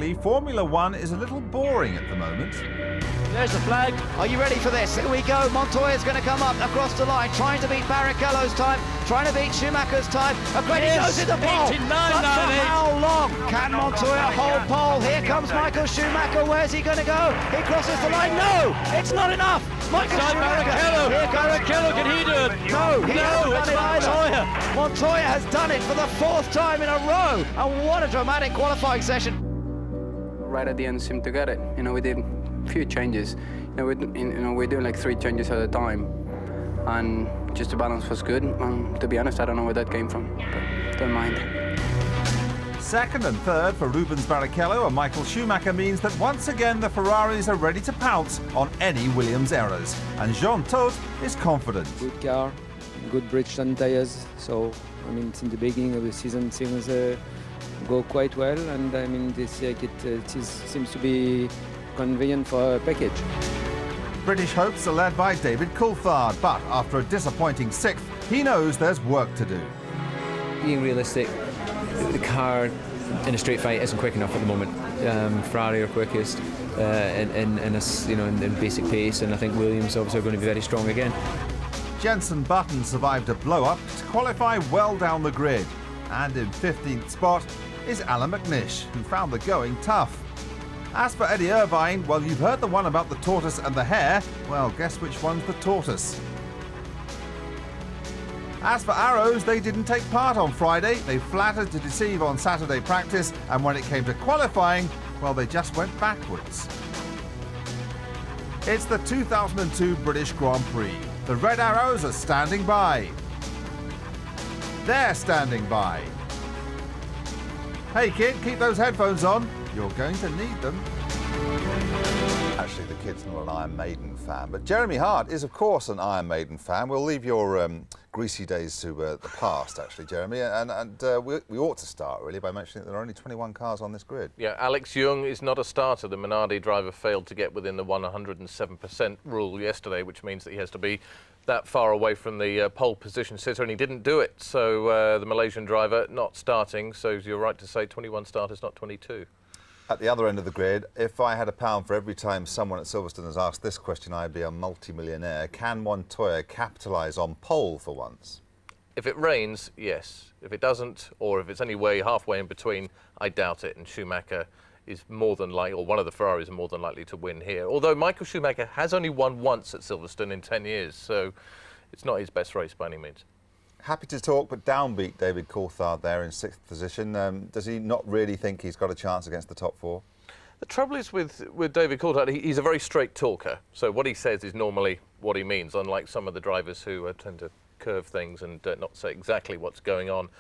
frankly, Formula One is a little boring at the moment. There's the flag. Are you ready for this? Here we go. Montoya's going to come up across the line, trying to beat Barrichello's time, trying to beat Schumacher's time. He goes in the pole. But for how long can Montoya hold pole? Here comes Michael Schumacher. Where's he going to go? He crosses the line. No, it's not enough. Michael Schumacher. Barrichello, can he do it? No, he hasn't done it either. Montoya has done it for the 4th time in a row. And what a dramatic qualifying session. Right at the end, seemed to get it. You know, we did few changes. We're doing like 3 changes at a time, and just the balance was good. To be honest, I don't know where that came from, but don't mind. Second and third for Rubens Barrichello and Michael Schumacher means that once again the Ferraris are ready to pounce on any Williams errors, and Jean Todt is confident. Good car, good Bridgestone tyres, so I mean since the beginning of the season things go quite well, and I mean this circuit seems to be convenient for a package. British hopes are led by David Coulthard, but after a disappointing 6th, he knows there's work to do. Being realistic, the car in a straight fight isn't quick enough at the moment. Ferrari are quickest in basic pace, and I think Williams obviously are going to be very strong again. Jenson Button survived a blow-up to qualify well down the grid, and in 15th spot is Alan McNish, who found the going tough. As for Eddie Irvine, well, you've heard the one about the tortoise and the hare. Well, guess which one's the tortoise? As for Arrows, they didn't take part on Friday. They flattered to deceive on Saturday practice, and when it came to qualifying, well, they just went backwards. It's the 2002 British Grand Prix. The Red Arrows are standing by. They're standing by. Hey kid, keep those headphones on. You're going to need them. Actually, the kid's not an Iron Maiden fan, but Jeremy Hart is, of course, an Iron Maiden fan. We'll leave your greasy days to the past, actually, Jeremy, and we ought to start, really, by mentioning that there are only 21 cars on this grid. Yeah, Alex Young is not a starter. The Minardi driver failed to get within the 107% rule yesterday, which means that he has to be that far away from the pole position sitter, and he didn't do it. So the Malaysian driver not starting, so you're right to say 21 starters, not 22. At the other end of the grid, if I had £1 for every time someone at Silverstone has asked this question, I'd be a multi-millionaire. Can Montoya capitalise on pole for once? If it rains, yes. If it doesn't, or if it's anyway halfway in between, I doubt it. And Schumacher is more than likely, or one of the Ferraris are more than likely to win here. Although Michael Schumacher has only won once at Silverstone in 10 years, so it's not his best race by any means. Happy to talk, but downbeat David Coulthard there in 6th position. Does he not really think he's got a chance against the top 4? The trouble is with David Coulthard, he's a very straight talker. So what he says is normally what he means, unlike some of the drivers who tend to curve things and not say exactly what's going on.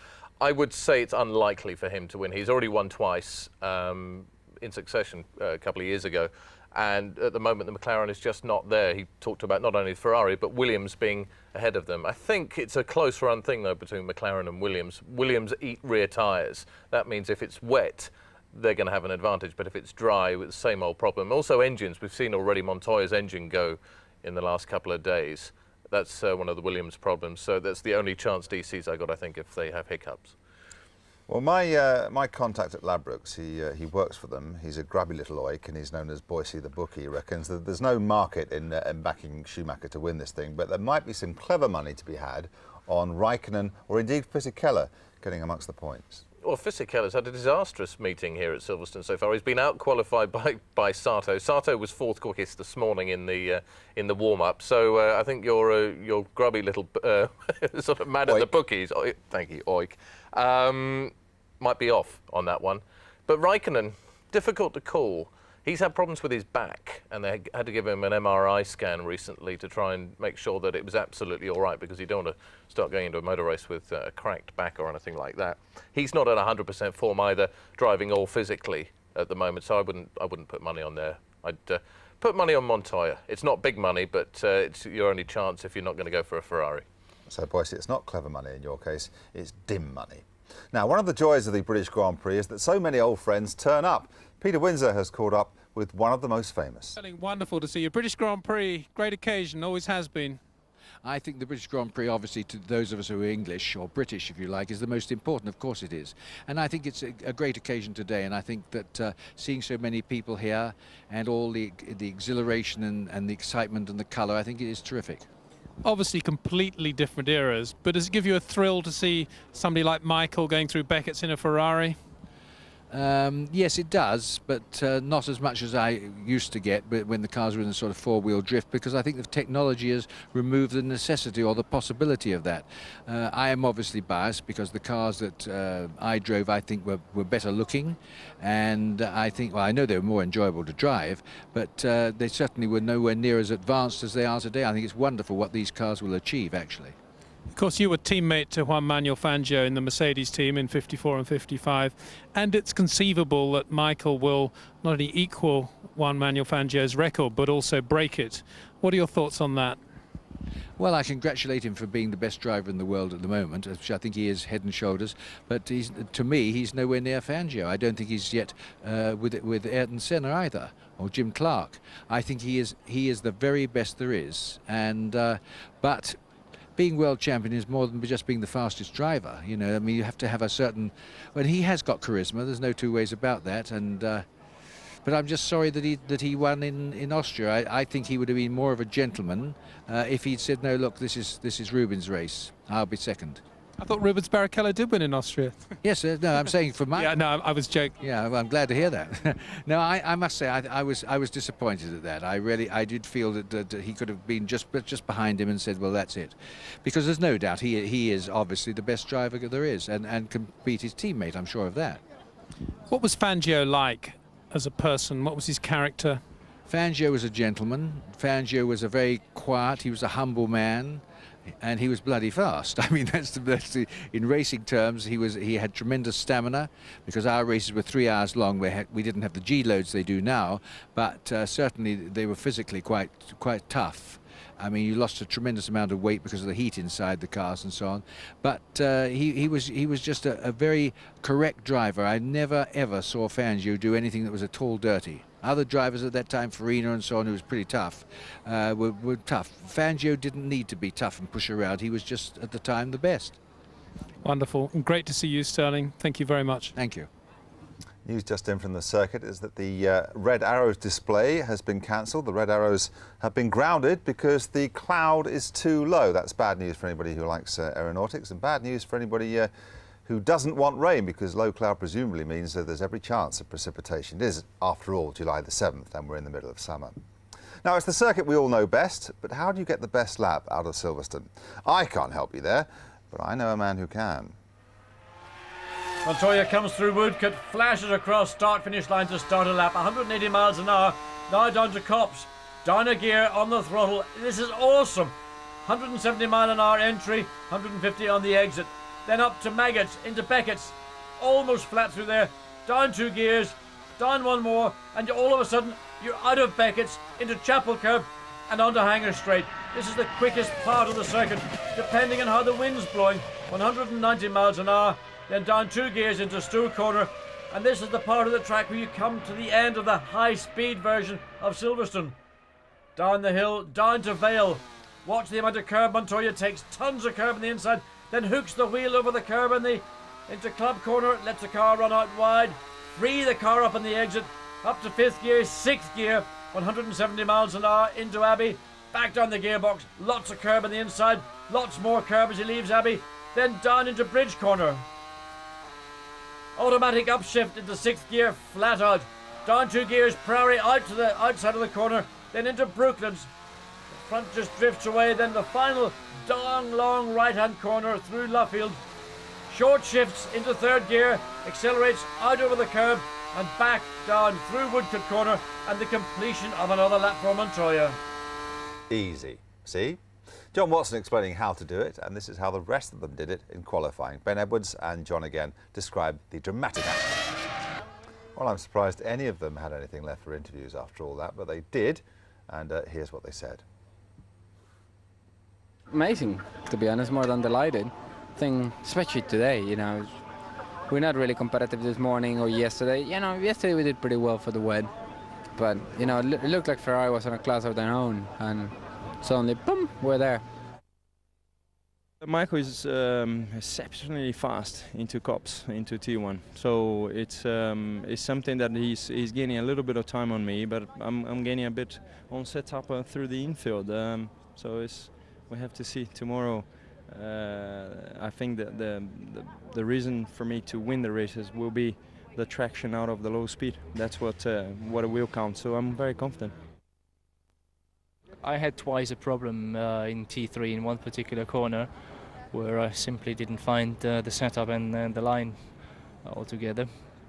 I would say it's unlikely for him to win. He's already won twice in succession a couple of years ago. And at the moment, the McLaren is just not there. He talked about not only Ferrari, but Williams being ahead of them. I think it's a close run thing, though, between McLaren and Williams. Williams eat rear tyres. That means if it's wet, they're going to have an advantage. But if it's dry, with the same old problem. Also, engines. We've seen already Montoya's engine go in the last couple of days. That's one of the Williams problems. So that's the only chance DC's I got, I think, if they have hiccups. Well, my contact at Ladbrokes, he works for them. He's a grubby little oik, and he's known as Boise the Bookie. He reckons that there's no market in backing Schumacher to win this thing, but there might be some clever money to be had on Raikkonen or indeed Fisichella getting amongst the points. Well, Fisichella's had a disastrous meeting here at Silverstone so far. He's been out-qualified by Sato. Sato was 4th quickest this morning in the warm-up. So I think your grubby little sort of mad at the bookies. Thank you, oik. Might be off on that one. But Raikkonen, difficult to call. He's had problems with his back, and they had to give him an MRI scan recently to try and make sure that it was absolutely all right, because you don't want to start going into a motor race with a cracked back or anything like that. He's not at 100% form either, driving or physically at the moment, so I wouldn't put money on there. I'd put money on Montoya. It's not big money, but it's your only chance if you're not going to go for a Ferrari. So, Boise, it's not clever money in your case, it's dim money. Now, one of the joys of the British Grand Prix is that so many old friends turn up. Peter Windsor has caught up with one of the most famous. Wonderful to see you. British Grand Prix, great occasion, always has been. I think the British Grand Prix, obviously, to those of us who are English, or British, if you like, is the most important. Of course it is. And I think it's a great occasion today, and I think that seeing so many people here and all the exhilaration and the excitement and the colour, I think it is terrific. Obviously completely different eras, but does it give you a thrill to see somebody like Michael going through Beckett's in a Ferrari? Yes, it does, but not as much as I used to get when the cars were in a sort of four-wheel drift, because I think the technology has removed the necessity or the possibility of that. I am obviously biased because the cars that I drove, I think, were better looking, and I think, well, I know they were more enjoyable to drive, but they certainly were nowhere near as advanced as they are today. I think it's wonderful what these cars will achieve, actually. Of course, you were teammate to Juan Manuel Fangio in the Mercedes team in 54 and 55, and it's conceivable that Michael will not only equal Juan Manuel Fangio's record, but also break it. What are your thoughts on that? Well, I congratulate him for being the best driver in the world at the moment, which I think he is head and shoulders. But to me, he's nowhere near Fangio. I don't think he's yet with Ayrton Senna either, or Jim Clark. I think he is the very best there is. And but being world champion is more than just being the fastest driver. You know, I mean, you have to have a certain. Well, he has got charisma. There's no two ways about that. And but I'm just sorry that he won in Austria. I think he would have been more of a gentleman if he'd said, no, look, this is Rubens' race. I'll be second. I thought Rubens Barrichello did win in Austria. Yes, no, I'm saying for my. Yeah, no, I was joking. Yeah, well, I'm glad to hear that. No, I must say I was disappointed at that. I did feel that he could have been just behind him and said, well, that's it, because there's no doubt he is obviously the best driver there is, and can beat his teammate. I'm sure of that. What was Fangio like as a person? What was his character? Fangio was a gentleman. Fangio was a very quiet. He was a humble man. And he was bloody fast. I mean, that's the in racing terms. He had tremendous stamina, because our races were 3 hours long. We didn't have the G loads they do now, but certainly they were physically quite tough. I mean, you lost a tremendous amount of weight because of the heat inside the cars and so on. But he was just a very correct driver. I never ever saw Fangio do anything that was at all dirty. Other drivers at that time, Farina and so on, who was pretty tough, were tough. Fangio didn't need to be tough and push around. He was just, at the time, the best. Wonderful. And great to see you, Sterling. Thank you very much. Thank you. News just in from the circuit is that the Red Arrows display has been cancelled. The Red Arrows have been grounded because the cloud is too low. That's bad news for anybody who likes aeronautics, and bad news for anybody who doesn't want rain, because low cloud presumably means that there's every chance of precipitation. It is, after all, July the 7th, and we're in the middle of summer. Now, it's the circuit we all know best, but how do you get the best lap out of Silverstone? I can't help you there, but I know a man who can. Montoya comes through Woodcote, flashes across start-finish line to start a lap, 180 miles an hour, now down to Copse, down a gear on the throttle. This is awesome. 170 mile an hour entry, 150 on the exit. Then up to Maggots, into Beckett's, almost flat through there, down 2 gears, down 1 more, and all of a sudden you're out of Beckett's, into Chapel Curve and onto Hanger Straight. This is the quickest part of the circuit, depending on how the wind's blowing. 190 miles an hour, then down 2 gears into Stour Corner, and this is the part of the track where you come to the end of the high-speed version of Silverstone. Down the hill, down to Vale. Watch the amount of curb Montoya takes, tons of curb on the inside, then hooks the wheel over the curb into Club Corner, lets the car run out wide, free the car up on the exit, up to 5th gear, 6th gear, 170 miles an hour into Abbey, back down the gearbox, lots of curb on the inside, lots more curb as he leaves Abbey, then down into Bridge Corner. Automatic upshift into 6th gear, flat out, down 2 gears, Priory out to the outside of the corner, then into Brooklands. The front just drifts away, then the final long right-hand corner through Luffield. Short shifts into 3rd gear, accelerates out over the curb and back down through Woodcote Corner, and the completion of another lap for Montoya. Easy. See? John Watson explaining how to do it, and this is how the rest of them did it in qualifying. Ben Edwards and John again described the dramatic action. Well, I'm surprised any of them had anything left for interviews after all that, but they did, and here's what they said. Amazing, to be honest, more than delighted. I think, especially today, you know, we're not really competitive this morning or yesterday. You know, yesterday we did pretty well for the wet, but, you know, it looked like Ferrari was on a class of their own, and suddenly, boom, we're there. Michael is exceptionally fast into Cops, into T1. So it's something that he's gaining a little bit of time on me, but I'm gaining a bit on setup through the infield. So we have to see tomorrow. I think that the reason for me to win the races will be the traction out of the low speed. That's what will count. So I'm very confident. I had twice a problem in T3 in one particular corner, where I simply didn't find the setup and the line altogether.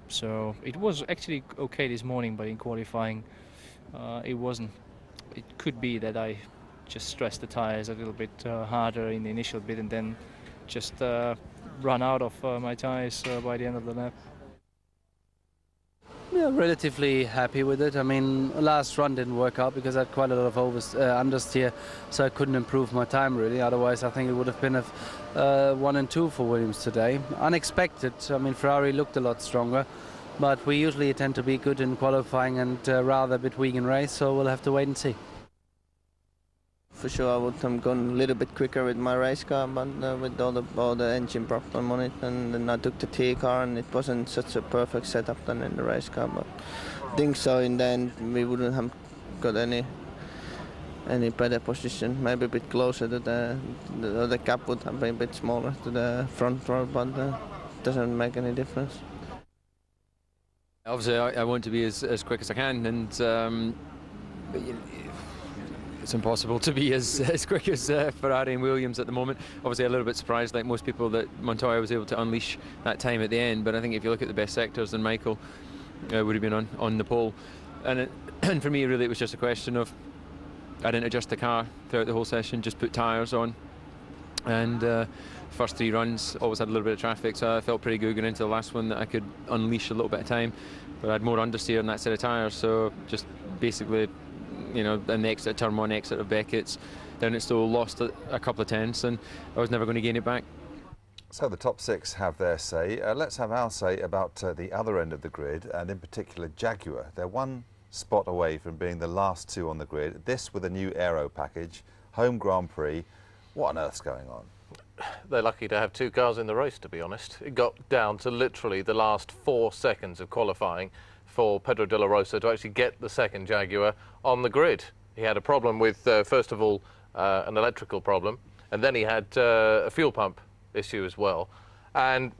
So it was actually okay this morning, but in qualifying it wasn't. It could be that I just stressed the tyres a little bit harder in the initial bit and then just run out of my tyres by the end of the lap. Yeah, relatively happy with it. I mean, last run didn't work out because I had quite a lot of understeer, so I couldn't improve my time really. Otherwise, I think it would have been a 1 and 2 for Williams today. Unexpected. I mean, Ferrari looked a lot stronger, but we usually tend to be good in qualifying and rather a bit weak in race, so we'll have to wait and see. For sure, I would have gone a little bit quicker with my race car, but with all the engine problem on it, and then I took the T car, and it wasn't such a perfect setup than in the race car. But I think so. In the end, we wouldn't have got any better position. Maybe a bit closer to the cap would have been a bit smaller to the front row, but doesn't make any difference. Obviously, I want to be as quick as I can, and it's impossible to be as quick as Ferrari and Williams at the moment. Obviously a little bit surprised, like most people, that Montoya was able to unleash that time at the end, but I think if you look at the best sectors, then Michael would have been on the pole. And for me, really, it was just a question of, I didn't adjust the car throughout the whole session, just put tyres on. And first 3 runs, always had a little bit of traffic, so I felt pretty good going into the last one that I could unleash a little bit of time. But I had more understeer on that set of tyres, so just basically, you know, an exit of turn 1, exit of Beckett's, then it still lost a couple of tenths, and I was never going to gain it back. So the top 6 have their say. Let's have our say about the other end of the grid, and in particular Jaguar. They're 1 spot away from being the last 2 on the grid. This with a new aero package, home Grand Prix. What on earth's going on? They're lucky to have 2 cars in the race, to be honest. It got down to literally the last 4 seconds of qualifying for Pedro de la Rosa to actually get the second Jaguar on the grid. He had a problem with, first of all, an electrical problem, and then he had a fuel pump issue as well. And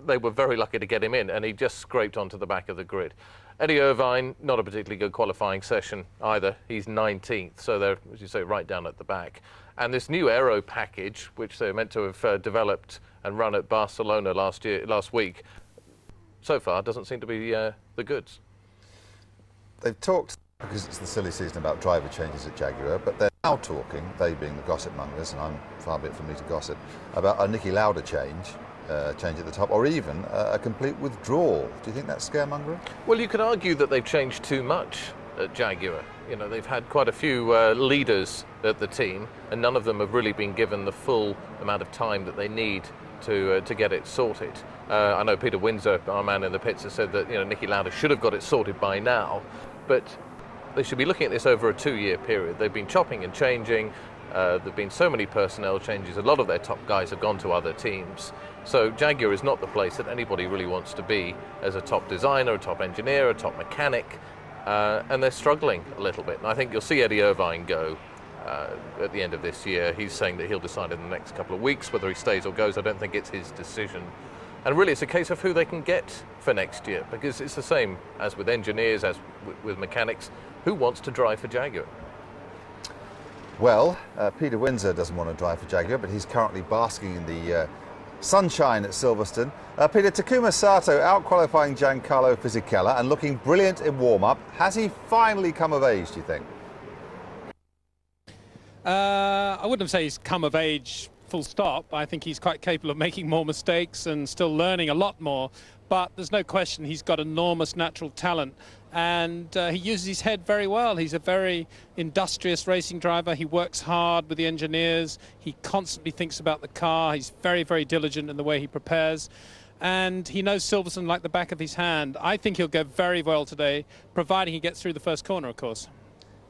they were very lucky to get him in, and he just scraped onto the back of the grid. Eddie Irvine, not a particularly good qualifying session either. He's 19th, so they're, as you say, right down at the back. And this new aero package, which they're meant to have developed and run at Barcelona last week, so far doesn't seem to be the goods. They've talked, because it's the silly season, about driver changes at Jaguar, but they're now talking, they being the gossip mongers, and I'm far be it from me to gossip, about a Niki Lauda change at the top, or even a complete withdrawal. Do you think that's scaremongering? Well, you could argue that they've changed too much at Jaguar. You know, they've had quite a few leaders at the team, and none of them have really been given the full amount of time that they need to get it sorted. I know Peter Windsor, our man in the pits, has said that, you know, Niki Lauda should have got it sorted by now, but they should be looking at this over a 2-year period. They've been chopping and changing. There've been so many personnel changes. A lot of their top guys have gone to other teams. So Jaguar is not the place that anybody really wants to be as a top designer, a top engineer, a top mechanic, and they're struggling a little bit. And I think you'll see Eddie Irvine go at the end of this year. He's saying that he'll decide in the next couple of weeks whether he stays or goes. I don't think it's his decision. And really, it's a case of who they can get for next year, because it's the same as with engineers, as with mechanics. Who wants to drive for Jaguar? Well, Peter Windsor doesn't want to drive for Jaguar, but he's currently basking in the sunshine at Silverstone. Peter, Takuma Sato out-qualifying Giancarlo Fisichella and looking brilliant in warm-up. Has he finally come of age, do you think? I wouldn't say he's come of age full stop. I think he's quite capable of making more mistakes and still learning a lot more. But there's no question he's got enormous natural talent, and he uses his head very well. He's a very industrious racing driver. He works hard with the engineers. He constantly thinks about the car. He's very, very diligent in the way he prepares. And he knows Silverstone like the back of his hand. I think he'll go very well today, providing he gets through the first corner, of course.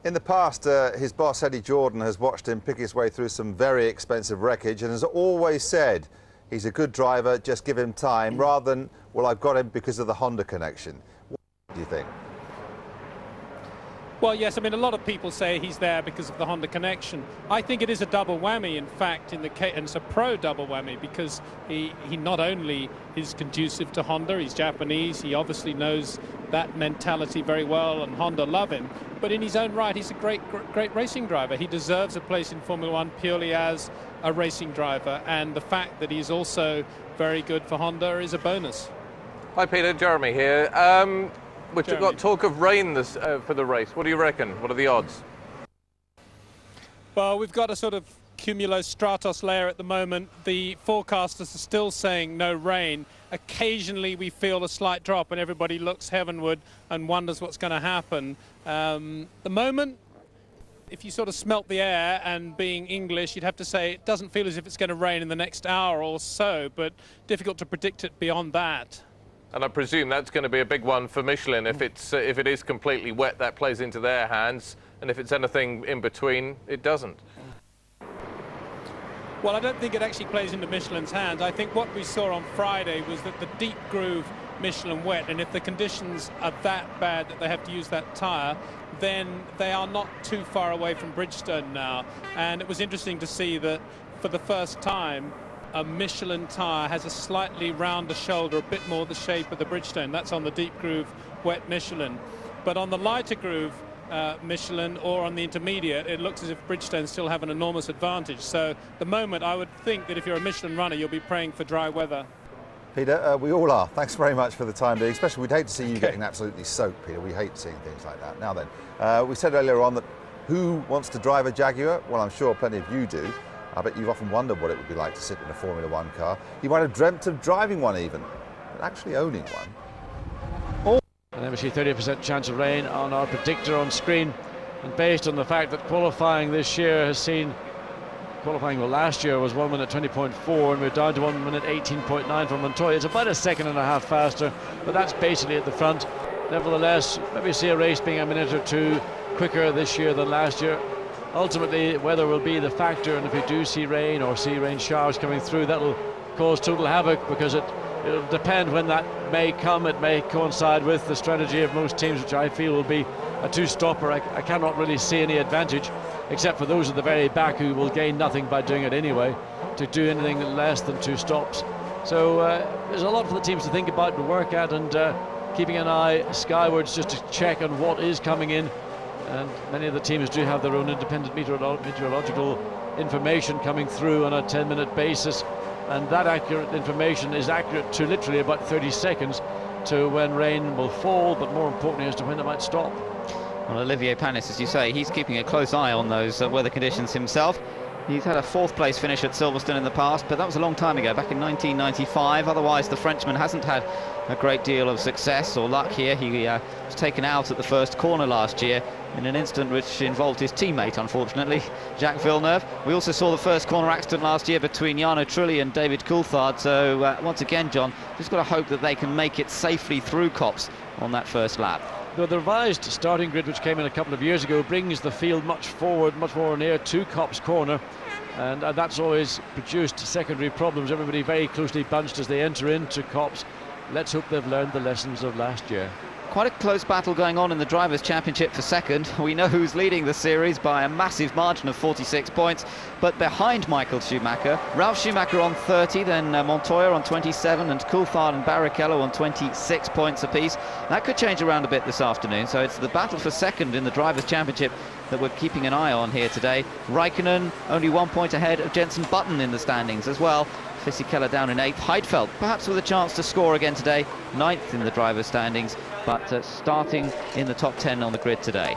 In the past, his boss Eddie Jordan has watched him pick his way through some very expensive wreckage and has always said he's a good driver, just give him time, rather than, well, I've got him because of the Honda connection. What do you think? Well, yes, I mean, a lot of people say he's there because of the Honda connection. I think it is a double whammy, in fact, and it's a pro double whammy, because he not only is conducive to Honda, he's Japanese, he obviously knows that mentality very well, and Honda love him, but in his own right, he's a great racing driver. He deserves a place in Formula One purely as a racing driver, and the fact that he's also very good for Honda is a bonus. Hi, Peter. Jeremy here. We've got talk of rain for the race. What do you reckon? What are the odds? Well, we've got a sort of cumulostratus layer at the moment. The forecasters are still saying no rain. Occasionally we feel a slight drop and everybody looks heavenward and wonders what's going to happen. The moment, if you sort of smelt the air, and being English, you'd have to say it doesn't feel as if it's going to rain in the next hour or so, but difficult to predict it beyond that. And I presume that's going to be a big one for Michelin. If it is completely wet, that plays into their hands, and if it's anything in between, it doesn't. Well, I don't think it actually plays into Michelin's hands. I think what we saw on Friday was that the deep groove Michelin wet, and if the conditions are that bad that they have to use that tyre, then they are not too far away from Bridgestone now. And it was interesting to see that for the first time, a Michelin tyre has a slightly rounder shoulder, a bit more the shape of the Bridgestone. That's on the deep groove wet Michelin. But on the lighter groove Michelin, or on the intermediate, it looks as if Bridgestone still have an enormous advantage. So the moment, I would think that if you're a Michelin runner, you'll be praying for dry weather. Peter, we all are. Thanks very much for the time being. Especially, we'd hate to see you getting absolutely soaked, Peter. We hate seeing things like that. Now then, we said earlier on that who wants to drive a Jaguar? Well, I'm sure plenty of you do. I bet you've often wondered what it would be like to sit in a Formula One car. You might have dreamt of driving one even, but actually owning one. And then we see 30% chance of rain on our predictor on screen. And based on the fact that qualifying this year has seen, last year was 1 minute 20.4, and we're down to 1 minute 18.9 for Montoya. It's about a second and a half faster, but that's basically at the front. Nevertheless, maybe see a race being a minute or two quicker this year than last year. Ultimately, weather will be the factor, and if we do see rain or see rain showers coming through, that will cause total havoc, because it'll depend when that may come. It may coincide with the strategy of most teams, which I feel will be a two-stopper. I cannot really see any advantage, except for those at the very back who will gain nothing by doing it anyway, to do anything less than two stops. So there's a lot for the teams to think about and work at, and keeping an eye skywards just to check on what is coming in. And many of the teams do have their own independent meteorological information coming through on a 10-minute basis, and that accurate information is accurate to literally about 30 seconds to when rain will fall, but more importantly as to when it might stop. Well, Olivier Panis, as you say, he's keeping a close eye on those weather conditions himself. He's had a fourth place finish at Silverstone in the past, but that was a long time ago, back in 1995. Otherwise, the Frenchman hasn't had a great deal of success or luck here. He was taken out at the first corner last year in an incident which involved his teammate, unfortunately, Jacques Villeneuve. We also saw the first corner accident last year between Jarno Trulli and David Coulthard. So once again, John, just got to hope that they can make it safely through Copse on that first lap. The revised starting grid, which came in a couple of years ago, brings the field much forward, much more near to Copse corner, and that's always produced secondary problems. Everybody very closely bunched as they enter into Copse. Let's hope they've learned the lessons of last year. Quite a close battle going on in the Drivers' Championship for second. We know who's leading the series by a massive margin of 46 points, but behind Michael Schumacher, Ralf Schumacher on 30, then Montoya on 27, and Coulthard and Barrichello on 26 points apiece. That could change around a bit this afternoon, so it's the battle for second in the Drivers' Championship that we're keeping an eye on here today. Raikkonen only 1 point ahead of Jenson Button in the standings as well. Fisichella down in 8th. Heidfeld perhaps with a chance to score again today, 9th in the driver's standings, but starting in the top 10 on the grid today.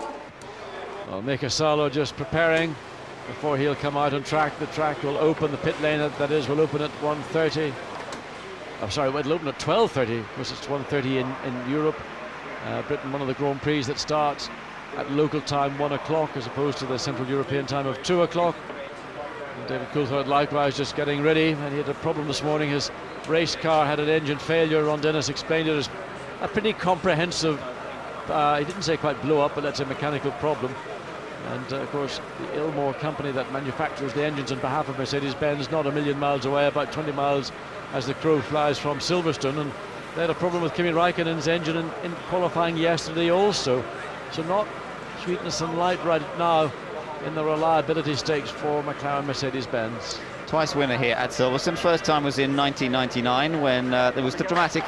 Well, Mika Salo just preparing before he'll come out on track. The track will open, the pit lane that is, will open at 1:30. I'm sorry, it'll open at 12:30, because it's 1:30 in Europe. Britain, one of the Grand Prix that starts at local time 1 o'clock as opposed to the Central European time of 2 o'clock. David Coulthard likewise just getting ready, and he had a problem this morning. His race car had an engine failure. Ron Dennis explained it as a pretty comprehensive, he didn't say quite blow up, but that's a mechanical problem. And of course, the Ilmore company that manufactures the engines on behalf of Mercedes-Benz, not a million miles away, about 20 miles as the crow flies from Silverstone. And they had a problem with Kimi Raikkonen's engine in qualifying yesterday also. So not sweetness and light right now in the reliability stakes for McLaren Mercedes-Benz. Twice winner here at Silverstone. First time was in 1999 when there was the dramatic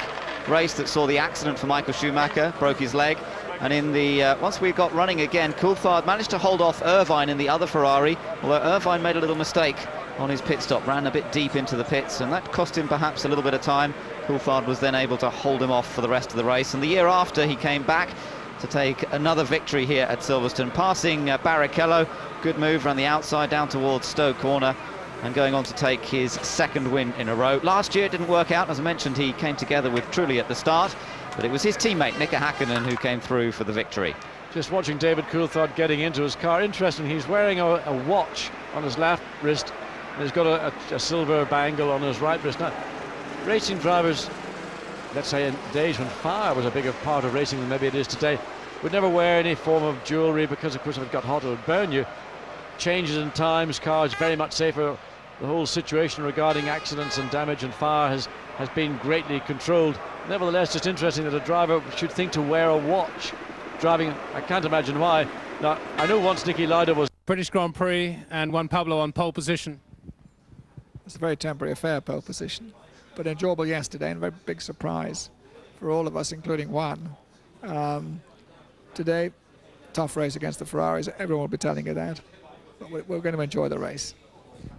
race that saw the accident for Michael Schumacher, broke his leg. And in the once we got running again, Coulthard managed to hold off Irvine in the other Ferrari, although Irvine made a little mistake on his pit stop, ran a bit deep into the pits, and that cost him perhaps a little bit of time. Coulthard was then able to hold him off for the rest of the race, and the year after he came back to take another victory here at Silverstone, passing Barrichello. Good move, ran the outside down towards Stowe Corner, and going on to take his second win in a row. Last year it didn't work out. As I mentioned, he came together with Trulli at the start, but it was his teammate Mika Hakkinen who came through for the victory. Just watching David Coulthard getting into his car. Interesting, he's wearing a watch on his left wrist, and he's got a silver bangle on his right wrist. Now, racing drivers, let's say in days when fire was a bigger part of racing than maybe it is today, would never wear any form of jewellery because, of course, if it got hot it would burn you. Changes in times, cars very much safer. The whole situation regarding accidents and damage and fire has been greatly controlled. Nevertheless, just interesting that a driver should think to wear a watch driving. I can't imagine why. Now, I know once Niki Lauda was British Grand Prix and Juan Pablo on pole position. It's a very temporary affair, pole position, but enjoyable yesterday and a very big surprise for all of us, including Juan. Today, tough race against the Ferraris. Everyone will be telling you that, but we're going to enjoy the race.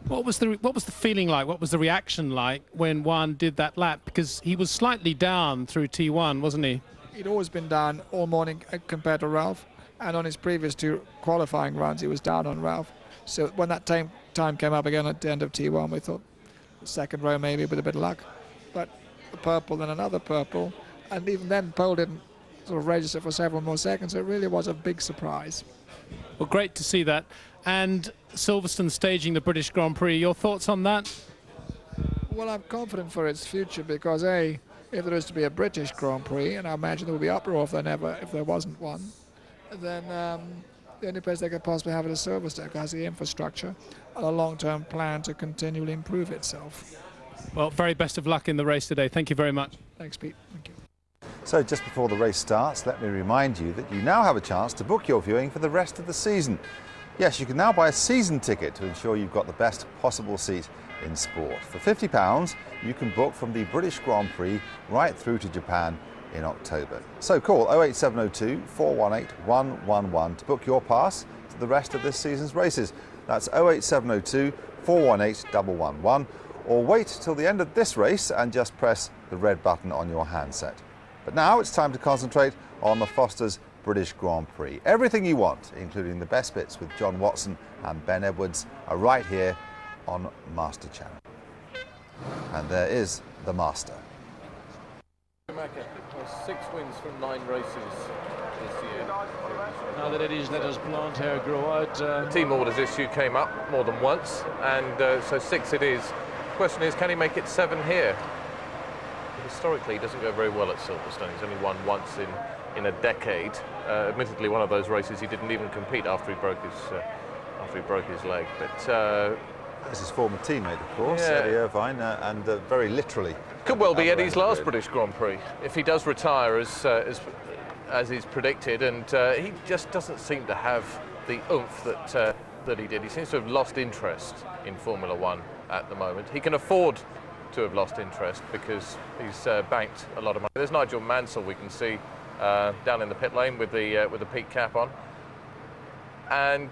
What was the feeling like? What was the reaction like when Juan did that lap? Because he was slightly down through T1, wasn't he? He'd always been down all morning compared to Ralph, and on his previous two qualifying runs he was down on Ralph. So when that time came up again at the end of T1, we thought second row maybe with a bit of luck, but a purple, then another purple, and even then pole didn't sort of register for several more seconds. So it really was a big surprise. Well, great to see that. And Silverstone staging the British Grand Prix, your thoughts on that? Well, I'm confident for its future because if there is to be a British Grand Prix, and I imagine there will be uproar if there wasn't one, then the only place they could possibly have it is Silverstone, because the infrastructure and a long-term plan to continually improve itself. Well, very best of luck in the race today. Thank you very much. Thanks, Pete. Thank you. So just before the race starts, let me remind you that you now have a chance to book your viewing for the rest of the season. Yes, you can now buy a season ticket to ensure you've got the best possible seat in sport. For £50, you can book from the British Grand Prix right through to Japan in October. So call 08702 418 111 to book your pass to the rest of this season's races. That's 08702 418 111, or wait till the end of this race and just press the red button on your handset. But now it's time to concentrate on the Foster's British Grand Prix. Everything you want, including the best bits with John Watson and Ben Edwards, are right here on Master Channel. And there is the Master. Schumacher has 6 wins from 9 races this year. Now that Eddie's let his blonde hair grow out. The team orders issue came up more than once, and so 6 it is. The question is, can he make it 7 here? Historically, he doesn't go very well at Silverstone. He's only won once in a decade. Admittedly, one of those races he didn't even compete after he broke his leg. But that's his former teammate, of course, yeah. Eddie Irvine, and very literally. Could well be Eddie's last British Grand Prix if he does retire as is predicted, and he just doesn't seem to have the oomph that he did. He seems to have lost interest in Formula One at the moment. He can afford to have lost interest because he's banked a lot of money. There's Nigel Mansell, we can see down in the pit lane with the peak cap on, and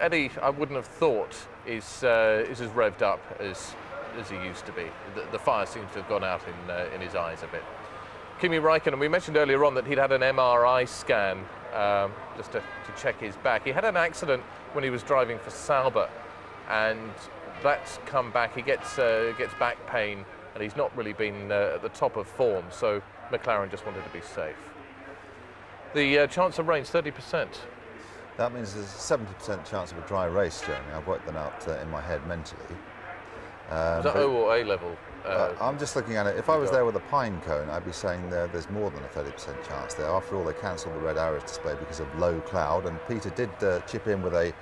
Eddie, I wouldn't have thought is as revved up as he used to be. The fire seems to have gone out in his eyes a bit. Kimi Raikkonen, we mentioned earlier on that he'd had an MRI scan just to check his back. He had an accident when he was driving for Sauber, and that's come back. He gets back pain, and he's not really been at the top of form, so McLaren just wanted to be safe. The chance of rain's 30%. That means there's a 70% chance of a dry race, Jeremy. I've worked that out in my head mentally. Is that O or A level? I'm just looking at it. If I was there with a pine cone, I'd be saying there's more than a 30% chance there. After all, they cancelled the red arrows display because of low cloud, and Peter did chip in with a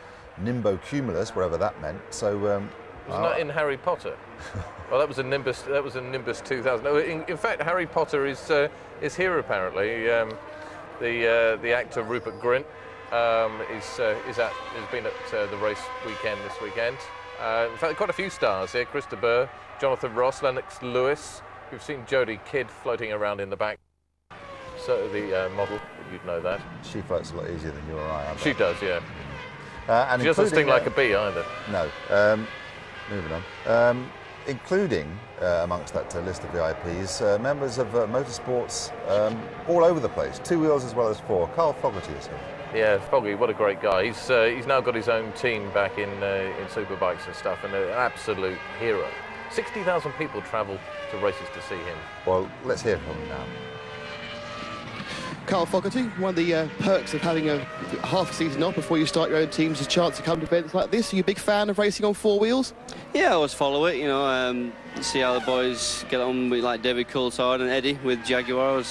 nimbocumulus, whatever that meant. So wasn't that in Harry Potter? Well, that was a Nimbus. That was a Nimbus 2000. No, in fact, Harry Potter is here apparently. The actor Rupert Grint has been at the race weekend this weekend. In fact, quite a few stars here: Krista Burr, Jonathan Ross, Lennox Lewis. We've seen Jodie Kidd floating around in the back. So the model, you'd know that. She floats a lot easier than you or I. She does, yeah. And she doesn't sting like a bee either. No. Moving on. Including amongst that list of VIPs, members of motorsports all over the place, 2 wheels as well as 4. Carl Fogarty is here. Yeah, Foggy, what a great guy. He's now got his own team back in superbikes and stuff, and an absolute hero. 60,000 people travel to races to see him. Well, let's hear from him now. Carl Fogarty, one of the perks of having a half a season off before you start your own team is a chance to come to events like this. Are you a big fan of racing on 4 wheels? Yeah, I always follow it, you know, see how the boys get on with like David Coulthard and Eddie with Jaguars,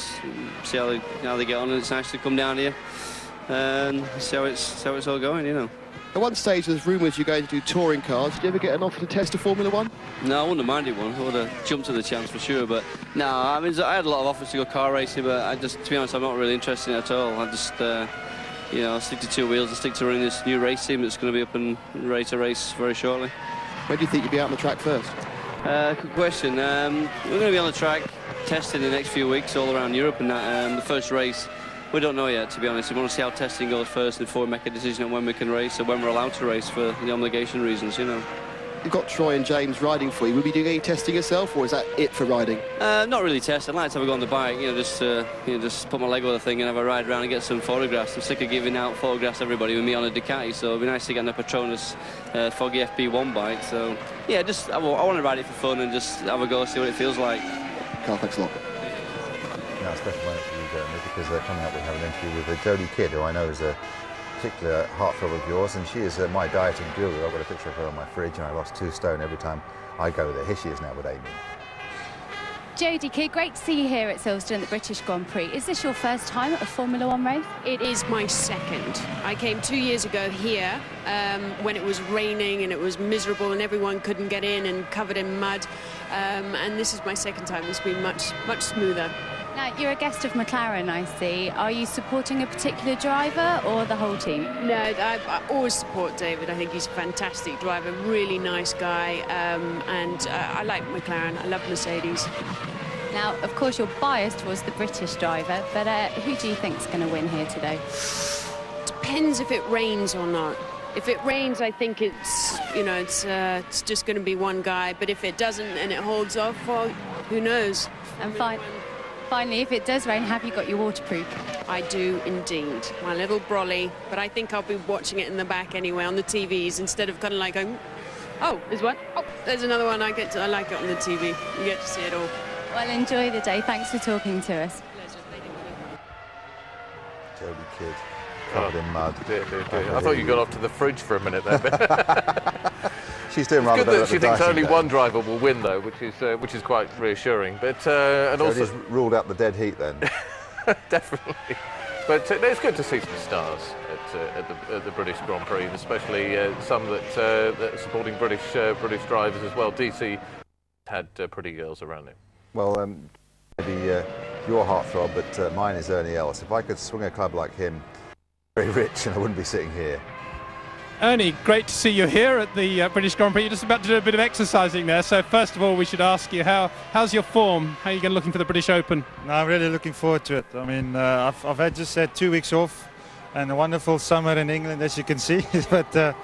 see how they get on, and it's nice to come down here and see how it's all going, you know. At one stage there's rumours you're going to do touring cars. Did you ever get an offer to test a Formula 1? No, I wouldn't have minded one. I would have jumped at the chance for sure, but no, I mean, I had a lot of offers to go car racing, but to be honest, I'm not really interested in it at all. I just, you know, I'll stick to 2 wheels and stick to running this new race team that's going to be up and ready to race very shortly. Where do you think you'll be out on the track first? Good question. We're going to be on the track testing the next few weeks all around Europe, and that, the first race, we don't know yet, to be honest. We want to see how testing goes first before we make a decision on when we can race or when we're allowed to race for the obligation reasons, you know. You've got Troy and James riding for you. Will you be doing any testing yourself, or is that it for riding? Not really test. I'd like to have a go on the bike, you know, just put my leg on the thing and have a ride around and get some photographs. I'm sick of giving out photographs to everybody with me on a Ducati, so it'd be nice to get on a Petronas Foggy FP1 bike. So, yeah, I want to ride it for fun and just have a go, see what it feels like. Carl, thanks a lot. Now, a special moment for you, Jeremy, because coming up we have an interview with Jodie Kidd, who I know is a particular heartthrob of yours, and she is my dieting guru. I've got a picture of her on my fridge, and I lost 2 stone every time I go there. Here she is now with Amy. Jodie Kidd, great to see you here at Silverstone at the British Grand Prix. Is this your first time at a Formula 1 race? It is my second. I came 2 years ago here when it was raining and it was miserable and everyone couldn't get in and covered in mud. And this is my second time. It's been much smoother. Now, you're a guest of McLaren, I see. Are you supporting a particular driver or the whole team? No, I always support David. I think he's a fantastic driver, really nice guy, and I like McLaren. I love Mercedes. Now, of course, you're biased towards the British driver, but who do you think's going to win here today? Depends if it rains or not. If it rains, I think it's, you know, it's just going to be one guy. But if it doesn't and it holds off, well, who knows? And finally, if it does rain, have you got your waterproof? I do indeed. My little brolly, but I think I'll be watching it in the back anyway on the TVs instead of kind of like going, oh, there's one. Oh, there's another one. I like it on the TV. You get to see it all. Well, enjoy the day. Thanks for talking to us. Jodie Kidd, covered in mud. Dear. I thought you got off to the fridge for a minute there. She's doing rather better. She thinks only one driver will win, though, which is quite reassuring. But and so also ruled out the dead heat then. Definitely. But it's good to see some stars at the British Grand Prix, especially some that are supporting British drivers as well. DC had pretty girls around him. Well, maybe your heartthrob, but mine is Ernie Els. If I could swing a club like him, very rich, and I wouldn't be sitting here. Ernie, great to see you here at the British Grand Prix. You're just about to do a bit of exercising there. So first of all, we should ask you, how's your form? How are you looking for the British Open? No, I'm really looking forward to it. I mean, I've just had 2 weeks off and a wonderful summer in England, as you can see. But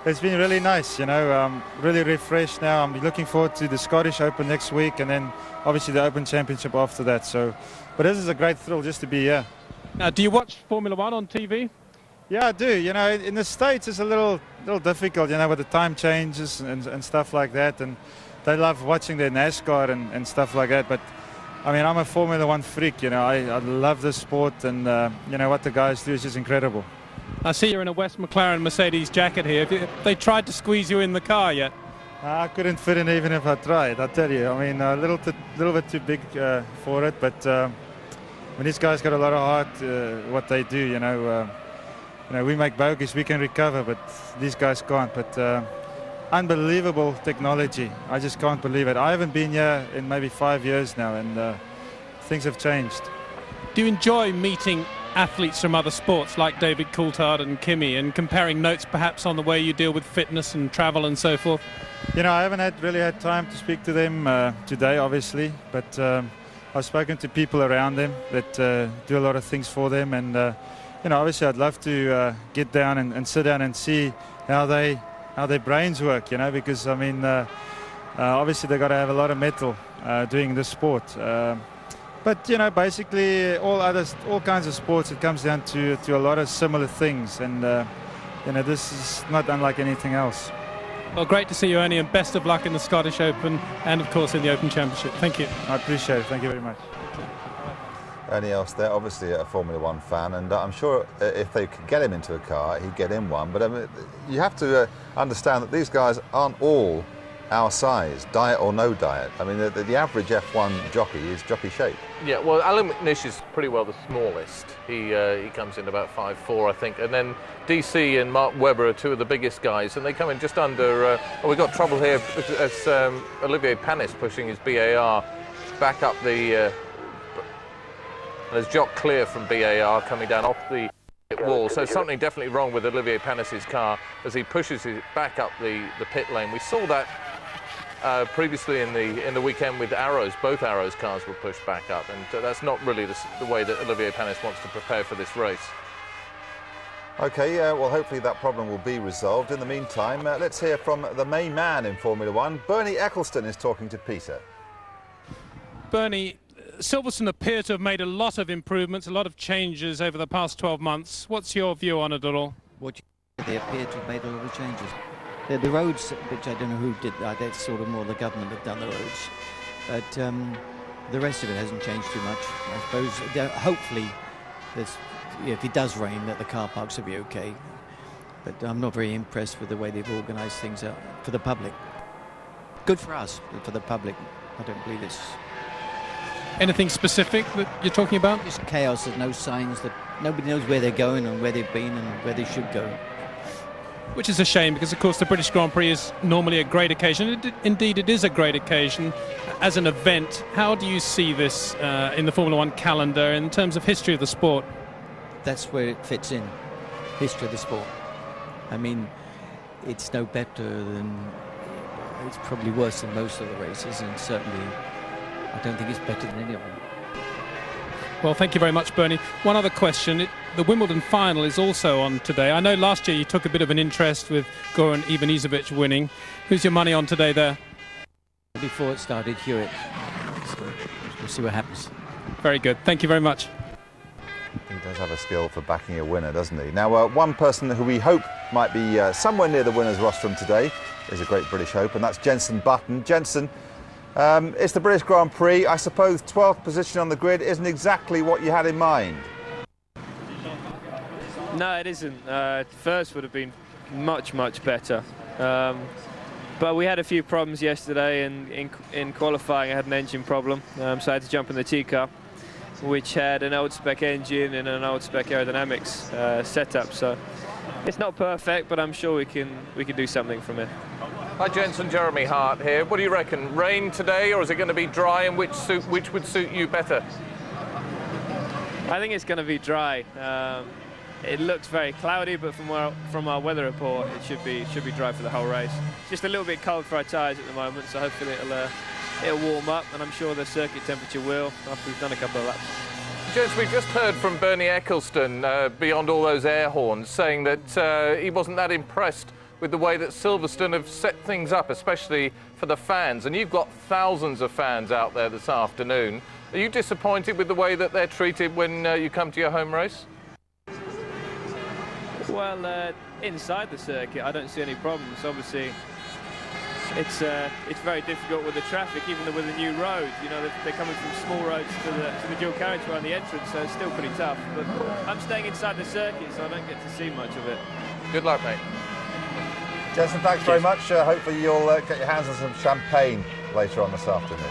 it's been really nice, you know. I'm really refreshed now. I'm looking forward to the Scottish Open next week and then obviously the Open Championship after that. So, but this is a great thrill just to be here. Now, do you watch Formula 1 on TV? Yeah, I do. You know, in the States it's a little difficult, you know, with the time changes and stuff like that. And they love watching their NASCAR and stuff like that. But, I mean, I'm a Formula 1 freak, you know. I love this sport and, you know, what the guys do is just incredible. I see you're in a West McLaren Mercedes jacket here. Have they tried to squeeze you in the car yet? I couldn't fit in even if I tried, I tell you. I mean, a little bit too big for it, but when these guys got a lot of heart, what they do, you know, we make bogeys, we can recover, but these guys can't. But unbelievable technology. I just can't believe it. I haven't been here in maybe 5 years now, and things have changed. Do you enjoy meeting athletes from other sports like David Coulthard and Kimi and comparing notes perhaps on the way you deal with fitness and travel and so forth? You know, I haven't really had time to speak to them today, obviously, but I've spoken to people around them that do a lot of things for them, and you know, obviously I'd love to get down and sit down and see how their brains work, you know, because I mean, obviously they've got to have a lot of metal doing this sport. But you know, basically all kinds of sports, it comes down to a lot of similar things, and you know, this is not unlike anything else. Well, great to see you, Ernie, and best of luck in the Scottish Open and, of course, in the Open Championship. Thank you. I appreciate it. Thank you very much. Ernie Els there, obviously a Formula One fan, and I'm sure if they could get him into a car, he'd get in one. But I mean, you have to understand that these guys aren't all our size, diet or no diet. I mean, the average F1 jockey is jockey shape. Yeah, well, Alan McNish is pretty well the smallest. He comes in about 5'4", I think, and then DC and Mark Webber are two of the biggest guys, and they come in just under. We've got trouble here as Olivier Panis pushing his BAR back up the. There's Jock Clear from BAR coming down off the wall, so something definitely wrong with Olivier Panis's car as he pushes it back up the pit lane. We saw that previously in the weekend with Arrows. Both Arrows cars were pushed back up, and that's not really the way that Olivier Panis wants to prepare for this race. Okay, well, hopefully that problem will be resolved. In the meantime, let's hear from the main man in Formula One. Bernie Ecclestone is talking to Peter. Bernie, Silverstone appear to have made a lot of improvements, a lot of changes over the past 12 months. What's your view on it at all? They appear to have made a lot of changes. The roads, which I don't know who did that, that's sort of more the government have done the roads. But the rest of it hasn't changed too much. I suppose, hopefully, if it does rain, that the car parks will be okay. But I'm not very impressed with the way they've organised things out for the public. Good for us, but for the public, I don't believe it's... Anything specific that you're talking about? Just chaos. There's no signs that nobody knows where they're going and where they've been and where they should go. Which is a shame, because of course the British Grand Prix is normally a great occasion. Indeed, it is a great occasion as an event. How do you see this in the Formula One calendar in terms of history of the sport? That's where it fits in, history of the sport. I mean, it's no better than, it's probably worse than most of the races, and certainly I don't think it's better than any of them. Well, thank you very much, Bernie. One other question. The Wimbledon final is also on today. I know last year you took a bit of an interest with Goran Ivanisevic winning. Who's your money on today there? Before it started, Hewitt. So we'll see what happens. Very good. Thank you very much. He does have a skill for backing a winner, doesn't he? Now, one person who we hope might be somewhere near the winner's rostrum today is a great British hope, and that's Jenson Button. Jenson, it's the British Grand Prix. I suppose 12th position on the grid isn't exactly what you had in mind. No, it isn't. First would have been much better. But we had a few problems yesterday, and in qualifying I had an engine problem, so I had to jump in the T-car, which had an old spec engine and an old spec aerodynamics setup. So it's not perfect, but I'm sure we can do something from it. Hi Jenson, Jeremy Hart here. What do you reckon? Rain today, or is it going to be dry, and which would suit you better? I think it's going to be dry. It looks very cloudy, but from our weather report, it should be dry for the whole race. It's just a little bit cold for our tyres at the moment, so hopefully it'll warm up, and I'm sure the circuit temperature will after we've done a couple of laps. Gents, we've just heard from Bernie Ecclestone, beyond all those air horns, saying that he wasn't that impressed with the way that Silverstone have set things up, especially for the fans. And you've got thousands of fans out there this afternoon. Are you disappointed with the way that they're treated when you come to your home race? Well, inside the circuit, I don't see any problems. Obviously, it's very difficult with the traffic, even with the new roads. You know, they're coming from small roads to the dual carriageway on the entrance, so it's still pretty tough. But I'm staying inside the circuit, so I don't get to see much of it. Good luck, mate. Jensen, thanks very much. Hopefully you'll get your hands on some champagne later on this afternoon.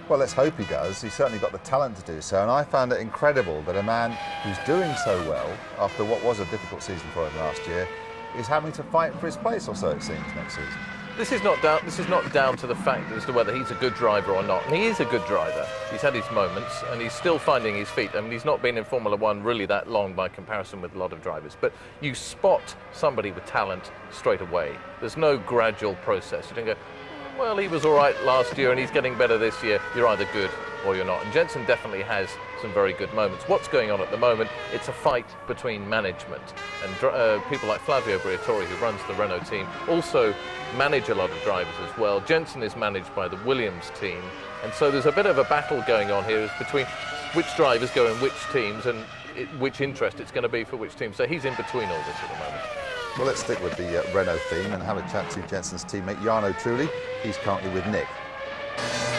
Well, let's hope he does. He's certainly got the talent to do so, and I found it incredible that a man who's doing so well after what was a difficult season for him last year is having to fight for his place, or so it seems, next season. This is not down to the fact as to whether he's a good driver or not. And he is a good driver. He's had his moments, and he's still finding his feet. I mean, he's not been in Formula One really that long by comparison with a lot of drivers. But you spot somebody with talent straight away. There's no gradual process. You don't go, well, he was all right last year and he's getting better this year. You're either good or you're not. And Jensen definitely has some very good moments. What's going on at the moment, it's a fight between management. And people like Flavio Briatore, who runs the Renault team, also manage a lot of drivers as well. Jensen is managed by the Williams team. And so there's a bit of a battle going on here between which drivers go in which teams and which interest it's going to be for which team. So he's in between all this at the moment. Well, let's stick with the Renault theme and have a chat to Jensen's teammate Jarno Trulli. He's currently with Nick.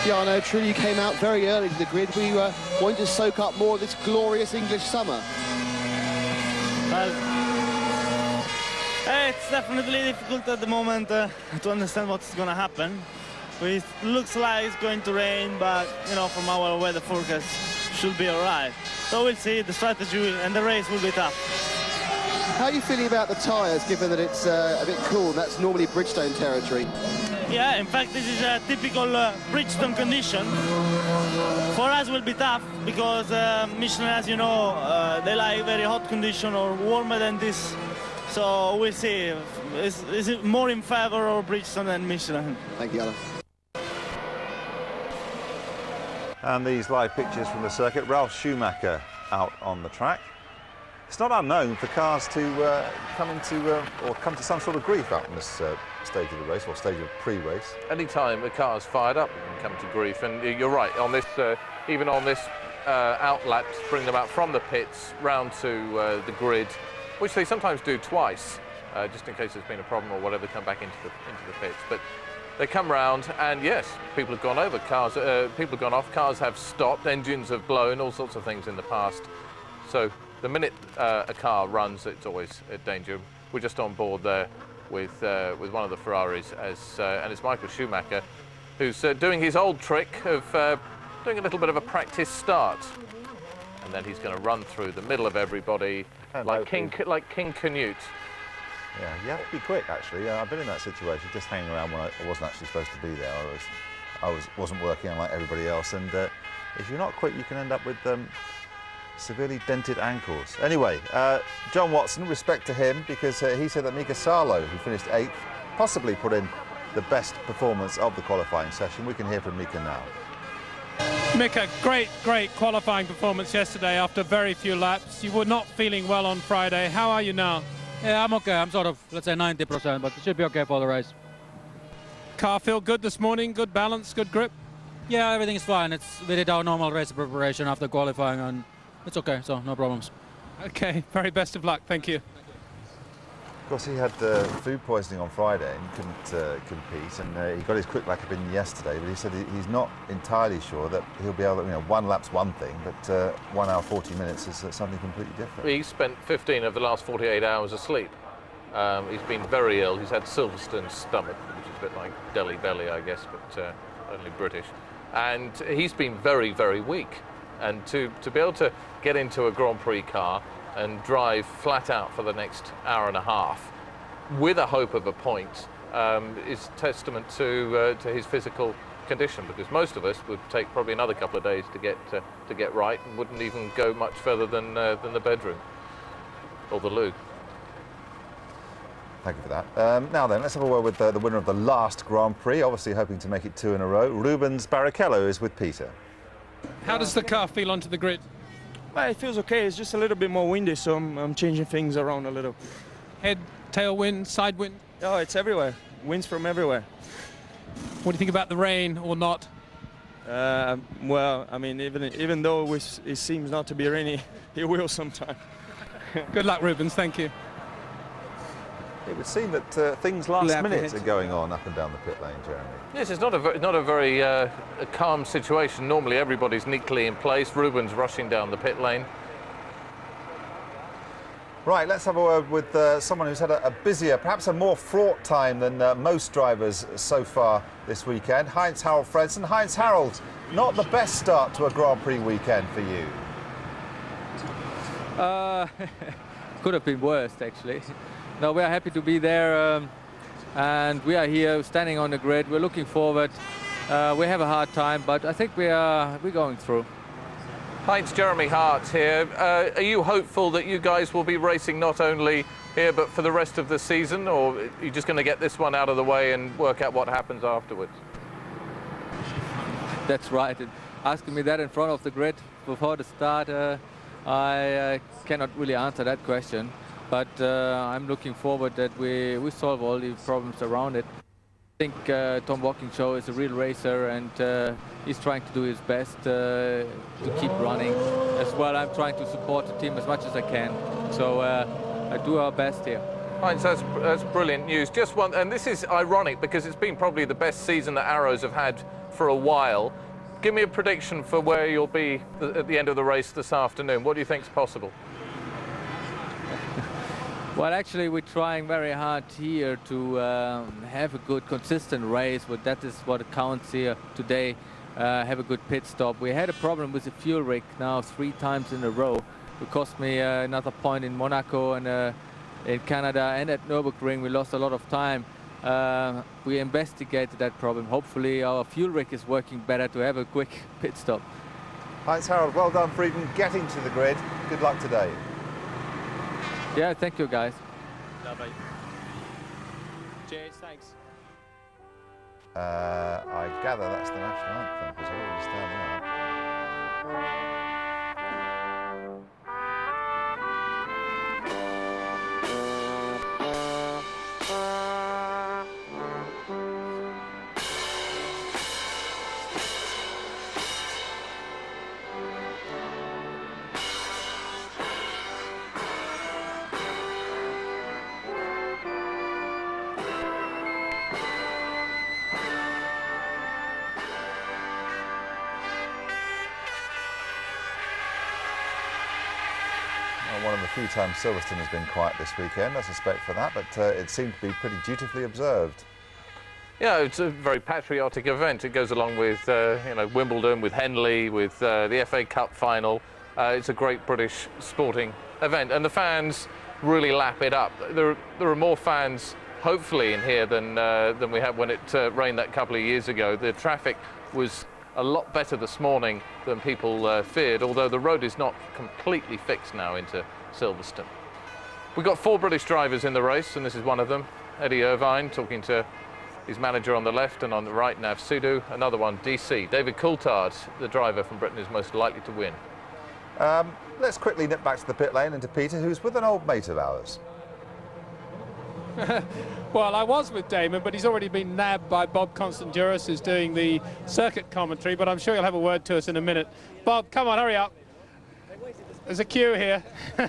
Jarno Trulli came out very early to the grid. We were wanting to soak up more of this glorious English summer. Well, it's definitely difficult at the moment to understand what's going to happen. It looks like it's going to rain, but, you know, from our weather forecast, should be all right. So we'll see. The strategy and the race will be tough. How are you feeling about the tyres, given that it's a bit cool? That's normally Bridgestone territory. Yeah, in fact, this is a typical Bridgestone condition. For us, it will be tough because Michelin, as you know, they like very hot condition or warmer than this. So we'll see. Is it more in favor of Bridgestone than Michelin? Thank you, Alan. And these live pictures from the circuit, Ralf Schumacher out on the track. It's not unknown for cars to come to some sort of grief out in this stage of the race, or stage of pre-race. Anytime a car's fired up, it can come to grief. And you're right, on this, even on this outlap, bring them out from the pits round to the grid, which they sometimes do twice, just in case there's been a problem or whatever, come back into the pits. But they come round, and yes, people have gone over, people have gone off, cars have stopped, engines have blown, all sorts of things in the past. So the minute a car runs, it's always a danger. We're just on board there with one of the Ferraris, and it's Michael Schumacher, who's doing his old trick of doing a little bit of a practice start, and then he's going to run through the middle of everybody like King Canute. Yeah, you have to be quick. Actually, I've been in that situation, just hanging around when I wasn't actually supposed to be there. I wasn't working like everybody else, and if you're not quick, you can end up with severely dented ankles. Anyway, John Watson, respect to him, because he said that Mika Salo, who finished 8th, possibly put in the best performance of the qualifying session. We can hear from Mika now. Mika, great qualifying performance yesterday after very few laps. You were not feeling well on Friday. How are you now? Yeah, I'm okay. I'm sort of, let's say 90%, but it should be okay for the race. Car feel good this morning? Good balance, good grip? Yeah, everything is fine. We did our normal race preparation after qualifying, and it's okay, so no problems. Okay, very best of luck. Thank you. Of course, he had food poisoning on Friday and couldn't compete, and he got his quick lap in yesterday, but he said he's not entirely sure that he'll be able to, one lap's one thing, but 1 hour 40 minutes is something completely different. He spent 15 of the last 48 hours asleep. He's been very ill. He's had Silverstone's stomach, which is a bit like Delhi belly, I guess, but only British. And he's been very, very weak. And to be able to get into a Grand Prix car and drive flat out for the next hour and a half with a hope of a point is testament to his physical condition, because most of us would take probably another couple of days to get right and wouldn't even go much further than the bedroom or the loo. Thank you for that. Now then, let's have a word with the winner of the last Grand Prix, obviously hoping to make it 2 in a row. Rubens Barrichello is with Peter. How does the car feel onto the grid? Well, it feels okay. It's just a little bit more windy, so I'm changing things around a little. Head, tailwind, side wind? Oh, it's everywhere. Winds from everywhere. What do you think about the rain or not? Well, I mean, even though it seems not to be rainy, it will sometime. Good luck, Rubens. Thank you. It would seem that things last minute are going on up and down the pit lane, Jeremy. Yes, it's not a very a calm situation. Normally everybody's neatly in place. Rubens rushing down the pit lane. Right, let's have a word with someone who's had a busier, perhaps a more fraught time than most drivers so far this weekend. Heinz-Harald Frentzen. Heinz-Harald, not the best start to a Grand Prix weekend for you. Could have been worse, actually. No, we are happy to be there, and we are here standing on the grid. We're looking forward. We have a hard time, but I think we're going through. Heinz, Jeremy Hart here. Are you hopeful that you guys will be racing not only here but for the rest of the season, or are you just going to get this one out of the way and work out what happens afterwards? That's right. Asking me that in front of the grid before the start, I cannot really answer that question. But I'm looking forward that we solve all the problems around it. I think Tom Walkinshaw is a real racer, and he's trying to do his best to keep running. As well, I'm trying to support the team as much as I can. So I do our best here. Heinz, that's brilliant news. Just one, and this is ironic because it's been probably the best season that Arrows have had for a while. Give me a prediction for where you'll be at the end of the race this afternoon. What do you think is possible? Well, actually, we're trying very hard here to have a good, consistent race, but that is what counts here today. Have a good pit stop. We had a problem with the fuel rig now 3 times in a row. It cost me another point in Monaco and in Canada and at Nürburgring. We lost a lot of time. We investigated that problem. Hopefully, our fuel rig is working better to have a quick pit stop. Heinz-Harald, well done for even getting to the grid. Good luck today. Yeah, thank you, guys. Lovely. Cheers, thanks. I gather that's the national anthem, because I already stand there. One of the few times Silverstone has been quiet this weekend, I suspect, for that, but it seemed to be pretty dutifully observed. Yeah, it's a very patriotic event. It goes along with you know, Wimbledon, with Henley, with the FA Cup final. It's a great British sporting event, and the fans really lap it up. There are more fans, hopefully, in here than we had when it rained that couple of years ago. The traffic was a lot better this morning than people feared, although the road is not completely fixed now into Silverstone. We've got 4 British drivers in the race, and this is one of them. Eddie Irvine talking to his manager on the left, and on the right, Nav Sudu. Another one, DC. David Coulthard, the driver from Britain, is most likely to win. Let's quickly nip back to the pit lane and to Peter, who's with an old mate of ours. Well, I was with Damon, but he's already been nabbed by Bob Constanduros, who's doing the circuit commentary, but I'm sure he'll have a word to us in a minute. Bob, come on, hurry up. There's a queue here. So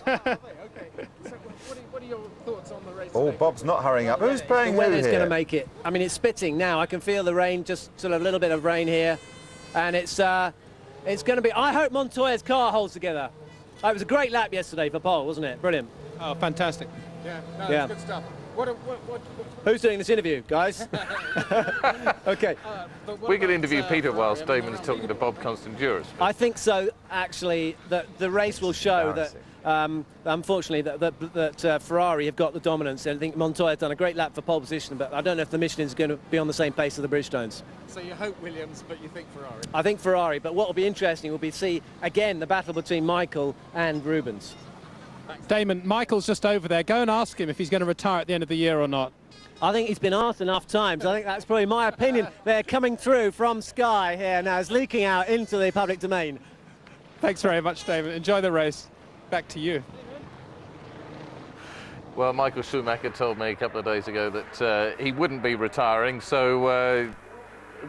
what are your thoughts on the race? Oh, Bob's not hurrying up. Who's playing who here? The weather's going to make it. I mean, it's spitting now. I can feel the rain, just sort of a little bit of rain here. And it's going to be... I hope Montoya's car holds together. It was a great lap yesterday for Pole, wasn't it? Brilliant. Oh, fantastic. Yeah, yeah. Good stuff. Who's doing this interview, guys? Okay. We could interview Peter whilst Damon's talking to Bob Constanduros. I think so, actually, that the race will show that, unfortunately, that Ferrari have got the dominance. And I think Montoya's done a great lap for pole position, but I don't know if the Michelin's going to be on the same pace as the Bridgestones. So you hope Williams, but you think Ferrari? I think Ferrari, but what will be interesting will be to see, again, the battle between Michael and Rubens. Damon, Michael's just over there. Go and ask him if he's going to retire at the end of the year or not. I think he's been asked enough times. I think that's probably my opinion. They're coming through from Sky here now. It's leaking out into the public domain. Thanks very much, Damon. Enjoy the race. Back to you. Well, Michael Schumacher told me a couple of days ago that he wouldn't be retiring, so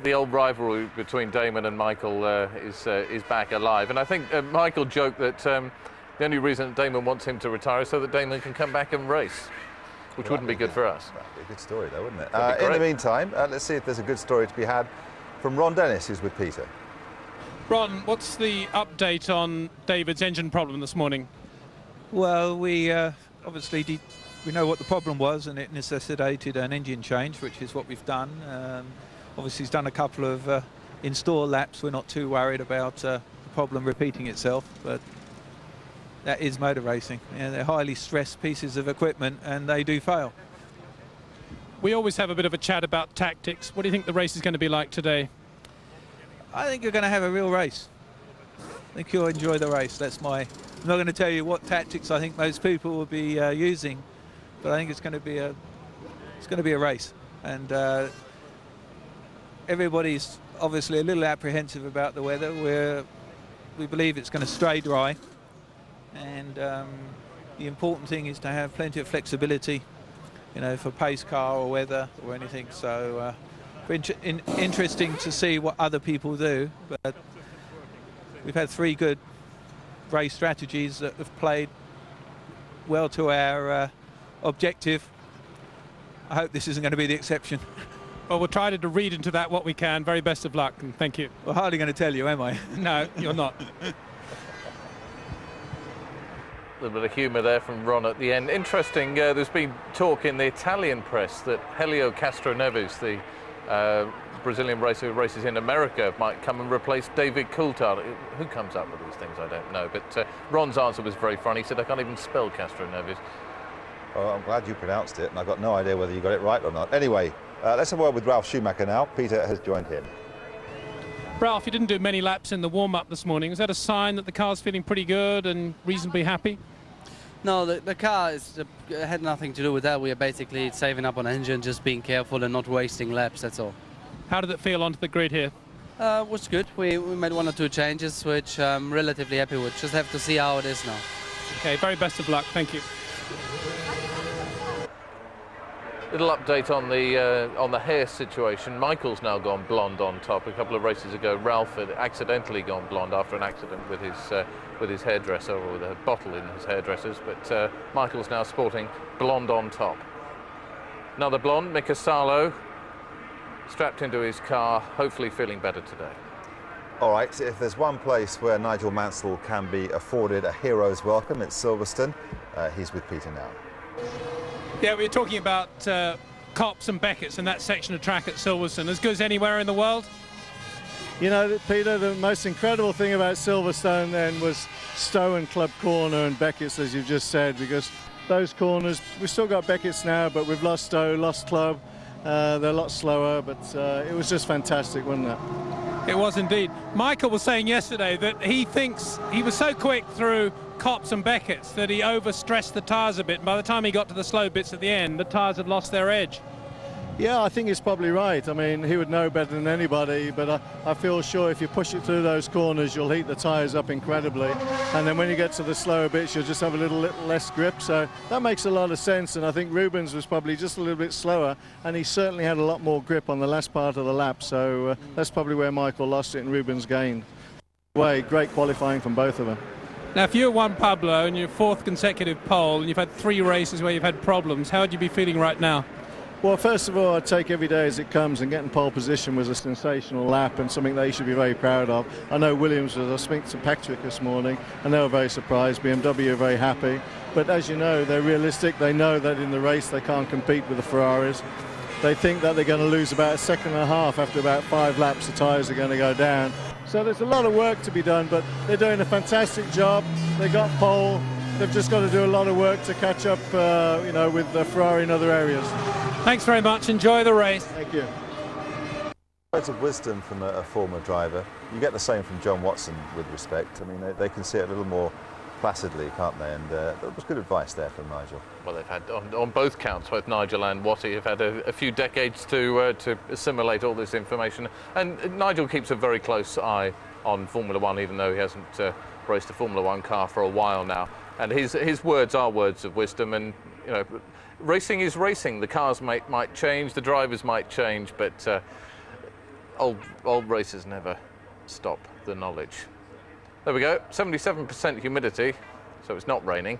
the old rivalry between Damon and Michael is back alive. And I think Michael joked that the only reason Damon wants him to retire is so that Damon can come back and race, which wouldn't be good for us. That'd be a good story, though, wouldn't it? In the meantime, let's see if there's a good story to be had from Ron Dennis, who's with Peter. Ron, what's the update on David's engine problem this morning? Well, we obviously we know what the problem was, and it necessitated an engine change, which is what we've done. Obviously, he's done a couple of in-store laps. We're not too worried about the problem repeating itself, but that is motor racing. They're highly stressed pieces of equipment, and they do fail. We always have a bit of a chat about tactics. What do you think the race is going to be like today? I think you're going to have a real race. I think you'll enjoy the race. I'm not going to tell you what tactics I think most people will be using, but I think it's going to be a race, and everybody's obviously a little apprehensive about the weather. We believe it's going to stay dry, and the important thing is to have plenty of flexibility, for pace car or weather or anything. So interesting to see what other people do, but we've had 3 good race strategies that have played well to our objective. I hope this isn't going to be the exception. Well, we'll try to read into that what we can. Very best of luck, and thank you. Well, hardly going to tell you, am I? No, you're not. A little bit of humour there from Ron at the end. Interesting, there's been talk in the Italian press that Helio Castroneves, the Brazilian racer who races in America, might come and replace David Coulthard. Who comes up with these things, I don't know. But Ron's answer was very funny. He said, I can't even spell Castroneves. Oh, I'm glad you pronounced it, and I've got no idea whether you got it right or not. Anyway, let's have a word with Ralf Schumacher now. Peter has joined him. Ralf, you didn't do many laps in the warm-up this morning. Was that a sign that the car's feeling pretty good and reasonably happy? No, the car had nothing to do with that. We are basically saving up on engine, just being careful and not wasting laps, that's all. How did it feel onto the grid here? Was good. We made 1 or 2 changes, which I'm relatively happy with. Just have to see how it is now. Okay, very best of luck. Thank you. Little update on the hair situation. Michael's now gone blonde on top. A couple of races ago, Ralph had accidentally gone blonde after an accident with his hairdresser, or with a bottle in his hairdresser's. But Michael's now sporting blonde on top. Another blonde, Mika Salo, strapped into his car, hopefully feeling better today. All right, so if there's one place where Nigel Mansell can be afforded a hero's welcome, it's Silverstone. He's with Peter now. Yeah, we were talking about Copse and Beckett's and that section of track at Silverstone. As good as anywhere in the world? You know, Peter, the most incredible thing about Silverstone then was Stowe and Club Corner and Beckett's, as you've just said, because those corners, we've still got Beckett's now, but we've lost Stowe, lost Club. They're a lot slower, but it was just fantastic, wasn't it? It was indeed. Michael was saying yesterday that he thinks he was so quick through Copse and Beckett's that he overstressed the tyres a bit, and by the time he got to the slow bits at the end, the tyres had lost their edge. Yeah, I think he's probably right. I mean, he would know better than anybody, but I feel sure if you push it through those corners, you'll heat the tyres up incredibly. And then when you get to the slower bits, you'll just have a little less grip. So that makes a lot of sense. And I think Rubens was probably just a little bit slower, and he certainly had a lot more grip on the last part of the lap. So that's probably where Michael lost it and Rubens gained. Great qualifying from both of them. Now, if you're Juan Pablo and your 4th consecutive pole, and you've had 3 races where you've had problems, how would you be feeling right now? Well, first of all, I'd take every day as it comes, and getting pole position was a sensational lap and something they should be very proud of. I know Williams was, I spoke to Patrick this morning, and they were very surprised. BMW are very happy. But as you know, they're realistic. They know that in the race they can't compete with the Ferraris. They think that they're going to lose about 1.5 seconds after about 5 laps. The tyres are going to go down. So there's a lot of work to be done, but they're doing a fantastic job. They got pole. They've just got to do a lot of work to catch up, you know, with the Ferrari in other areas. Thanks very much. Enjoy the race. Thank you. Words of wisdom from a former driver. You get the same from John Watson with respect. I mean, they can see it a little more placidly, can't they? And that was good advice there from Nigel. Well, they've had, on both counts, both Nigel and Watty have had a few decades to assimilate all this information. And Nigel keeps a very close eye on Formula One, even though he hasn't raced a Formula One car for a while now. And his words are words of wisdom. And, you know, racing is racing. The cars might change, the drivers might change, but old racers never stop the knowledge. There we go, 77% humidity, so it's not raining,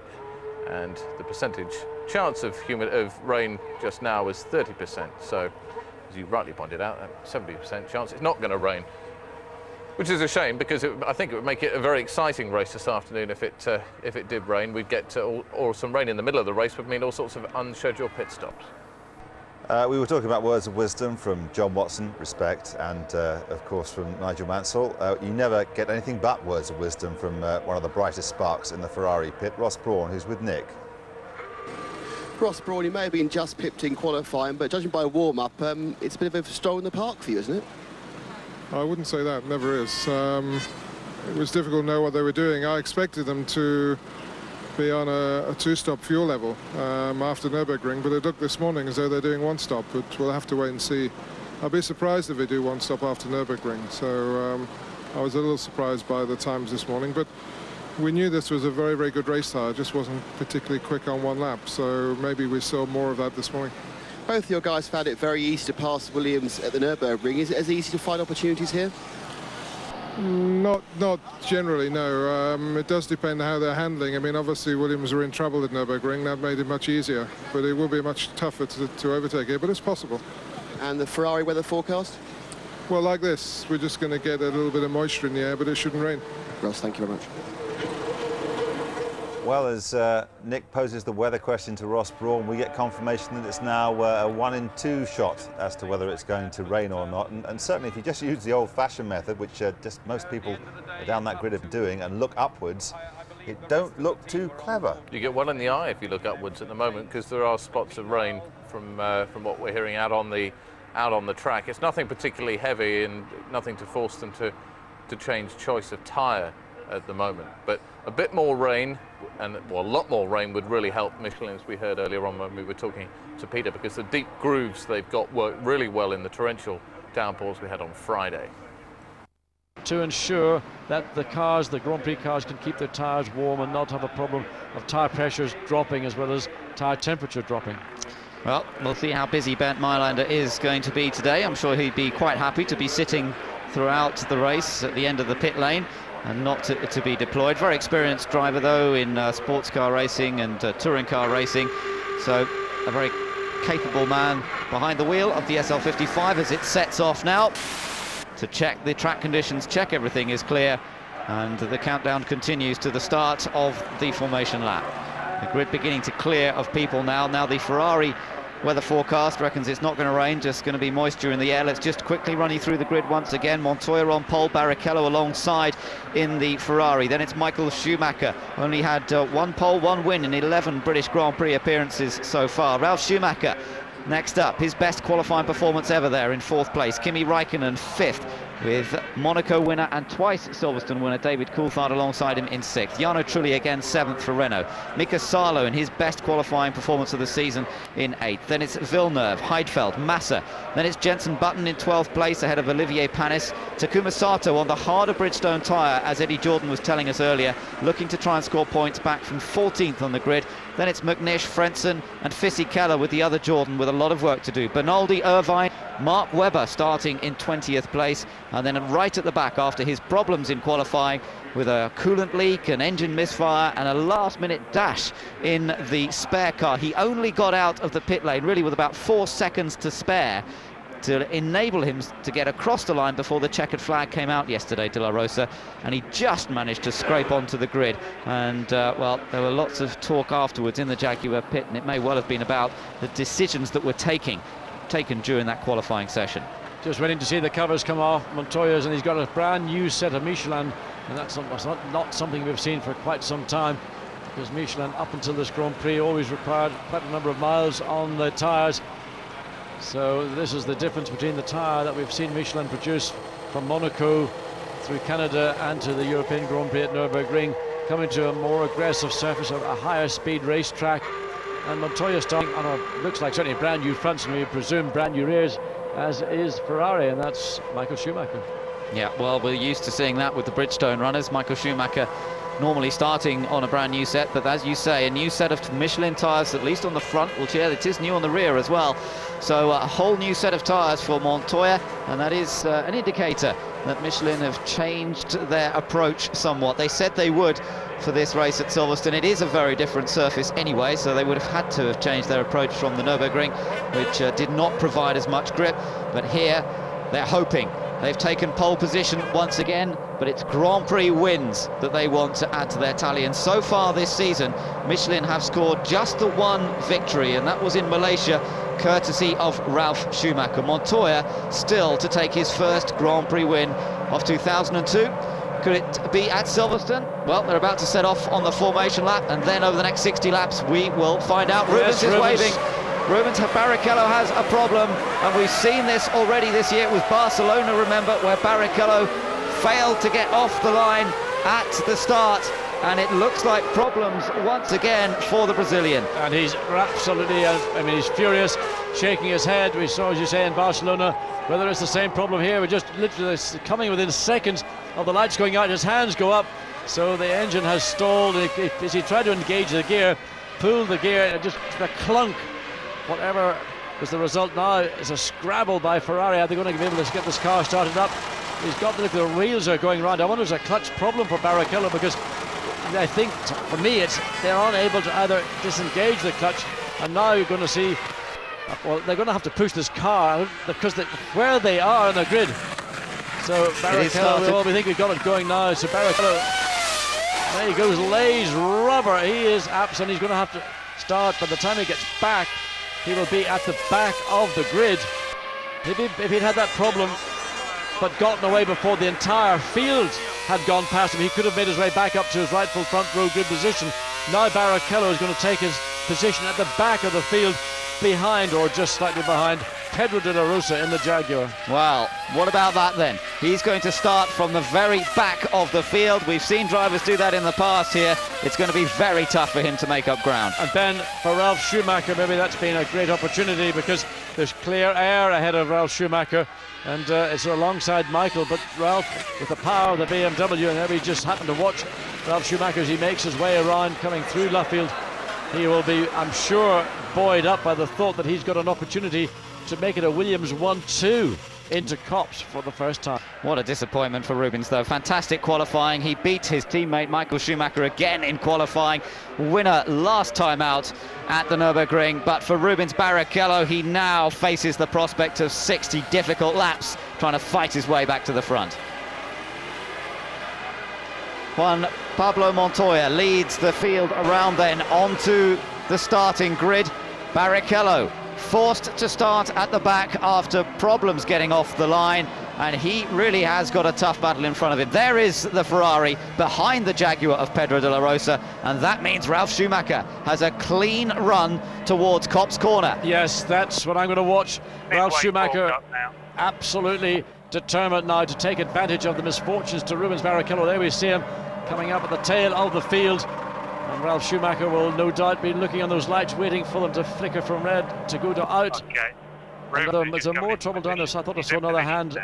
and the percentage chance of rain just now is 30%. So, as you rightly pointed out, 70% chance it's not going to rain. Which is a shame, because I think it would make it a very exciting race this afternoon if it did rain. We'd get or some rain in the middle of the race would mean all sorts of unscheduled pit stops. We were talking about words of wisdom from John Watson, respect, and of course from Nigel Mansell. You never get anything but words of wisdom from one of the brightest sparks in the Ferrari pit, Ross Brawn, who's with Nick. Ross Brawn, you may have been just pipped in qualifying, but judging by warm-up, it's a bit of a stroll in the park for you, isn't it? I wouldn't say that, never is. It was difficult to know what they were doing. I expected them to be on a two-stop fuel level after Nürburgring, but it looked this morning as though they're doing one stop, but we'll have to wait and see. I'll be surprised if they do one stop after Nürburgring, so I was a little surprised by the times this morning, but we knew this was a very, very good race car. It just wasn't particularly quick on one lap, so maybe we saw more of that this morning. Both your guys found it very easy to pass Williams at the Nürburgring. Is it as easy to find opportunities here? Not generally, no. It does depend how they're handling. I mean, obviously Williams were in trouble at Nürburgring. That made it much easier, but it will be much tougher to overtake here, but it's possible. And the Ferrari weather forecast? Well, like this, we're just going to get a little bit of moisture in the air, but it shouldn't rain. Ross, thank you very much. Well, as Nick poses the weather question to Ross Brawn, we get confirmation that it's now a 1 in 2 shot as to whether it's going to rain or not. And certainly if you just use the old-fashioned method, which just most people down that grid are doing, and look upwards, it don't look too clever. You get one in the eye if you look upwards at the moment, because there are spots of rain from what we're hearing out on the track. It's nothing particularly heavy and nothing to force them to change choice of tyre at the moment, but a bit more rain, and well, a lot more rain would really help Michelin, as we heard earlier on when we were talking to Peter, because the deep grooves they've got work really well in the torrential downpours we had on Friday. To ensure that the Grand Prix cars can keep their tyres warm and not have a problem of tyre pressures dropping as well as tyre temperature dropping. Well, we'll see how busy Bernd Mailander is going to be today. I'm sure he'd be quite happy to be sitting throughout the race at the end of the pit lane and not to be deployed. Very experienced driver, though, in sports car racing and touring car racing. So a very capable man behind the wheel of the SL55 as it sets off now to check the track conditions, check everything is clear, and the countdown continues to the start of the formation lap. The grid beginning to clear of people now. Now the Ferrari weather forecast reckons it's not going to rain, just going to be moisture in the air. Let's just quickly run you through the grid once again. Montoya on pole, Barrichello alongside in the Ferrari. Then it's Michael Schumacher, only had 1 pole, 1 win in 11 British Grand Prix appearances so far. Ralf Schumacher next up, his best qualifying performance ever there in 4th place. Kimi Räikkönen 5th, with Monaco winner and twice Silverstone winner David Coulthard alongside him in 6th. Jarno Trulli again 7th for Renault. Mika Salo in his best qualifying performance of the season in 8th. Then it's Villeneuve, Heidfeld, Massa. Then it's Jenson Button in 12th place ahead of Olivier Panis. Takuma Sato on the harder Bridgestone tyre, as Eddie Jordan was telling us earlier, looking to try and score points back from 14th on the grid. Then it's McNish, Frentzen and Fissy Keller with the other Jordan with a lot of work to do. Bernaldi, Irvine, Mark Webber starting in 20th place, and then right at the back after his problems in qualifying with a coolant leak, an engine misfire and a last-minute dash in the spare car. He only got out of the pit lane really with about 4 seconds to spare to enable him to get across the line before the checkered flag came out yesterday, De La Rosa, and he just managed to scrape onto the grid. And well, there were lots of talk afterwards in the Jaguar pit, and it may well have been about the decisions that were taken during that qualifying session. Just waiting to see the covers come off Montoya's, and he's got a brand new set of Michelin, and that's not something we've seen for quite some time, because Michelin up until this Grand Prix always required quite a number of miles on the tyres. So this is the difference between the tyre that we've seen Michelin produce from Monaco through Canada and to the European Grand Prix at Nürburgring, coming to a more aggressive surface, a higher speed racetrack. And Montoya starting on a, looks like certainly brand new fronts, and we presume brand new rears, as is Ferrari, and that's Michael Schumacher. Yeah, well, we're used to seeing that with the Bridgestone runners. Michael Schumacher normally starting on a brand new set, but as you say, a new set of Michelin tyres, at least on the front. Well, yeah, it is new on the rear as well. So a whole new set of tyres for Montoya, and that is an indicator that Michelin have changed their approach somewhat. They said they would for this race at Silverstone. It is a very different surface anyway, so they would have had to have changed their approach from the Nürburgring, which did not provide as much grip. But here, they're hoping They've taken pole position once again, but it's Grand Prix wins that they want to add to their tally. And so far this season, Michelin have scored just the one victory, and that was in Malaysia, courtesy of Ralf Schumacher. Montoya still to take his first Grand Prix win of 2002. Could it be at Silverstone? Well, they're about to set off on the formation lap, and then over the next 60 laps, we will find out. Rubens is waving. Rubens Barrichello has a problem, and we've seen this already this year. It was Barcelona, remember, where Barrichello failed to get off the line at the start, and it looks like problems once again for the Brazilian. And he's absolutely, I mean, he's furious, shaking his head. We saw, as you say, in Barcelona. Whether it's the same problem here, we're just literally coming within seconds of the lights going out, his hands go up, so the engine has stalled. As he tried to engage the gear, pulled the gear, and just the clunk. Whatever was the result now is a scrabble by Ferrari. Are they going to be able to get this car started up? He's got to look, the wheels are going round. I wonder if it's a clutch problem for Barrichello, because I think, for me, they're unable to either disengage the clutch, and now you're going to see, well, they're going to have to push this car because where they are in the grid. So Barrichello, we think we've got it going now. So Barrichello, there he goes, lays rubber. He is absolutely, he's going to have to start. By the time he gets back, he will be at the back of the grid. If he'd had that problem but gotten away before the entire field had gone past him, he could have made his way back up to his rightful front row grid position. Now Barrichello is going to take his position at the back of the field, behind, or just slightly behind, Pedro de la Rosa in the Jaguar. Well, what about that then? He's going to start from the very back of the field. We've seen drivers do that in the past here. It's going to be very tough for him to make up ground. And then for Ralf Schumacher, maybe that's been a great opportunity, because there's clear air ahead of Ralf Schumacher, and it's alongside Michael, but Ralf, with the power of the BMW, and there we just happen to watch Ralf Schumacher as he makes his way around, coming through Luffield. He will be, I'm sure, buoyed up by the thought that he's got an opportunity to make it a Williams 1-2 into Copse for the first time. What a disappointment for Rubens, though. Fantastic qualifying. He beat his teammate Michael Schumacher again in qualifying. Winner last time out at the Nürburgring. But for Rubens Barrichello, he now faces the prospect of 60 difficult laps, trying to fight his way back to the front. Juan Pablo Montoya leads the field around then onto the starting grid. Barrichello forced to start at the back after problems getting off the line, and he really has got a tough battle in front of him. There is the Ferrari behind the Jaguar of Pedro de la Rosa, and that means Ralf Schumacher has a clean run towards Copse Corner. Yes, that's what I'm going to watch. Ralf Schumacher absolutely determined now to take advantage of the misfortunes to Rubens Barrichello. There we see him coming up at the tail of the field. And Ralf Schumacher will no doubt be looking on those lights, waiting for them to flicker from red to go to out. Okay. There's more trouble down there, so I thought I saw another hand.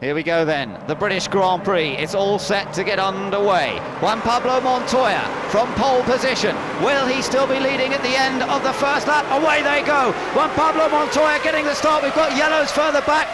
Here we go then, the British Grand Prix. It's all set to get underway. Juan Pablo Montoya from pole position. Will he still be leading at the end of the first lap? Away they go. Juan Pablo Montoya getting the start. We've got yellows further back,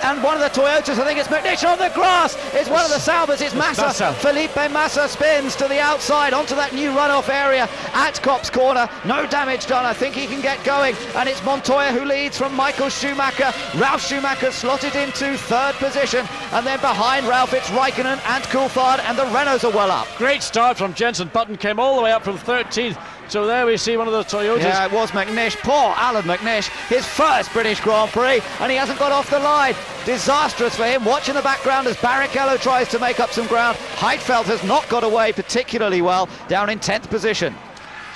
and one of the Toyotas, I think it's McNish on the grass. It's one of the Saubers, it's Massa. Felipe Massa spins to the outside onto that new runoff area at Copse Corner. No damage done. I think he can get going, and it's Montoya who leads from Michael Schumacher. Ralf Schumacher slotted into third position. And then behind Ralf, it's Raikkonen and Coulthard, and the Renaults are well up. Great start from Jenson Button, came all the way up from 13th. So there we see one of the Toyotas. Yeah, it was McNish. Poor Alan McNish, his first British Grand Prix, and he hasn't got off the line. Disastrous for him. Watch in the background as Barrichello tries to make up some ground. Heidfeld has not got away particularly well, down in 10th position.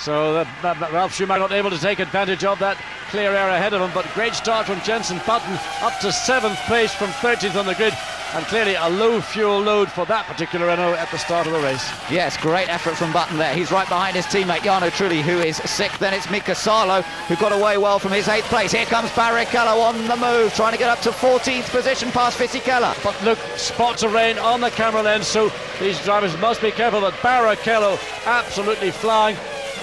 So Ralf Schumacher not able to take advantage of that clear air ahead of him, but great start from Jenson Button, up to 7th place from 13th on the grid, and clearly a low fuel load for that particular Renault at the start of the race. Yes, great effort from Button there. He's right behind his teammate Jarno Trulli, who is 6th. Then it's Mika Salo, who got away well from his 8th place. Here comes Barrichello on the move, trying to get up to 14th position past Fisichella. But look, spots of rain on the camera lens, so these drivers must be careful. But Barrichello absolutely flying,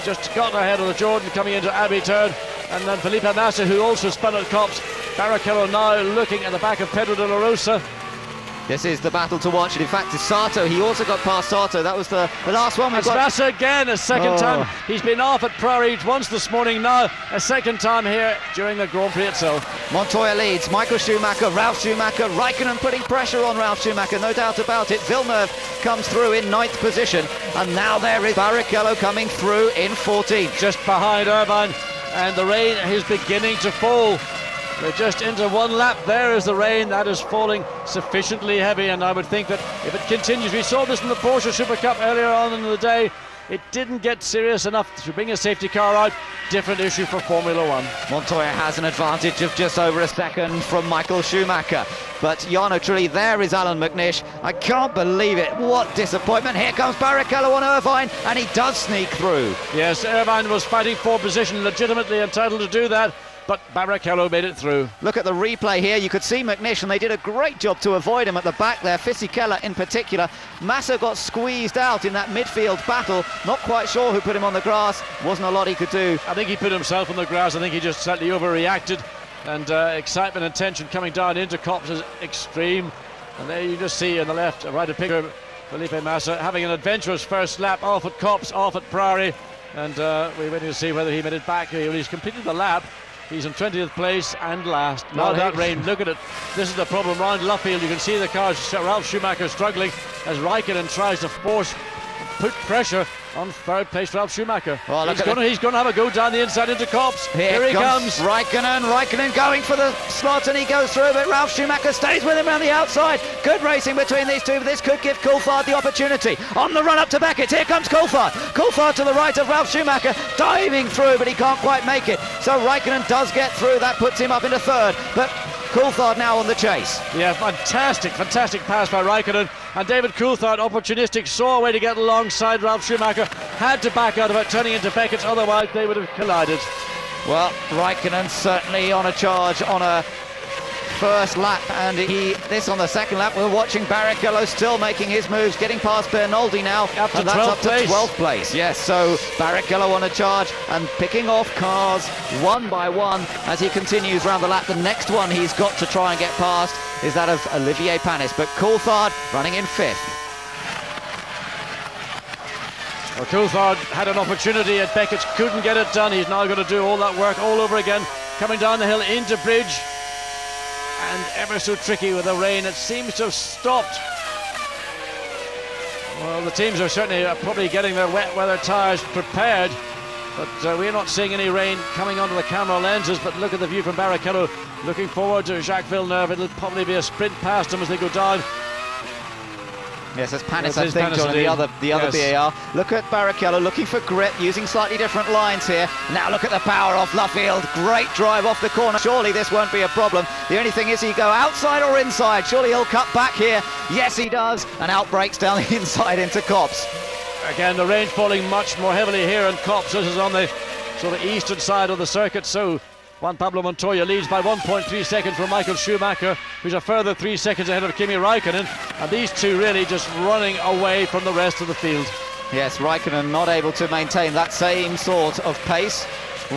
just got ahead of the Jordan coming into Abbey Turn, and then Felipe Massa, who also spun at Copse. Barrichello now looking at the back of Pedro de la Rosa. This is the battle to watch. And in fact, Sato, he also got past Sato. That was the last one. It's Massa again, a second time. He's been off at Prix once this morning, now a second time here during the Grand Prix itself. Montoya leads, Michael Schumacher, Ralf Schumacher, Raikkonen putting pressure on Ralf Schumacher, no doubt about it. Villeneuve comes through in 9th position, and now there is Barrichello coming through in 14th. Just behind Irvine, and the rain is beginning to fall. We're just into one lap. There is the rain that is falling sufficiently heavy, and I would think that if it continues, we saw this in the Porsche Super Cup earlier on in the day, it didn't get serious enough to bring a safety car out. Different issue for Formula One. Montoya has an advantage of just over a second from Michael Schumacher, but Jarno Trulli, there is Alan McNish. I can't believe it. What disappointment. Here comes Barrichello on Irvine, and he does sneak through. Yes, Irvine was fighting for position, legitimately entitled to do that, but Barrichello made it through. Look at the replay here. You could see McNish, and they did a great job to avoid him at the back there. Fisichella in particular. Massa got squeezed out in that midfield battle. Not quite sure who put him on the grass. Wasn't a lot he could do. I think he put himself on the grass. I think he just slightly overreacted, and excitement and tension coming down into Copse is extreme. And there you just see on the left, right of picture, Felipe Massa having an adventurous first lap off at Copse, off at Prix, and we're waiting to see whether he made it back. He's completed the lap. He's in 20th place and last. Now that rain, look at it. This is the problem around Luffield. You can see the cars. Ralf Schumacher struggling as Raikkonen tries to put pressure on third place Ralf Schumacher. Oh, he's going to have a go down the inside into Copse. Here he comes. Raikkonen going for the slot, and he goes through, but Ralf Schumacher stays with him around the outside. Good racing between these two, but this could give Coulthard the opportunity. On the run up to Beckett, here comes Coulthard. Coulthard to the right of Ralf Schumacher, diving through, but he can't quite make it. So Raikkonen does get through. That puts him up into third, but Coulthard now on the chase. Yeah, fantastic pass by Raikkonen. And David Coulthard, opportunistic, saw a way to get alongside Ralf Schumacher, had to back out of it, turning into Beckett, otherwise they would have collided. Well, Raikkonen certainly on a charge on a first lap, and this on the second lap. We're watching Barrichello still making his moves, getting past Bernoldi now, and that's up to 12th place. Yes, so Barrichello on a charge and picking off cars one by one as he continues round the lap. The next one he's got to try and get past is that of Olivier Panis, but Coulthard running in 5th. Well, Coulthard had an opportunity at Beckett, couldn't get it done. He's now going to do all that work all over again, coming down the hill into Bridge. And ever so tricky with the rain. It seems to have stopped. Well, the teams are certainly probably getting their wet weather tyres prepared, but we're not seeing any rain coming onto the camera lenses. But look at the view from Barrichello, looking forward to Jacques Villeneuve. It'll probably be a sprint past him as they go down. Yes, that's Panis, I think, on the other BAR. Look at Barrichello looking for grip, using slightly different lines here. Now look at the power off Luffield. Great drive off the corner. Surely this won't be a problem. The only thing is, he go outside or inside? Surely he'll cut back here. Yes, he does. And out breaks down the inside into Copse. Again, the rain falling much more heavily here in Copse. This is on the sort of eastern side of the circuit, so Juan Pablo Montoya leads by 1.3 seconds from Michael Schumacher, who's a further 3 seconds ahead of Kimi Raikkonen, and these two really just running away from the rest of the field. Yes, Raikkonen not able to maintain that same sort of pace.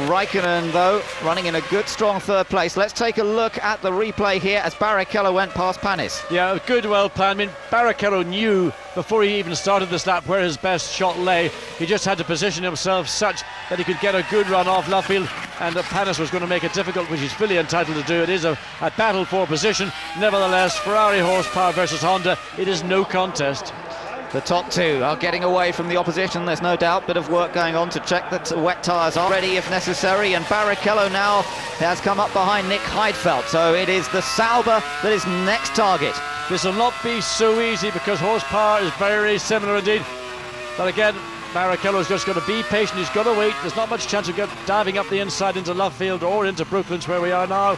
Raikkonen, though, running in a good, strong third place. Let's take a look at the replay here as Barrichello went past Panis. Yeah, good, well planned. I mean, Barrichello knew before he even started this lap where his best shot lay. He just had to position himself such that he could get a good run off Luffield, and Panis was going to make it difficult, which he's fully entitled to do. It is a battle for position. Nevertheless, Ferrari horsepower versus Honda, it is no contest. The top two are getting away from the opposition, there's no doubt. Bit of work going on to check that wet tyres are ready if necessary, and Barrichello now has come up behind Nick Heidfeld, so it is the Sauber that is next target. This will not be so easy because horsepower is very similar indeed, but again, Barrichello's just got to be patient. He's got to wait. There's not much chance of diving up the inside into Luffield or into Brooklands where we are now.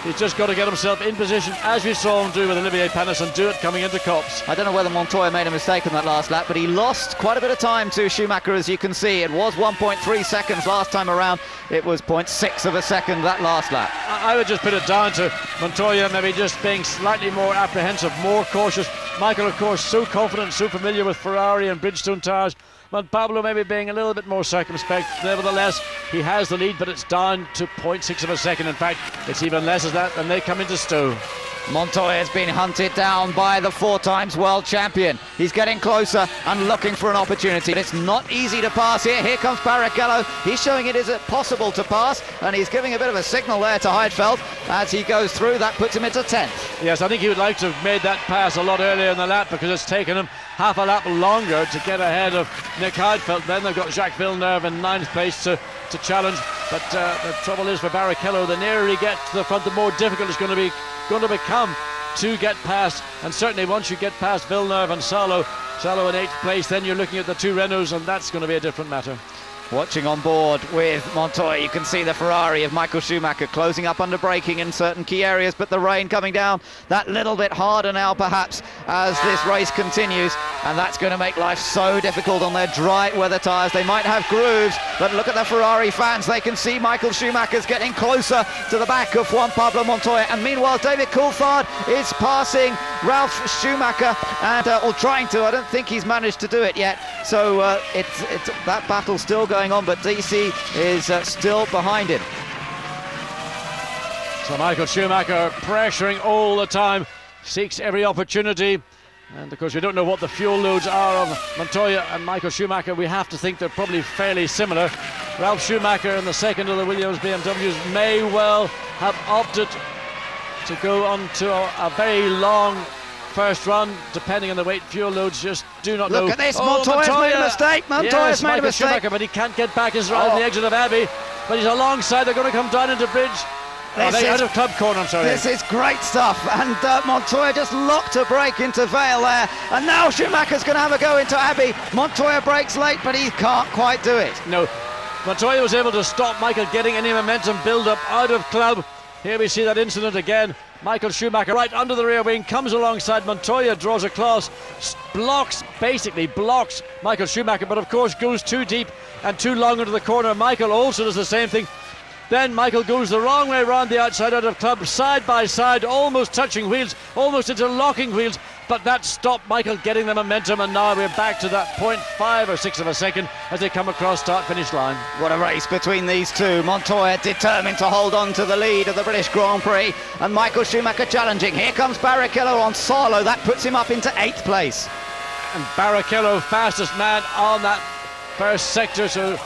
He's just got to get himself in position, as we saw him do with Olivier Panis, and do it coming into Copse. I don't know whether Montoya made a mistake on that last lap, but he lost quite a bit of time to Schumacher, as you can see. It was 1.3 seconds last time around. It was 0.6 of a second that last lap. I would just put it down to Montoya maybe just being slightly more apprehensive, more cautious. Michael, of course, so confident, so familiar with Ferrari and Bridgestone tyres. But Pablo maybe being a little bit more circumspect. Nevertheless, he has the lead, but it's down to 0.6 of a second. In fact, it's even less as that, and they come into Stowe. Montoya has been hunted down by the 4 times world champion. He's getting closer and looking for an opportunity. But it's not easy to pass here. Here comes Barrichello. He's showing it is possible to pass, and he's giving a bit of a signal there to Heidfeld as he goes through. That puts him into 10th. Yes, I think he would like to have made that pass a lot earlier in the lap, because it's taken him half a lap longer to get ahead of Nick Heidfeld. Then they've got Jacques Villeneuve in 9th place to challenge. But the trouble is for Barrichello, the nearer he gets to the front, the more difficult it's going to become to get past. And certainly once you get past Villeneuve and Salo in 8th place, then you're looking at the 2 Renaults, and that's going to be a different matter. Watching on board with Montoya, you can see the Ferrari of Michael Schumacher closing up under braking in certain key areas, but the rain coming down that little bit harder now perhaps as this race continues, and that's going to make life so difficult on their dry weather tyres. They might have grooves, but look at the Ferrari fans. They can see Michael Schumacher's getting closer to the back of Juan Pablo Montoya, and meanwhile David Coulthard is passing Ralf Schumacher, and or trying to. I don't think he's managed to do it yet, so it's that battle still going on, but DC is still behind him. So Michael Schumacher pressuring all the time, seeks every opportunity, and of course we don't know what the fuel loads are of Montoya and Michael Schumacher. We have to think they're probably fairly similar. Ralf Schumacher in the second of the Williams BMWs may well have opted to go on to a very long first run, depending on the weight fuel loads. Just do not know. Look at this, Montoya's made a mistake. Montoya's made a mistake. Schumacher, but he can't get back. He's right on the exit of Abbey, but he's alongside. They're going to come down into bridge. Out of club corner, I'm sorry. This is great stuff, and Montoya just locked a break into Vale there, and now Schumacher's going to have a go into Abbey. Montoya breaks late, but he can't quite do it. No, Montoya was able to stop Michael getting any momentum build up out of club. Here we see that incident again. Michael Schumacher right under the rear wing, comes alongside Montoya, draws across, basically blocks Michael Schumacher, but of course goes too deep and too long into the corner. Michael also does the same thing. Then Michael goes the wrong way around the outside out of club, side by side, almost touching wheels, almost interlocking wheels, but that stopped Michael getting the momentum, and now we're back to that 0.5 or 6 of a second as they come across start-finish line. What a race between these two. Montoya determined to hold on to the lead of the British Grand Prix, and Michael Schumacher challenging. Here comes Barrichello on Salo. That puts him up into 8th place. And Barrichello, fastest man on that first sector, so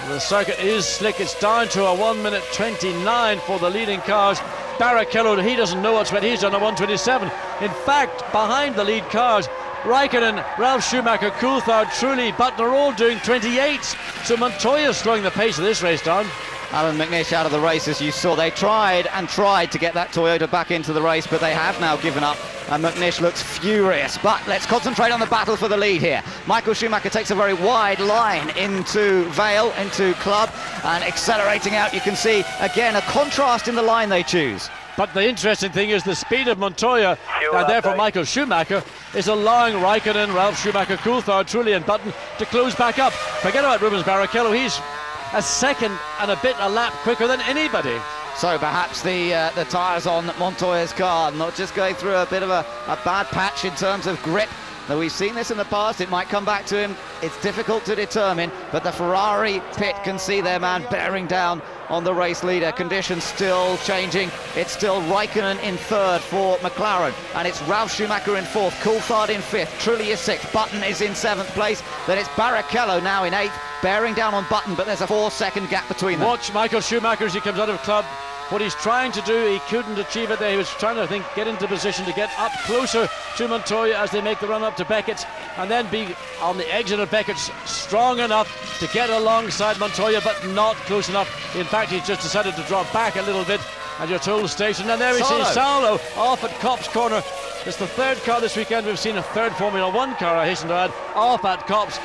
the circuit is slick. It's down to a 1:29 for the leading cars. Barrichello, he doesn't know what's what. He's done a 1:27. In fact, behind the lead cars, Raikkonen, Ralf Schumacher, Coulthard, Trulli, Button are all doing 28s. So Montoya's slowing the pace of this race down. Alan McNish out of the race, as you saw. They tried to get that Toyota back into the race, but they have now given up, and McNish looks furious. But let's concentrate on the battle for the lead here. Michael Schumacher takes a very wide line into Vale, into club, and accelerating out. You can see again a contrast in the line they choose. But the interesting thing is the speed of Montoya, and therefore Michael Schumacher, is allowing Raikkonen, Ralf Schumacher, Coulthard, Trulli and Button to close back up. Forget about Rubens Barrichello. He's a second and a lap quicker than anybody. So perhaps the tyres on Montoya's car not just going through a bit of a bad patch in terms of grip. Though we've seen this in the past, it might come back to him. It's difficult to determine, but the Ferrari pit can see their man bearing down on the race leader. Conditions still changing. It's still Raikkonen in 3rd for McLaren, and it's Ralf Schumacher in 4th, Coulthard in 5th, Trulli is 6th, Button is in 7th place. Then it's Barrichello now in 8th, bearing down on Button, but there's a 4-second gap between them. Watch Michael Schumacher as he comes out of club. What he's trying to do, he couldn't achieve it there. He was trying to, I think, get into position to get up closer to Montoya as they make the run up to Beckett, and then be on the exit of Beckett, strong enough to get alongside Montoya, but not close enough. In fact, he's just decided to drop back a little bit, and you're told station. And there we see Salo off at Copse Corner. It's the 3rd car this weekend. We've seen a 3rd Formula 1 car, I hasten to add, off at Copse.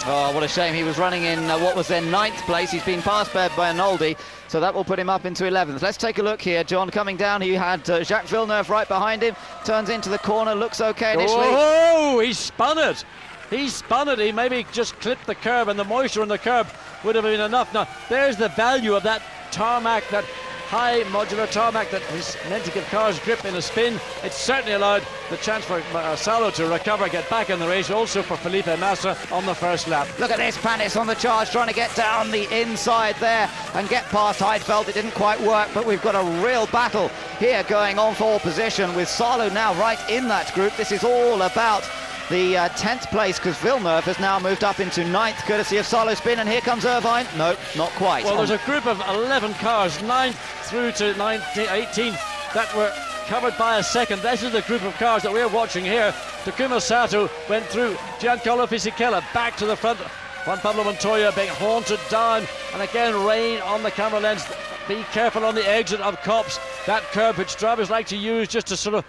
Oh, what a shame. He was running in what was then 9th place. He's been passed by an oldie, so that will put him up into 11th. Let's take a look here. John coming down. He had Jacques Villeneuve right behind him. Turns into the corner. Looks okay initially. Oh, he spun it. He spun it. He maybe just clipped the curb, and the moisture on the curb would have been enough. Now, there's the value of that tarmac, that high modular tarmac that is meant to give cars grip in a spin. It certainly allowed the chance for Salo to recover, get back in the race, also for Felipe Massa on the first lap. Look at this, Panis on the charge, trying to get down the inside there and get past Heidfeld. It didn't quite work, but we've got a real battle here going on for position with Salo now right in that group. This is all about the 10th place, because Villeneuve has now moved up into 9th courtesy of Salo spin, and here comes Irvine. No, not quite. Well, there's a group of 11 cars, 9th through to 18th, that were covered by a second. This is the group of cars that we're watching here. Takuma Sato went through, Giancarlo Fisichella back to the front, Juan Pablo Montoya being haunted down, and again rain on the camera lens. Be careful on the exit of Copse. That curb which drivers like to use just to sort of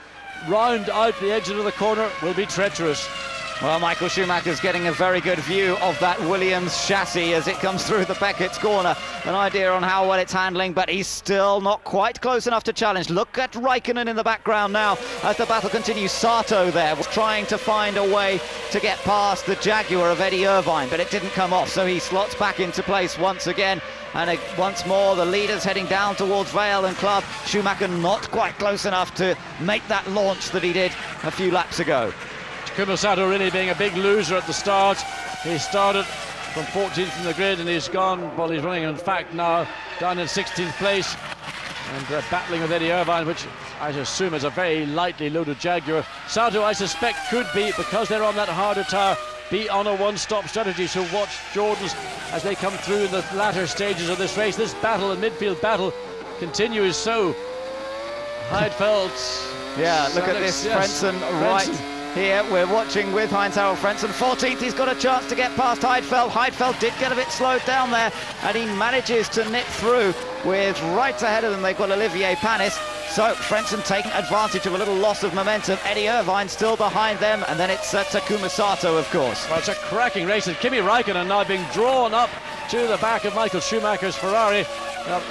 round out the exit of the corner will be treacherous. Well, Michael Schumacher's getting a very good view of that Williams chassis as it comes through the Beckett's corner. An idea on how well it's handling, but he's still not quite close enough to challenge. Look at Raikkonen in the background now as the battle continues. Sato there was trying to find a way to get past the Jaguar of Eddie Irvine, but it didn't come off, so he slots back into place once again. And once more, the leaders heading down towards Vale and Club. Schumacher not quite close enough to make that launch that he did a few laps ago. Takuma Sato really being a big loser at the start. He started from 14th from the grid and he's gone, well, he's running in fact now down in 16th place and battling with Eddie Irvine, which I assume is a very lightly loaded Jaguar. Sato, I suspect, could be, because they're on that harder tyre, be on a one-stop strategy. So watch Jordans as they come through in the latter stages of this race. This battle, the midfield battle, continues. So Heidfeld. Yeah, look at this, yes. Frentzen right here. We're watching with Heinz-Harald Frentzen. 14th, he's got a chance to get past Heidfeld. Heidfeld did get a bit slowed down there, and he manages to nip through with right ahead of them. They've got Olivier Panis. So Frentzen taking advantage of a little loss of momentum. Eddie Irvine still behind them, and then it's Takuma Sato, of course. Well, it's a cracking race, and Kimi Raikkonen now being drawn up to the back of Michael Schumacher's Ferrari.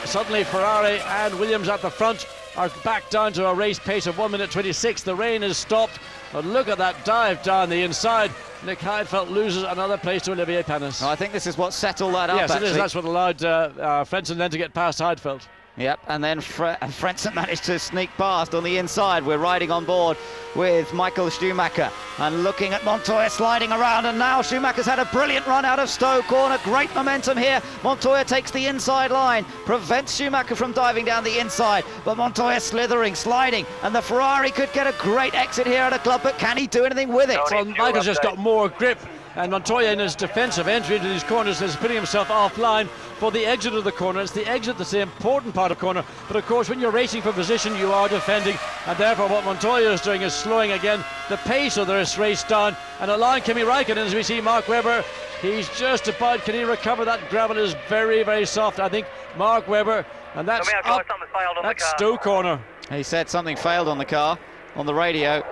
Suddenly Ferrari and Williams at the front are back down to a race pace of 1 minute 26. The rain has stopped, but look at that dive down the inside. Nick Heidfeld loses another place to Olivier Panis. I think this is what settled that up. Yes, it is. That's what allowed Frentzen then to get past Heidfeld. Yep, and then Frentzen managed to sneak past on the inside. We're riding on board with Michael Schumacher and looking at Montoya sliding around, and now Schumacher's had a brilliant run out of Stowe corner. Great momentum here. Montoya takes the inside line, prevents Schumacher from diving down the inside, but Montoya slithering, sliding, and the Ferrari could get a great exit here at a club, but can he do anything with it? Well, Michael's just got more grip, and Montoya in his defensive entry into these corners is putting himself offline for the exit of the corner. It's the exit that's the important part of corner, but of course when you're racing for position you are defending, and therefore what Montoya is doing is slowing again the pace of this race down and allowing Kimi Raikkonen, as we see Mark Webber, he's just about, can he recover? That gravel is very, very soft. I think Mark Webber, and that's Stowe corner. He said something failed on the car, on the radio.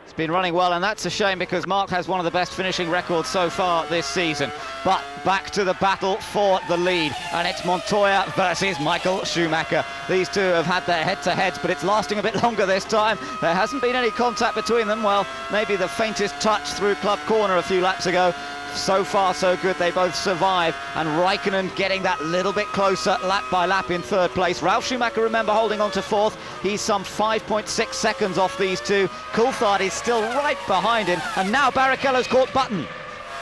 It's been running well, and that's a shame because Mark has one of the best finishing records so far this season. But back to the battle for the lead, and it's Montoya versus Michael Schumacher. These two have had their head-to-heads, but it's lasting a bit longer this time. There hasn't been any contact between them. Well, maybe the faintest touch through Club Corner a few laps ago. So far, so good. They both survive, and Raikkonen getting that little bit closer lap by lap in third place. Ralf Schumacher, remember, holding on to fourth. He's some 5.6 seconds off these two. Coulthard is still right behind him, and now Barrichello's caught Button.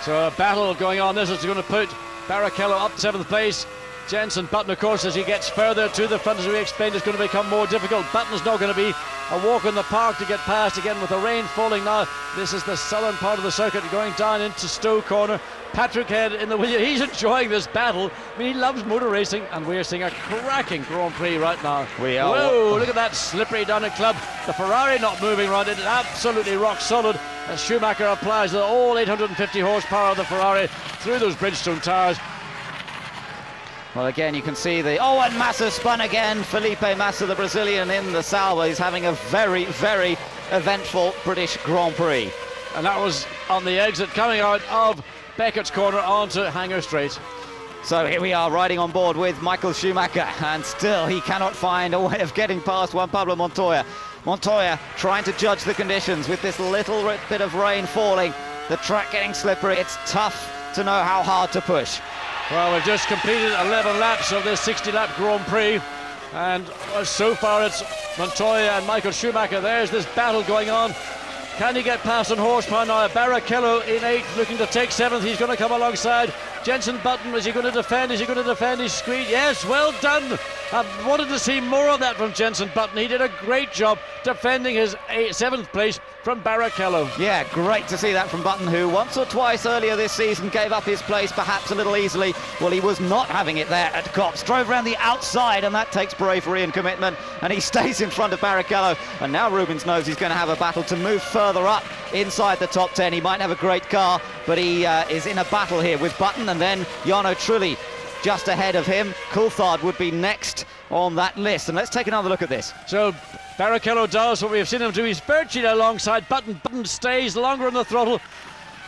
So a battle going on. This is going to put Barrichello up to 7th place. Jenson Button, of course, as he gets further to the front, as we explained, is going to become more difficult. Button's not going to be a walk in the park to get past again with the rain falling now. This is the southern part of the circuit going down into Stowe corner. Patrick Head in the Williams, he's enjoying this battle. I mean, he loves motor racing, and we're seeing a cracking Grand Prix right now. We are. Whoa, look at that slippery down at Club. The Ferrari not moving around, it is absolutely rock solid as Schumacher applies all 850 horsepower of the Ferrari through those Bridgestone tyres. Well, again, you can see and Massa spun again. Felipe Massa, the Brazilian, in the Sauber. He's having a very, very eventful British Grand Prix. And that was on the exit coming out of Beckett's corner onto Hangar Straight. So here we are riding on board with Michael Schumacher, and still he cannot find a way of getting past Juan Pablo Montoya. Montoya trying to judge the conditions with this little bit of rain falling. The track getting slippery. It's tough to know how hard to push. Well, we've just completed 11 laps of this 60-lap Grand Prix, And so far it's Montoya and Michael Schumacher. There's this battle going on. Can he get past on horsepower now? Barrichello in 8th, looking to take 7th. He's going to come alongside. Jenson Button, is he going to defend? Is he going to defend his screen? Yes, well done. I wanted to see more of that from Jenson Button. He did a great job defending his 7th place from Barrichello. Yeah, great to see that from Button, who once or twice earlier this season gave up his place perhaps a little easily. Well, he was not having it there at Copse. Drove around the outside, and that takes bravery and commitment, and he stays in front of Barrichello. And now Rubens knows he's going to have a battle to move further up inside the top 10. He might have a great car, but he is in a battle here with Button, and then Jarno Trulli just ahead of him. Coulthard would be next on that list. And let's take another look at this. So Barrichello does what we have seen him do. He's virtually alongside Button. Button stays longer on the throttle.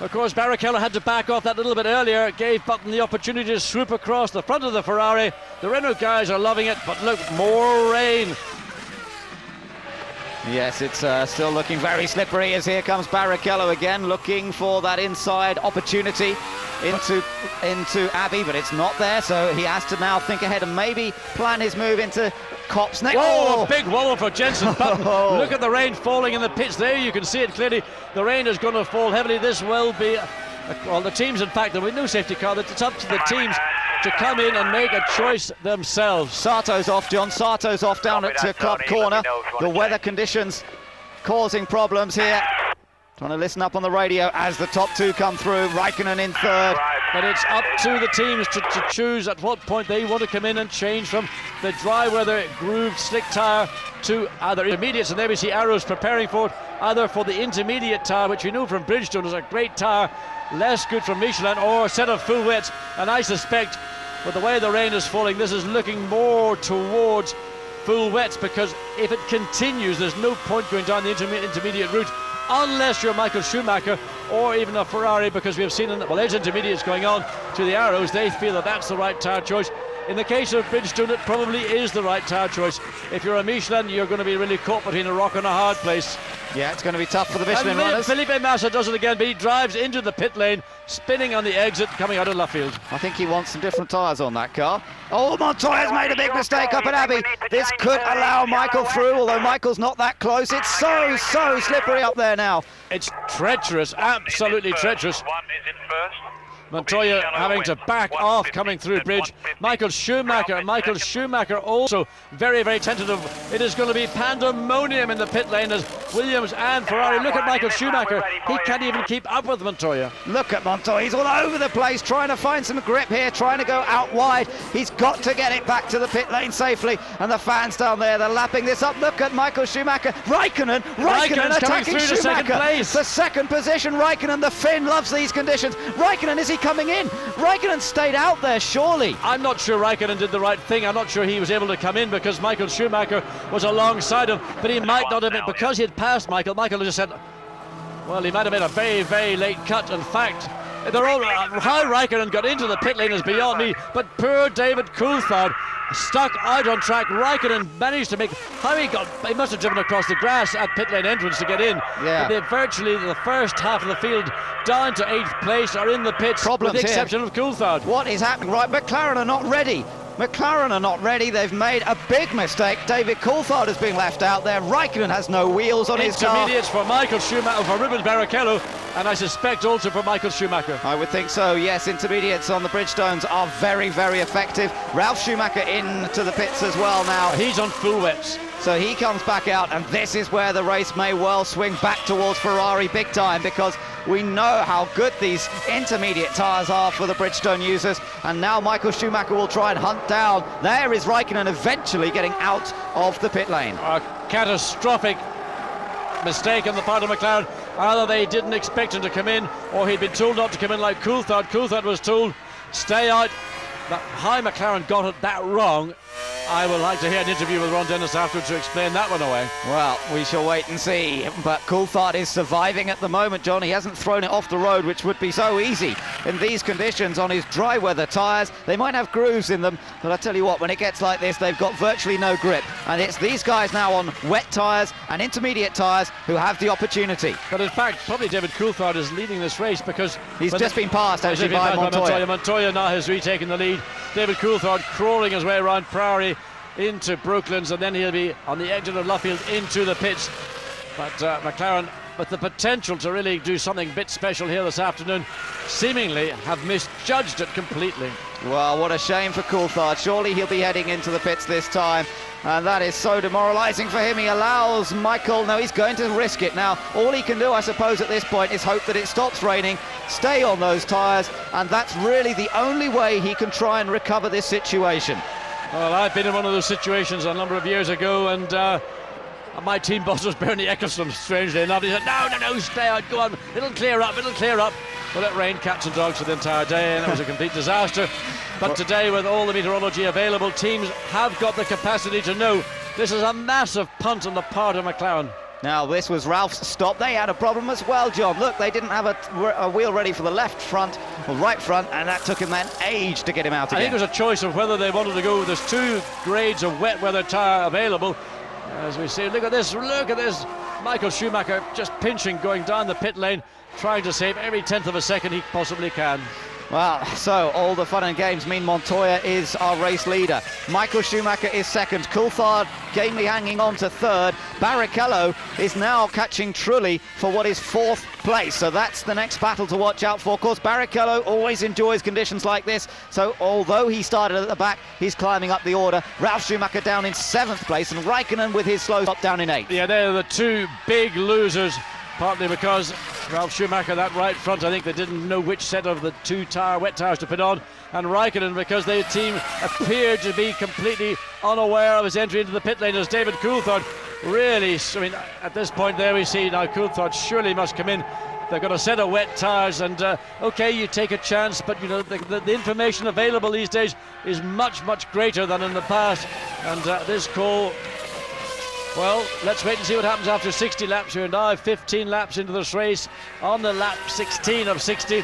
Of course, Barrichello had to back off that a little bit earlier. It gave Button the opportunity to swoop across the front of the Ferrari. The Renault guys are loving it, but look, more rain. Yes, it's still looking very slippery as here comes Barrichello again, looking for that inside opportunity into Abbey, but it's not there, so he has to now think ahead and maybe plan his move into Copse next. Oh, a big wobble for Jenson Button. Look at the rain falling in the pits there. You can see it clearly. The rain is going to fall heavily. This will be, well, the teams, in fact, there will be no safety car. It's up to the teams to come in and make a choice themselves. Sato's off, John. Sato's off down at Club Corner. The weather conditions causing problems here. Trying to listen up on the radio as the top 2 come through. Raikkonen in 3rd. But it's up to the teams to choose at what point they want to come in and change from the dry weather grooved slick tyre to either intermediates, and there we see Arrows preparing for it, either for the intermediate tyre, which we know from Bridgestone is a great tyre, less good from Michelin, or a set of full wets. And I suspect with the way the rain is falling, this is looking more towards full wets, because if it continues, there's no point going down the intermediate route unless you're Michael Schumacher or even a Ferrari, because we have seen, well, there's intermediates going on to the Arrows. They feel that that's the right tyre choice. In the case of Bridgestone, it probably is the right tyre choice. If you're a Michelin, you're going to be really caught between a rock and a hard place. Yeah, it's going to be tough for the Michelin runners. Felipe Massa does it again, but he drives into the pit lane, spinning on the exit, coming out of left field. I think he wants some different tyres on that car. Oh, Montoya's made a big mistake up at Abbey. This could allow Michael through, although Michael's not that close. It's so slippery up there now. It's treacherous, absolutely treacherous. Montoya having to back off coming through bridge. Michael Schumacher also very, very tentative. It is going to be pandemonium in the pit lane as Williams and Ferrari. Look at Michael Schumacher. He can't even keep up with Montoya. Look at Montoya. He's all over the place, trying to find some grip here, trying to go out wide. He's got to get it back to the pit lane safely. And the fans down there, they're lapping this up. Look at Michael Schumacher. Raikkonen attacking through Schumacher. to second place. The second position, Raikkonen. The Finn loves these conditions. Raikkonen, is he coming in? Raikkonen stayed out there, surely. I'm not sure Raikkonen did the right thing. I'm not sure he was able to come in because Michael Schumacher was alongside him, but he might not have been, because he had passed Michael just said, well, he might have made a very, very late cut. In fact, they're all, how Raikkonen got into the pit lane is beyond me, but poor David Coulthard stuck out on track. Raikkonen managed to make, he must have driven across the grass at pit lane entrance to get in. Yeah. But they virtually, the first half of the field down to 8th place are in the pits, Problems with the exception of Coulthard. What is happening? Right, McLaren are not ready. They've made a big mistake. David Coulthard is being left out there. Raikkonen has no wheels on his car. Intermediates for Michael Schumacher, for Rubens Barrichello, and I suspect also for Michael Schumacher. I would think so, yes. Intermediates on the Bridgestones are very, very effective. Ralf Schumacher into the pits as well now. He's on full wets. So he comes back out, and this is where the race may well swing back towards Ferrari big time, because we know how good these intermediate tyres are for the Bridgestone users. And now Michael Schumacher will try and hunt down. There is Raikkonen eventually getting out of the pit lane. A catastrophic mistake on the part of McLaren. Either they didn't expect him to come in, or he'd been told not to come in like Coulthard. Coulthard was told, stay out. But how McLaren got it that wrong, I would like to hear an interview with Ron Dennis afterwards to explain that one away. Well, we shall wait and see. But Coulthard is surviving at the moment, John. He hasn't thrown it off the road, which would be so easy in these conditions on his dry weather tyres. They might have grooves in them, but I tell you what, when it gets like this, they've got virtually no grip. And it's these guys now on wet tyres and intermediate tyres who have the opportunity. But in fact, probably David Coulthard is leading this race, because he's just been passed actually by Montoya. Montoya now has retaken the lead. David Coulthard crawling his way around Priory into Brooklands, and then he'll be on the exit of Luffield into the pits. But McLaren, with the potential to really do something a bit special here this afternoon, seemingly have misjudged it completely. Well, what a shame for Coulthard. Surely he'll be heading into the pits this time, and that is so demoralising for him. He allows Michael, no, he's going to risk it now. All he can do, I suppose, at this point is hope that it stops raining, stay on those tyres, and that's really the only way he can try and recover this situation. Well, I've been in one of those situations a number of years ago, and my team boss was Bernie Ecclestone, strangely enough. He said, no, stay out, go on, it'll clear up. Well, it rained cats and dogs for the entire day, and it was a complete disaster. But today, with all the meteorology available, teams have got the capacity to know this is a massive punt on the part of McLaren. Now, this was Ralph's stop. They had a problem as well, John. Look, they didn't have a wheel ready for the left front or right front, and that took him an age to get him out again. I think it was a choice of whether they wanted to go. There's two grades of wet weather tyre available. As we see, look at this. Michael Schumacher just pinching, going down the pit lane, trying to save every tenth of a second he possibly can. Well, so all the fun and games mean Montoya is our race leader. Michael Schumacher is second. Coulthard gamely hanging on to third. Barrichello is now catching Trulli for what is fourth place. So that's the next battle to watch out for. Of course, Barrichello always enjoys conditions like this. So although he started at the back, he's climbing up the order. Ralf Schumacher down in seventh place, and Raikkonen with his slow stop down in eighth. Yeah, they're the two big losers. Partly because Ralf Schumacher, that right front, I think they didn't know which set of the two wet tyres to put on, and Raikkonen because their team appeared to be completely unaware of his entry into the pit lane as David Coulthard really, I mean, at this point there we see now Coulthard surely must come in. They've got a set of wet tyres, and okay, you take a chance, but you know the information available these days is much greater than in the past, and this call. Well, let's wait and see what happens after 60 laps. We're now 15 laps into this race, on the lap 16 of 60.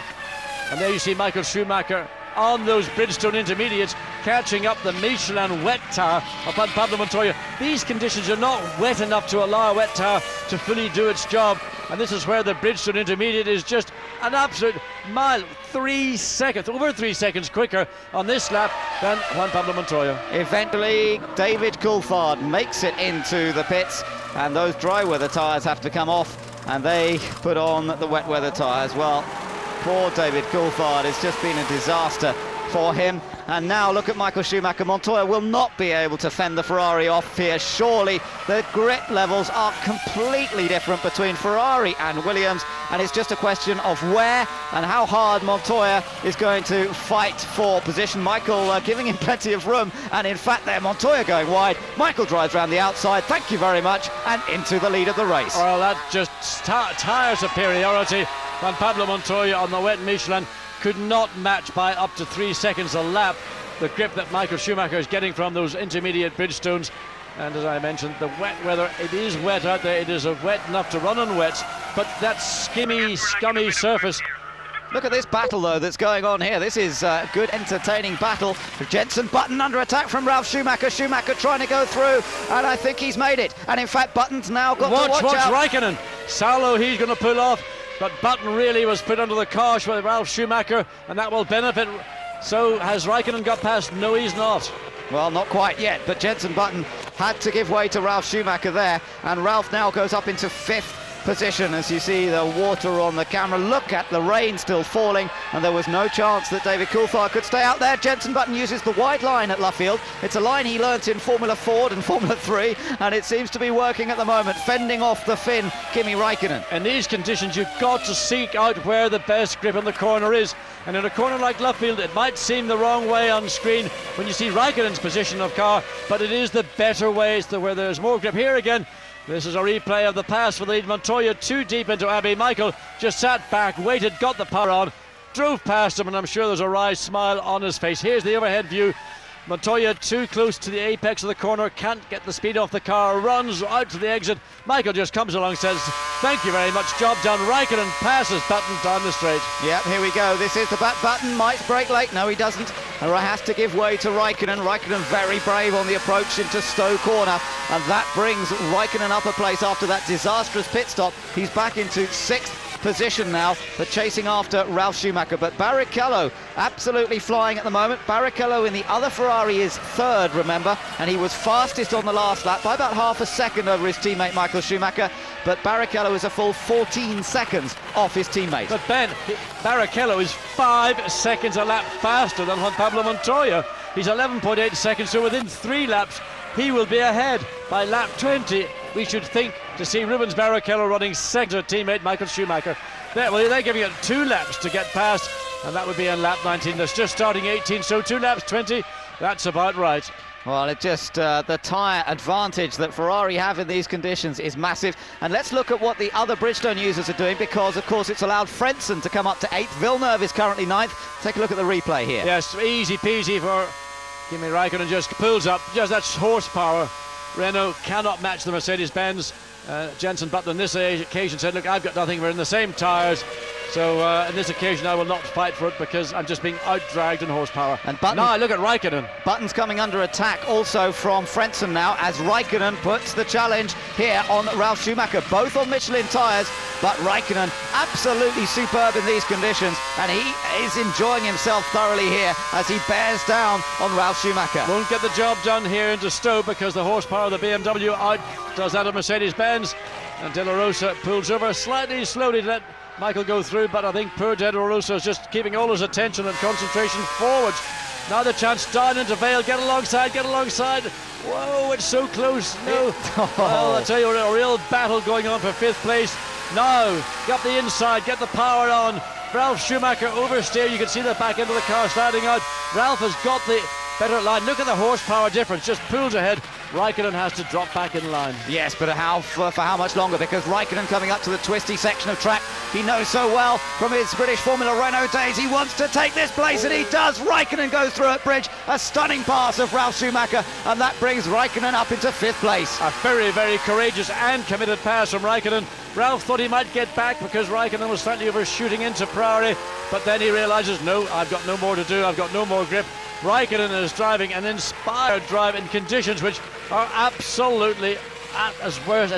And there you see Michael Schumacher on those Bridgestone intermediates, catching up the Michelin wet tyre upon Pablo Montoya. These conditions are not wet enough to allow a wet tyre to fully do its job. And this is where the Bridgestone intermediate is just an absolute mile, 3 seconds, over 3 seconds quicker on this lap than Juan Pablo Montoya. Eventually, David Coulthard makes it into the pits, and those dry weather tyres have to come off, and they put on the wet weather tyres. Well, poor David Coulthard, it's just been a disaster for him. And now look at Michael Schumacher. Montoya will not be able to fend the Ferrari off here. Surely the grit levels are completely different between Ferrari and Williams, and it's just a question of where and how hard Montoya is going to fight for position. Michael giving him plenty of room, and in fact there Montoya going wide. Michael drives around the outside, thank you very much, and into the lead of the race. Well, that just tyre superiority. Juan Pablo Montoya on the wet Michelin could not match by up to 3 seconds a lap the grip that Michael Schumacher is getting from those intermediate Bridgestones. And as I mentioned, the wet weather, it is wet out there, it is wet enough to run on wets, but that skimmy, scummy surface. Look at this battle though that's going on here. This is a good entertaining battle. Jenson Button under attack from Ralf Schumacher. Schumacher trying to go through, and I think he's made it. And in fact Button's now got to watch out. Raikkonen. Salo, he's going to pull off. But Button really was put under the cosh with Ralf Schumacher, and that will benefit. So has Raikkonen got past? No, he's not. Well, not quite yet, but Jenson Button had to give way to Ralf Schumacher there, and Ralf now goes up into fifth position as you see the water on the camera. Look at the rain still falling, and there was no chance that David Coulthard could stay out there. Jenson Button uses the wide line at Luffield. It's a line he learnt in Formula Ford and Formula 3, and it seems to be working at the moment, fending off the Finn Kimi Raikkonen. In these conditions you've got to seek out where the best grip on the corner is, and in a corner like Luffield it might seem the wrong way on screen when you see Raikkonen's position of car, but it is the better way. It's where there's more grip. Here again, this is a replay of the pass for the lead. Montoya too deep into Abbey. Michael just sat back, waited, got the power on, drove past him, and I'm sure there's a wry smile on his face. Here's the overhead view. Montoya too close to the apex of the corner, can't get the speed off the car, runs out to the exit. Michael just comes along, says thank you very much, job done. Raikkonen passes Button down the straight. Yep, here we go. This is the Button might break late. No, he doesn't. Has to give way to Raikkonen. Raikkonen very brave on the approach into Stowe Corner, and that brings Raikkonen up a place after that disastrous pit stop. He's back into sixth position now, but chasing after Ralf Schumacher. But Barrichello absolutely flying at the moment. Barrichello in the other Ferrari is third, remember, and he was fastest on the last lap by about half a second over his teammate Michael Schumacher, but Barrichello is a full 14 seconds off his teammate. But Ben, Barrichello is 5 seconds a lap faster than Juan Pablo Montoya. He's 11.8 seconds, so within 3 laps he will be ahead. By lap 20 we should think to see Rubens Barrichello running second to teammate Michael Schumacher. They're giving it 2 laps to get past, and that would be in lap 19. That's just starting 18, so 2 laps 20, that's about right. Well, it just, the tyre advantage that Ferrari have in these conditions is massive. And let's look at what the other Bridgestone users are doing, because, of course, it's allowed Frentzen to come up to 8th. Villeneuve is currently 9th. Take a look at the replay here. Yes, easy peasy for Kimi Raikkonen, just pulls up. Just that horsepower. Renault cannot match the Mercedes-Benz. Jenson Button on this occasion said, look, I've got nothing, we're in the same tyres. So on this occasion I will not fight for it because I'm just being out-dragged in horsepower. And Button, now look at Raikkonen. Button's coming under attack also from Frentzen now, as Raikkonen puts the challenge here on Ralf Schumacher, both on Michelin tyres, but Raikkonen absolutely superb in these conditions, and he is enjoying himself thoroughly here as he bears down on Ralf Schumacher. Won't get the job done here into Stowe because the horsepower of the BMW outdoes that of Mercedes-Benz, and De La Rosa pulls over slightly slowly to let Michael go through, but I think poor De La Rosa is just keeping all his attention and concentration forwards. Now the chance down into Vale, get alongside. Whoa, it's so close. No. Well, I tell you, a real battle going on for 5th place. Now, get the inside, get the power on. Ralf Schumacher oversteer, you can see the back end of the car sliding out. Ralf has got the better line. Look at the horsepower difference, just pulls ahead. Raikkonen has to drop back in line. Yes, but for how much longer? Because Raikkonen coming up to the twisty section of track he knows so well from his British Formula Renault days. He wants to take this place, and he does. Raikkonen goes through at bridge. A stunning pass of Ralf Schumacher, and that brings Raikkonen up into 5th place. A very, very courageous and committed pass from Raikkonen. Ralf thought he might get back because Raikkonen was slightly overshooting into Ferrari, but then he realises, no, I've got no more to do, I've got no more grip. Raikkonen is driving an inspired drive in conditions which are absolutely as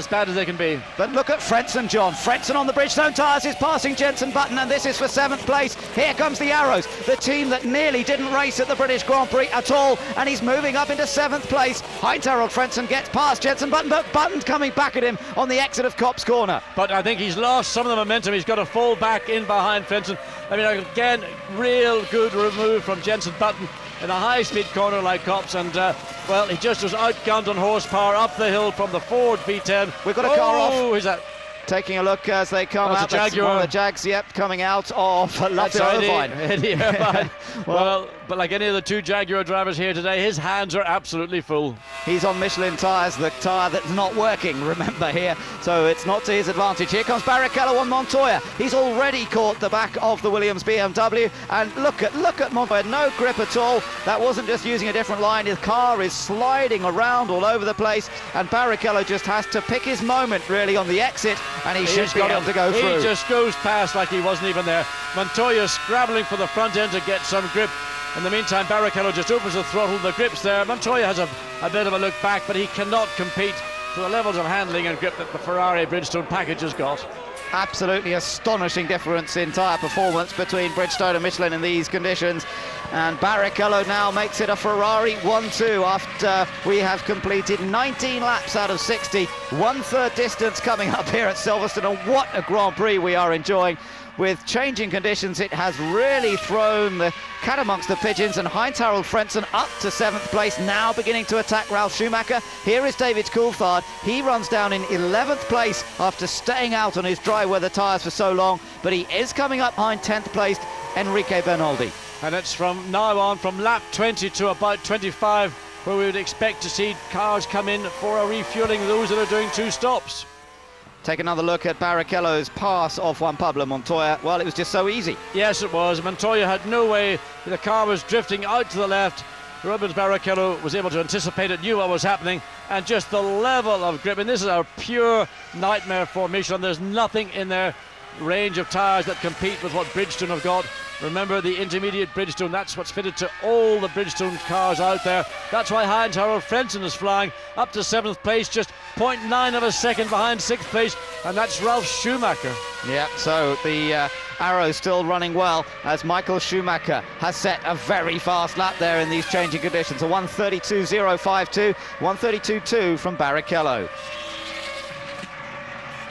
bad as they can be. But look at Frentzen, John. Frentzen on the Bridgestone tyres is passing Jenson Button, and this is for 7th place. Here comes the Arrows, the team that nearly didn't race at the British Grand Prix at all, and he's moving up into 7th place. Heinz-Harald Frentzen gets past Jenson Button, but Button's coming back at him on the exit of Copse Corner. But I think he's lost some of the momentum. He's got to fall back in behind Frentzen. I mean, again, real good remove from Jenson Button in a high-speed corner like Copse, and well, he just was outgunned on horsepower up the hill from the Ford V10. We've got a car off. Who's that? Taking a look as they come out. That's one of the Jags, yep, coming out of Irvine. Eddie Irvine. Well, but like any of the 2 Jaguar drivers here today, his hands are absolutely full. He's on Michelin tyres, the tyre that's not working, remember here, so it's not to his advantage. Here comes Barrichello on Montoya. He's already caught the back of the Williams BMW, and look at Montoya, no grip at all. That wasn't just using a different line, his car is sliding around all over the place, and Barrichello just has to pick his moment really on the exit, and he should be able to go through. He just goes past like he wasn't even there. Montoya scrabbling for the front end to get some grip. In the meantime, Barrichello just opens the throttle, the grip's there. Montoya has a bit of a look back, but he cannot compete to the levels of handling and grip that the Ferrari Bridgestone package has got. Absolutely astonishing difference in tyre performance between Bridgestone and Michelin in these conditions. And Barrichello now makes it a Ferrari 1-2 after we have completed 19 laps out of 60. 1/3 distance coming up here at Silverstone, and what a Grand Prix we are enjoying. With changing conditions, it has really thrown the cat amongst the pigeons, and Heinz-Harald Frentzen up to 7th place, now beginning to attack Ralf Schumacher. Here is David Coulthard. He runs down in 11th place after staying out on his dry weather tyres for so long, but he is coming up behind 10th placed Enrique Bernoldi. And it's from now on, from lap 20 to about 25, where we would expect to see cars come in for a refuelling, those that are doing 2 stops. Take another look at Barrichello's pass of Juan Pablo Montoya. Well, it was just so easy. Yes, it was. Montoya had no way. The car was drifting out to the left. Rubens Barrichello was able to anticipate it, knew what was happening, and just the level of grip. And this is a pure nightmare for Michelin. There's nothing in their range of tyres that compete with what Bridgestone have got. Remember the intermediate Bridgestone, that's what's fitted to all the Bridgestone cars out there. That's why Heinz-Harald Frentzen is flying up to 7th place, just 0.9 of a second behind 6th place, and that's Ralf Schumacher. Yeah, so the Arrow still running well as Michael Schumacher has set a very fast lap there in these changing conditions. A 1:32.052, 1:32.2 from Barrichello.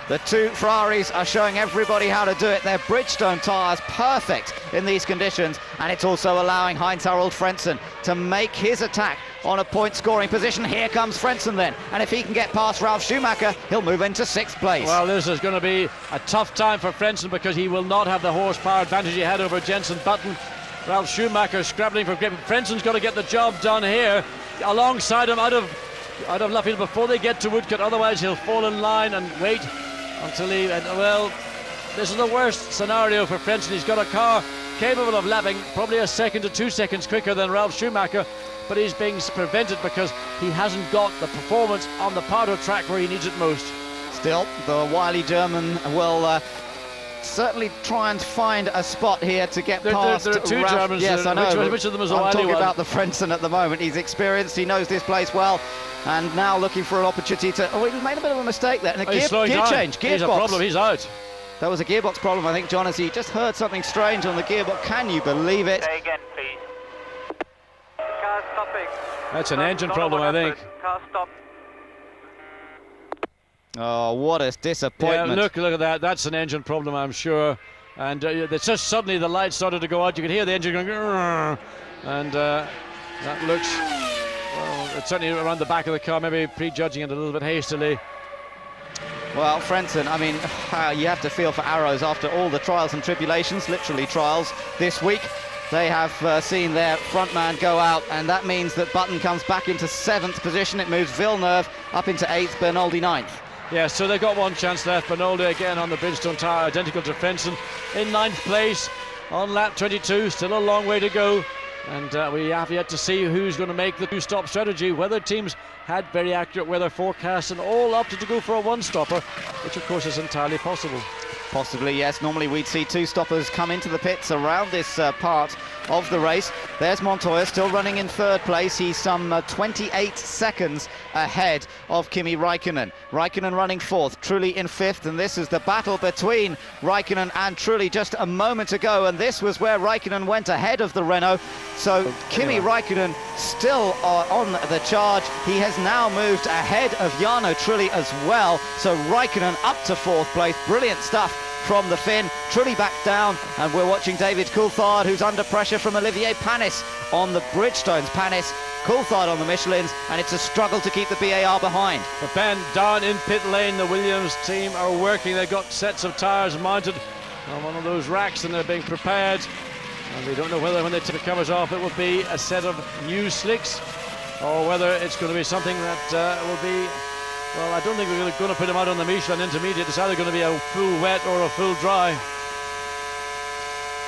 The two Ferraris are showing everybody how to do it. Their Bridgestone tyres perfect in these conditions, and it's also allowing Heinz-Harald Frentzen to make his attack on a point-scoring position. Here comes Frentzen then, and if he can get past Ralf Schumacher, he'll move into 6th place. Well, this is going to be a tough time for Frentzen because he will not have the horsepower advantage he had over Jenson Button. Ralf Schumacher scrabbling for grip. Frentzen's got to get the job done here alongside him out of Luffield before they get to Woodcote, otherwise he'll fall in line and wait until he, well, this is the worst scenario for Frentzen. He's got a car capable of lapping probably a second to 2 seconds quicker than Ralf Schumacher, but he's being prevented because he hasn't got the performance on the part of track where he needs it most. Still, the wily German will certainly try and find a spot here to get past. There are two Ralf. Germans. Yes, I know. Which of them is a wily I'm talking one? about the Frentzen at the moment. He's experienced, he knows this place well, and now looking for an opportunity to... Oh, he made a bit of a mistake there. And a gear change, gearbox. He's a problem, he's out. That was a gearbox problem, I think, John, as he just heard something strange on the gearbox. Can you believe it? Say again, please. Car stopping. That's an engine problem, I think. Car stop. Oh, what a disappointment. Yeah, look at that. That's an engine problem, I'm sure. And it's just suddenly the lights started to go out. You could hear the engine going, and that looks, well, it's certainly around the back of the car, maybe prejudging it a little bit hastily. Well, Frentzen, I mean, you have to feel for Arrows after all the trials and tribulations, literally trials, this week. They have seen their front man go out, and that means that Button comes back into 7th position. It moves Villeneuve up into 8th, Bernoldi 9th. Yeah, so they've got one chance left. Bernoldi again on the Bridgestone tyre, identical to Frentzen, in 9th place on lap 22. Still a long way to go, and we have yet to see who's going to make the two-stop strategy. Weather teams had very accurate weather forecasts and all opted to go for a one-stopper, which of course is entirely possible. Possibly, yes. Normally we'd see two stoppers come into the pits around this part of the race. There's Montoya still running in 3rd place. He's some 28 seconds ahead of Kimi Räikkönen. Räikkönen running 4th, Trulli in 5th, and this is the battle between Räikkönen and Trulli just a moment ago, and this was where Räikkönen went ahead of the Renault. So Kimi Räikkönen still on the charge. He has now moved ahead of Jarno Trulli as well. So Räikkönen up to 4th place. Brilliant stuff from the Finn. Trulli back down, and we're watching David Coulthard, who's under pressure from Olivier Panis on the Bridgestones. Panis, Coulthard on the Michelins, and it's a struggle to keep the BAR behind. But Ben, down in pit lane, the Williams team are working. They've got sets of tyres mounted on one of those racks, and they're being prepared. And we don't know whether when they take the covers off it will be a set of new slicks, or whether it's going to be something that will be... Well, I don't think we're going to put him out on the Michelin Intermediate. It's either going to be a full wet or a full dry.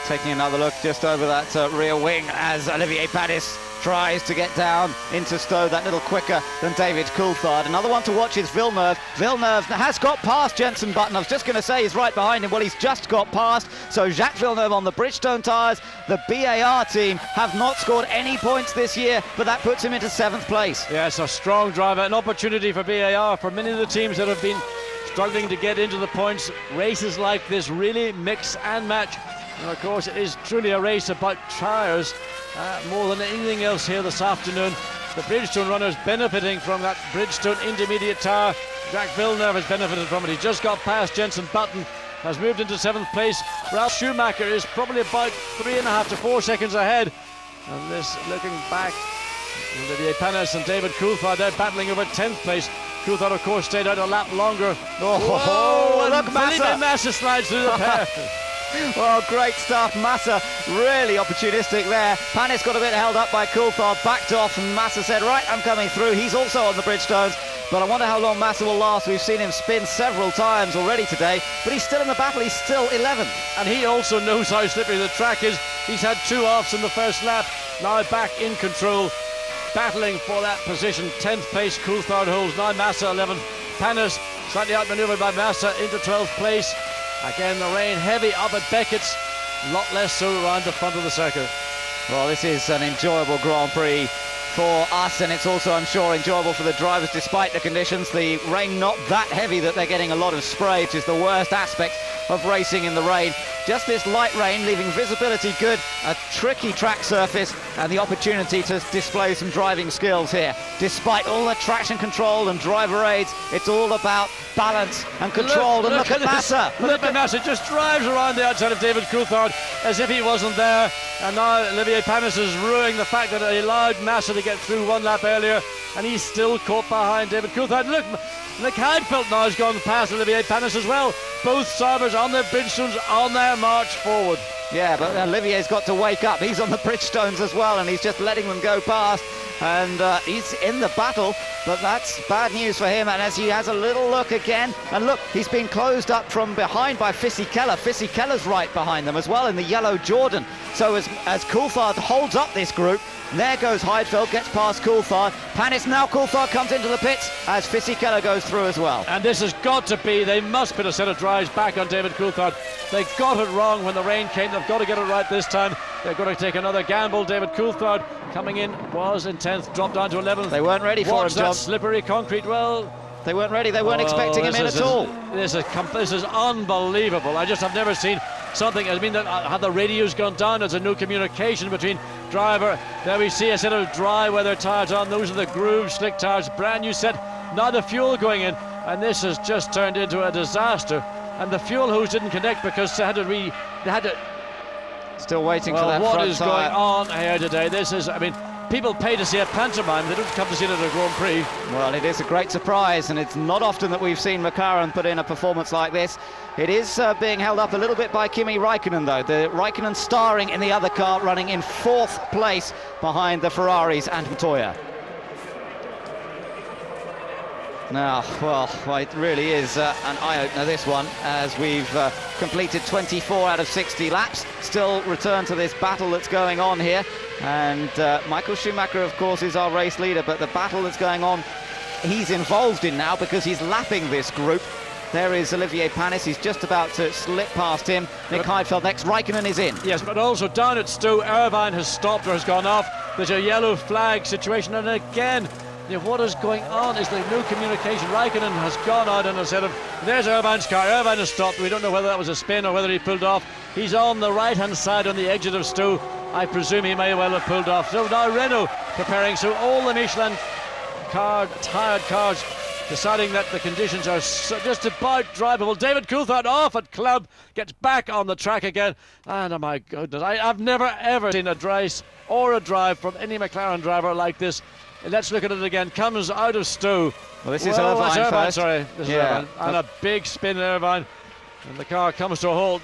Taking another look just over that rear wing as Olivier Panis tries to get down into Stowe that little quicker than David Coulthard. Another one to watch is Villeneuve. Villeneuve has got past Jenson Button. I was just going to say he's right behind him. Well, he's just got past. So Jacques Villeneuve on the Bridgestone tyres. The BAR team have not scored any points this year, but that puts him into 7th place. Yes, a strong driver. An opportunity for BAR, for many of the teams that have been struggling to get into the points. Races like this really mix and match. And of course, it is truly a race about tyres more than anything else here this afternoon. The Bridgestone runners benefiting from that Bridgestone intermediate tyre. Jacques Villeneuve has benefited from it. He just got past Jenson Button, has moved into 7th place. Ralf Schumacher is probably about 3.5 to 4 seconds ahead. And this, looking back, Olivier Panis and David Coulthard, they're battling over 10th place. Coulthard, of course, stayed out a lap longer. Oh, look, Felipe Massa slides through the pair. Well, great stuff. Massa really opportunistic there. Panis got a bit held up by Coulthard, backed off, and Massa said, right, I'm coming through. He's also on the Bridgestones, but I wonder how long Massa will last. We've seen him spin several times already today, but he's still in the battle. He's still 11th. And he also knows how slippery the track is. He's had 2 offs in the first lap, now back in control, battling for that position. 10th place, Coulthard holds. Now Massa 11th. Panis slightly outmaneuvered by Massa into 12th place. Again, the rain heavy up at Beckett's. a lot less so around the front of the circuit. Well, this is an enjoyable Grand Prix for us, and it's also, I'm sure, enjoyable for the drivers despite the conditions. The rain not that heavy that they're getting a lot of spray, which is the worst aspect of racing in the rain. Just this light rain leaving visibility good, a tricky track surface, and the opportunity to display some driving skills here. Despite all the traction control and driver aids, it's all about balance and control. And look at Massa. Look at Massa, just drives around the outside of David Coulthard as if he wasn't there. And now Olivier Panis is ruining the fact that he allowed Massa to get through one lap earlier, and he's still caught behind David Coulthard. Look, Heidfeld now has gone past Olivier Panis as well. Both Saubers on their Bridgestones on their march forward. Yeah, but Olivier's got to wake up. He's on the Bridgestones as well, and he's just letting them go past. And he's in the battle, but that's bad news for him. And as he has a little look again, and look, he's been closed up from behind by Fissy Keller. Fissy Keller's right behind them as well in the yellow Jordan. So as Coulthard holds up this group, there goes Heidfeld, gets past Coulthard. Panis now, Coulthard comes into the pits as Fissy Keller goes through as well. And this has got to be, they must put a set of drives back on David Coulthard. They got it wrong when the rain came. They've got to get it right this time. They're going to take another gamble. David Coulthard coming in was in 10th, dropped down to 11th. They weren't ready for him, John. That slippery concrete. Well, they weren't ready. They weren't expecting him in at all. This is unbelievable. I've never seen something. I mean, had the radios gone down, there's a no communication between driver. There we see a set of dry weather tires on. Those are the groove slick tires, brand new set. Now the fuel going in, and this has just turned into a disaster. And the fuel hose didn't connect because they had to. Still waiting for that what front is tire. going on here today? This is, I mean, people pay to see a pantomime. They don't come to see it at a Grand Prix. Well, it is a great surprise, and it's not often that we've seen McLaren put in a performance like this. It is being held up a little bit by Kimi Räikkönen, though. The Räikkönen starring in the other car, running in 4th place behind the Ferraris and Montoya. Now, well, it really is an eye-opener, this one, as we've completed 24 out of 60 laps. Still return to this battle that's going on here. And Michael Schumacher, of course, is our race leader, but the battle that's going on, he's involved in now because he's lapping this group. There is Olivier Panis. He's just about to slip past him. Nick Heidfeld next. Räikkönen is in. Yes, but also down at Stowe, Irvine has stopped or has gone off. There's a yellow flag situation, and again, what is going on? Is there no communication? Räikkönen has gone out and instead of, there's Irvine's car. Irvine has stopped. We don't know whether that was a spin or whether he pulled off. He's on the right-hand side on the exit of Stowe. I presume he may well have pulled off. So now Renault preparing. So all the Michelin tired cars deciding that the conditions are just about drivable. David Coulthard off at club, gets back on the track again. And oh my goodness, I've never ever seen a race or a drive from any McLaren driver like this. Let's look at it again. Comes out of Stowe. Well, this is Irvine first. Sorry, this is Irvine. And a big spin in Irvine. And the car comes to a halt.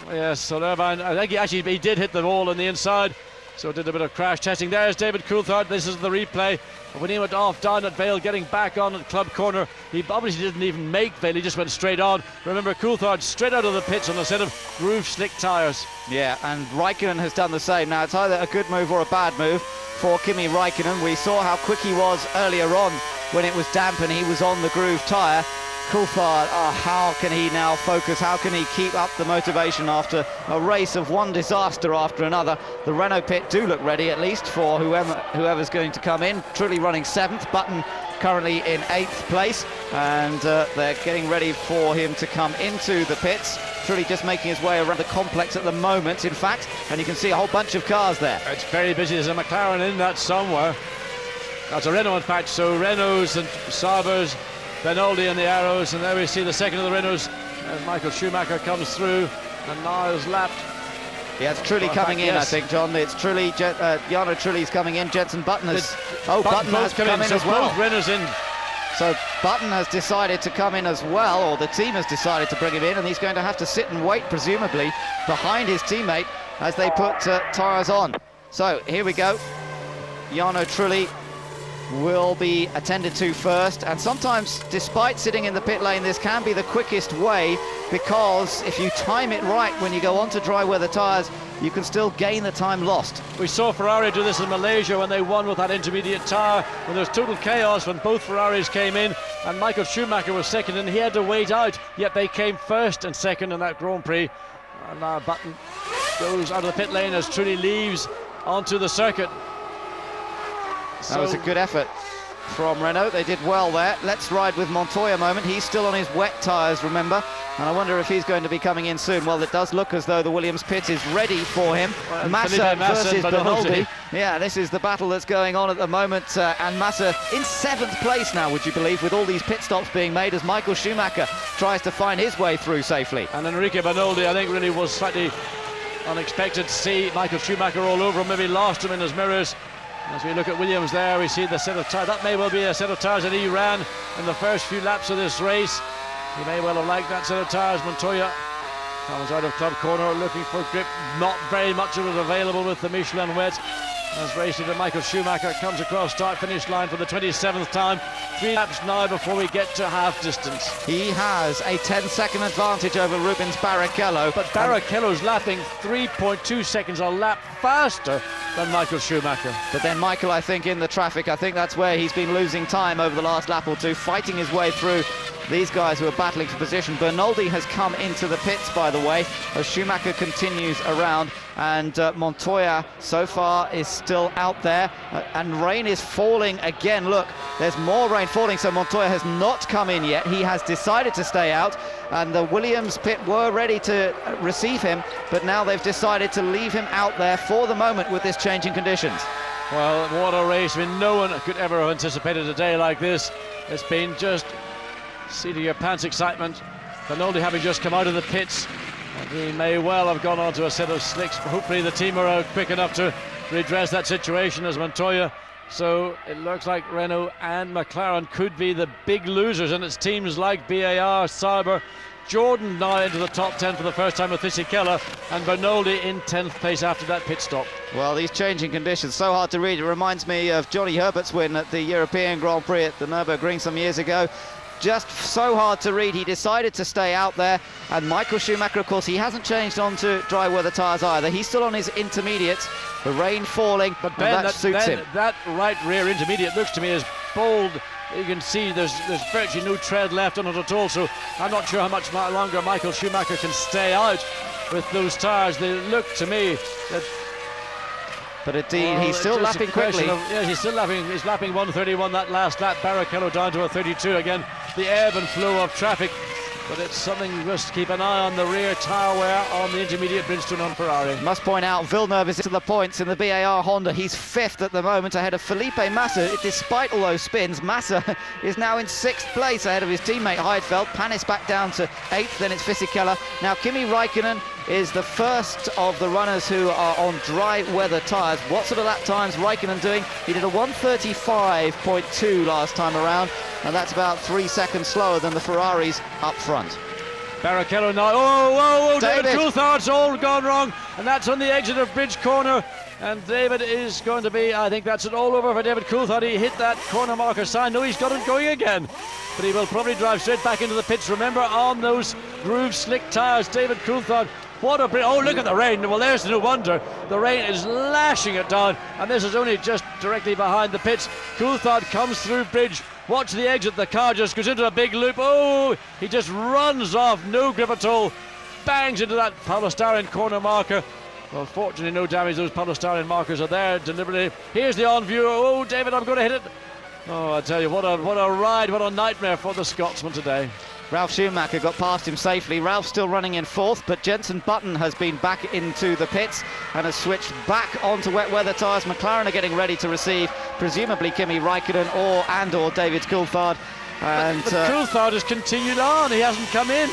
Yes, so Irvine, I think he did hit the wall on the inside. So did a bit of crash testing. There's David Coulthard. This is the replay. When he went off down at Vale, getting back on at Club Corner, he obviously didn't even make Vale, he just went straight on. Remember, Coulthard straight out of the pits on a set of groove slick tyres. Yeah, and Räikkönen has done the same. Now, it's either a good move or a bad move for Kimi Räikkönen. We saw how quick he was earlier on when it was damp and he was on the groove tyre. Coulthard, how can he now focus? How can he keep up the motivation after a race of one disaster after another? The Renault pit do look ready, at least, for whoever's going to come in. Trulli running 7th, Button currently in 8th place, and they're getting ready for him to come into the pits. Trulli just making his way around the complex at the moment, in fact, and you can see a whole bunch of cars there. It's very busy. There's a McLaren in that somewhere. That's a Renault, in fact, so Renaults and Saubers, Benoldi and the Arrows, and there we see the second of the Renaults as Michael Schumacher comes through and now is lapped. Yeah, it's Trulli coming in, yes. I think, John. It's Trulli, Jarno Trulli's coming in. Jenson Button has... Button has come in as well. Both Renaults in. So Button has decided to come in as well, or the team has decided to bring him in, and he's going to have to sit and wait, presumably, behind his teammate as they put tyres on. So here we go. Jarno Trulli will be attended to first, and sometimes, despite sitting in the pit lane, this can be the quickest way, because if you time it right when you go on to dry weather tyres, you can still gain the time lost. We saw Ferrari do this in Malaysia when they won with that intermediate tyre, when there was total chaos when both Ferraris came in, and Michael Schumacher was second and he had to wait out, yet they came first and second in that Grand Prix. And now Button goes out of the pit lane as Trulli leaves onto the circuit. That was a good effort from Renault. They did well there. Let's ride with Montoya a moment. He's still on his wet tyres, remember, and I wonder if he's going to be coming in soon. Well, it does look as though the Williams pit is ready for him. Massa versus Bernoldi. Yeah, this is the battle that's going on at the moment, and Massa in 7th place now, would you believe, with all these pit stops being made as Michael Schumacher tries to find his way through safely. And Enrique Bernoldi, I think, really was slightly unexpected to see Michael Schumacher all over him, maybe lost him in his mirrors. As we look at Williams there, we see the set of tyres. That may well be a set of tyres that he ran in the first few laps of this race. He may well have liked that set of tyres. Montoya comes out of club corner looking for grip. Not very much of it available with the Michelin wet. As race leader Michael Schumacher comes across start-finish line for the 27th time. 3 laps now before we get to half distance. He has a 10-second advantage over Rubens Barrichello. But Barrichello's lapping 3.2 seconds a lap faster than Michael Schumacher. But then Michael, I think, in the traffic, I think that's where he's been losing time over the last lap or two, fighting his way through these guys who are battling for position. Bernoldi has come into the pits, by the way, as Schumacher continues around, and Montoya so far is still out there, and rain is falling again. Look, there's more rain falling, so Montoya has not come in yet. He has decided to stay out, and the Williams pit were ready to receive him, but now they've decided to leave him out there for the moment with this change in conditions. Well, what a race. I mean, no one could ever have anticipated a day like this. It's been just seat of your pants excitement. Bernoldi having just come out of the pits, and he may well have gone on to a set of slicks. Hopefully the team are quick enough to redress that situation as Montoya. So it looks like Renault and McLaren could be the big losers, and it's teams like BAR, Sauber, Jordan now into the top 10 for the first time with Fisichella, and Bernoldi in 10th place after that pit stop. Well, these changing conditions, so hard to read. It reminds me of Johnny Herbert's win at the European Grand Prix at the Nürburgring some years ago. Just so hard to read. He decided to stay out there, and Michael Schumacher, of course, he hasn't changed onto dry weather tyres either. He's still on his intermediates, the rain falling, but Ben, that suits him. That right rear intermediate looks to me as bold. You can see there's virtually no tread left on it at all, so I'm not sure how much longer Michael Schumacher can stay out with those tyres. They look to me that... But indeed, he's still lapping quickly. Yes, he's still lapping. He's lapping 1:31 that last lap. Barrichello down to a 32 again. The ebb and flow of traffic. But it's something just to keep an eye on the rear tyre wear on the intermediate Bridgestone on Ferrari. Must point out, Villeneuve is to the points in the BAR Honda. He's 5th at the moment ahead of Felipe Massa. Despite all those spins, Massa is now in 6th place ahead of his teammate Heidfeld. Panis back down to 8th, then it's Fisichella. Now Kimi Räikkönen is the first of the runners who are on dry weather tyres. What sort of lap times Räikkönen doing? He did a 1:35.2 last time around, and that's about 3 seconds slower than the Ferraris up front. Barrichello now, oh, David Coulthard's all gone wrong, and that's on the exit of Bridge Corner, and David is going to be, I think that's it all over for David Coulthard. He hit that corner marker sign. No, he's got it going again, but he will probably drive straight back into the pits. Remember, on those groove slick tyres, David Coulthard. What a oh, look at the rain. Well, there's no wonder. The rain is lashing it down, and this is only just directly behind the pits. Coulthard comes through Bridge. Watch the exit. The car just goes into a big loop. Oh, he just runs off. No grip at all. Bangs into that polystyrene corner marker. Well, fortunately, no damage. Those polystyrene markers are there deliberately. Here's the on-view. Oh, David, I'm going to hit it. Oh, I tell you, what a ride, what a nightmare for the Scotsman today. Ralf Schumacher got past him safely. Ralph still running in 4th, but Jenson Button has been back into the pits and has switched back onto wet weather tyres. McLaren are getting ready to receive presumably Kimi Räikkönen or David Coulthard. And but Coulthard has continued on. He hasn't come in.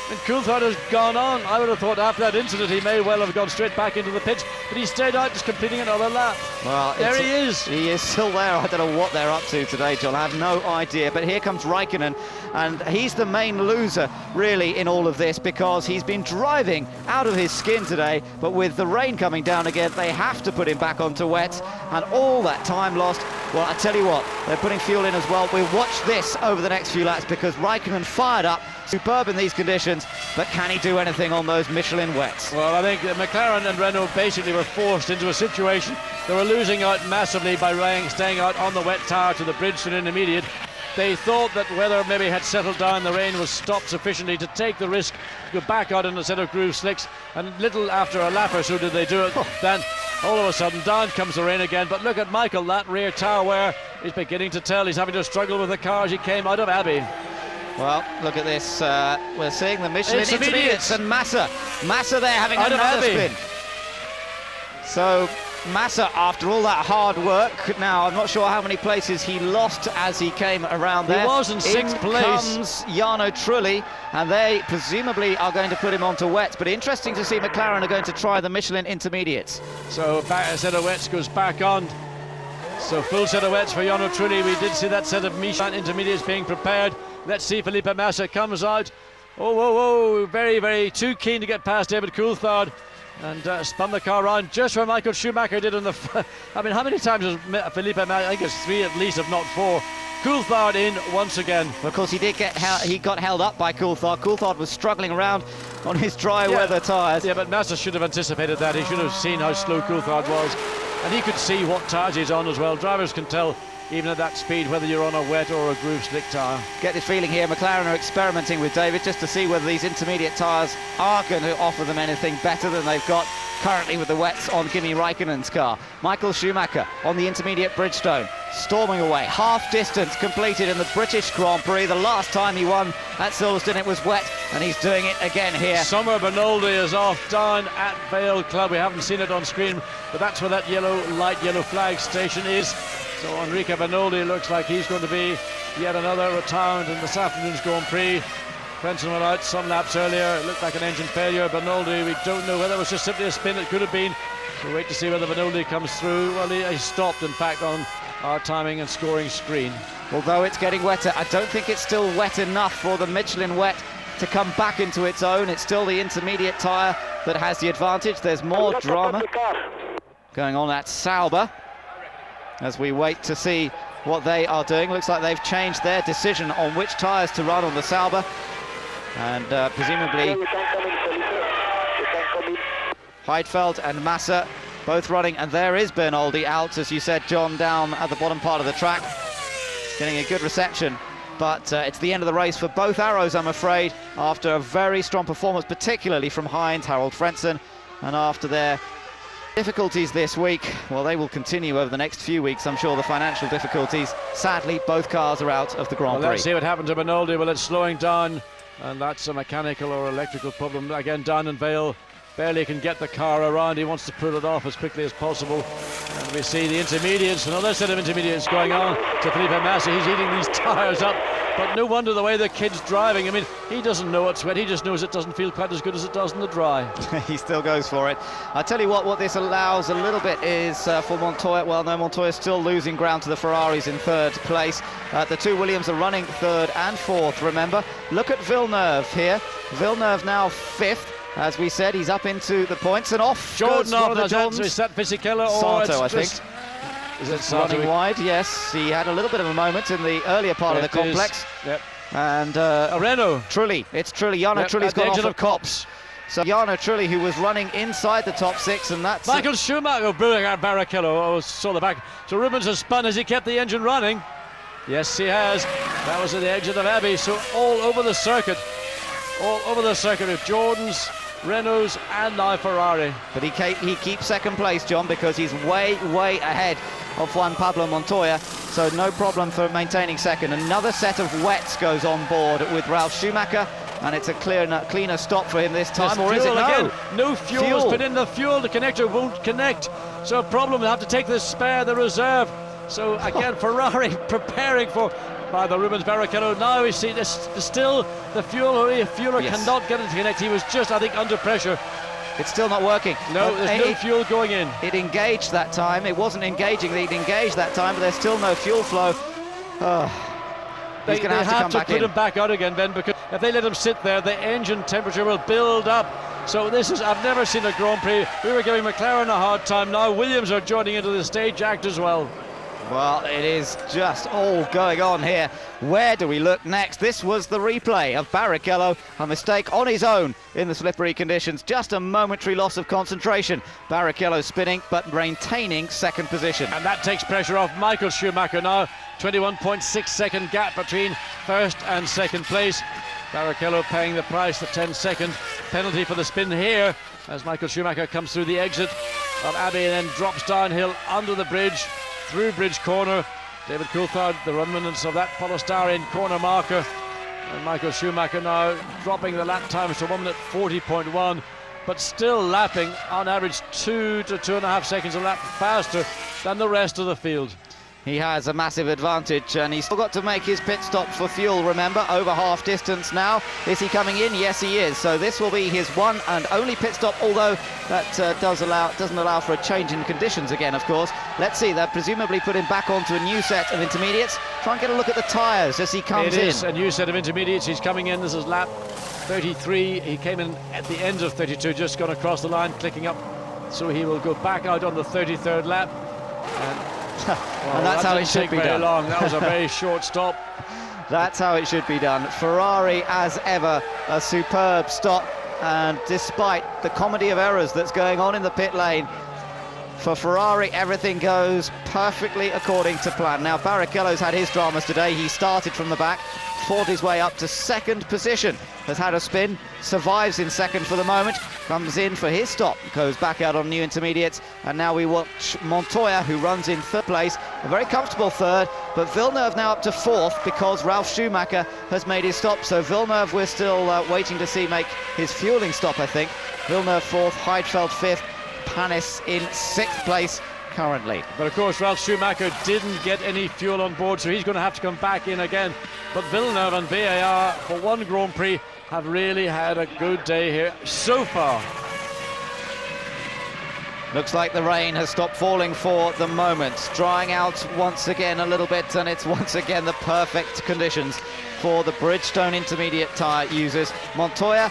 And Coulthard has gone on. I would have thought after that incident he may well have gone straight back into the pits, but he stayed out, just completing another lap. Well, there he is. He is still there. I don't know what they're up to today, John. I have no idea. But here comes Räikkönen, and he's the main loser, really, in all of this, because he's been driving out of his skin today, but with the rain coming down again, they have to put him back onto wet, and all that time lost. Well, I tell you what, they're putting fuel in as well. We'll watch this over the next few laps, because Räikkönen fired up, superb in these conditions, but can he do anything on those Michelin wets? Well, I think McLaren and Renault basically were forced into a situation. They were losing out massively by staying out on the wet tyre to the Bridgestone intermediate. They thought that weather maybe had settled down, the rain was stopped sufficiently to take the risk, go back out in a set of groove slicks, and little after a lap or so did they do it. Then all of a sudden down comes the rain again. But look at Michael, that rear tyre wear is beginning to tell. He's having to struggle with the car as he came out of Abbey. Well, look at this. We're seeing the Michelin Intermediates and Massa there having out another of Abbey. spin. So Massa, after all that hard work, now I'm not sure how many places he lost as he came around there. He was in sixth place. Comes Jarno Trulli, and they presumably are going to put him onto wets. But interesting to see McLaren are going to try the Michelin Intermediates. So a set of wets goes back on. So full set of wets for Jarno Trulli. We did see that set of Michelin Intermediates being prepared. Let's see Felipe Massa comes out. Oh, whoa, whoa, very, very too keen to get past David Coulthard. And spun the car around just where Michael Schumacher did on the... I mean, how many times has Felipe Massa? I think it's 3 at least, if not 4. Coulthard in once again. Well, of course, he got held up by Coulthard. Coulthard was struggling around on his dry weather tyres. Yeah, but Massa should have anticipated that. He should have seen how slow Coulthard was. And he could see what tyres he's on as well. Drivers can tell, even at that speed, whether you're on a wet or a groove slick tyre. Get this feeling here, McLaren are experimenting with David just to see whether these intermediate tyres are going to offer them anything better than they've got currently with the wets on Kimi Raikkonen's car. Michael Schumacher on the intermediate Bridgestone, storming away. Half distance completed in the British Grand Prix. The last time he won at Silverstone it was wet, and he's doing it again here. Summer Bernoldi is off down at Vale Club. We haven't seen it on screen, but that's where that light yellow flag station is. So Enrique Bernoldi looks like he's going to be yet another retirement in this afternoon's Grand Prix. Frentzen went out some laps earlier. It looked like an engine failure. Bernoldi, we don't know whether it was just simply a spin. It could have been. So wait to see whether Bernoldi comes through. Well, he stopped, in fact, on our timing and scoring screen. Although it's getting wetter, I don't think it's still wet enough for the Michelin wet to come back into its own. It's still the intermediate tyre that has the advantage. There's more drama going on at Sauber as we wait to see what they are doing. Looks like they've changed their decision on which tyres to run on the Sauber, and presumably Heidfeld and Massa both running, and there is Bernoldi out, as you said, John, down at the bottom part of the track, getting a good reception. But it's the end of the race for both Arrows, I'm afraid, after a very strong performance, particularly from Heinz, Harold Frentzen, and after their difficulties this week, well, they will continue over the next few weeks. I'm sure the financial difficulties, sadly, both cars are out of the Grand Prix. Let's see what happened to Bernoldi. Well, it's slowing down, and that's a mechanical or electrical problem. Again, down in Vale, barely can get the car around. He wants to put it off as quickly as possible. And we see the intermediates, another set of intermediates going on to Felipe Massa. He's eating these tyres up, but no wonder the way the kid's driving. I mean, he doesn't know it's wet. He just knows it doesn't feel quite as good as it does in the dry. He still goes for it. I tell you what this allows a little bit is for Montoya. Well, no, Montoya's still losing ground to the Ferraris in third place. The two Williams are running third and fourth, remember. Look at Villeneuve here. Villeneuve now fifth. As we said, he's up into the points and off. Jordan goes off. one of the Jordans. Is that Fisichella or Sato, I think. Is it Sato? Running wide, yes. He had a little bit of a moment in the earlier part of the complex. Yep. And Renault. Trulli. It's Trulli. Jarno Trulli's gone off of Copse. So Jarno Trulli, who was running inside the top six, and that's Michael Schumacher, Barrichello. Saw the back. So Rubens has spun as he kept the engine running. Yes, he has. That was at the exit of Abbey. So all over the circuit. All over the circuit with Jordans, Renaults and now Ferrari. But he keeps second place, John, because he's way ahead of Juan Pablo Montoya, so no problem for maintaining second. Another set of wets goes on board with Ralf Schumacher, and it's a cleaner stop for him this time. Or is it? Again, no fuel was put in. The fuel, the connector won't connect, so a problem. They have to take the spare, the reserve. So again, Ferrari preparing for by the Rubens Barrichello. Now we see this still the fueler cannot get it to connect. He was just, I think, under pressure. It's still not working. No, there's no fuel going in. It engaged that time. It wasn't engaging. It engaged that time, but there's still no fuel flow. He's going to have to put him back out again, Ben, because if they let him sit there, the engine temperature will build up. So this is, I've never seen a Grand Prix. We were giving McLaren a hard time. Now Williams are joining into the stage act as well. Well, it is just all going on here. Where do we look next? This was the replay of Barrichello, a mistake on his own in the slippery conditions. Just a momentary loss of concentration. Barrichello spinning, but maintaining second position. And that takes pressure off Michael Schumacher now. 21.6 second gap between first and second place. Barrichello paying the price, the 10-second penalty for the spin here, as Michael Schumacher comes through the exit of Abbey and then drops downhill under the bridge, through Bridge Corner. David Coulthard, the remnants of that polystyrene corner marker. And Michael Schumacher now dropping the lap times to 1 minute 40.1, but still lapping on average 2 to 2.5 seconds a lap faster than the rest of the field. He has a massive advantage, and he's still got to make his pit stop for fuel, remember, over half distance now. Is he coming in? Yes, he is. So this will be his one and only pit stop, although that doesn't allow for a change in conditions again, of course. Let's see, they're presumably put him back onto a new set of intermediates. Try and get a look at the tyres as he comes in. It is a new set of intermediates. He's coming in. This is lap 33. He came in at the end of 32, just gone across the line, clicking up. So he will go back out on the 33rd lap. Well, and that's how it should be done. Long. That was a very short stop. That's how it should be done. Ferrari, as ever, a superb stop, and despite the comedy of errors that's going on in the pit lane, for Ferrari everything goes perfectly according to plan. Now Barrichello's had his dramas today. He started from the back, fought his way up to second position, has had a spin, survives in second for the moment, comes in for his stop, goes back out on new intermediates, and now we watch Montoya, who runs in third place, a very comfortable third, but Villeneuve now up to fourth because Ralf Schumacher has made his stop. So Villeneuve we're still waiting to see make his fueling stop, I think. Villeneuve fourth, Heidfeld fifth, Panis in sixth place currently. But of course Ralf Schumacher didn't get any fuel on board, so he's going to have to come back in again. But Villeneuve and VAR for one Grand Prix have really had a good day here so far. Looks like the rain has stopped falling for the moment, drying out once again a little bit, and it's once again the perfect conditions for the Bridgestone intermediate tyre users. Montoya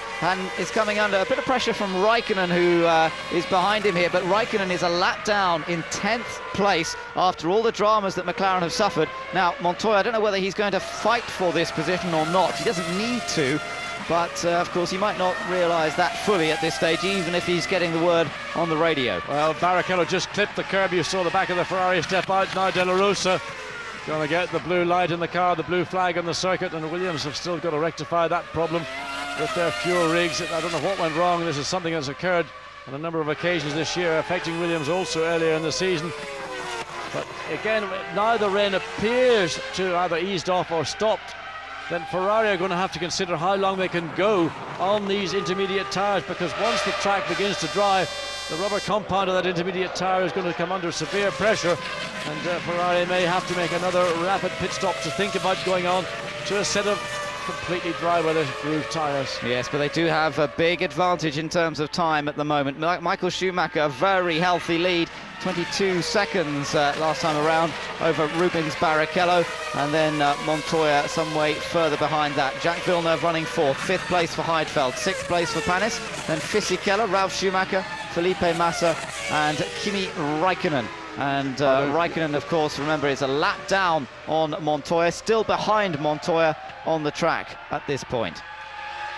is coming under a bit of pressure from Raikkonen, who is behind him here, but Raikkonen is a lap down in 10th place after all the dramas that McLaren have suffered. Now Montoya, I don't know whether he's going to fight for this position or not. He doesn't need to, but of course he might not realise that fully at this stage, even if he's getting the word on the radio. Well, Barrichello just clipped the curb. You saw the back of the Ferrari step out. Now De La Rosa going to get the blue light in the car, the blue flag on the circuit, and Williams have still got to rectify that problem with their fuel rigs. I don't know what went wrong. This is something that's occurred on a number of occasions this year, affecting Williams also earlier in the season. But again, now the rain appears to either eased off or stopped, then Ferrari are going to have to consider how long they can go on these intermediate tyres, because once the track begins to dry, the rubber compound of that intermediate tyre is going to come under severe pressure, and Ferrari may have to make another rapid pit stop to think about going on to a set of completely dry weather groove tyres. Yes, but they do have a big advantage in terms of time at the moment. Michael Schumacher, a very healthy lead, 22 seconds last time around over Rubens Barrichello, and then Montoya some way further behind that. Jacques Villeneuve running fourth, fifth place for Heidfeld, sixth place for Panis, then Fisichella, Ralf Schumacher, Felipe Massa and Kimi Raikkonen. And Raikkonen, of course, remember, is a lap down on Montoya, still behind Montoya on the track at this point.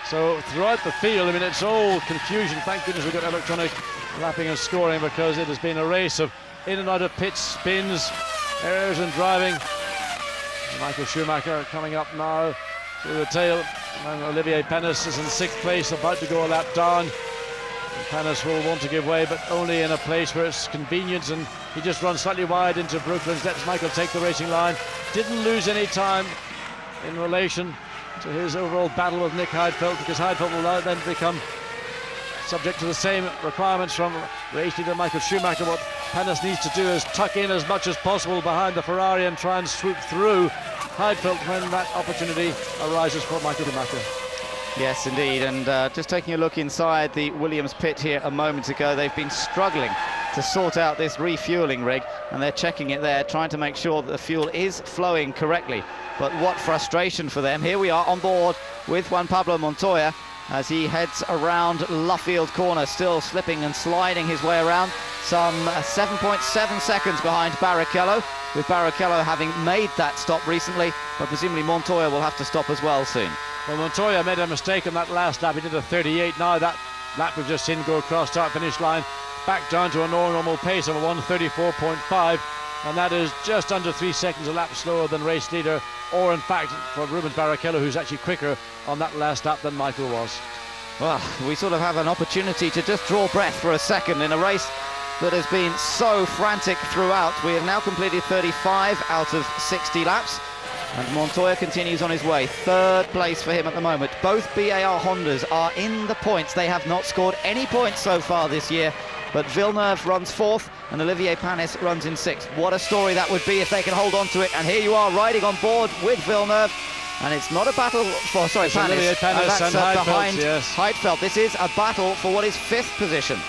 So throughout the field, I mean, it's all confusion. Thank goodness we've got electronic lapping and scoring, because it has been a race of in and out of pits, spins, errors in driving. Michael Schumacher coming up now through the tail, and Olivier Panis is in sixth place, about to go a lap down. Panis will want to give way, but only in a place where it's convenient, and he just runs slightly wide into Brooklands, lets Michael take the racing line. Didn't lose any time in relation to his overall battle with Nick Heidfeld, because Heidfeld will now then become subject to the same requirements from race leader Michael Schumacher. What Panis needs to do is tuck in as much as possible behind the Ferrari and try and swoop through Heidfeld when that opportunity arises for Michael Schumacher. Yes, indeed, and just taking a look inside the Williams pit here a moment ago, they've been struggling to sort out this refueling rig, and they're checking it there, trying to make sure that the fuel is flowing correctly. But what frustration for them. Here we are on board with Juan Pablo Montoya as he heads around Luffield Corner, still slipping and sliding his way around, some 7.7 seconds behind Barrichello. with Barrichello having made that stop recently, but presumably Montoya will have to stop as well soon. Well, Montoya made a mistake on that last lap. He did a 38. Now that lap we've just seen go across start-finish line, back down to a normal pace of a 1:34.5, and that is just under 3 seconds a lap slower than race leader, or in fact for Rubens Barrichello, who's actually quicker on that last lap than Michael was. Well, we sort of have an opportunity to just draw breath for a second in a race that has been so frantic throughout. We have now completed 35 out of 60 laps, and Montoya continues on his way. Third place for him at the moment. Both BAR Hondas are in the points. They have not scored any points so far this year, but Villeneuve runs fourth and Olivier Panis runs in sixth. What a story that would be if they can hold on to it. And here you are riding on board with Villeneuve. And it's not a battle for, sorry, Panis. Panis and behind yes. Heidfeld. This is a battle for what is fifth position.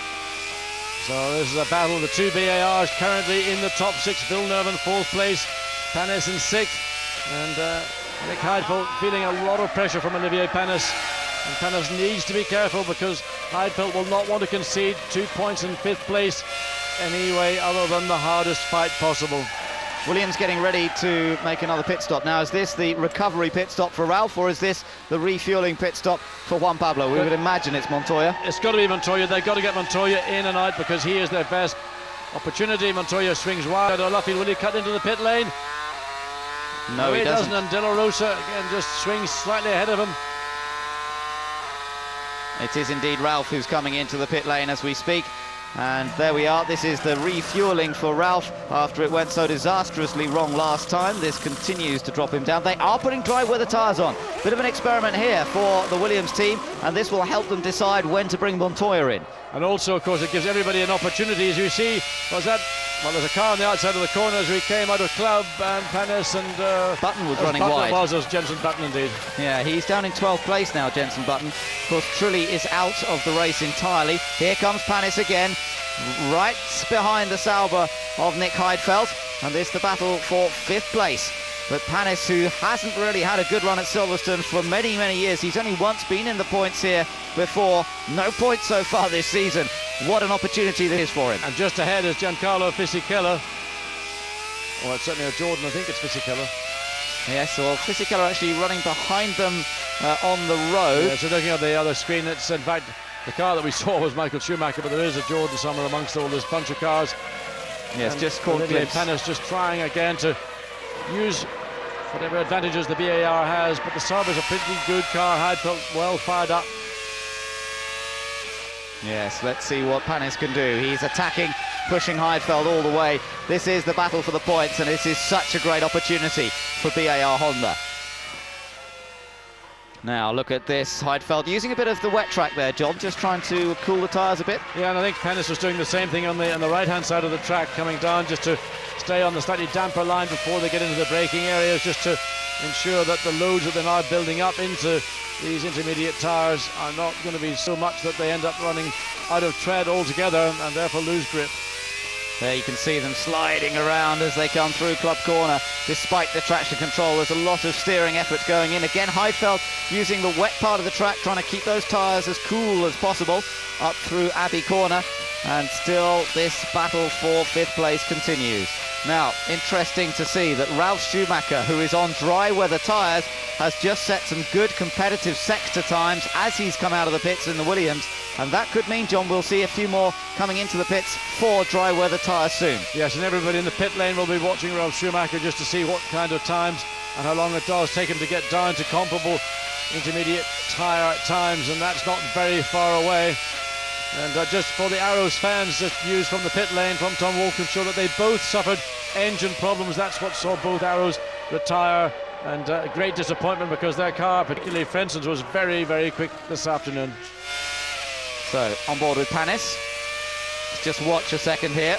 So this is a battle. The two BARs currently in the top six. Villeneuve in fourth place, Panis in sixth. And Nick Heidfeld feeling a lot of pressure from Olivier Panis. And Panis needs to be careful because Heidfeld will not want to concede 2 points in fifth place anyway, other than the hardest fight possible. Williams getting ready to make another pit stop. Now, is this the recovery pit stop for Ralph, or is this the refueling pit stop for Juan Pablo? We would imagine it's Montoya. It's got to be Montoya. They've got to get Montoya in and out because he is their best opportunity. Montoya swings wide. Luffield, will he cut into the pit lane? No, he doesn't. And De La Rosa again just swings slightly ahead of him. It is indeed Ralph who's coming into the pit lane as we speak. And there we are. This is the refueling for Ralph after it went so disastrously wrong last time. This continues to drop him down. They are putting dry weather tyres on. Bit of an experiment here for the Williams team, and this will help them decide when to bring Montoya in. And also, of course, it gives everybody an opportunity. As you see, there's a car on the outside of the corner as we came out of club, and Panis and Button was running wide. Was Jenson Button indeed. Yeah, he's down in 12th place now, Jenson Button. Of course, Trulli is out of the race entirely. Here comes Panis again, right behind the Sauber of Nick Heidfeld, and this the battle for fifth place. But Panis, who hasn't really had a good run at Silverstone for many, many years, he's only once been in the points here before. No points so far this season. What an opportunity this is for him. And just ahead is Giancarlo Fisichella. Well, it's certainly a Jordan, I think it's Fisichella. Yes, well, Fisichella actually running behind them on the road. Yeah, so looking at the other screen, it's in fact the car that we saw was Michael Schumacher, but there is a Jordan somewhere amongst all this bunch of cars. Yes, and just called Olivier Glimpse. Panis just trying again to use whatever advantages the BAR has, but the Sauber's a pretty good car. Heidfeld well fired up. Yes, let's see what Panis can do. He's attacking, pushing Heidfeld all the way. This is the battle for the points, and this is such a great opportunity for BAR Honda. Now look at this, Heidfeld using a bit of the wet track there, John, just trying to cool the tyres a bit. Yeah, and I think Panis was doing the same thing on the right-hand side of the track, coming down just to stay on the slightly damper line before they get into the braking areas, just to ensure that the loads that they're now building up into these intermediate tyres are not going to be so much that they end up running out of tread altogether and therefore lose grip. There you can see them sliding around as they come through Club Corner. Despite the traction control, there's a lot of steering effort going in. Again, Heidfeld using the wet part of the track, trying to keep those tyres as cool as possible up through Abbey Corner. And still this battle for fifth place continues. Now, interesting to see that Ralf Schumacher, who is on dry weather tyres, has just set some good competitive sector times as he's come out of the pits in the Williams. And that could mean, John, we'll see a few more coming into the pits for dry weather tyres soon. Yes, and everybody in the pit lane will be watching Ralf Schumacher just to see what kind of times and how long it does take him to get down to comparable intermediate tyre times, and that's not very far away. And just for the Arrows fans, just views from the pit lane from Tom Walkinshaw that they both suffered engine problems. That's what saw both Arrows retire, and a great disappointment because their car, particularly Frenson's, was very, very quick this afternoon. So, on board with Panis. Let's just watch a second here.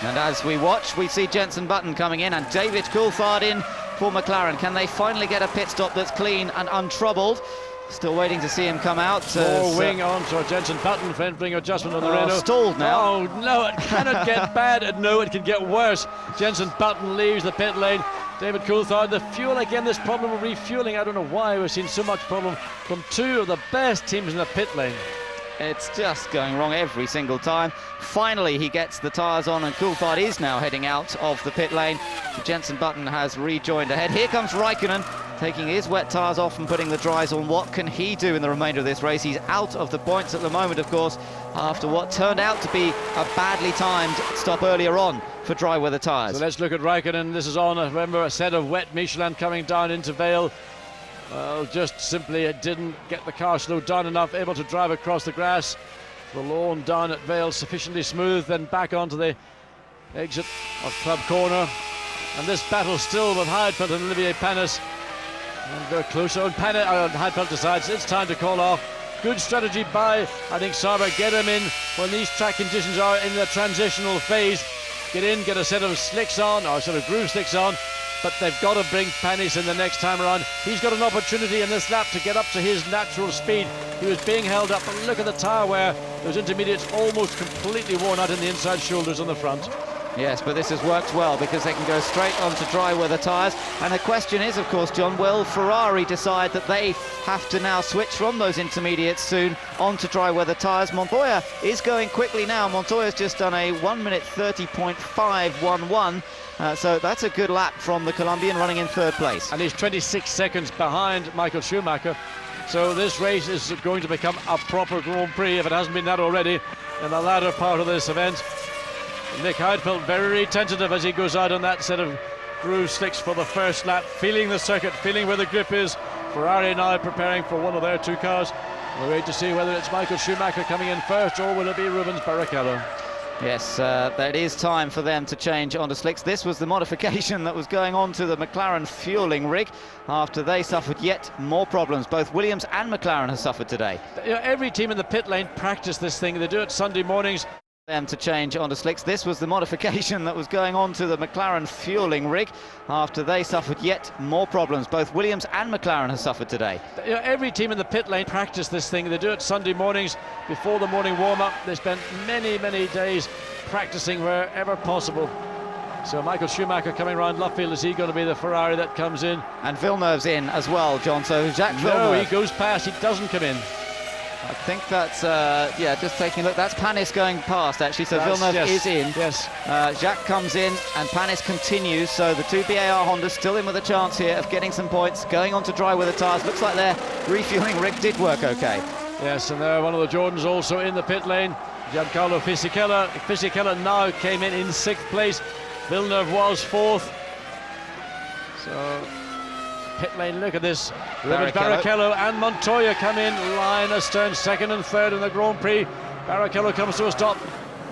And as we watch, we see Jenson Button coming in and David Coulthard in for McLaren. Can they finally get a pit stop that's clean and untroubled? Still waiting to see him come out. Wing on to Jenson Button, friendly adjustment on the radio. Stalled now. Oh no, it cannot get bad. No, it can get worse. Jenson Button leaves the pit lane. David Coulthard, the fuel again, this problem of refueling. I don't know why we've seen so much problem from two of the best teams in the pit lane. It's just going wrong every single time. Finally, he gets the tyres on, and Coulthard is now heading out of the pit lane. Jenson Button has rejoined ahead. Here comes Raikkonen, taking his wet tyres off and putting the dries on. What can he do in the remainder of this race? He's out of the points at the moment, of course, after what turned out to be a badly timed stop earlier on for dry weather tyres. So let's look at Raikkonen. This is on, remember, a set of wet Michelin coming down into Vale. Well, just simply it didn't get the car slowed down enough, able to drive across the grass. The lawn down at Vale sufficiently smooth, then back onto the exit of Club Corner. And this battle still with Heidfeld and Olivier Panis. And they're closer, and Heidfeld decides it's time to call off. Good strategy by, I think, Sauber. Get him in when these track conditions are in the transitional phase. Get in, get a set of slicks on, or a set of groove slicks on. But they've got to bring Panis in the next time around. He's got an opportunity in this lap to get up to his natural speed. He was being held up, but look at the tyre wear. Those intermediates almost completely worn out in the inside shoulders on the front. Yes, but this has worked well because they can go straight onto dry weather tyres. And the question is, of course, John, will Ferrari decide that they have to now switch from those intermediates soon onto dry weather tyres? Montoya is going quickly now. Montoya's just done a 1 minute 30.511. So that's a good lap from the Colombian, running in third place. And he's 26 seconds behind Michael Schumacher. So this race is going to become a proper Grand Prix, if it hasn't been that already, in the latter part of this event. Nick Heidfeld very tentative as he goes out on that set of groove slicks for the first lap, feeling the circuit, feeling where the grip is. Ferrari now preparing for one of their two cars. We'll wait to see whether it's Michael Schumacher coming in first or will it be Rubens Barrichello. Yes, it is time for them to change onto slicks. This was the modification that was going on to the McLaren fueling rig after they suffered yet more problems. Both Williams and McLaren have suffered today. You know, every team in the pit lane practice this thing. They do it Sunday mornings. Them to change onto slicks. This was the modification that was going on to the McLaren fueling rig after they suffered yet more problems. Both Williams and McLaren have suffered today. You know, every team in the pit lane practice this thing. They do it Sunday mornings before the morning warm-up. They spent many days practicing wherever possible. So Michael Schumacher coming round Luffield. Is he going to be the Ferrari that comes in? And Villeneuve's in as well, John. So Jacques Villeneuve. No, he goes past. He doesn't come in. I think that's, yeah, just taking a look. That's Panis going past, actually, so Villeneuve is in. Yes. Jacques comes in, and Panis continues, so the two BAR Hondas still in with a chance here of getting some points, going on to dry weather tyres. Looks like their refuelling rig did work okay. Yes, and there one of the Jordans also in the pit lane, Giancarlo Fisichella. Fisichella now came in 6th place. Villeneuve was 4th. So pit lane, look at this. Rubens Barrichello and Montoya come in, line astern, 2nd and 3rd in the Grand Prix. Barrichello comes to a stop.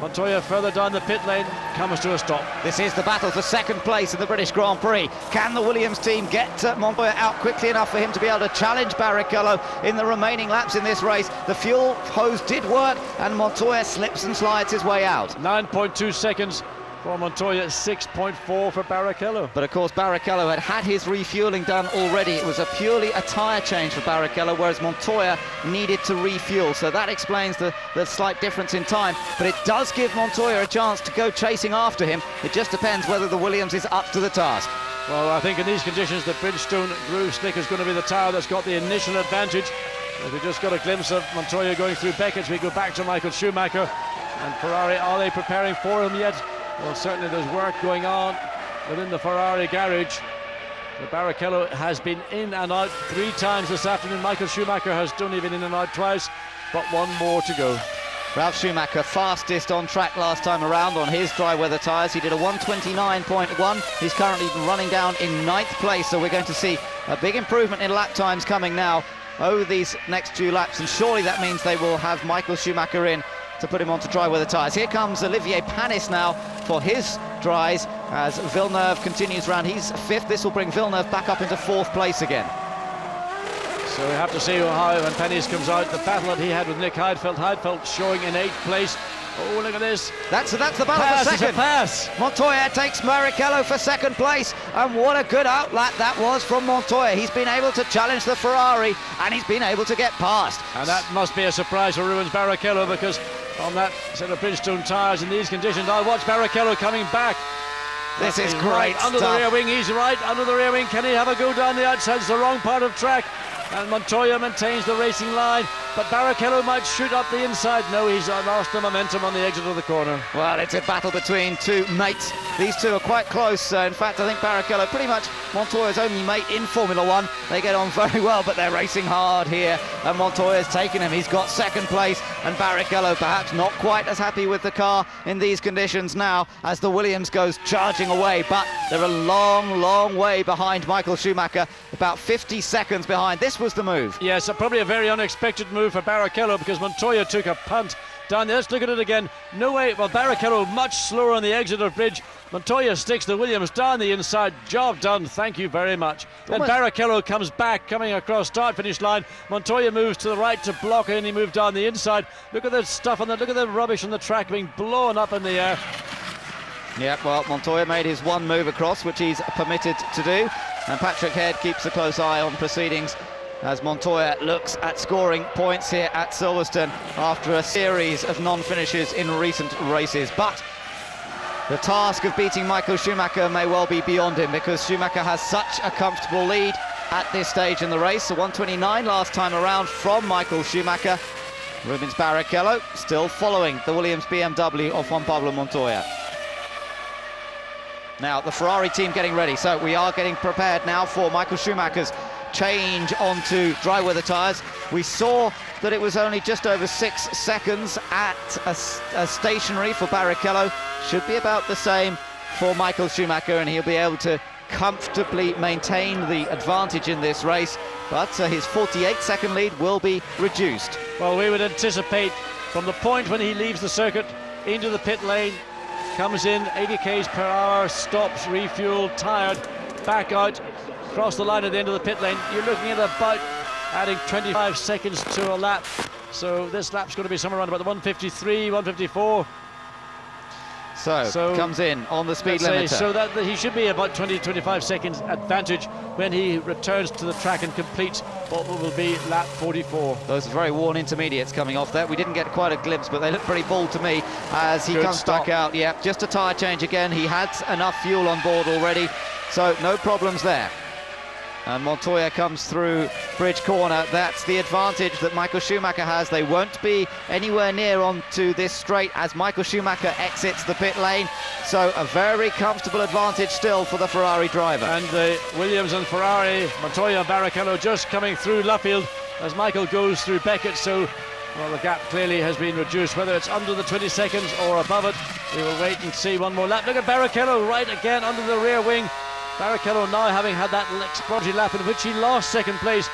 Montoya further down the pit lane comes to a stop. This is the battle for 2nd place in the British Grand Prix. Can the Williams team get Montoya out quickly enough for him to be able to challenge Barrichello in the remaining laps in this race? The fuel hose did work, and Montoya slips and slides his way out. 9.2 seconds for Montoya, 6.4 for Barrichello. But of course Barrichello had his refueling done already. It was purely a tyre change for Barrichello, whereas Montoya needed to refuel. So that explains the slight difference in time. But it does give Montoya a chance to go chasing after him. It just depends whether the Williams is up to the task. Well, I think in these conditions the Bridgestone groove slick is going to be the tyre that's got the initial advantage. If we just got a glimpse of Montoya going through Beckett, we go back to Michael Schumacher. And Ferrari, are they preparing for him yet? Well, certainly there's work going on within the Ferrari garage. The Barrichello has been in and out 3 times this afternoon. Michael Schumacher has only been in and out twice, but 1 more to go. Ralf Schumacher fastest on track last time around on his dry weather tyres. He did a 1:29.1. He's currently running down in 9th place, so we're going to see a big improvement in lap times coming now over these next 2 laps, and surely that means they will have Michael Schumacher in to put him onto dry weather tyres. Here comes Olivier Panis now for his dries as Villeneuve continues round. He's 5th. This will bring Villeneuve back up into 4th place again. So we have to see how when Panis comes out, the battle that he had with Nick Heidfeld. Heidfeld showing in 8th place. Oh, look at this. That's the battle for 2nd. Pass. Montoya takes Barrichello for 2nd place, and what a good outlet that was from Montoya. He's been able to challenge the Ferrari, and he's been able to get past. And that must be a surprise for Rubens Barrichello, because on that set of Bridgestone tyres in these conditions, I'll watch Barrichello coming back. This is great right under the rear wing. He's right under the rear wing. Can he have a go down the outside? It's the wrong part of track. And Montoya maintains the racing line. but Barrichello might shoot up the inside. No, he's lost the momentum on the exit of the corner. Well, it's a battle between two mates. These two are quite close. In fact, I think Barrichello, pretty much Montoya's only mate in Formula One. They get on very well, but they're racing hard here. And Montoya's taken him. He's got second place. And Barrichello perhaps not quite as happy with the car in these conditions now as the Williams goes charging away. But they're a long, long way behind Michael Schumacher. About 50 seconds behind. This was the move. Yes, probably a very unexpected move for Barrichello because Montoya took a punt down there. Let's look at it again. No way. Well, Barrichello much slower on the exit of bridge. Montoya sticks the Williams down the inside. Job done. Thank you very much. Then Barrichello comes back, coming across start-finish line. Montoya moves to the right to block and he moved down the inside. Look at the stuff on the, look at the rubbish on the track being blown up in the air. Yeah, well, Montoya made his one move across, which he's permitted to do. And Patrick Head keeps a close eye on proceedings as Montoya looks at scoring points here at Silverstone after a series of non-finishes in recent races. But the task of beating Michael Schumacher may well be beyond him because Schumacher has such a comfortable lead at this stage in the race. So 129 last time around from Michael Schumacher. Rubens Barrichello still following the Williams BMW of Juan Pablo Montoya. Now the Ferrari team getting ready, so we are getting prepared now for Michael Schumacher's change onto dry weather tyres. We saw that it was only just over 6 seconds at a stationary for Barrichello. Should be about the same for Michael Schumacher, and he'll be able to comfortably maintain the advantage in this race, but his 48-second lead will be reduced. Well, we would anticipate from the point when he leaves the circuit into the pit lane, comes in 80 k's per hour, stops, refueled, tired, back out, across the line at the end of the pit lane. You're looking at about adding 25 seconds to a lap. So this lap's going to be somewhere around about the 153, 154. So comes in on the speed limiter. So that he should be about 20-25 seconds advantage when he returns to the track and completes what will be lap 44. Those are very worn intermediates coming off there. We didn't get quite a glimpse, but they look pretty bold to me as he comes back out. Yeah, just a tyre change again. He had enough fuel on board already, so no problems there. And Montoya comes through bridge corner. That's the advantage that Michael Schumacher has. They won't be anywhere near onto this straight as Michael Schumacher exits the pit lane. So a very comfortable advantage still for the Ferrari driver. And the Williams and Ferrari, Montoya and Barrichello just coming through Luffield as Michael goes through Beckett. So well, the gap clearly has been reduced, whether it's under the 20 seconds or above it. We will wait and see one more lap. Look at Barrichello right again under the rear wing. Barrichello now having had that exploratory lap in which he lost second place,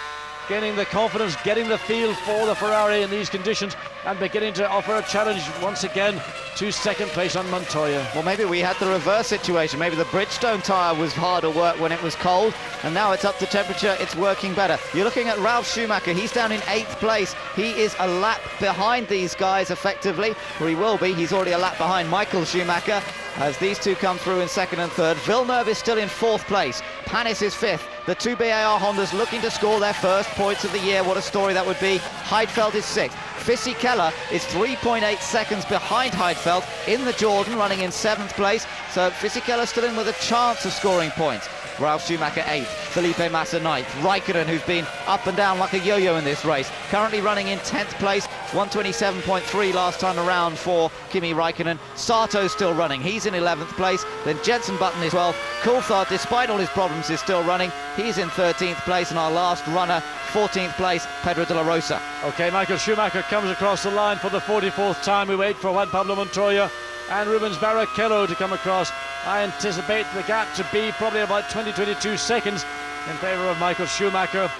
gaining the confidence, getting the feel for the Ferrari in these conditions and beginning to offer a challenge once again to second place on Montoya. Well, maybe we had the reverse situation. Maybe the Bridgestone tyre was harder work when it was cold, and now it's up to temperature, it's working better. You're looking at Ralf Schumacher. He's down in 8th place. He is a lap behind these guys effectively, or he will be. He's already a lap behind Michael Schumacher as these two come through in 2nd and 3rd. Villeneuve is still in 4th place. Panis is 5th. The two BAR Hondas looking to score their first points of the year. What a story that would be. Heidfeld is 6th. Fisichella is 3.8 seconds behind Heidfeld in the Jordan, running in 7th place. So Fisichella still in with a chance of scoring points. Ralf Schumacher 8th, Felipe Massa 9th, Raikkonen, who's been up and down like a yo-yo in this race, currently running in 10th place, 127.3 last time around for Kimi Raikkonen. Sato's still running, he's in 11th place, then Jenson Button is 12th, Coulthard, despite all his problems, is still running, he's in 13th place, and our last runner, 14th place, Pedro de la Rosa. Okay, Michael Schumacher comes across the line for the 44th time. We wait for Juan Pablo Montoya and Rubens Barrichello to come across. I anticipate the gap to be probably about 20-22 seconds in favour of Michael Schumacher.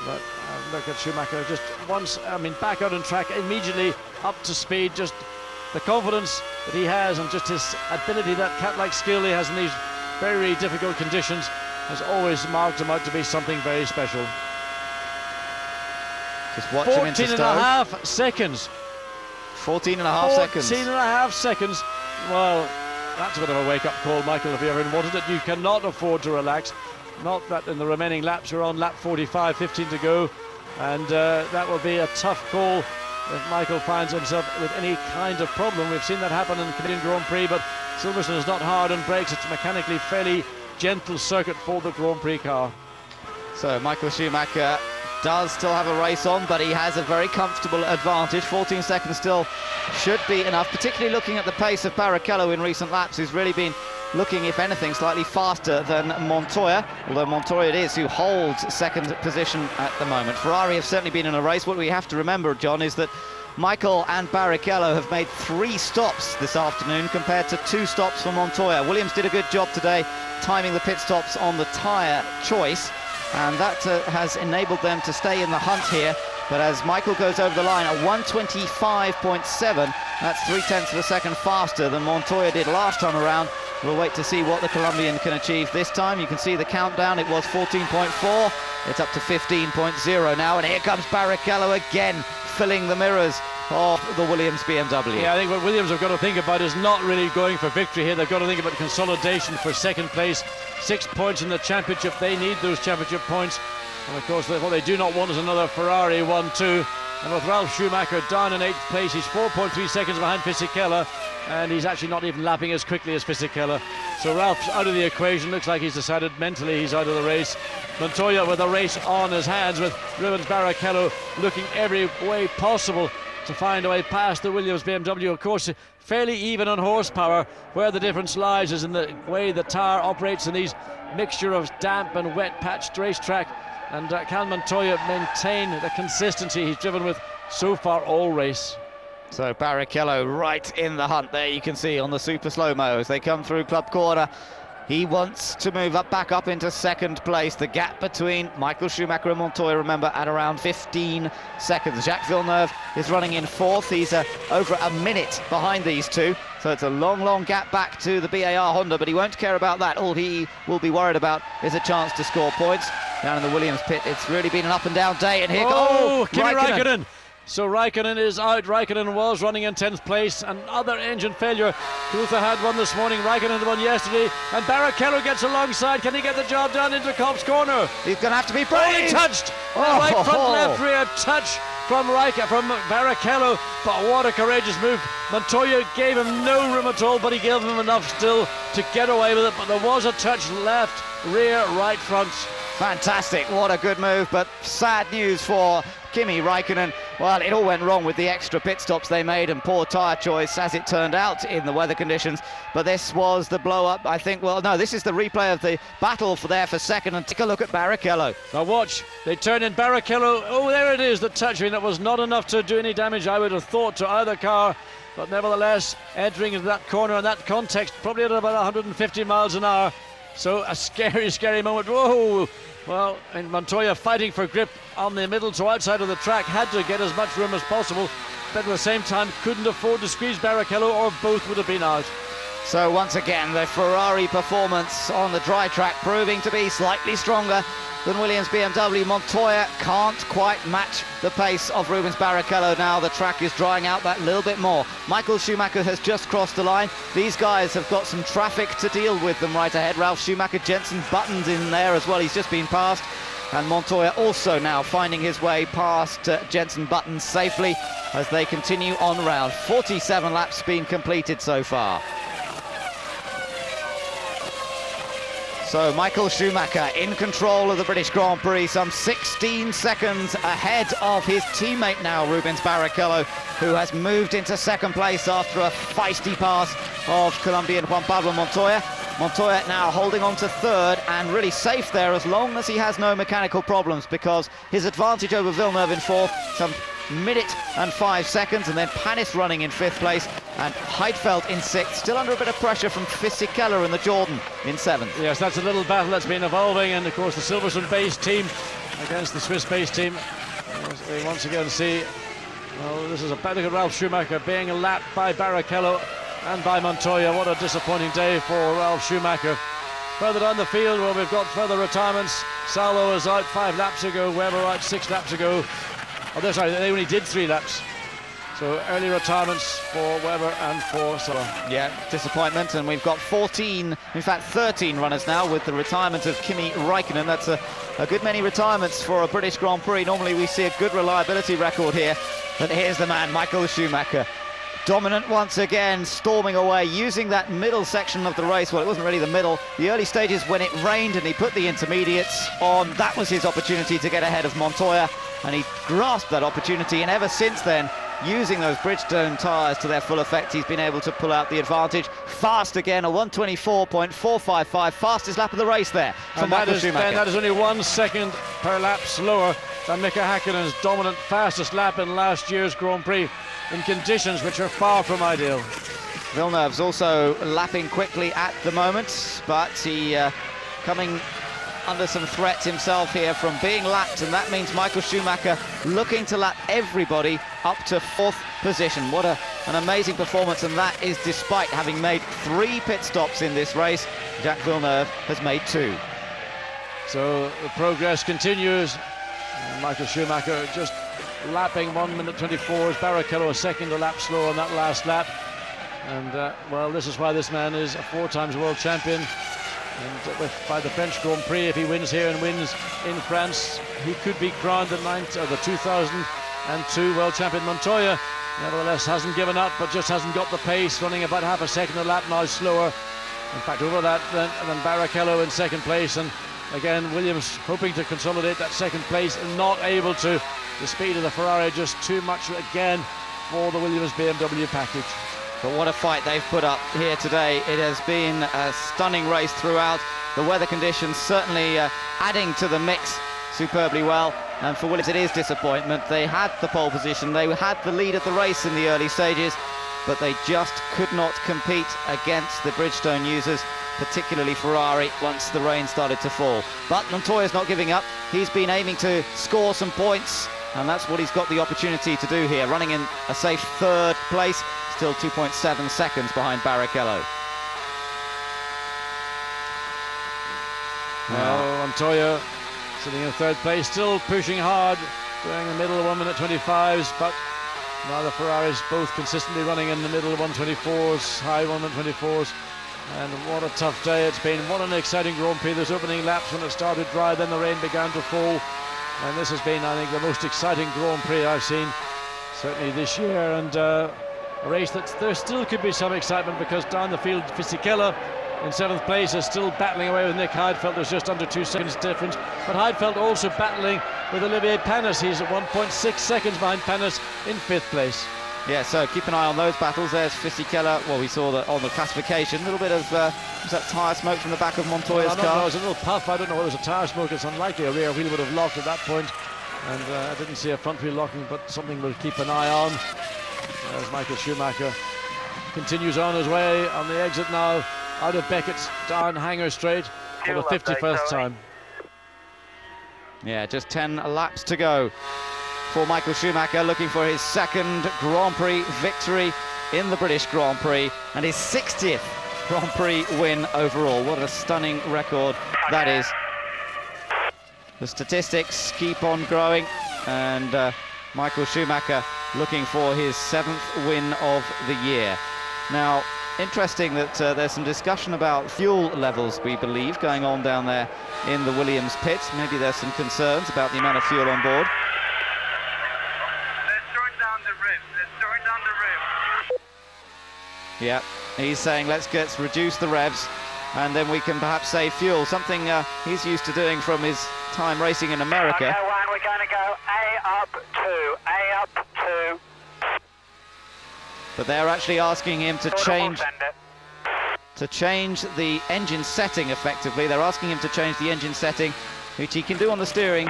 But look at Schumacher just once, back out on track, immediately up to speed, just the confidence that he has and just his ability, that cat-like skill he has in these very difficult conditions has always marked him out to be something very special. Just watch him into 14.5 seconds. 14.5 seconds. 14.5 seconds. Well, that's a bit of a wake-up call, Michael, if you ever wanted it. You cannot afford to relax. Not that in the remaining laps. You're on lap 45, 15 to go. And that will be a tough call if Michael finds himself with any kind of problem. We've seen that happen in the Canadian Grand Prix, but Silverstone is not hard on brakes. It's a mechanically fairly gentle circuit for the Grand Prix car. So Michael Schumacher does still have a race on, but he has a very comfortable advantage. 14 seconds still should be enough, particularly looking at the pace of Barrichello in recent laps, who's really been looking, if anything, slightly faster than Montoya, although Montoya it is who holds second position at the moment. Ferrari have certainly been in a race. What we have to remember, John, is that Michael and Barrichello have made 3 stops this afternoon compared to 2 stops for Montoya. Williams did a good job today timing the pit stops on the tyre choice, and that has enabled them to stay in the hunt here. But as Michael goes over the line at 125.7, that's 0.3 of a second faster than Montoya did last time around. We'll wait to see what the Colombian can achieve this time. You can see the countdown. It was 14.4. It's up to 15.0 now. And here comes Barrichello again, filling the mirrors of the Williams BMW. Yeah, I think what Williams have got to think about is not really going for victory here. They've got to think about consolidation for second place. 6 points in the championship. They need those championship points. And of course, what they do not want is another Ferrari 1-2. And with Ralf Schumacher down in 8th place, he's 4.3 seconds behind Fisichella, and he's actually not even lapping as quickly as Fisichella. So Ralph's out of the equation. Looks like he's decided mentally he's out of the race. Montoya with a race on his hands, with Rubens Barrichello looking every way possible to find a way past the Williams BMW. Of course, fairly even on horsepower. Where the difference lies is in the way the tyre operates in these mixture of damp and wet patched racetrack. And can Montoya maintain the consistency he's driven with so far all race? So Barrichello right in the hunt there, you can see on the super slow-mo as they come through Club Corner. He wants to move back up into second place. The gap between Michael Schumacher and Montoya, remember, at around 15 seconds. Jacques Villeneuve is running in 4th. He's over a minute behind these two. So it's a long gap back to the BAR Honda, but he won't care about that. All he will be worried about is a chance to score points. Down in the Williams pit, it's really been an up-and-down day, and here goes Kimi Raikkonen. So Raikkonen is out. Raikkonen was running in 10th place. Another engine failure. Coulthard had one this morning. Raikkonen had one yesterday. And Barrichello gets alongside. Can he get the job done into Kopp's corner? He's going to have to be brave. He touched. Right front left rear touch from Barrichello. But what a courageous move. Montoya gave him no room at all, but he gave him enough still to get away with it. But there was a touch left rear right front. Fantastic, what a good move, but sad news for Kimi Raikkonen. Well, it all went wrong with the extra pit stops they made and poor tyre choice as it turned out in the weather conditions. But this was the blow-up, I think. Well, no, this is the replay of the battle for second, and take a look at Barrichello. Now watch, they turn in Barrichello. Oh, there it is, the touch. I mean, that was not enough to do any damage, I would have thought, to either car. But nevertheless, entering into that corner in that context, probably at about 150 miles an hour. So a scary moment. Whoa! Well, and Montoya fighting for grip on the middle to outside of the track, had to get as much room as possible, but at the same time couldn't afford to squeeze Barrichello, or both would have been out. So once again, the Ferrari performance on the dry track proving to be slightly stronger than Williams BMW. Montoya can't quite match the pace of Rubens Barrichello now. The track is drying out that little bit more. Michael Schumacher has just crossed the line. These guys have got some traffic to deal with them right ahead. Ralf Schumacher, Jensen Button's in there as well. He's just been passed. And Montoya also now finding his way past Jensen Button safely as they continue on round. 47 laps been completed so far. So Michael Schumacher in control of the British Grand Prix, some 16 seconds ahead of his teammate now, Rubens Barrichello, who has moved into second place after a feisty pass of Colombian Juan Pablo Montoya. Montoya now holding on to third and really safe there as long as he has no mechanical problems, because his advantage over Villeneuve in fourth, some minute and 5 seconds, and then Panis running in 5th place and Heidfeld in 6th, still under a bit of pressure from Fisichella and the Jordan in 7th. Yes, that's a little battle that's been evolving, and of course the Silverstone-based team against the Swiss-based team. As we once again see, well, this is a better Ralf Schumacher being lapped by Barrichello and by Montoya. What a disappointing day for Ralf Schumacher. Further down the field, where we've got further retirements, Salo is out 5 laps ago, Webber out 6 laps ago. Oh, that's right, they only did 3 laps. So early retirements for Webber and for Salo. Yeah, disappointment, and we've got 14, in fact 13 runners now with the retirement of Kimi Raikkonen. That's a good many retirements for a British Grand Prix. Normally we see a good reliability record here, but here's the man, Michael Schumacher. Dominant once again, storming away, using that middle section of the race. Well, it wasn't really the middle. The early stages when it rained and he put the intermediates on, that was his opportunity to get ahead of Montoya, and he grasped that opportunity, and ever since then, using those Bridgestone tyres to their full effect, he's been able to pull out the advantage. Fast again, a 1:24.455, fastest lap of the race there for Michael Schumacher. Ben, that is only 1 second per lap slower than Mika Häkkinen's dominant fastest lap in last year's Grand Prix in conditions which are far from ideal. Villeneuve's also lapping quickly at the moment, but he coming under some threat himself here from being lapped, and that means Michael Schumacher looking to lap everybody up to 4th position. What an amazing performance, and that is despite having made 3 pit stops in this race. Jacques Villeneuve has made 2. So the progress continues. Michael Schumacher just lapping 1:24 as Barrichello a second a lap slower on that last lap. And well, this is why this man is a 4-time world champion. And by the French Grand Prix, if he wins here and wins in France, he could be crowned the 2002 world champion. Montoya nevertheless hasn't given up, but just hasn't got the pace, running about half a second a lap now slower. In fact, over that than Barrichello in second place. And again, Williams hoping to consolidate that second place and not able to. The speed of the Ferrari just too much again for the Williams BMW package. But what a fight they've put up here today. It has been a stunning race throughout. The weather conditions certainly adding to the mix superbly well. And for Williams, it is disappointment. They had the pole position, they had the lead of the race in the early stages, but they just could not compete against the Bridgestone users, particularly Ferrari, once the rain started to fall. But Montoya's not giving up. He's been aiming to score some points, and that's what he's got the opportunity to do here, running in a safe 3rd place, still 2.7 seconds behind Barrichello. Well, Montoya sitting in 3rd place, still pushing hard, going in the middle of 1:25s, but now the Ferraris both consistently running in the middle of 1:24s, high 1:24s. And what a tough day it's been. What an exciting Grand Prix. Those opening laps when it started dry, then the rain began to fall. And this has been, I think, the most exciting Grand Prix I've seen, certainly this year. And a race that there still could be some excitement, because down the field, Fisichella in 7th place is still battling away with Nick Heidfeld. There's just under 2 seconds difference. But Heidfeld also battling with Olivier Panis. He's at 1.6 seconds behind Panis in 5th place. Yeah, so keep an eye on those battles. There's Fisichella. Well, we saw that on the classification. A little bit of was that tyre smoke from the back of Montoya's car? There was a little puff. I don't know whether it was a tyre smoke. It's unlikely a rear wheel would have locked at that point. And I didn't see a front wheel locking, but something we'll keep an eye on. As Michael Schumacher continues on his way on the exit now, out of Beckett's, down Hanger Straight for the 51st time. Yeah, just 10 laps to go for Michael Schumacher, looking for his 2nd Grand Prix victory in the British Grand Prix and his 60th Grand Prix win overall. What a stunning record that is. The statistics keep on growing, and Michael Schumacher looking for his 7th win of the year. Now, interesting that there's some discussion about fuel levels, we believe, going on down there in the Williams pit. Maybe there's some concerns about the amount of fuel on board. Yeah, he's saying let's reduce the revs, and then we can perhaps save fuel, something he's used to doing from his time racing in America. Okay, one, we're going to go A up 2, A up 2. But they're actually asking him to change the engine setting effectively. They're asking him to change the engine setting, which he can do on the steering.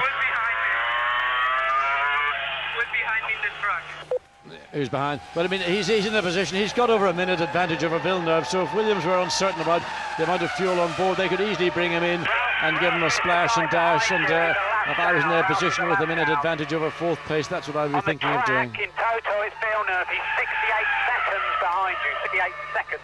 Who's behind? But I mean, he's in a position, he's got over a minute advantage over Villeneuve, so if Williams were uncertain about the amount of fuel on board, they could easily bring him in and give him a splash and dash. And if I was in their position with a minute advantage over 4th place, that's what I would be thinking of doing. In total, it's Villeneuve. He's 68 seconds behind you, 68 seconds.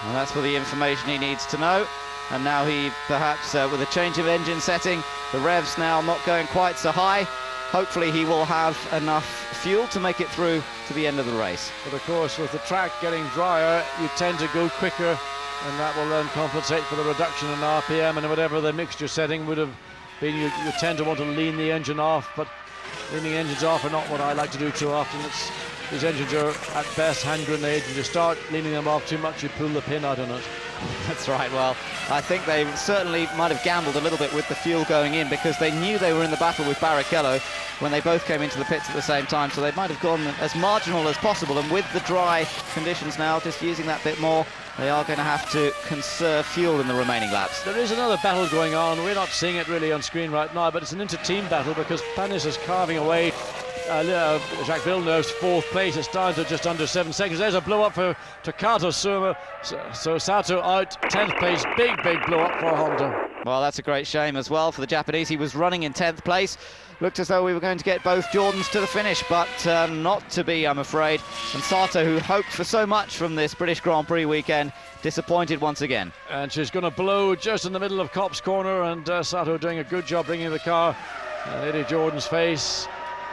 Well, that's for the information he needs to know. And now he perhaps, with a change of engine setting, the revs now not going quite so high. Hopefully he will have enough fuel to make it through to the end of the race. But of course, with the track getting drier, you tend to go quicker, and that will then compensate for the reduction in RPM, and whatever the mixture setting would have been, you tend to want to lean the engine off. But Leaning engines off are not what I like to do too often. These engines are at best hand grenades. If you start leaning them off too much, you pull the pin out on it. That's right. Well, I think they certainly might have gambled a little bit with the fuel going in, because they knew they were in the battle with Barrichello when they both came into the pits at the same time, so they might have gone as marginal as possible. And with the dry conditions now, just using that bit more, they are going to have to conserve fuel in the remaining laps. There is another battle going on. We're not seeing it really on screen right now, but it's an inter-team battle, because Panis is carving away Jacques Villeneuve's fourth place. It's down to just under 7 seconds. There's a blow up for Takato Suma. So Sato out 10th place. Big blow up for Honda. Well, that's a great shame as well for the Japanese. He was running in 10th place. Looked as though we were going to get both Jordans to the finish, but not to be, I'm afraid. And Sato, who hoped for so much from this British Grand Prix weekend, disappointed once again. And she's going to blow just in the middle of Copse Corner, and Sato doing a good job bringing the car in Eddie Jordan's face.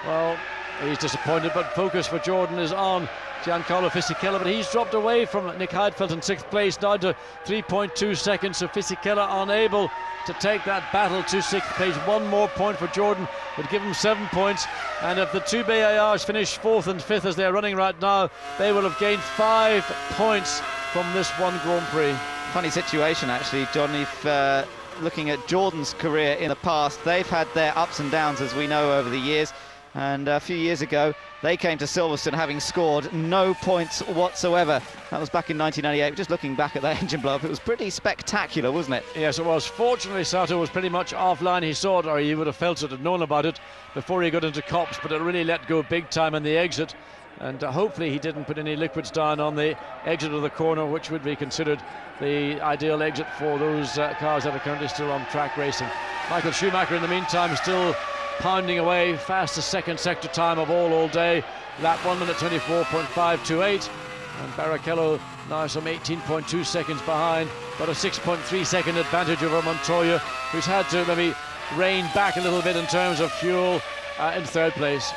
Well, he's disappointed, but focus for Jordan is on Giancarlo Fisichella, but he's dropped away from Nick Heidfeld in 6th place, down to 3.2 seconds, so Fisichella unable to take that battle to 6th place. One more point for Jordan would give him 7 points, and if the two BARs finish 4th and 5th as they're running right now, they will have gained 5 points from this one Grand Prix. Funny situation actually, John, if looking at Jordan's career in the past, they've had their ups and downs, as we know, over the years. And a few years ago, they came to Silverstone having scored no points whatsoever. That was back in 1998. Just looking back at that engine blow-up, it was pretty spectacular, wasn't it? Yes, it was. Fortunately, Sato was pretty much offline. He saw it, or he would have felt it and known about it before he got into Copse, but it really let go big time in the exit. And hopefully he didn't put any liquids down on the exit of the corner, which would be considered the ideal exit for those cars that are currently still on track racing. Michael Schumacher, in the meantime, still pounding away, fastest second sector time of all day. Lap 1 minute 24.528, and Barrichello now some 18.2 seconds behind, but a 6.3 second advantage over Montoya, who's had to maybe rein back a little bit in terms of fuel in 3rd place.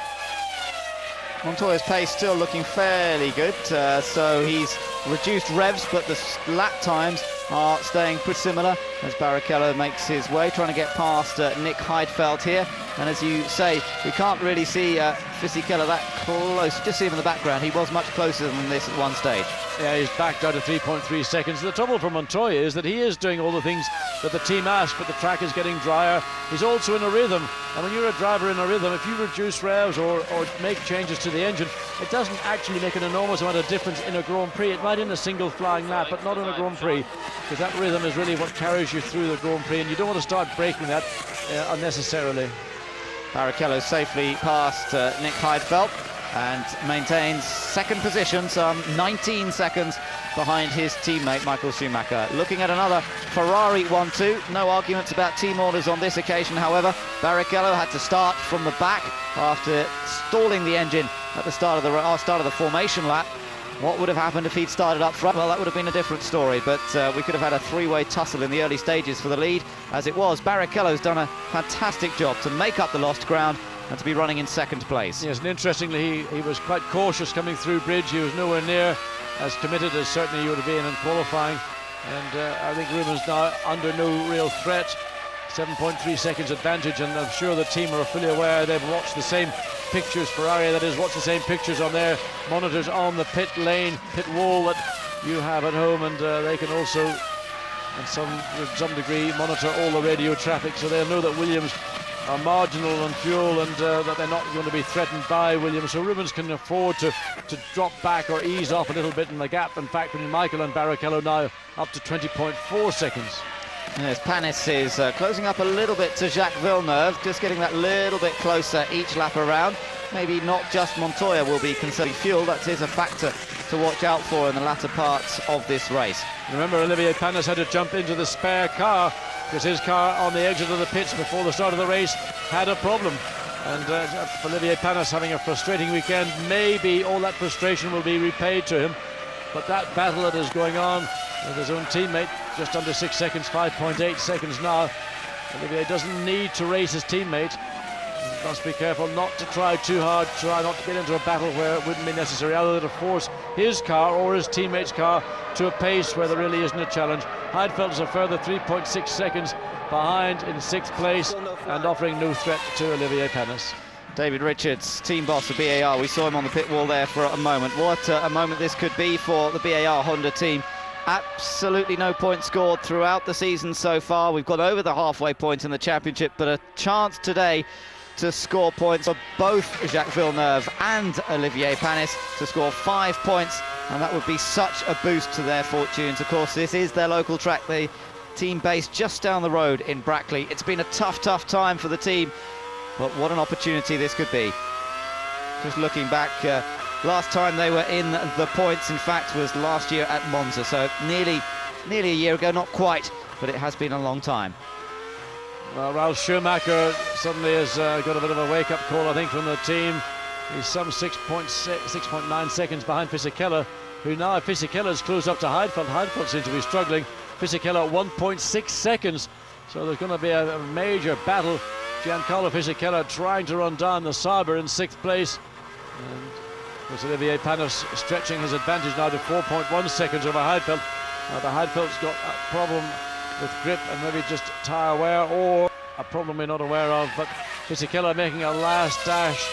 Montoya's pace still looking fairly good, so he's reduced revs, but the lap times are staying pretty similar as Barrichello makes his way, trying to get past Nick Heidfeld here. And as you say, we can't really see Fisichella that close. Just see him in the background. He was much closer than this at one stage. Yeah, he's back down to 3.3 seconds. The trouble for Montoya is that he is doing all the things that the team asked, but the track is getting drier. He's also in a rhythm, and when you're a driver in a rhythm, if you reduce revs or make changes to the engine, it doesn't actually make an enormous amount of difference in a Grand Prix. It might in a single flying lap, but not in a Grand Prix, because that rhythm is really what carries you through the Grand Prix, and you don't want to start breaking that unnecessarily. Barrichello safely past Nick Heidfeld and maintains 2nd position, some 19 seconds behind his teammate Michael Schumacher. Looking at another Ferrari 1-2. No arguments about team orders on this occasion, however. Barrichello had to start from the back after stalling the engine at the start of the formation lap. What would have happened if he'd started up front? Well, that would have been a different story, but we could have had a three-way tussle in the early stages for the lead. As it was, Barrichello's done a fantastic job to make up the lost ground and to be running in 2nd place. Yes, and interestingly, he was quite cautious coming through bridge. He was nowhere near as committed as certainly he would have been in qualifying. And I think Rubens now under no real threat. 7.3 seconds advantage, and I'm sure the team are fully aware. They've watched the same pictures, Ferrari that is, watched the same pictures on their monitors on the pit lane, pit wall that you have at home, and they can also, in some degree, monitor all the radio traffic, so they'll know that Williams are marginal on fuel and that they're not going to be threatened by Williams, so Rubens can afford to drop back or ease off a little bit in the gap. In fact, between Michael and Barrichello now up to 20.4 seconds. Yes, Panis is closing up a little bit to Jacques Villeneuve, just getting that little bit closer each lap around. Maybe not just Montoya will be conserving fuel, that is a factor to watch out for in the latter parts of this race. Remember, Olivier Panis had to jump into the spare car because his car on the exit of the pits before the start of the race had a problem. And Olivier Panis having a frustrating weekend, maybe all that frustration will be repaid to him. But that battle that is going on with his own teammate, just under 6 seconds, 5.8 seconds now. Olivier doesn't need to race his teammate. He must be careful not to try too hard, try not to get into a battle where it wouldn't be necessary, either to force his car or his teammate's car to a pace where there really isn't a challenge. Heidfeld is a further 3.6 seconds behind in 6th place and offering no threat to Olivier Panis. David Richards, team boss of BAR. We saw him on the pit wall there for a moment. What a moment this could be for the BAR Honda team. Absolutely no points scored throughout the season so far. We've got over the halfway point in the championship, but a chance today to score points for both Jacques Villeneuve and Olivier Panis, to score 5 points, and that would be such a boost to their fortunes. Of course, this is their local track, the team based just down the road in Brackley. It's been a tough time for the team, but what an opportunity this could be. Just looking back, last time they were in the points, in fact, was last year at Monza, so nearly a year ago, not quite, but it has been a long time. Well, Ralf Schumacher suddenly has got a bit of a wake-up call, I think, from the team. He's some 6.9 seconds behind Fisichella, who now, Fisichella's closed up to Heidfeld. Heidfeld seems to be struggling. Fisichella 1.6 seconds, so there's going to be a major battle. Giancarlo Fisichella trying to run down the Sauber in 6th place. And of course, Olivier Panis stretching his advantage now to 4.1 seconds over Heidfeld. Now, the Heidfeld's got a problem with grip and maybe just tyre wear, or a problem we're not aware of, but Fisichella making a last dash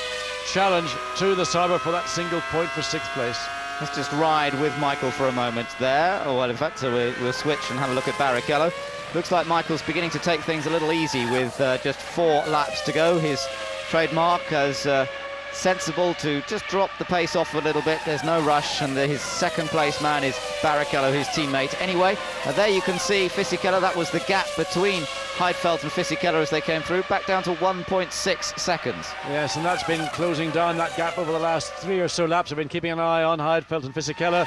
challenge to the Sauber for that single point for 6th place. Let's just ride with Michael for a moment there. Oh, well, in fact, so we'll switch and have a look at Barrichello. Looks like Michael's beginning to take things a little easy with just 4 laps to go. His trademark as sensible to just drop the pace off a little bit. There's no rush, and his 2nd place man is Barrichello, his teammate. Anyway, there you can see Fisichella. That was the gap between Heidfeld and Fisichella as they came through, back down to 1.6 seconds. Yes, and that's been closing down that gap over the last 3 or so laps. I've been keeping an eye on Heidfeld and Fisichella.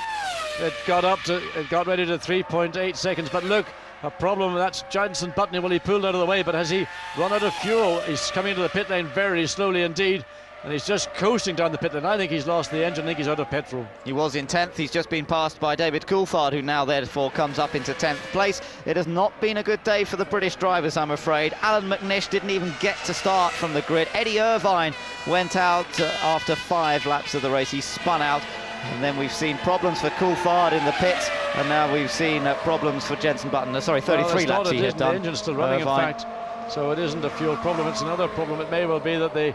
It got ready to 3.8 seconds, but look, a problem. That's Jenson Button. Well, he pulled out of the way, but has he run out of fuel? He's coming into the pit lane very slowly indeed, and he's just coasting down the pit lane. I think he's lost the engine. I think he's out of petrol. He was in 10th. He's just been passed by David Coulthard, who now therefore comes up into 10th place. It has not been a good day for the British drivers, I'm afraid. Alan McNish didn't even get to start from the grid. Eddie Irvine went out after 5 laps of the race. He spun out. And then we've seen problems for Coulthard in the pits, and now we've seen problems for Jenson Button. Sorry, 33 laps he has done. The engine's still running, in fact, so it isn't a fuel problem. It's another problem. It may well be that the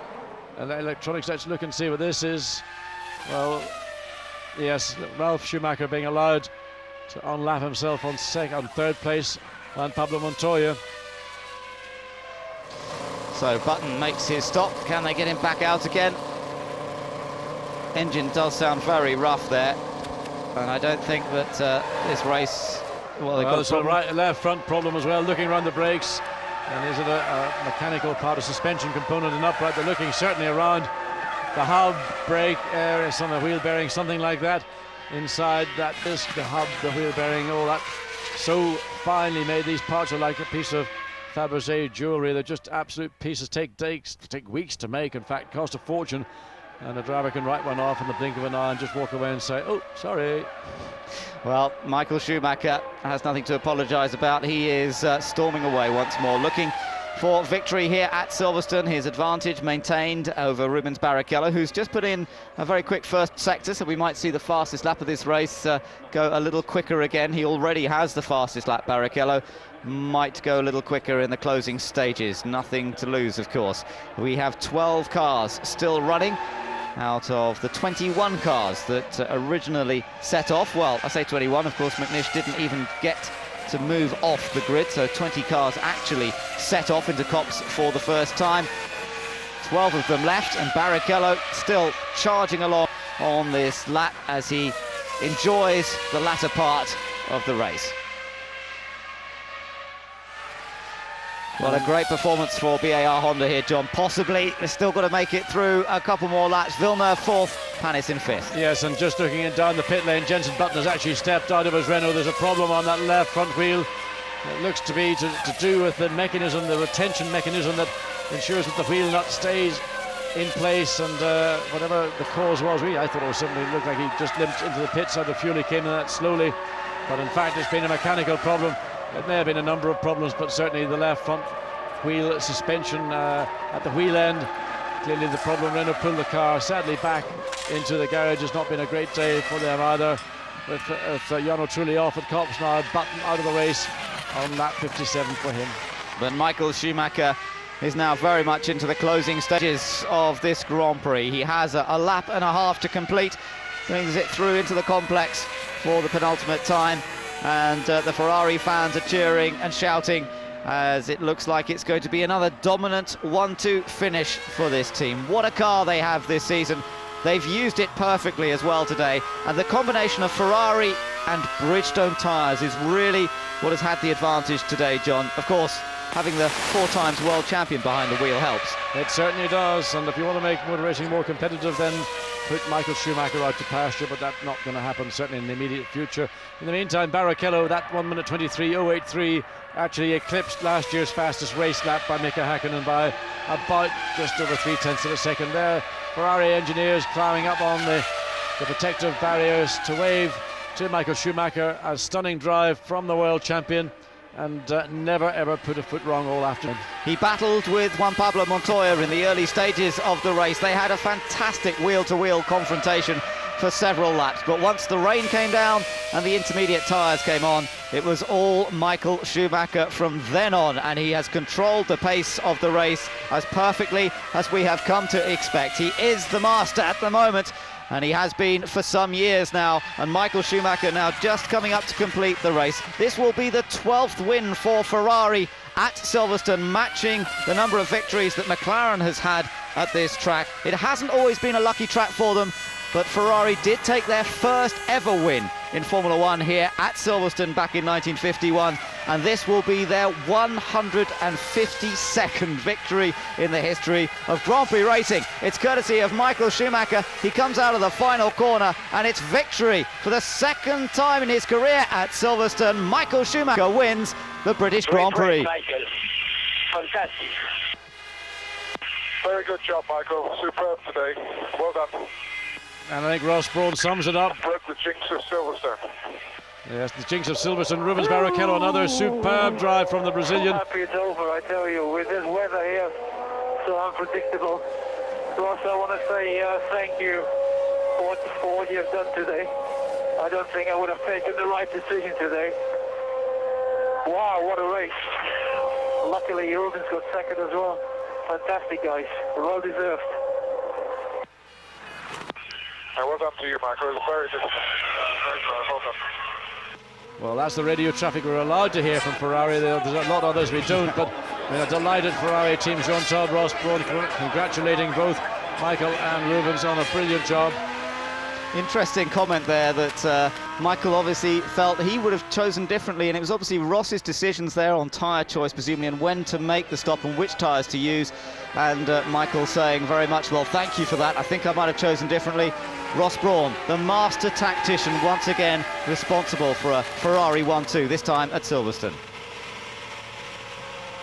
electronics. Let's look and see what this is. Well, yes, Ralf Schumacher being allowed to unlap himself on 3rd place, and Pablo Montoya. So Button makes his stop. Can they get him back out again? Engine does sound very rough there, and I don't think that this race. Well, there's a left front problem as well. Looking around the brakes, and is it a mechanical part, a suspension component, and upright? They're looking certainly around the hub, brake area, some of the wheel bearing, something like that. Inside that disc, the hub, the wheel bearing, all that so finely made. These parts are like a piece of Fabergé jewellery. They're just absolute pieces. Take weeks to make. In fact, cost a fortune. And a driver can write one off in the blink of an eye and just walk away and say, oh, sorry. Well, Michael Schumacher has nothing to apologise about. He is storming away once more, looking for victory here at Silverstone. His advantage maintained over Rubens Barrichello, who's just put in a very quick first sector, so we might see the fastest lap of this race go a little quicker again. He already has the fastest lap, Barrichello. Might go a little quicker in the closing stages. Nothing to lose, of course. We have 12 cars still running out of the 21 cars that originally set off. Well, I say 21, of course, McNish didn't even get to move off the grid, so 20 cars actually set off into Copse for the first time. 12 of them left, and Barrichello still charging along on this lap as he enjoys the latter part of the race. Well, a great performance for BAR Honda here, John. Possibly, they've still got to make it through a couple more laps. Villeneuve 4th, Panis in 5th. Yes, and just looking down the pit lane, Jenson Button has actually stepped out of his Renault. There's a problem on that left front wheel. It looks to be to do with the mechanism, the retention mechanism that ensures that the wheel nut stays in place, and whatever the cause was, I thought it was something that looked like he just limped into the pits out of fuel. He came in that slowly, but in fact it's been a mechanical problem. It may have been a number of problems, but certainly the left front wheel suspension at the wheel end. Clearly the problem. Renault pulled the car sadly back into the garage. It's not been a great day for them either, with Jarno Trulli off at Copse now. Button out of the race on lap 57 for him. But Michael Schumacher is now very much into the closing stages of this Grand Prix. He has a lap and a half to complete, brings it through into the complex for the penultimate time, and the Ferrari fans are cheering and shouting as it looks like it's going to be another dominant 1-2 finish for this team. What a car they have this season. They've used it perfectly as well today, and the combination of Ferrari and Bridgestone tyres is really what has had the advantage today, John. Of course, having the 4 times world champion behind the wheel helps. It certainly does, and if you want to make motor racing more competitive, then put Michael Schumacher out to pasture, but that's not going to happen, certainly in the immediate future. In the meantime, Barrichello, that 1:23.083, actually eclipsed last year's fastest race lap by Mika Häkkinen by about just over 3/10 of a second there. Ferrari engineers climbing up on the protective barriers to wave to Michael Schumacher. A stunning drive from the world champion, and never ever put a foot wrong all afternoon. He battled with Juan Pablo Montoya in the early stages of the race. They had a fantastic wheel-to-wheel confrontation for several laps, but once the rain came down and the intermediate tyres came on, it was all Michael Schumacher from then on, and he has controlled the pace of the race as perfectly as we have come to expect. He is the master at the moment, and he has been for some years now, and Michael Schumacher now just coming up to complete the race. This will be the 12th win for Ferrari at Silverstone, matching the number of victories that McLaren has had at this track. It hasn't always been a lucky track for them, but Ferrari did take their first ever win in Formula One here at Silverstone back in 1951, and this will be their 152nd victory in the history of Grand Prix racing. It's courtesy of Michael Schumacher. He comes out of the final corner, and it's victory for the 2nd time in his career at Silverstone. Michael Schumacher wins the British Grand Prix. Michael. Fantastic. Very good job, Michael. Superb today. Well done. And I think Ross Brawn sums it up. Broke the jinx of Silverstone. Yes, the jinx of Silverstone. Rubens Barrichello, another superb drive from the Brazilian. I'm happy it's over, I tell you, with this weather here, so unpredictable. Ross, I want to say thank you for what you've done today. I don't think I would have taken the right decision today. Wow, what a race. Luckily, Rubens got second as well. Fantastic, guys. Well deserved. Well done to you, Michael. It was very difficult. Well done. Well, that's the radio traffic we're allowed to hear from Ferrari. There's a lot of others we don't, but we're delighted Ferrari team, Jean-Todt, Ross Brawn, congratulating both Michael and Rubens on a brilliant job. Interesting comment there that Michael obviously felt he would have chosen differently, and it was obviously Ross's decisions there on tyre choice, presumably, and when to make the stop and which tyres to use. And Michael saying very much, well, thank you for that. I think I might have chosen differently. Ross Brawn, the master tactician, once again responsible for a Ferrari 1-2, this time at Silverstone.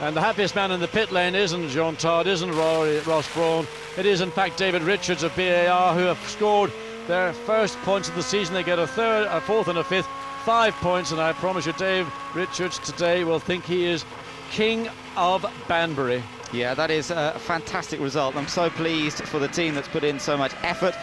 And the happiest man in the pit lane isn't Jean-Todt, isn't Ross Brawn. It is, in fact, David Richards of BAR, who have scored their first points of the season. They get a third, a fourth and a fifth, 5 points, and I promise you Dave Richards today will think he is king of Banbury. Yeah, that is a fantastic result. I'm so pleased for the team that's put in so much effort.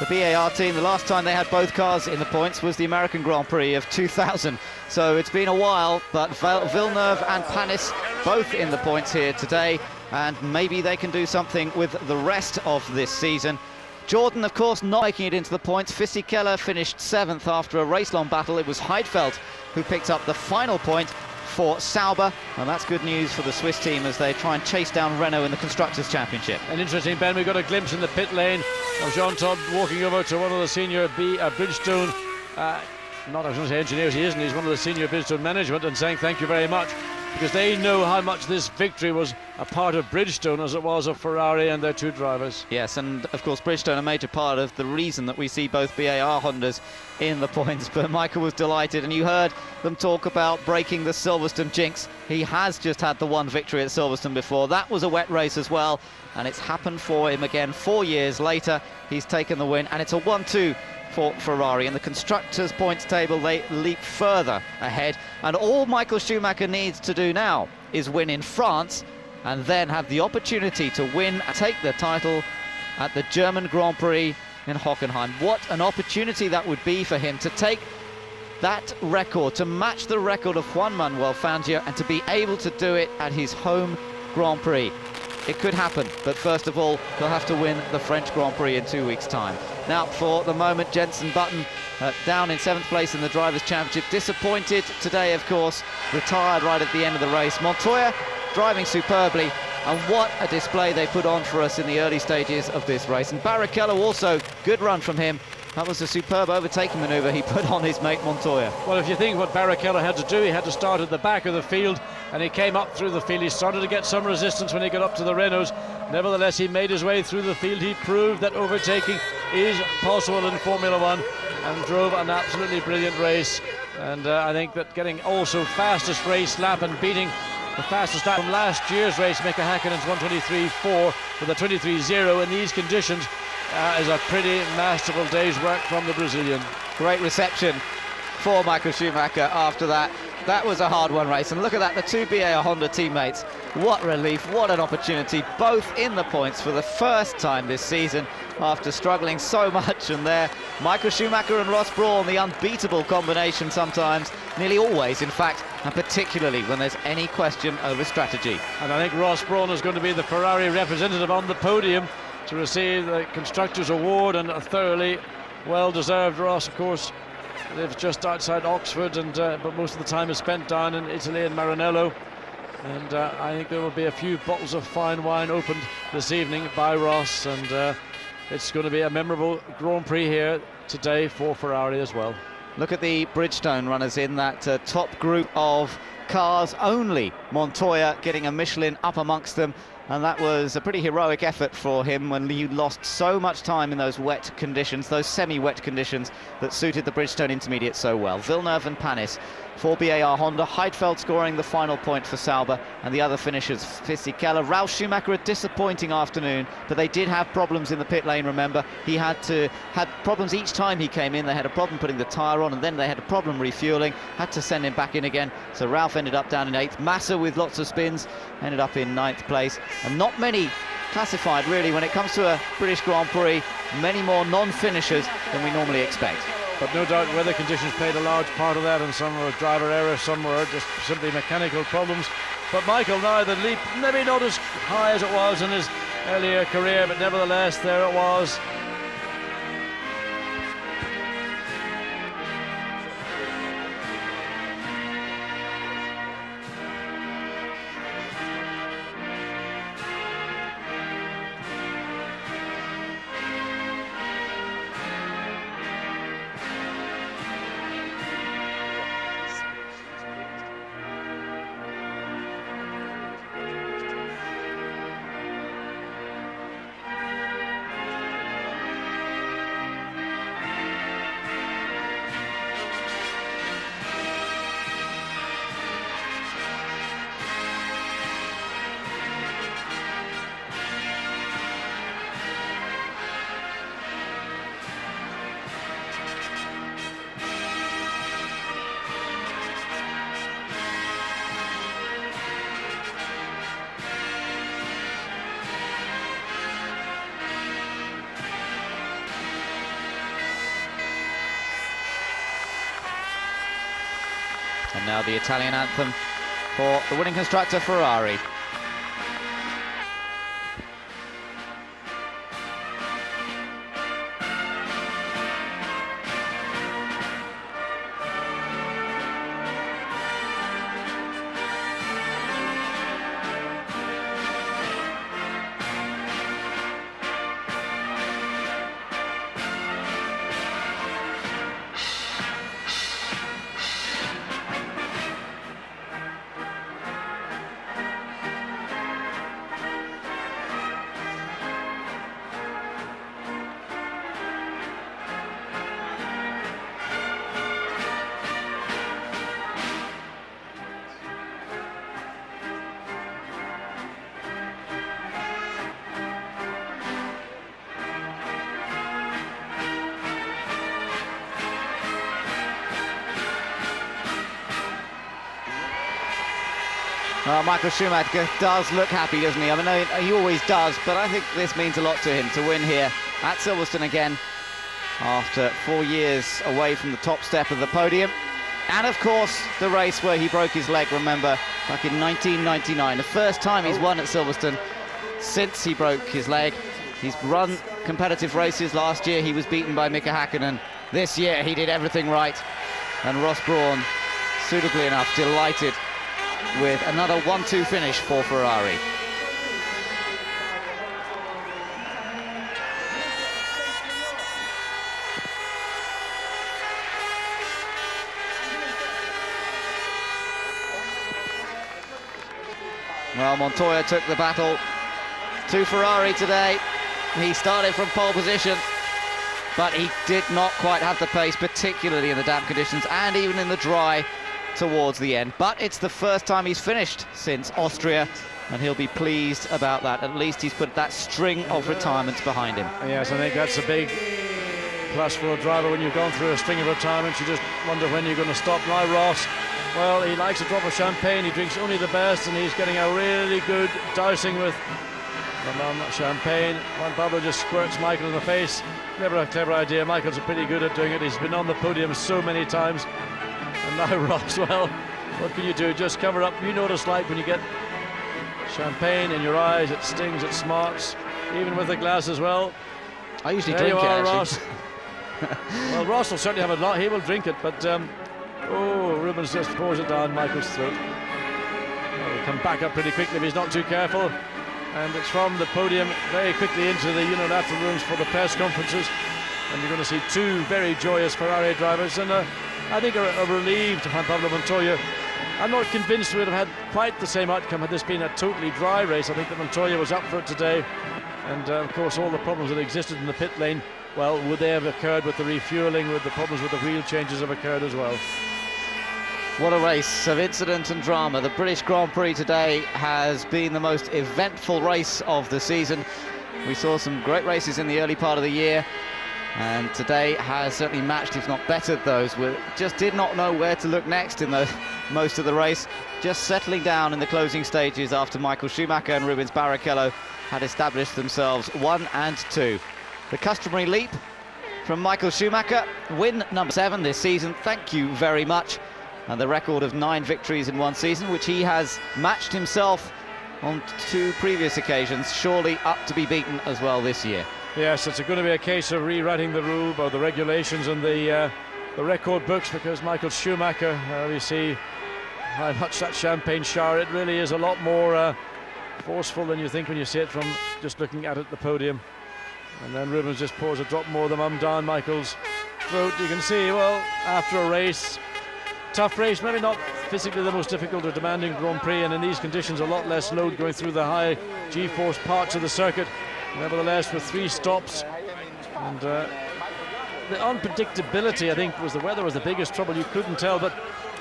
The BAR team, the last time they had both cars in the points was the American Grand Prix of 2000. So it's been a while, but Villeneuve and Panis both in the points here today, and maybe they can do something with the rest of this season. Jordan, of course, not making it into the points. Fisichella finished 7th after a race-long battle. It was Heidfeld who picked up the final point for Sauber, and that's good news for the Swiss team as they try and chase down Renault in the Constructors' Championship. And interesting, Ben, we got a glimpse in the pit lane of Jean-Todt walking over to one of the senior Bridgestone, not I was going to say engineers, he isn't, he's one of the senior Bridgestone management, and saying thank you very much, because they know how much this victory was a part of Bridgestone as it was of Ferrari and their 2 drivers. Yes, and of course Bridgestone a major part of the reason that we see both BAR Hondas in the points. But Michael was delighted, and you heard them talk about breaking the Silverstone jinx. He has just had the 1 victory at Silverstone before. That was a wet race as well, and it's happened for him again 4 years later. He's taken the win, and it's a 1-2 for Ferrari. In the Constructors' points table, they leap further ahead, and all Michael Schumacher needs to do now is win in France and then have the opportunity to win and take the title at the German Grand Prix in Hockenheim. What an opportunity that would be for him to take that record, to match the record of Juan Manuel Fangio, and to be able to do it at his home Grand Prix. it could happen. But first of all, he'll have to win the French Grand Prix in 2 weeks' time. Now, for the moment, Jenson Button down in 7th place in the Drivers' Championship. Disappointed today, of course, retired right at the end of the race. Montoya driving superbly, and what a display they put on for us in the early stages of this race. And Barrichello also, good run from him. That was a superb overtaking manoeuvre he put on his mate Montoya. Well, if you think what Barrichello had to do, he had to start at the back of the field, and he came up through the field. He started to get some resistance when he got up to the Renaults. Nevertheless, he made his way through the field. He proved that overtaking is possible in Formula One and drove an absolutely brilliant race. And I think that getting also fastest race lap and beating the fastest lap from last year's race, Mika Häkkinen's 1:23.4 with a 23.0 in these conditions is a pretty masterful day's work from the Brazilian. Great reception for Michael Schumacher after that. That was a hard-won race, and look at that, the two BAR Honda teammates. What relief, what an opportunity, both in the points for the first time this season after struggling so much. And there, Michael Schumacher and Ross Brawn, the unbeatable combination sometimes, nearly always in fact, and particularly when there's any question over strategy. And I think Ross Brawn is going to be the Ferrari representative on the podium to receive the Constructors' Award, and a thoroughly well-deserved. Ross, of course, lives just outside Oxford, and but most of the time is spent down in Italy in Maranello. And I think there will be a few bottles of fine wine opened this evening by Ross, and it's going to be a memorable Grand Prix here today for Ferrari as well. Look at the Bridgestone runners in that top group of cars. Only Montoya getting a Michelin up amongst them, and that was a pretty heroic effort for him when you lost so much time in those wet conditions, those semi-wet conditions that suited the Bridgestone Intermediate so well. Villeneuve and Panis for BAR Honda. Heidfeld scoring the final point for Sauber, and the other finishers, Fisichella. Ralf Schumacher, a disappointing afternoon, but they did have problems in the pit lane, remember. He had problems each time he came in. They had a problem putting the tyre on, and then they had a problem refueling, had to send him back in again. So Ralf ended up down in 8th. Massa, with lots of spins, ended up in 9th place. And not many classified, really, when it comes to a British Grand Prix. Many more non-finishers than we normally expect. But no doubt weather conditions played a large part of that, and some were driver error, some were just simply mechanical problems. But Michael, now the leap, maybe not as high as it was in his earlier career, but nevertheless there it was. And now the Italian anthem for the winning constructor, Ferrari. Well, Michael Schumacher does look happy, doesn't he? I mean, he always does, but I think this means a lot to him to win here at Silverstone again after 4 years away from the top step of the podium. And, of course, the race where he broke his leg, remember, back in 1999. The first time he's won at Silverstone since he broke his leg. He's run competitive races. Last year he was beaten by Mika Häkkinen. This year he did everything right. And Ross Brawn, suitably enough, delighted with another 1-2 finish for Ferrari. Well, Montoya took the battle to Ferrari today. He started from pole position, but he did not quite have the pace, particularly in the damp conditions and even in the dry towards the end. But it's the first time he's finished since Austria, and he'll be pleased about that. At least he's put that string of retirements behind him. Yes, I think that's a big plus for a driver. When you've gone through a string of retirements, you just wonder when you're going to stop. Now Ross, well, he likes a drop of champagne. He drinks only the best, and he's getting a really good dousing with champagne. Juan Pablo just squirts Michael in the face. Never a clever idea. Michael's pretty good at doing it. He's been on the podium so many times. And now Ross, well, what can you do? Just cover up. You know what it's like when you get champagne in your eyes. It stings, it smarts, even with the glass as well. I usually there drink you are, it, Ross. Well, Ross will certainly have a lot. He will drink it, but oh, Rubens just pours it down Michael's throat. Well, he'll come back up pretty quickly if he's not too careful. And it's from the podium very quickly into the unilateral rooms for the press conferences. And you're going to see two very joyous Ferrari drivers, and I think a relieved Juan Pablo Montoya. I'm not convinced we would have had quite the same outcome had this been a totally dry race. I think that Montoya was up for it today. And of course all the problems that existed in the pit lane, well, would they have occurred with the refueling, with the problems with the wheel changes have occurred as well. What a race of incident and drama. The British Grand Prix today has been the most eventful race of the season. We saw some great races in the early part of the year, and today has certainly matched, if not bettered, those. We just did not know where to look next in most of the race. Just settling down in the closing stages after Michael Schumacher and Rubens Barrichello had established themselves 1 and 2. The customary leap from Michael Schumacher, win number 7 this season. Thank you very much. And the record of 9 victories in one season, which he has matched himself on 2 previous occasions, surely up to be beaten as well this year. Yes, it's going to be a case of rewriting the rule or the regulations and the record books, because Michael Schumacher, we see how much that champagne shower, it really is a lot more forceful than you think when you see it from just looking at it, the podium. And then Rubens just pours a drop more than down Michael's throat. You can see, well, after a race, tough race, maybe not physically the most difficult or demanding Grand Prix, and in these conditions a lot less load going through the high G-force parts of the circuit. Nevertheless, with 3 stops, and the unpredictability, I think, was the weather was the biggest trouble. You couldn't tell, but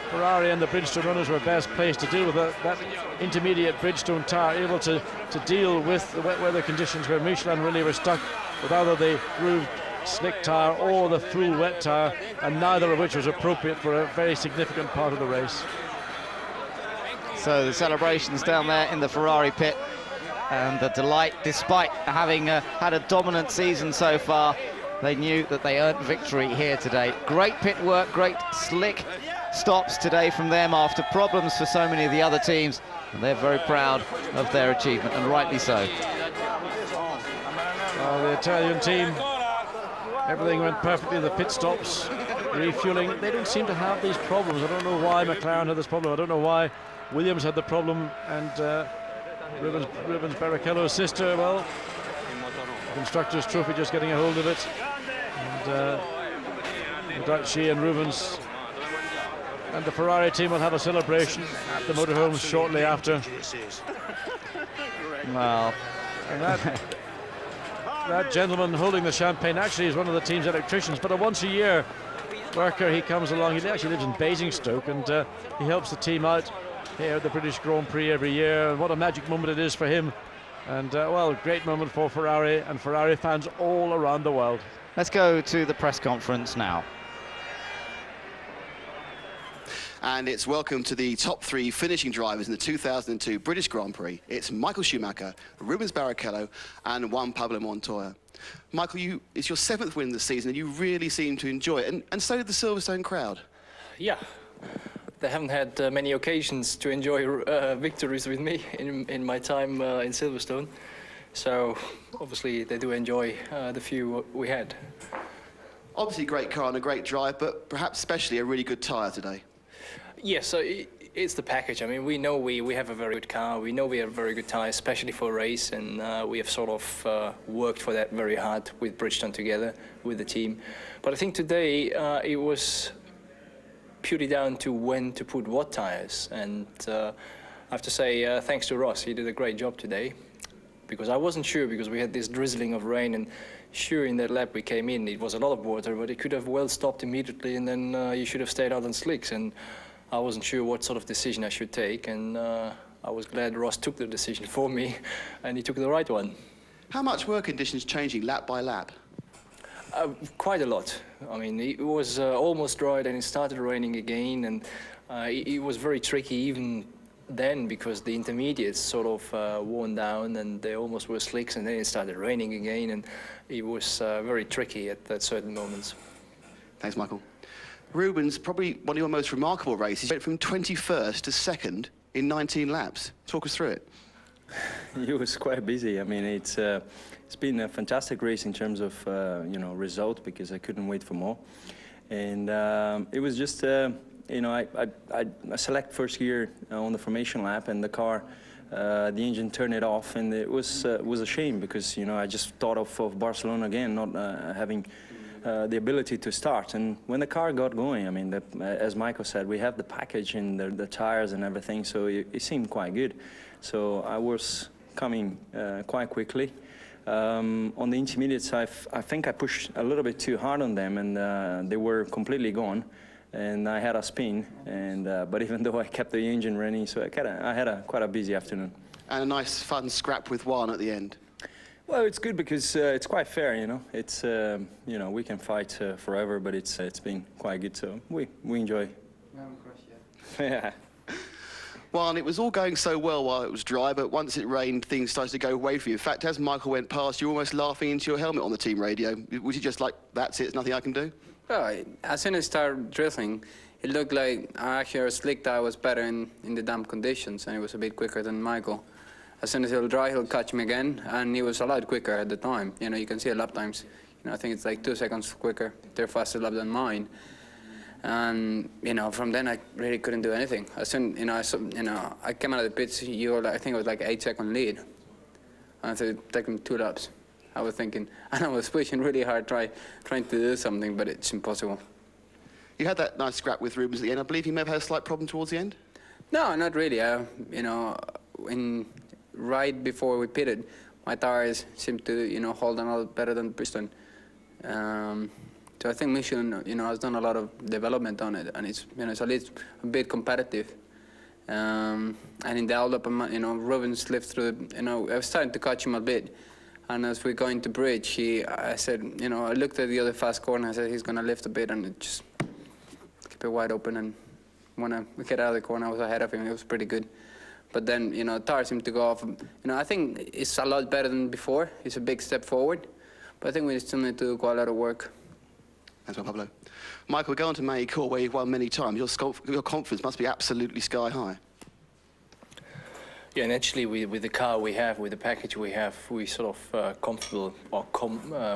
Ferrari and the Bridgestone runners were best placed to deal with that intermediate Bridgestone tyre, able to deal with the wet weather conditions, where Michelin really were stuck with either the grooved slick tyre or the full wet tyre, and neither of which was appropriate for a very significant part of the race. So the celebrations down there in the Ferrari pit, and the delight, despite having had a dominant season so far, they knew that they earned victory here today. Great pit work, great slick stops today from them after problems for so many of the other teams, and they're very proud of their achievement, and rightly so. Well, the Italian team, everything went perfectly in the pit stops, refueling. They don't seem to have these problems. I don't know why McLaren had this problem. I don't know why Williams had the problem, and Rubens Barrichello's sister, well, Constructors' Trophy just getting a hold of it. And no doubt she and Rubens and the Ferrari team will have a celebration at the motorhomes shortly after. Well, and that gentleman holding the champagne actually is one of the team's electricians, but a once-a-year worker. He comes along. He actually lives in Basingstoke, and he helps the team out here at the British Grand Prix every year. And what a magic moment it is for him. And well, great moment for Ferrari and Ferrari fans all around the world. Let's go to the press conference now. And it's welcome to the top 3 finishing drivers in the 2002 British Grand Prix. It's Michael Schumacher, Rubens Barrichello, and Juan Pablo Montoya. Michael, it's your 7th win this season, and you really seem to enjoy it, and so did the Silverstone crowd. Yeah, they haven't had many occasions to enjoy victories with me in my time in Silverstone. So obviously they do enjoy the few we had. Obviously great car and a great drive, but perhaps especially a really good tyre today. Yes, so it's the package. I mean, we know we have a very good car. We know we have very good tyres, especially for a race, and we have sort of worked for that very hard with Bridgestone together, with the team. But I think today it was purely down to when to put what tyres. And I have to say, thanks to Ross, he did a great job today. Because I wasn't sure, because we had this drizzling of rain, and sure, in that lap we came in, it was a lot of water, but it could have well stopped immediately, and then you should have stayed out on slicks. And I wasn't sure what sort of decision I should take, and I was glad Ross took the decision for me, and he took the right one. How much were conditions changing lap by lap? Quite a lot. I mean, it was almost dry, then it started raining again, and it was very tricky even then, because the intermediates sort of worn down and they almost were slicks, and then it started raining again, and it was very tricky at certain moments. Thanks, Michael. Rubens, probably one of your most remarkable races, went from 21st to 2nd in 19 laps. Talk us through it. It was quite busy. I mean, it's been a fantastic race in terms of you know, result, because I couldn't wait for more, and it was just you know, I select first gear on the formation lap, and the car, the engine turned it off, and it was a shame, because, you know, I just thought of Barcelona again, not having the ability to start. And when the car got going, I mean, as Michael said, we have the package and the tires and everything, so it seemed quite good. So I was coming quite quickly. On the intermediates, I think I pushed a little bit too hard on them, and they were completely gone. And I had a spin, and but even though I kept the engine running, so I had quite a busy afternoon. And a nice fun scrap with Juan at the end. Well, it's good, because it's quite fair, you know. It's you know, we can fight forever, but it's been quite good, so we enjoy. Yeah. Juan, it was all going so well while it was dry, but once it rained, things started to go away for you. In fact, as Michael went past, you were almost laughing into your helmet on the team radio. Was you just like, that's it, there's nothing I can do? Well, as soon as it started drizzling, it looked like actually our slick tire was better in the damp conditions, and it was a bit quicker than Michael. As soon as he'll dry, he'll catch me again, and he was a lot quicker at the time. You know, you can see lap times. You know, I think it's like 2 seconds quicker. They're faster lap than mine. And you know, from then I really couldn't do anything. As soon, you know, I came out of the pits. I think it was like 8-second lead. And so it took him 2 laps. I was thinking, and I was pushing really hard, trying to do something, but it's impossible. You had that nice scrap with Rubens at the end. I believe you may have had a slight problem towards the end? No, not really. You know, right before we pitted, my tires seemed to, you know, hold on a lot better than Bridgestone. So I think Michelin, you know, has done a lot of development on it, and it's, you know, it's at least a bit competitive. And in the hold-up, you know, Rubens slipped through. You know, I was starting to catch him a bit. And as we're going to bridge, I said, you know, I looked at the other fast corner, I said, he's going to lift a bit, and it just keep it wide open. And when I get out of the corner, I was ahead of him. It was pretty good. But then, you know, tires seemed to go off. You know, I think it's a lot better than before. It's a big step forward. But I think we still need to do quite a lot of work. Thanks, Pablo. Michael, go on to Mexico, where you've won many times. Your confidence must be absolutely sky high. Yeah, and actually with the car we have, with the package we have, we sort of comfortable, or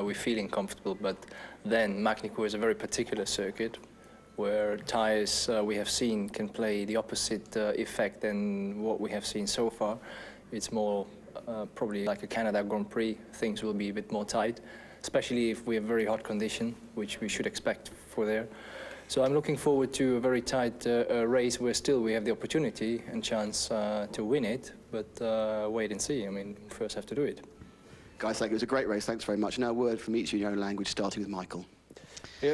we're feeling comfortable. But then Mexico is a very particular circuit where tires we have seen can play the opposite effect than what we have seen so far. It's more probably like a Canada Grand Prix. Things will be a bit more tight, especially if we have very hot condition, which we should expect for there. So I'm looking forward to a very tight race where still we have the opportunity and chance to win it, but wait and see. I mean, first have to do it. Guys, it was a great race. Thanks very much. Now a word from each in your own language, starting with Michael. Well,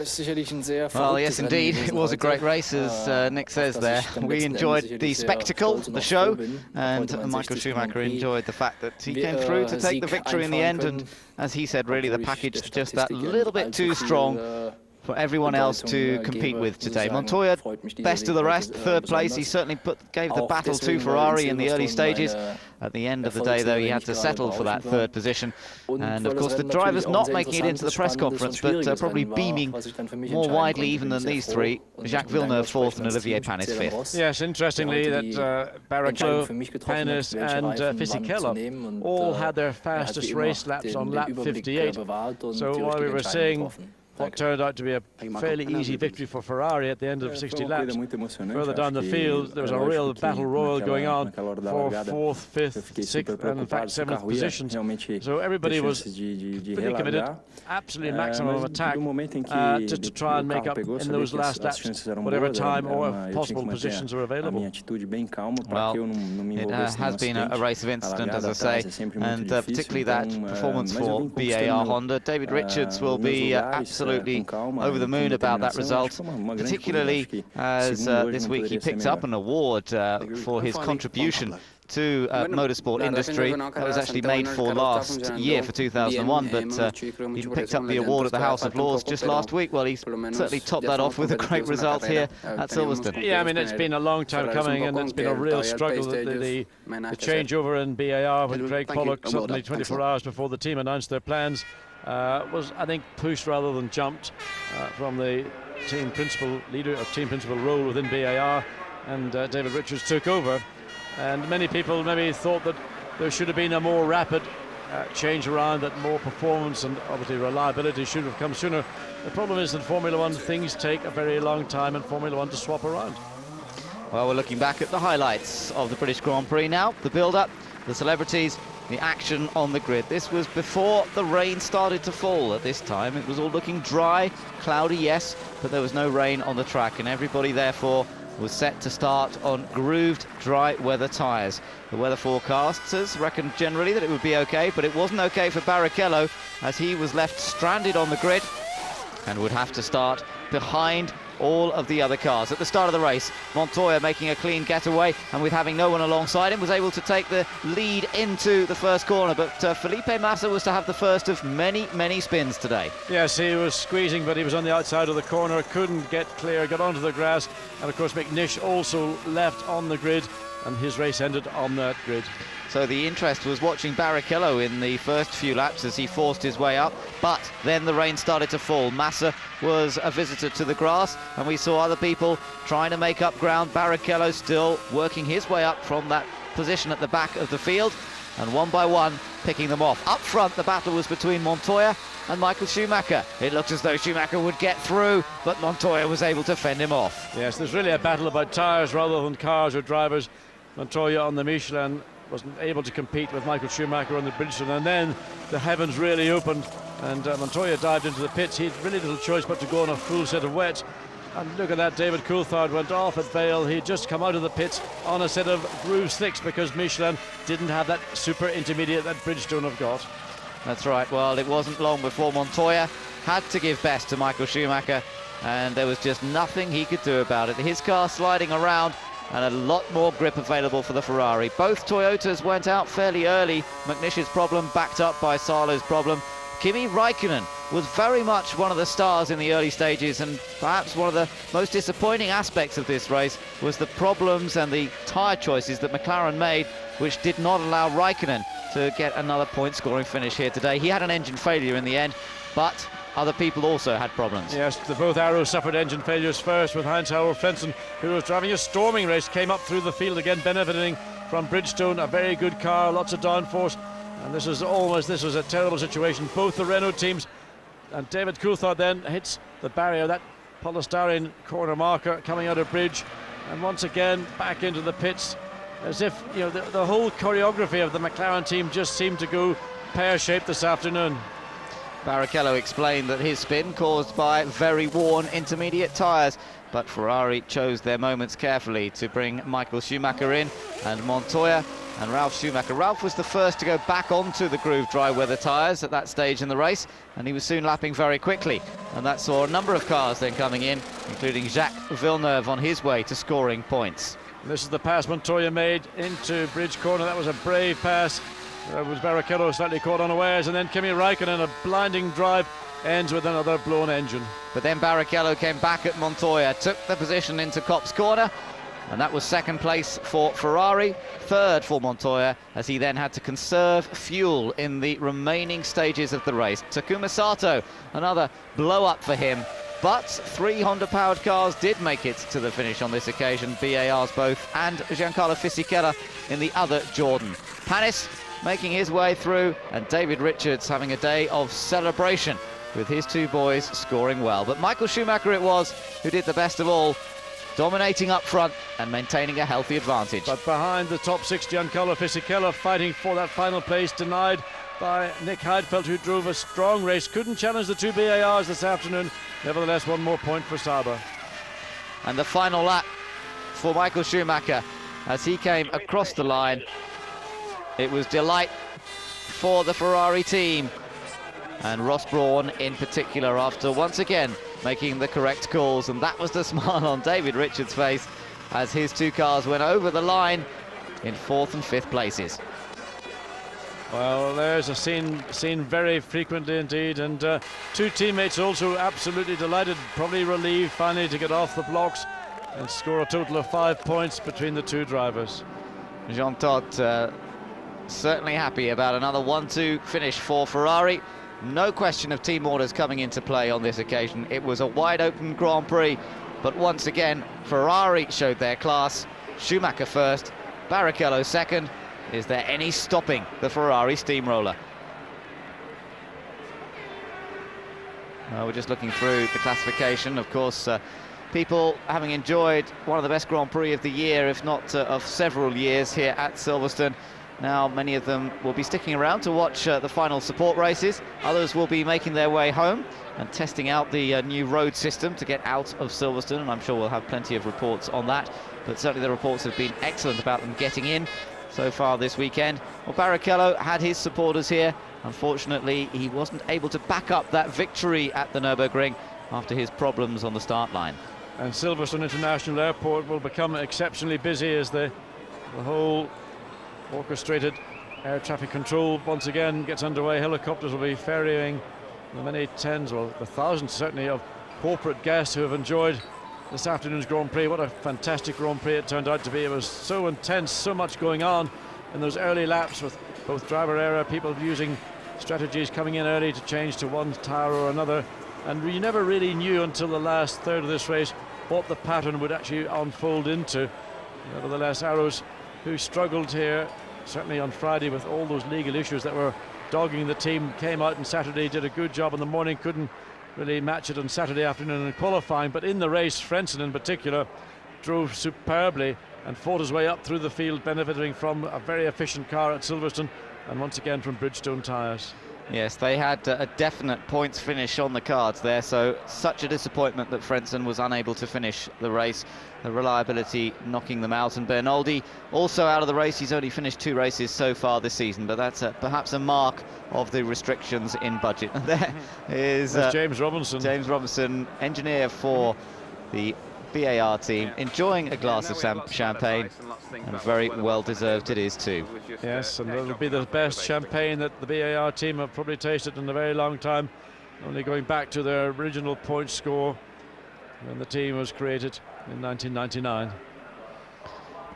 yes, indeed. It was a great race, as Nick says there. We enjoyed the spectacle, the show, and Michael Schumacher enjoyed the fact that he came through to take the victory in the end. And as he said, really, the package just that little bit too strong for everyone else to compete with today. Montoya, best of the rest, third place. He certainly gave the battle to Ferrari in the early stages. At the end of the day, though, he had to settle for that third position. And of course, the drivers not making it into the press conference, but probably beaming more widely even than these three. Jacques Villeneuve fourth and Olivier Panis fifth. Yes, interestingly, that Barrichello, Panis and Fisichella all had their fastest race laps on lap 58. So while we were seeing what turned out to be a fairly easy victory for Ferrari at the end of 60 laps, further down the field there was a real battle royal going on for fourth, fifth, sixth and in fact seventh positions. So everybody was fully committed, absolutely maximum of attack to try and make up in those last laps whatever time or possible positions are available. Well, it has been a race of incident, as I say, and particularly that performance for BAR Honda. David Richards will be absolutely over the moon about that result, particularly as this week he picked up an award for his contribution to motorsport industry. That was actually made for last year, for 2001, but he picked up the award at the House of Lords just last week. Well, he's certainly topped that off with a great result here at Silverstone. Yeah, I mean, it's been a long time coming, and it's been a real struggle. The changeover in BAR with Craig Pollock suddenly 24 hours before the team announced their plans was, I think, pushed rather than jumped from the team principal leader or team principal role within BAR, and David Richards took over. And many people maybe thought that there should have been a more rapid change around, that more performance and obviously reliability should have come sooner. The problem is that Formula One, things take a very long time in Formula One to swap around. Well, we're looking back at the highlights of the British Grand Prix now. The build-up, the celebrities, the action on the grid. This was before the rain started to fall. At this time it was all looking dry, cloudy, yes, but there was no rain on the track, and everybody therefore was set to start on grooved dry weather tyres. The weather forecasters reckoned generally that it would be okay, but it wasn't okay for Barrichello, as he was left stranded on the grid and would have to start behind all of the other cars. At the start of the race, Montoya making a clean getaway, and with having no one alongside him was able to take the lead into the first corner, but Felipe Massa was to have the first of many spins today. Yes, he was squeezing, but he was on the outside of the corner, couldn't get clear, got onto the grass, and of course McNish also left on the grid, and his race ended on that grid. So the interest was watching Barrichello in the first few laps as he forced his way up, but then the rain started to fall. Massa was a visitor to the grass, and we saw other people trying to make up ground. Barrichello still working his way up from that position at the back of the field, and one by one picking them off. Up front, the battle was between Montoya and Michael Schumacher. It looked as though Schumacher would get through, but Montoya was able to fend him off. Yes, there's really a battle about tyres rather than cars or drivers. Montoya on the Michelin wasn't able to compete with Michael Schumacher on the Bridgestone, and then the heavens really opened, and Montoya dived into the pits. He had really little choice but to go on a full set of wets. And look at that, David Coulthard went off at Vale. He'd just come out of the pits on a set of groove slicks because Michelin didn't have that super intermediate that Bridgestone have got. That's right. Well, it wasn't long before Montoya had to give best to Michael Schumacher, and there was just nothing he could do about it. His car sliding around, and a lot more grip available for the Ferrari. Both Toyotas went out fairly early. McNish's problem backed up by Salo's problem. Kimi Raikkonen was very much one of the stars in the early stages, and perhaps one of the most disappointing aspects of this race was the problems and the tyre choices that McLaren made, which did not allow Raikkonen to get another point-scoring finish here today. He had an engine failure in the end, but other people also had problems. Yes, both arrows suffered engine failures first, with Heinz-Harald Frentzen, who was driving a storming race, came up through the field again, benefiting from Bridgestone, a very good car, lots of downforce, and this was a terrible situation. Both the Renault teams, and David Coulthard then hits the barrier, that polystyrene corner marker coming out of bridge, and once again back into the pits, as if, you know, the whole choreography of the McLaren team just seemed to go pear-shaped this afternoon. Barrichello explained that his spin caused by very worn intermediate tyres, but Ferrari chose their moments carefully to bring Michael Schumacher in, and Montoya and Ralf Schumacher. Ralf was the first to go back onto the groove dry weather tyres at that stage in the race, and he was soon lapping very quickly, and that saw a number of cars then coming in, including Jacques Villeneuve on his way to scoring points. This is the pass Montoya made into Bridge Corner. That was a brave pass. Was Barrichello slightly caught unawares, and then Kimi Raikkonen, a blinding drive ends with another blown engine. But then Barrichello came back at Montoya, took the position into Kopp's corner, and that was second place for Ferrari, third for Montoya, as he then had to conserve fuel in the remaining stages of the race. Takuma Sato, another blow-up for him, but 3 Honda-powered cars did make it to the finish on this occasion, BARs both, and Giancarlo Fisichella in the other Jordan. Panis making his way through, and David Richards having a day of celebration with his two boys scoring well. But Michael Schumacher it was who did the best of all, dominating up front and maintaining a healthy advantage. But behind the top 6, Giancarlo Fisichella fighting for that final place, denied by Nick Heidfeld, who drove a strong race, couldn't challenge the 2 BARs this afternoon. Nevertheless, 1 more point for Sauber. And the final lap for Michael Schumacher as he came across the line. It was delight for the Ferrari team, and Ross Brawn in particular, after once again making the correct calls, and that was the smile on David Richards' face as his 2 cars went over the line in 4th and 5th places. Well, there's a scene very frequently indeed, and 2 teammates also absolutely delighted, probably relieved finally to get off the blocks and score a total of 5 points between the 2 drivers. Jean Todt certainly happy about another 1-2 finish for Ferrari. No question of team orders coming into play on this occasion. It was a wide open Grand Prix, but once again Ferrari showed their class. Schumacher first, Barrichello second. Is there any stopping the Ferrari steamroller? We're just looking through the classification. Of course, people having enjoyed one of the best Grand Prix of the year, if not of several years here at Silverstone. Now many of them will be sticking around to watch the final support races. Others will be making their way home and testing out the new road system to get out of Silverstone, and I'm sure we'll have plenty of reports on that. But certainly the reports have been excellent about them getting in so far this weekend. Well, Barrichello had his supporters here. Unfortunately, he wasn't able to back up that victory at the Nürburgring after his problems on the start line. And Silverstone International Airport will become exceptionally busy as the whole orchestrated air traffic control once again gets underway. Helicopters will be ferrying the many tens, well, the thousands certainly, of corporate guests who have enjoyed this afternoon's Grand Prix. What a fantastic Grand Prix it turned out to be. It was so intense, so much going on in those early laps, with both driver error, people using strategies coming in early to change to one tyre or another, and we never really knew until the last third of this race what the pattern would actually unfold into. Nevertheless, Arrows, who struggled here certainly on Friday with all those legal issues that were dogging the team, came out on Saturday, did a good job in the morning, couldn't really match it on Saturday afternoon in qualifying, but in the race, Frentzen in particular drove superbly and fought his way up through the field, benefiting from a very efficient car at Silverstone and once again from Bridgestone tyres. Yes, they had a definite points finish on the cards there, so such a disappointment that Frentzen was unable to finish the race, the reliability knocking them out. And Bernoldi also out of the race. He's only finished 2 races so far this season, but that's perhaps a mark of the restrictions in budget. There is James Robinson. James Robinson, engineer for the BAR team, enjoying a glass of champagne, and very well deserved it is too. Yes, and it'll be the best champagne that the BAR team have probably tasted in a very long time, only going back to their original point score when the team was created in 1999.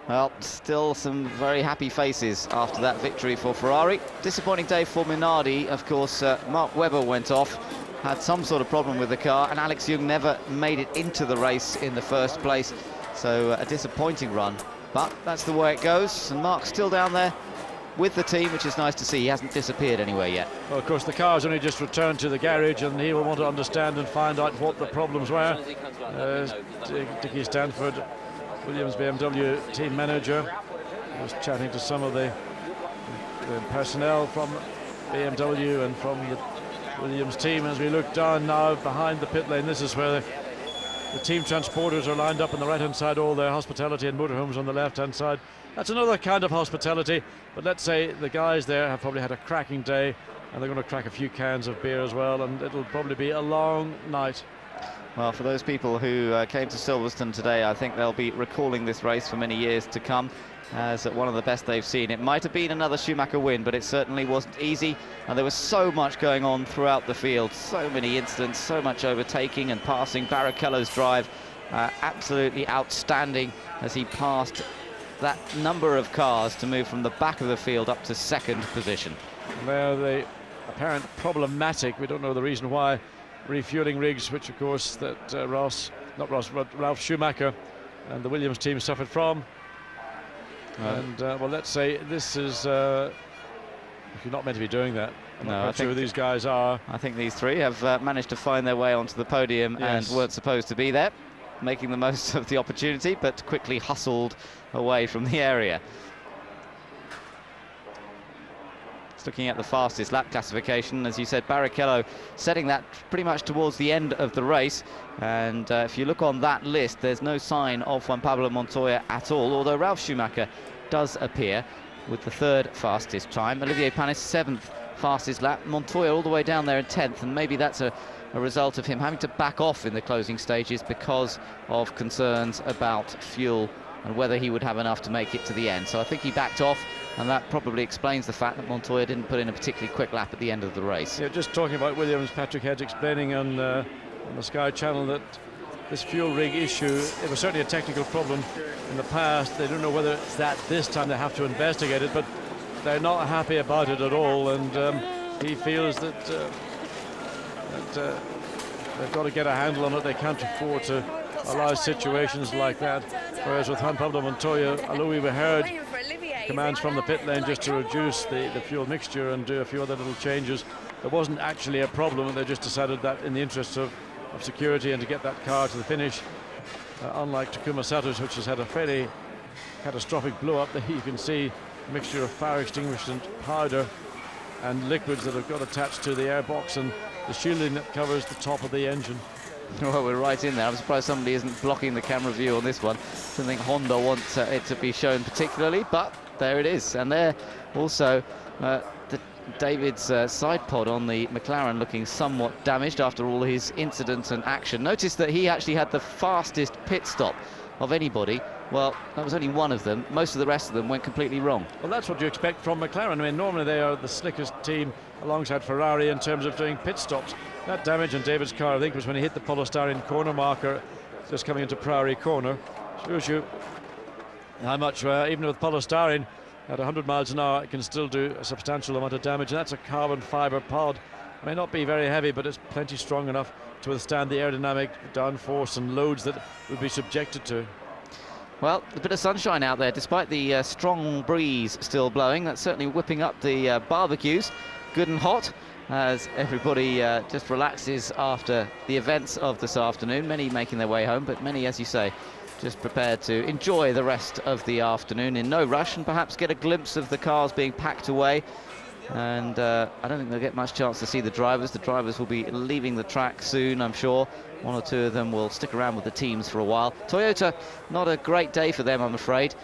Well, still some very happy faces after that victory for Ferrari. Disappointing day for Minardi, of course. Mark Webber went off, had some sort of problem with the car, and Alex Young never made it into the race in the first place, so a disappointing run, but that's the way it goes. And Mark's still down there with the team, which is nice to see. He hasn't disappeared anywhere yet. Well, of course, the car's only just returned to the garage, and he will want to understand and find out what the problems were. Dickie Stanford, Williams BMW team manager, was chatting to some of the personnel from BMW and from the Williams team as we look down now behind the pit lane. This is where the team transporters are lined up on the right hand side, all their hospitality and motorhomes on the left hand side. That's another kind of hospitality, but let's say the guys there have probably had a cracking day, and they're going to crack a few cans of beer as well, and it'll probably be a long night. Well, for those people who came to Silverstone today, I think they'll be recalling this race for many years to come as one of the best they've seen. It might have been another Schumacher win, but it certainly wasn't easy, and there was so much going on throughout the field, so many incidents, so much overtaking and passing. Barrichello's drive absolutely outstanding as he passed that number of cars to move from the back of the field up to second position. Well, the apparent problematic, we don't know the reason why, refueling rigs, which of course that Ralf Schumacher and the Williams team suffered from. And well, let's say this is you're not meant to be doing that. I'm not sure who these guys are. I think these three have managed to find their way onto the podium and weren't supposed to be there, making the most of the opportunity, but quickly hustled away from the area. Looking at the fastest lap classification, as you said, Barrichello setting that pretty much towards the end of the race, and if you look on that list, there's no sign of Juan Pablo Montoya at all, although Ralf Schumacher does appear with the third fastest time. Olivier Panis, 7th fastest lap. Montoya all the way down there in 10th, and maybe that's a result of him having to back off in the closing stages because of concerns about fuel and whether he would have enough to make it to the end. So I think he backed off, and that probably explains the fact that Montoya didn't put in a particularly quick lap at the end of the race. Yeah, just talking about Williams, Patrick Hedge explaining on the Sky Channel that this fuel rig issue, it was certainly a technical problem in the past. They don't know whether it's that this time. They have to investigate it, but they're not happy about it at all, and he feels that they've got to get a handle on it. They can't afford to allow situations like that. Whereas with Juan Pablo Montoya, although we heard commands from the pit lane just to reduce the fuel mixture and do a few other little changes, there wasn't actually a problem, and they just decided that in the interest of security and to get that car to the finish, unlike Takuma Sato's, which has had a fairly catastrophic blow-up. There you can see a mixture of fire extinguishant powder and liquids that have got attached to the airbox and the shielding that covers the top of the engine. Well, we're right in there. I'm surprised somebody isn't blocking the camera view on this one. I don't think Honda wants it to be shown particularly, but there it is. And there also David's side pod on the McLaren looking somewhat damaged after all his incidents and action. Notice that he actually had the fastest pit stop of anybody. Well, that was only one of them. Most of the rest of them went completely wrong. Well, that's what you expect from McLaren. I mean, normally they are the slickest team alongside Ferrari in terms of doing pit stops. That damage on David's car, I think, was when he hit the polystyrene corner marker just coming into Priory Corner. Shows you how much, even with polystyrene, at 100 miles an hour, it can still do a substantial amount of damage. And that's a carbon fibre pod. It may not be very heavy, but it's plenty strong enough to withstand the aerodynamic downforce and loads that would be subjected to. Well, a bit of sunshine out there, despite the strong breeze still blowing. That's certainly whipping up the barbecues, good and hot, as everybody just relaxes after the events of this afternoon. Many making their way home, but many, as you say, just prepared to enjoy the rest of the afternoon in no rush and perhaps get a glimpse of the cars being packed away. And I don't think they'll get much chance to see the drivers. The drivers will be leaving the track soon, I'm sure. One or two of them will stick around with the teams for a while. Toyota, not a great day for them, I'm afraid,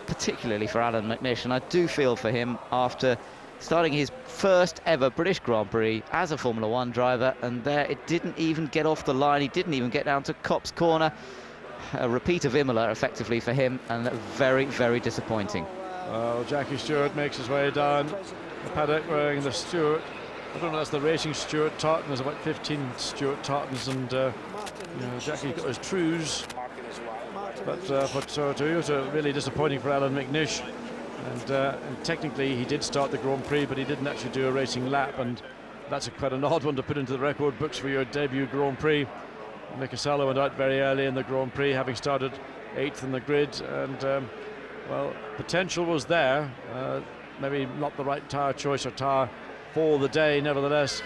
particularly for Alan McNish. And I do feel for him after starting his first ever British Grand Prix as a Formula One driver, and there it didn't even get off the line. He didn't even get down to Copse Corner. A repeat of Imola, effectively, for him, and very, very disappointing. Well, Jackie Stewart makes his way down the paddock wearing the Stewart. I don't know, that's the racing Stewart Tartan. There's about 15 Stewart Tartans, and Jackie's got his trues. But for Toyota, really disappointing for Alan McNish. And technically he did start the Grand Prix, but he didn't actually do a racing lap, and that's quite an odd one to put into the record books for your debut Grand Prix. Mika Salo went out very early in the Grand Prix, having started 8th in the grid, and well, potential was there. Maybe not the right tyre choice or tyre for the day. Nevertheless,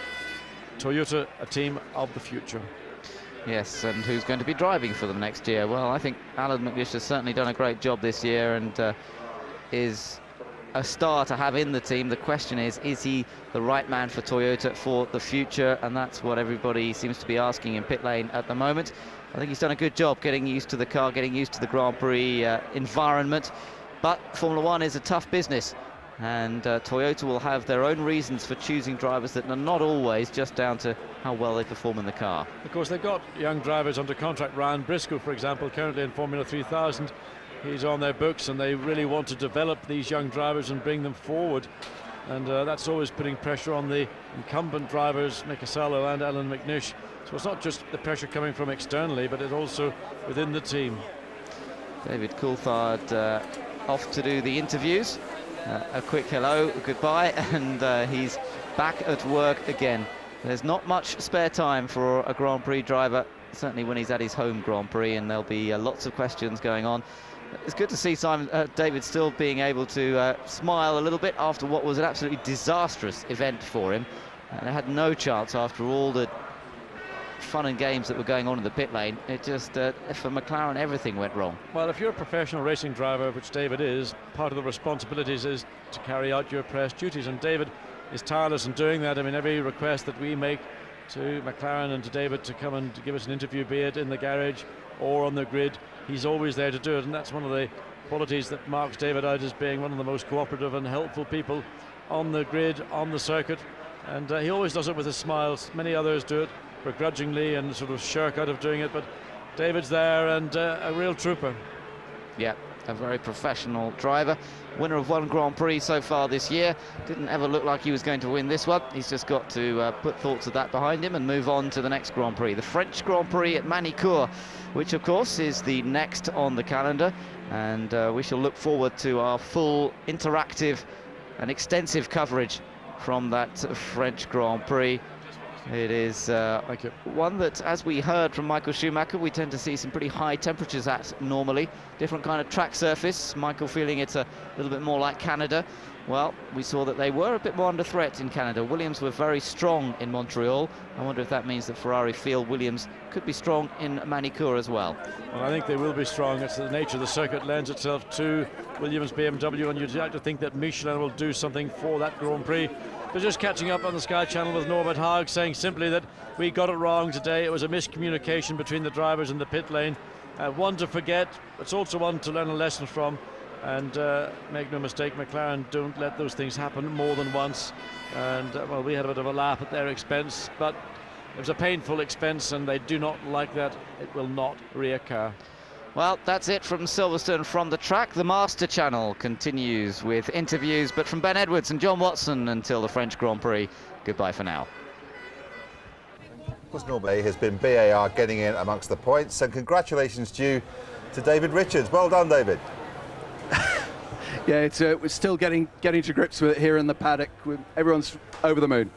Toyota, a team of the future. Yes, and who's going to be driving for them next year? Well, I think Alan McNish has certainly done a great job this year and is a star to have in the team. The question is he the right man for Toyota for the future? And that's what everybody seems to be asking in pit lane at the moment. I think he's done a good job getting used to the car, getting used to the Grand Prix environment. But Formula One is a tough business, and Toyota will have their own reasons for choosing drivers that are not always just down to how well they perform in the car. Of course, they've got young drivers under contract. Ryan Briscoe, for example, currently in Formula 3000. He's on their books, and they really want to develop these young drivers and bring them forward. And that's always putting pressure on the incumbent drivers, Mick Asalo and Alan McNish. So it's not just the pressure coming from externally, but it's also within the team. David Coulthard off to do the interviews. A quick hello, goodbye, and he's back at work again. There's not much spare time for a Grand Prix driver, certainly when he's at his home Grand Prix, and there'll be lots of questions going on. It's good to see David still being able to smile a little bit after what was an absolutely disastrous event for him. And they had no chance after all the fun and games that were going on in the pit lane. It just, for McLaren, everything went wrong. Well, if you're a professional racing driver, which David is, part of the responsibilities is to carry out your press duties, and David is tireless in doing that. I mean, every request that we make to McLaren and to David to come and to give us an interview, be it in the garage or on the grid, he's always there to do it, and that's one of the qualities that marks David out as being one of the most cooperative and helpful people on the grid, on the circuit, and he always does it with a smile. Many others do it begrudgingly and sort of shirk out of doing it, but David's there, and a real trooper. Yeah, a very professional driver, winner of 1 Grand Prix so far this year. Didn't ever look like he was going to win this one. He's just got to put thoughts of that behind him and move on to the next Grand Prix, the French Grand Prix at Manicourt, which of course is the next on the calendar, and we shall look forward to our full interactive and extensive coverage from that French Grand Prix. It is one that, as we heard from Michael Schumacher, we tend to see some pretty high temperatures at normally. Different kind of track surface. Michael feeling it's a little bit more like Canada. Well, we saw that they were a bit more under threat in Canada. Williams were very strong in Montreal. I wonder if that means that Ferrari feel Williams could be strong in Manicourt as well. Well, I think they will be strong. It's the nature of the circuit lends itself to Williams, BMW, and you'd like to think that Michelin will do something for that Grand Prix. They're just catching up on the Sky Channel with Norbert Haag, saying simply that we got it wrong today. It was a miscommunication between the drivers in the pit lane. One to forget, it's also one to learn a lesson from. And make no mistake, McLaren don't let those things happen more than once. And well, we had a bit of a laugh at their expense, but it was a painful expense, and they do not like that. It will not reoccur. Well, that's it from Silverstone from the track. The Master Channel continues with interviews, but from Ben Edwards and John Watson until the French Grand Prix. Goodbye for now. Of course, Norbert has been BAR getting in amongst the points, and congratulations due to David Richards. Well done, David. Yeah, we're still getting to grips with it here in the paddock. Everyone's over the moon.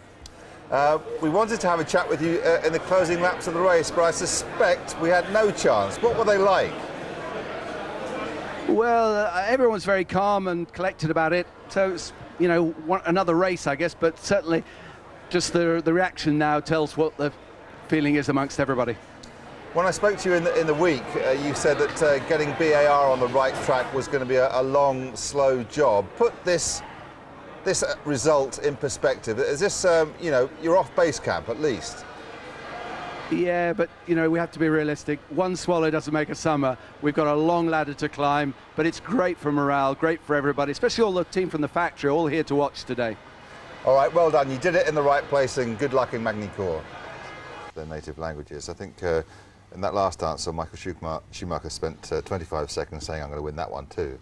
We wanted to have a chat with you in the closing laps of the race, but I suspect we had no chance. What were they like? Well, everyone's very calm and collected about it. So it's, you know, another race, I guess, but certainly just the reaction now tells what the feeling is amongst everybody. When I spoke to you in the week, you said that getting BAR on the right track was going to be a long, slow job. Put this result in perspective. Is this, you know, you're off base camp at least? Yeah, but, you know, we have to be realistic. One swallow doesn't make a summer. We've got a long ladder to climb, but it's great for morale, great for everybody, especially all the team from the factory, all here to watch today. All right, well done. You did it in the right place, and good luck in Magny-Cours. Their native languages. I think in that last answer, Michael Schumacher spent 25 seconds saying, I'm going to win that one too.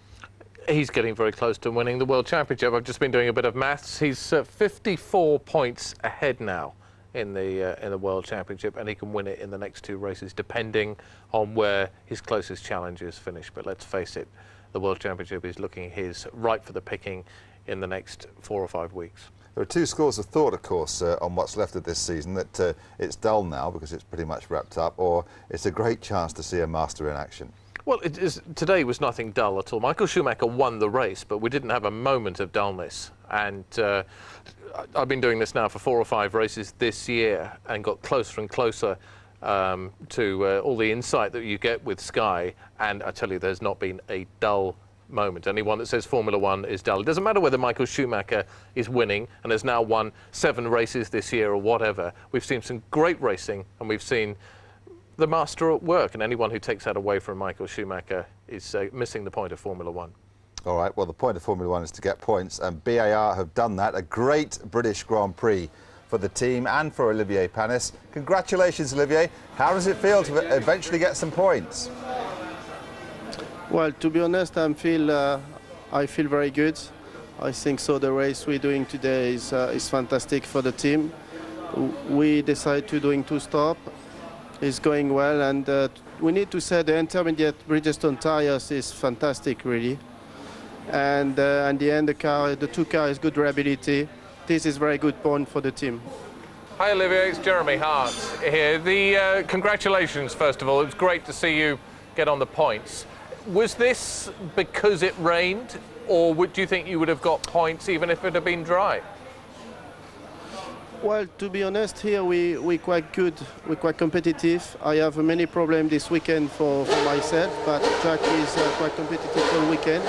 He's getting very close to winning the World Championship. I've just been doing a bit of maths. He's 54 points ahead now in the World Championship, and he can win it in the next 2 races, depending on where his closest challengers finish. But let's face it, the World Championship is looking his right for the picking in the next 4 or 5 weeks. There are 2 schools of thought, of course, on what's left of this season, that it's dull now because it's pretty much wrapped up, or it's a great chance to see a master in action. Well, today was nothing dull at all. Michael Schumacher won the race, but we didn't have a moment of dullness. And I've been doing this now for 4 or 5 races this year and got closer and closer to all the insight that you get with Sky. And I tell you, there's not been a dull moment. Anyone that says Formula 1 is dull. It doesn't matter whether Michael Schumacher is winning and has now won 7 races this year or whatever. We've seen some great racing, and we've seen the master at work, and anyone who takes that away from Michael Schumacher is missing the point of Formula 1. All right, well, the point of Formula One is to get points, and BAR have done that. A great British Grand Prix for the team and for Olivier Panis. Congratulations, Olivier. How does it feel to eventually get some points? Well, to be honest, I feel very good. I think so. The race we're doing today is fantastic for the team. We decided to doing 2 stops. It's going well, and we need to say the intermediate Bridgestone tires is fantastic, really. And at the end, the 2 cars, good reliability. This is very good point for the team. Hi Olivier, it's Jeremy Hart here. Congratulations, first of all. It's great to see you get on the points. Was this because it rained, or do you think you would have got points even if it had been dry? Well, to be honest, here we're quite good, we're quite competitive. I have many problems this weekend for myself, but Jack is quite competitive all weekend.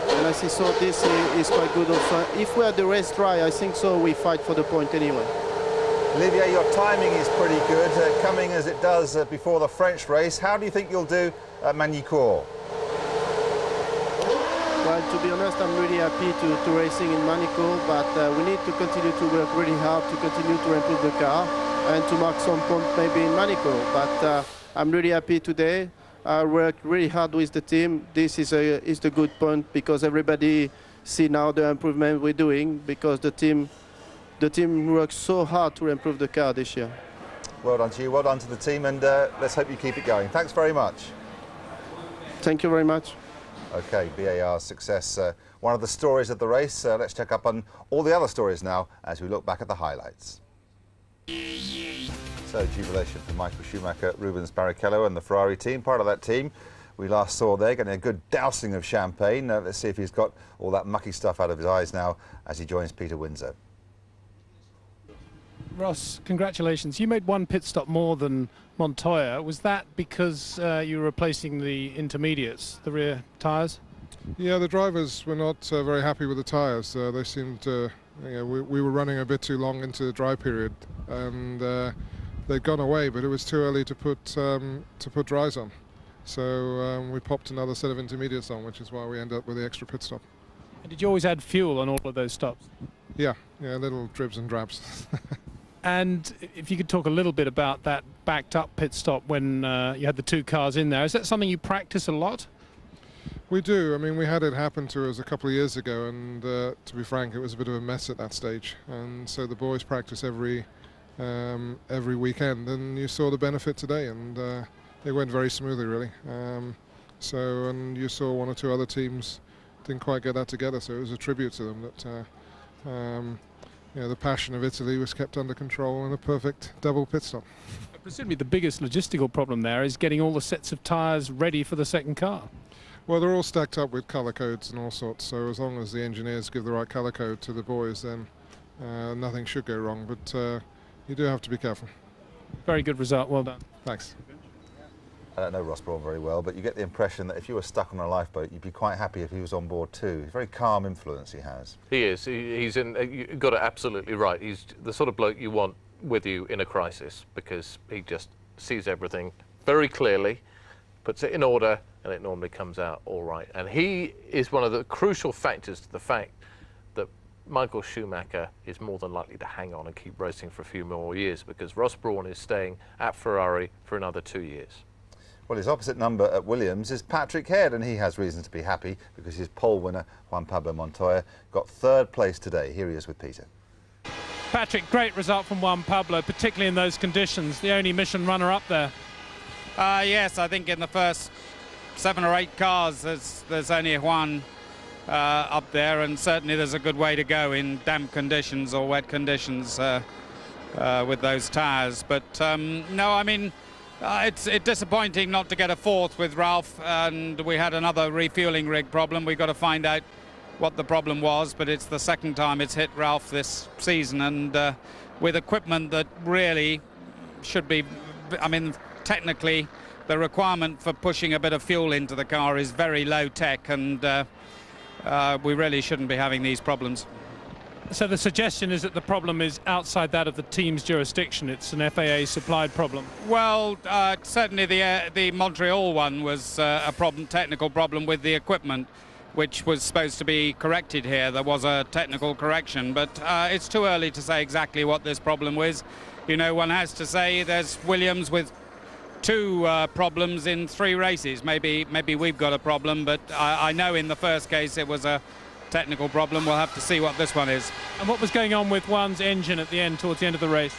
And I think so this is quite good also. If we had the race dry, I think so we fight for the point anyway. Olivier, your timing is pretty good, coming as it does before the French race. How do you think you'll do at Magny-Cours? Well, to be honest, I'm really happy to racing in Magny-Cours, but we need to continue to work really hard to continue to improve the car and to mark some point maybe in Magny-Cours. But I'm really happy today. I worked really hard with the team. This is the good point because everybody see now the improvement we're doing because the team works so hard to improve the car this year. Well done to you, well done to the team, and let's hope you keep it going. Thanks very much. Thank you very much. OK, BAR's success, one of the stories of the race. Let's check up on all the other stories now as we look back at the highlights. So, jubilation for Michael Schumacher, Rubens Barrichello and the Ferrari team, part of that team we last saw there, getting a good dousing of champagne. Let's see if he's got all that mucky stuff out of his eyes now as he joins Peter Windsor. Ross, congratulations. You made 1 pit stop more than Montoya. Was that because you were replacing the intermediates, the rear tyres? Yeah, the drivers were not very happy with the tyres. They seemed to, we were running a bit too long into the dry period, and they'd gone away, but it was too early to put dries on. So we popped another set of intermediates on, which is why we ended up with the extra pit stop. And did you always add fuel on all of those stops? Yeah, little dribs and drabs. And if you could talk a little bit about that backed up pit stop when you had the 2 cars in there. Is that something you practice a lot? We do. I mean, we had it happen to us a couple of years ago, and to be frank, it was a bit of a mess at that stage. And so the boys practice every weekend, and you saw the benefit today, and it went very smoothly, really. And you saw 1 or 2 other teams didn't quite get that together, so it was a tribute to them that the passion of Italy was kept under control and a perfect double pit stop. Presumably the biggest logistical problem there is getting all the sets of tyres ready for the second car. Well, they're all stacked up with colour codes and all sorts, so as long as the engineers give the right colour code to the boys, then nothing should go wrong, but you do have to be careful. Very good result, well done. Thanks. I don't know Ross Brawn very well, but you get the impression that if you were stuck on a lifeboat, you'd be quite happy if he was on board too. He's a very calm influence he has. He is. He's in. You got it absolutely right. He's the sort of bloke you want with you in a crisis because he just sees everything very clearly, puts it in order, and it normally comes out all right. And he is one of the crucial factors to the fact that Michael Schumacher is more than likely to hang on and keep racing for a few more years because Ross Brawn is staying at Ferrari for another 2 years. Well, his opposite number at Williams is Patrick Head, and he has reason to be happy because his pole winner, Juan Pablo Montoya, got 3rd place today. Here he is with Peter. Patrick, great result from Juan Pablo, particularly in those conditions, the only Michelin runner-up there. Yes, I think in the first 7 or 8 cars, there's only Juan up there, and certainly there's a good way to go in damp conditions or wet conditions with those tyres. But no, I mean, it's disappointing not to get a 4th with Ralph, and we had another refueling rig problem. We've got to find out what the problem was, but it's the 2nd time it's hit Ralph this season, and with equipment that really should be, I mean, technically the requirement for pushing a bit of fuel into the car is very low tech, and we really shouldn't be having these problems. So the suggestion is that the problem is outside that of the team's jurisdiction. It's an FAA supplied problem. Well, certainly the Montreal one was a technical problem with the equipment. which was supposed to be corrected here. There was a technical correction, but it's too early to say exactly what this problem was. You know, one has to say there's Williams with 2 problems in 3 races. Maybe we've got a problem, but I know in the first case it was a technical problem. We'll have to see what this one is. And what was going on with Juan's engine at the end, towards the end of the race?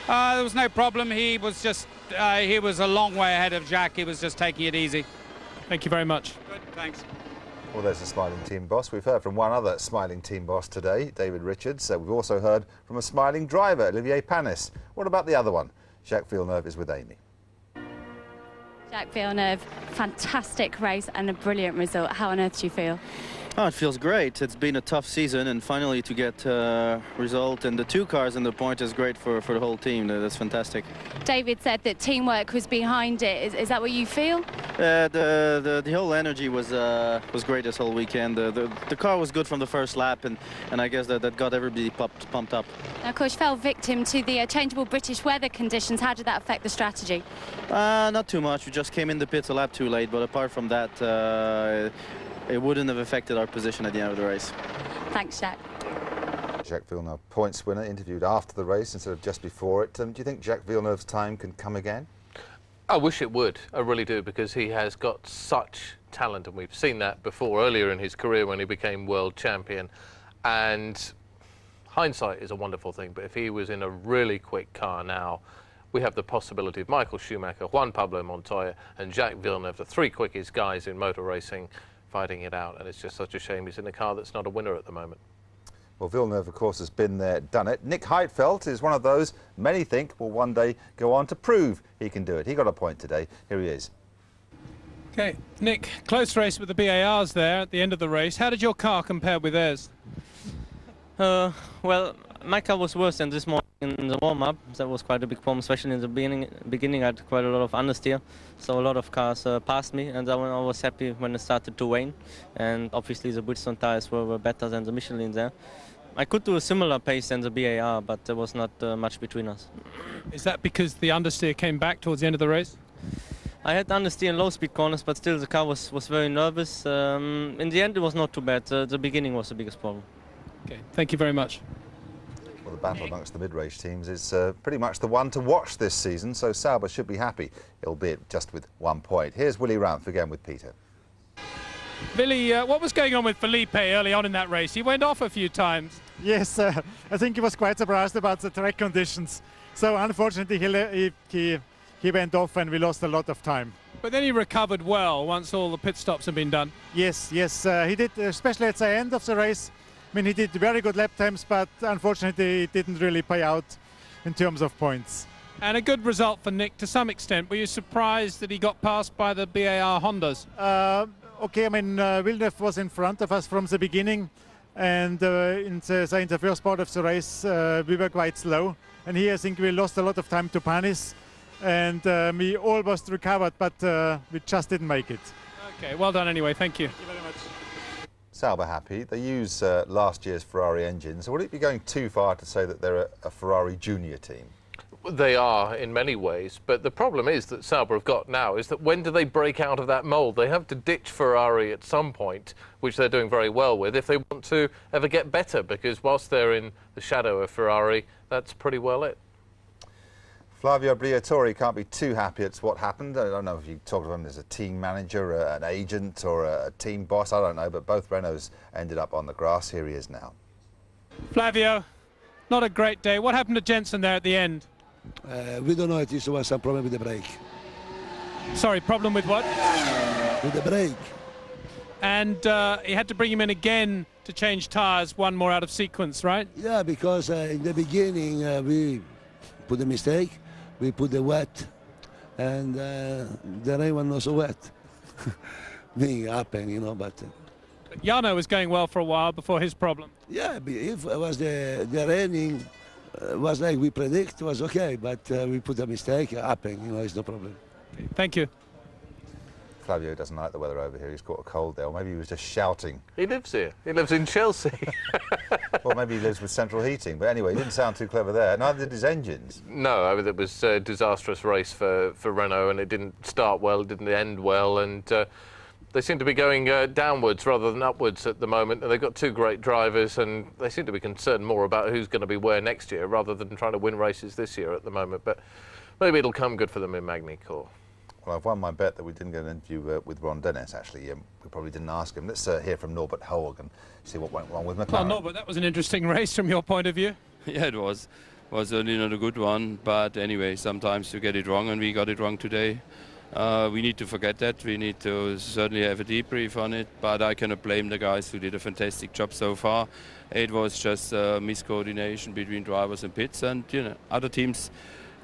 There was no problem. He was just he was a long way ahead of Jack. He was just taking it easy. Thank you very much. Good, thanks. Well, there's a smiling team boss. We've heard from one other smiling team boss today, David Richards. We've also heard from a smiling driver, Olivier Panis. What about the other one? Jacques Villeneuve is with Amy. Jacques Villeneuve, fantastic race and a brilliant result. How on earth do you feel? Oh, it feels great. It's been a tough season, and finally to get a result and the 2 cars and the point is great for the whole team. That's fantastic. David said that teamwork was behind it. Is that what you feel? The whole energy was great this whole weekend. The car was good from the first lap, and I guess that got everybody pumped up. Now, of course, you fell victim to the changeable British weather conditions. How did that affect the strategy? Not too much. We just came in the pits a lap too late, but apart from that, it wouldn't have affected our position at the end of the race. Thanks, Jacques. Jacques Villeneuve, points winner, interviewed after the race instead of just before it. Do you think Jacques Villeneuve's time can come again? I wish it would. I really do, because he has got such talent, and we've seen that before earlier in his career when he became world champion. And hindsight is a wonderful thing, but if he was in a really quick car now, we have the possibility of Michael Schumacher, Juan Pablo Montoya and Jacques Villeneuve, the 3 quickest guys in motor racing, fighting it out, and it's just such a shame he's in a car that's not a winner at the moment. Well, Villeneuve, of course, has been there, done it. Nick Heidfeld is one of those many think will one day go on to prove he can do it. He got a point today. Here he is. Okay, Nick, close race with the BARs there at the end of the race. How did your car compare with theirs? Well, my car was worse than this morning in the warm-up. That was quite a big problem, especially in the beginning. I had quite a lot of understeer, so a lot of cars passed me, and I was happy when it started to wane. And obviously the Bridgestone tires were better than the Michelin there. I could do a similar pace than the BAR, but there was not much between us. Is that because the understeer came back towards the end of the race? I had understeer in low-speed corners, but still the car was very nervous. In the end, it was not too bad. The beginning was the biggest problem. Okay, thank you very much. Well, the battle amongst the mid-race teams is pretty much the one to watch this season, so Sauber should be happy, albeit just with 1 point. Here's Willy Ramph again with Peter. Billy, what was going on with Felipe early on in that race? He went off a few times. Yes, I think he was quite surprised about the track conditions. So unfortunately he went off and we lost a lot of time. But then he recovered well once all the pit stops had been done. Yes, he did, especially at the end of the race. I mean, he did very good lap times, but unfortunately it didn't really pay out in terms of points. And a good result for Nick to some extent. Were you surprised that he got passed by the BAR Hondas? Okay, I mean, Villeneuve was in front of us from the beginning, and in the first part of the race we were quite slow. And here I think we lost a lot of time to Panis, and we almost recovered, but we just didn't make it. Okay, well done anyway, thank you. Thank you very much. Sauber happy. They use last year's Ferrari engines. So would it be going too far to say that they're a Ferrari junior team? They are in many ways, but the problem is that Sauber have got now is that when do they break out of that mould? They have to ditch Ferrari at some point, which they're doing very well with, if they want to ever get better, because whilst they're in the shadow of Ferrari, that's pretty well it. Flavio Briatore can't be too happy at what happened. I don't know if you talked to him as a team manager, an agent or a team boss, I don't know, but both Renaults ended up on the grass. Here he is now. Flavio, not a great day. What happened to Jensen there at the end? We don't know. It was some problem with the brake. Sorry, problem with what? With the brake. And he had to bring him in again to change tyres, one more out of sequence, right? Yeah, because in the beginning we put a mistake. We put the wet, and the rain was not so wet. Being happened, you know, but Jarno was going well for a while before his problem. yeah, if it was the raining, was like we predict, it was okay, but we put a mistake, happened, you know, it's no problem. Thank you. Flavio doesn't like the weather over here. He's caught a cold there, or maybe he was just shouting. He lives here. He lives in Chelsea. Well, maybe he lives with central heating. But anyway, he didn't sound too clever there. Neither did his engines. No, I mean, it was a disastrous race for Renault, and it didn't start well, it didn't end well, and They seem to be going downwards rather than upwards at the moment, and they've got two great drivers, and they seem to be concerned more about who's going to be where next year rather than trying to win races this year at the moment. But maybe it'll come good for them in Magny-Cours. Well, I've won my bet that we didn't get an interview with Ron Dennis, actually. We probably didn't ask him. Let's hear from Norbert Hoag and see what went wrong with McLaren. Well, Norbert, that was an interesting race from your point of view. Yeah, it was. Was certainly not a good one, but anyway, sometimes you get it wrong, and we got it wrong today. We need to forget that. We need to certainly have a debrief on it, but I cannot blame the guys who did a fantastic job so far. It was just miscoordination between drivers and pits, and other teams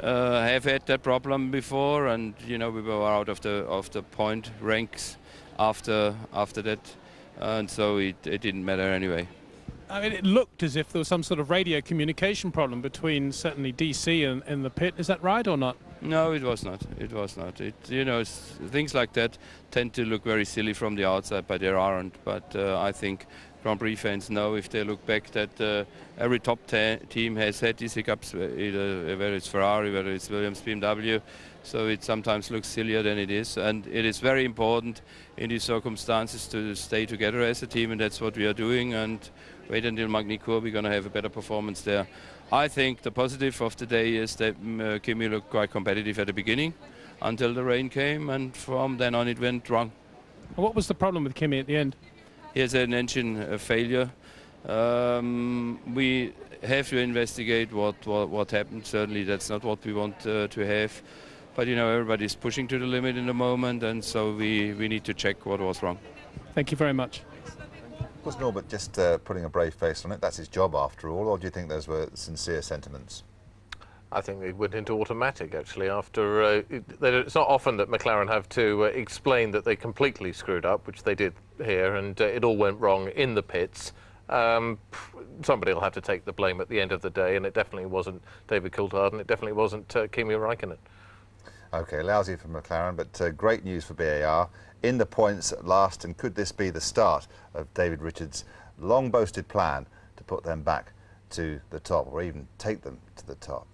have had that problem before, and we were out of the point ranks after that, and so it didn't matter anyway. I mean, it looked as if there was some sort of radio communication problem between certainly DC and the pit. Is that right or not? No, it was not. It was not. Things like that tend to look very silly from the outside, but they aren't. But I think Grand Prix fans know, if they look back, that every top team has had these hiccups, whether it's Ferrari, whether it's Williams, BMW. So it sometimes looks sillier than it is. And it is very important in these circumstances to stay together as a team, and that's what we are doing. And wait until Magny-Cours, we're going to have a better performance there. I think the positive of the day is that Kimi looked quite competitive at the beginning until the rain came, and from then on it went wrong. What was the problem with Kimi at the end? He has an engine failure. We have to investigate what happened. Certainly that's not what we want to have. But everybody's pushing to the limit in the moment, and so we need to check what was wrong. Thank you very much. Was Norbert just putting a brave face on it? That's his job after all, or do you think those were sincere sentiments? I think they went into automatic, actually, after... it's not often that McLaren have to explain that they completely screwed up, which they did here, and it all went wrong in the pits. Somebody will have to take the blame at the end of the day, and it definitely wasn't David Coulthard, and it definitely wasn't Kimi Räikkönen. OK, lousy for McLaren, but great news for BAR. In the points at last, and could this be the start of David Richards' long-boasted plan to put them back to the top, or even take them to the top?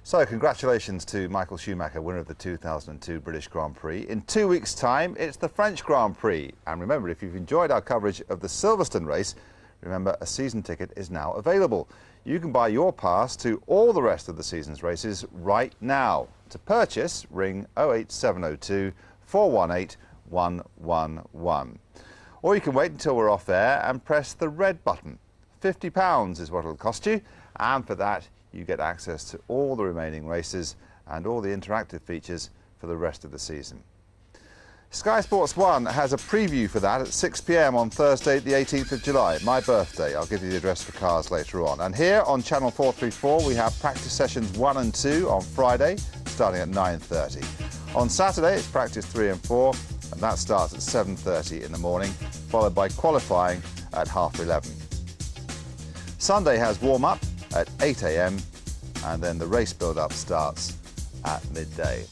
So congratulations to Michael Schumacher, winner of the 2002 British Grand Prix. In 2 weeks' time, it's the French Grand Prix. And remember, if you've enjoyed our coverage of the Silverstone race, remember, a season ticket is now available. You can buy your pass to all the rest of the season's races right now. To purchase, ring 08702 418 111. Or you can wait until we're off air and press the red button. £50 is what it'll cost you, and for that you get access to all the remaining races and all the interactive features for the rest of the season. Sky Sports 1 has a preview for that at 6 p.m. on Thursday the 18th of July, my birthday. I'll give you the address for cars later on. And here on Channel 434 we have practice sessions 1 and 2 on Friday, starting at 9:30. On Saturday it's practice 3 and 4, and that starts at 7:30 in the morning, followed by qualifying at 11:30. Sunday has warm-up at 8 a.m. and then the race build-up starts at midday.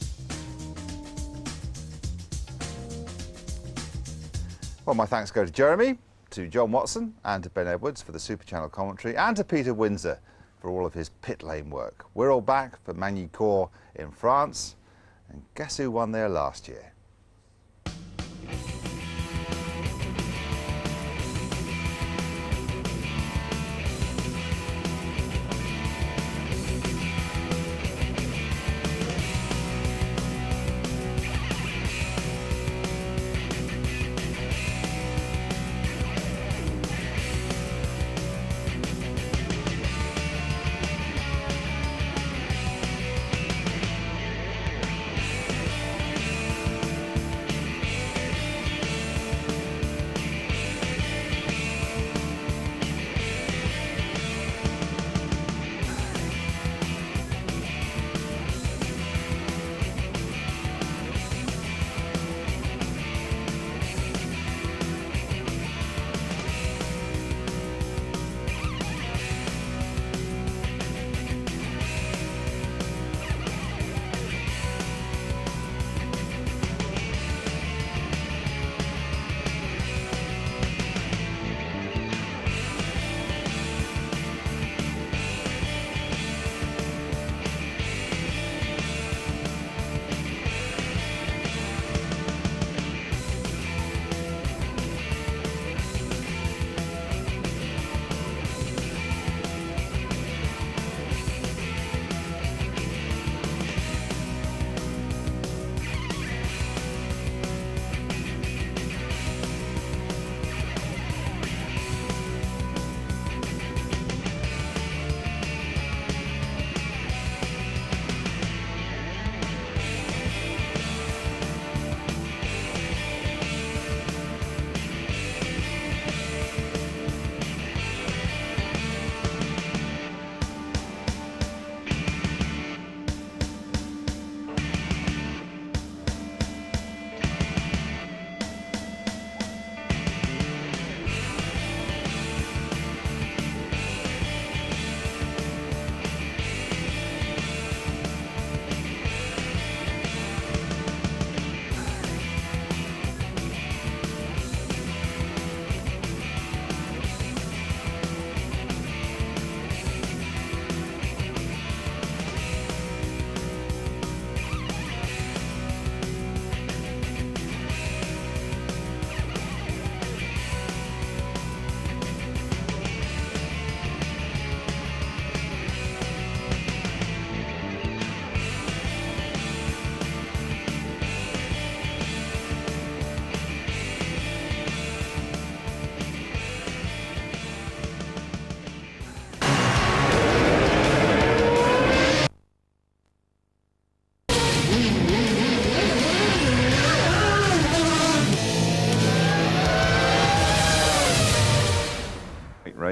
Well, my thanks go to Jeremy, to John Watson and to Ben Edwards for the Super Channel commentary, and to Peter Windsor for all of his pit lane work. We're all back for Magny-Cours in France, and guess who won there last year?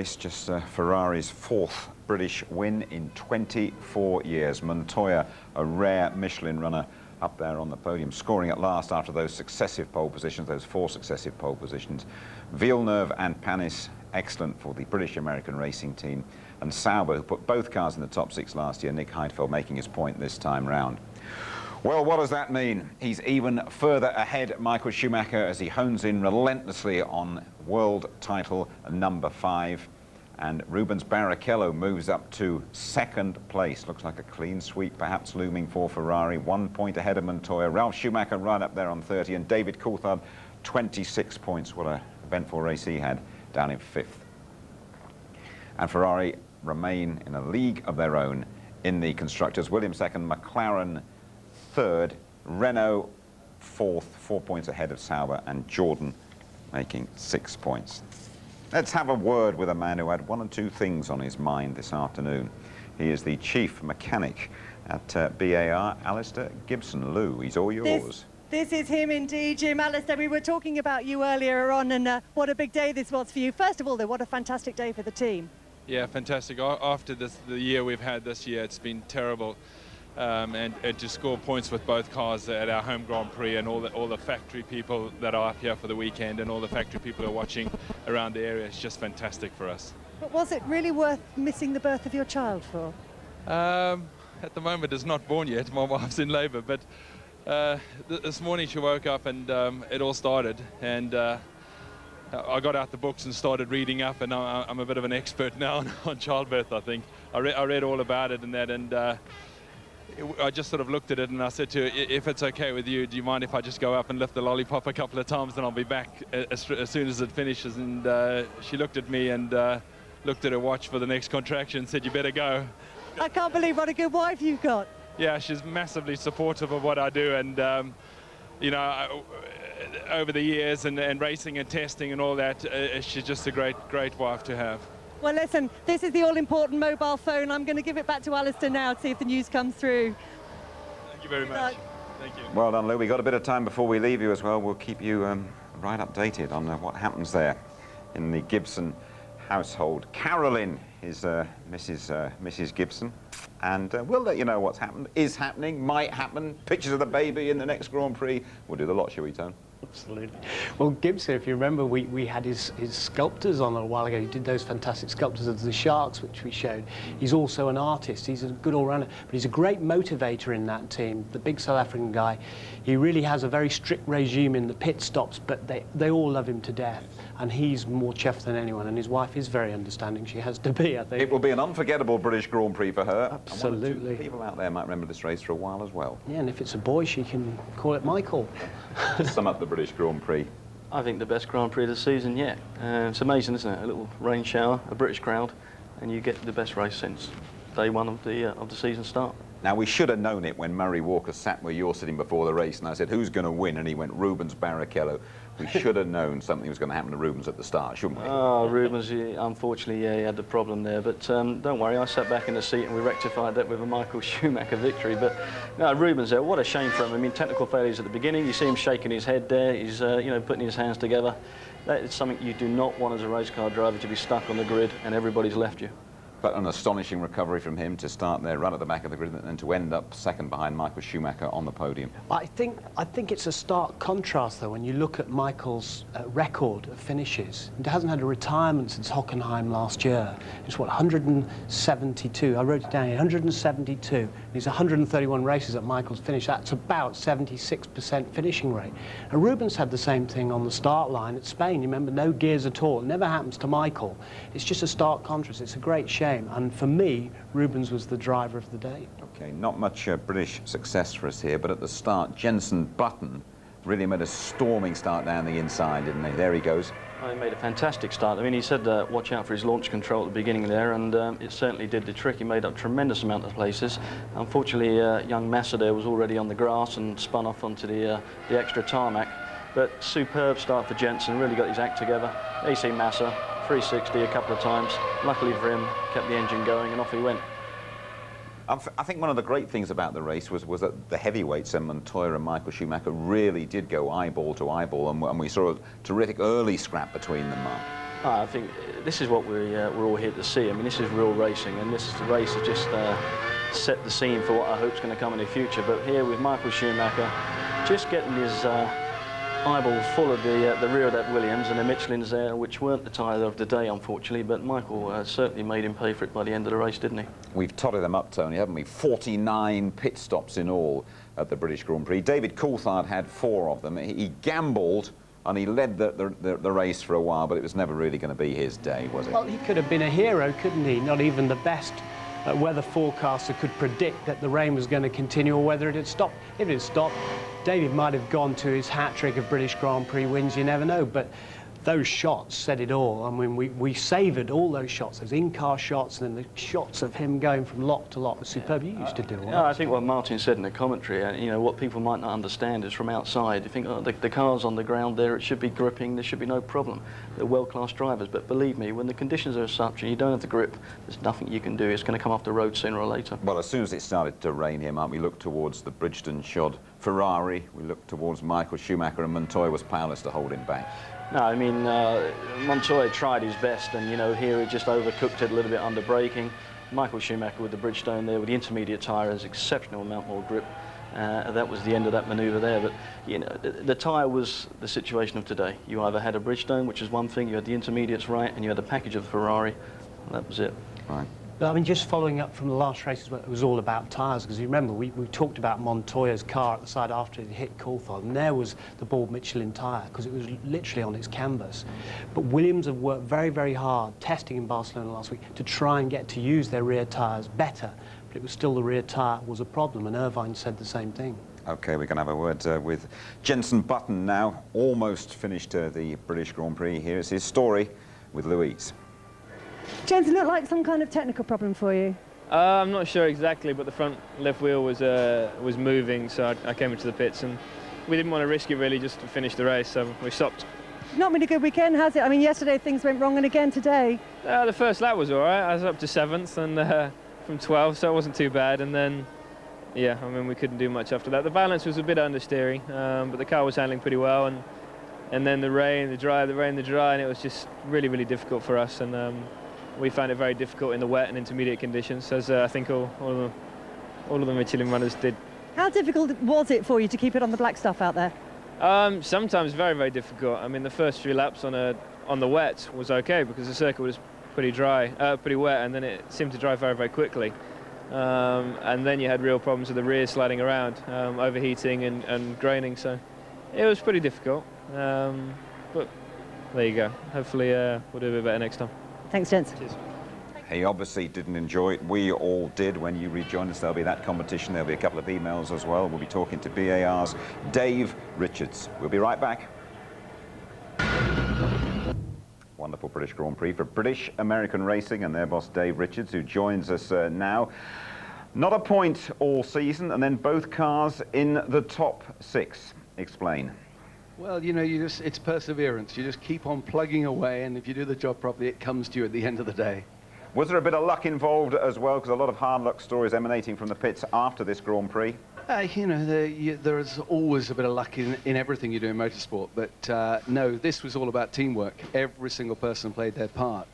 race, just Ferrari's 4th British win in 24 years. Montoya, a rare Michelin runner, up there on the podium, scoring at last after those successive pole positions, those 4 successive pole positions. Villeneuve and Panis, excellent for the British-American racing team. And Sauber, who put both cars in the top 6 last year, Nick Heidfeld making his point this time round. Well, what does that mean? He's even further ahead, Michael Schumacher, as he hones in relentlessly on world title number 5. And Rubens Barrichello moves up to 2nd place. Looks like a clean sweep perhaps looming for Ferrari. 1 point ahead of Montoya. Ralf Schumacher right up there on 30. And David Coulthard, 26 points. What an eventful race he had, down in 5th. And Ferrari remain in a league of their own in the constructors. Williams 2nd, McLaren 3rd, Renault 4th, 4 points ahead of Sauber, and Jordan making 6 points. Let's have a word with a man who had 1 or 2 things on his mind this afternoon. He is the chief mechanic at BAR, Alistair Gibson. Lou, he's all yours. This is him indeed, Jim. Alistair, we were talking about you earlier on, and what a big day this was for you. First of all, though, what a fantastic day for the team. Yeah, fantastic. After the year we've had this year, it's been terrible. And to score points with both cars at our home Grand Prix, and all the factory people that are up here for the weekend, and all the factory people who are watching around the area, it's just fantastic for us. But was it really worth missing the birth of your child for? At the moment, it's not born yet. My wife's in labour, but this morning she woke up and it all started, and I got out the books and started reading up, and I'm a bit of an expert now on childbirth, I think. I read all about it and that, and I just sort of looked at it and I said to her, if it's okay with you, do you mind if I just go up and lift the lollipop a couple of times, and I'll be back as soon as it finishes? And she looked at me and looked at her watch for the next contraction and said, you better go. I can't believe what a good wife you've got. Yeah, she's massively supportive of what I do, and you know, over the years and racing and testing and all that, she's just a great wife to have. Well, listen, this is the all-important mobile phone. I'm going to give it back to Alistair now to see if the news comes through. Thank you very much. Thank you. Well done, Lou. We've got a bit of time before we leave you as well. We'll keep you right updated on what happens there in the Gibson household. Carolyn is Mrs. Gibson, and we'll let you know what's happened, is happening, might happen. Pictures of the baby in the next Grand Prix. We'll do the lot, shall we, Tone? Absolutely. Well, Gibson, if you remember, we had his sculptors on a while ago. He did those fantastic sculptures of the sharks, which we showed. He's also an artist. He's a good all-rounder, but he's a great motivator in that team, the big South African guy. He really has a very strict regime in the pit stops, but they all love him to death, and he's more chuffed than anyone, and his wife is very understanding. She has to be, I think. It will be an unforgettable British Grand Prix for her. Absolutely. And 1 or 2 people out there might remember this race for a while as well. Yeah, and if it's a boy, she can call it Michael. Sum up the British Grand Prix. I think the best Grand Prix of the season yet. It's amazing, isn't it? A little rain shower, a British crowd, and you get the best race since day 1 of the season start. Now, we should have known it when Murray Walker sat where you're sitting before the race, and I said, who's going to win? And he went, Rubens Barrichello. We should have known something was going to happen to Rubens at the start, shouldn't we? Oh, Rubens, unfortunately, yeah, he had the problem there. But don't worry, I sat back in the seat and we rectified that with a Michael Schumacher victory. But no, Rubens there, what a shame for him. I mean, technical failures at the beginning. You see him shaking his head there. He's, you know, putting his hands together. That is something you do not want as a race car driver, to be stuck on the grid and everybody's left you. But an astonishing recovery from him to start there, run at the back of the grid, and to end up second behind Michael Schumacher on the podium. I think it's a stark contrast, though, when you look at Michael's record of finishes. He hasn't had a retirement since Hockenheim last year. It's, what, 172? I wrote it down here, 172. And he's 131 races at Michael's finish. That's about 76% finishing rate. And Rubens had the same thing on the start line at Spain. You remember, no gears at all. It never happens to Michael. It's just a stark contrast. It's a great shame. And for me, Rubens was the driver of the day. OK, not much British success for us here, but at the start, Jenson Button really made a storming start down the inside, didn't he? There he goes. Oh, he made a fantastic start. I mean, he said watch out for his launch control at the beginning there, and it certainly did the trick. He made up a tremendous amount of places. Unfortunately, young Massa there was already on the grass and spun off onto the extra tarmac. But superb start for Jenson, really got his act together. AC Massa, 360 a couple of times. Luckily for him, kept the engine going and off he went. I think one of the great things about the race was that the heavyweights, Montoya and Michael Schumacher, really did go eyeball to eyeball, and we saw a terrific early scrap between them, Mark. I think this is what we're all here to see. I mean, this is real racing, and this race has just set the scene for what I hope is going to come in the future. But here with Michael Schumacher, just getting his eyeballs full of the rear of that Williams and the Michelins there, which weren't the tyre of the day, unfortunately, but Michael certainly made him pay for it by the end of the race, didn't he? We've totted them up, Tony, haven't we? 49 pit stops in all at the British Grand Prix. David Coulthard had 4 of them. He gambled and he led the race for a while, but it was never really going to be his day, was it? Well, he could have been a hero, couldn't he? Not even the best weather forecaster could predict that the rain was going to continue or whether it had stopped. If it had stopped, David might have gone to his hat-trick of British Grand Prix wins, you never know, but those shots said it all. I mean, we savoured all those shots, those in-car shots, and then the shots of him going from lot to lot was superb. You used to do all that. I think what Martin said in the commentary, you know, what people might not understand is from outside, you think, oh, the car's on the ground there, it should be gripping, there should be no problem. They're world-class drivers, but believe me, when the conditions are such and you don't have the grip, there's nothing you can do. It's going to come off the road sooner or later. Well, as soon as it started to rain here, Mark, we looked towards the Bridgestone-shod Ferrari, we looked towards Michael Schumacher, and Montoya was powerless to hold him back. No, I mean, Montoya tried his best, and, you know, here he just overcooked it a little bit under braking. Michael Schumacher with the Bridgestone there, with the intermediate tyre, has exceptional amount more grip. That was the end of that manoeuvre there, but, you know, the tyre was the situation of today. You either had a Bridgestone, which is one thing, you had the intermediates right, and you had a package of the Ferrari, and that was it. Right. But, I mean, just following up from the last race, it was all about tyres, because you remember, we talked about Montoya's car at the side after he hit Coulthard, and there was the bald Michelin tyre, because it was literally on its canvas. But Williams have worked very, very hard, testing in Barcelona last week, to try and get to use their rear tyres better, but it was still the rear tyre was a problem, and Irvine said the same thing. OK, we're going to have a word with Jenson Button now, almost finished the British Grand Prix. Here's his story with Louise. James, it looked like some kind of technical problem for you. I'm not sure exactly, but the front left wheel was moving, so I came into the pits, and we didn't want to risk it really just to finish the race, so we stopped. Not been a good weekend, has it? I mean, yesterday things went wrong, and again today. The first lap was all right. I was up to 7th and from 12th, so it wasn't too bad. And then, yeah, I mean, we couldn't do much after that. The balance was a bit understeering, but the car was handling pretty well. And then the rain, the dry, and it was just really, really difficult for us. And we found it very difficult in the wet and intermediate conditions, as I think all of the Michelin runners did. How difficult was it for you to keep it on the black stuff out there? Sometimes very, very difficult. I mean, the first few laps on the wet was okay because the circuit was pretty dry, pretty wet, and then it seemed to dry very, very quickly. And then you had real problems with the rear sliding around, overheating and graining. So it was pretty difficult. But there you go. Hopefully we'll do a bit better next time. Thanks, gents. Cheers. He obviously didn't enjoy it. We all did. When you rejoin us, there'll be that competition. There'll be a couple of emails as well. We'll be talking to BAR's Dave Richards. We'll be right back. Wonderful British Grand Prix for British American Racing and their boss Dave Richards, who joins us now. Not a point all season, and then both cars in the top 6. Explain. Well, you know, it's perseverance. You just keep on plugging away, and if you do the job properly, it comes to you at the end of the day. Was there a bit of luck involved as well? Because a lot of hard luck stories emanating from the pits after this Grand Prix. You know, there is always a bit of luck in everything you do in motorsport, but no, this was all about teamwork. Every single person played their part,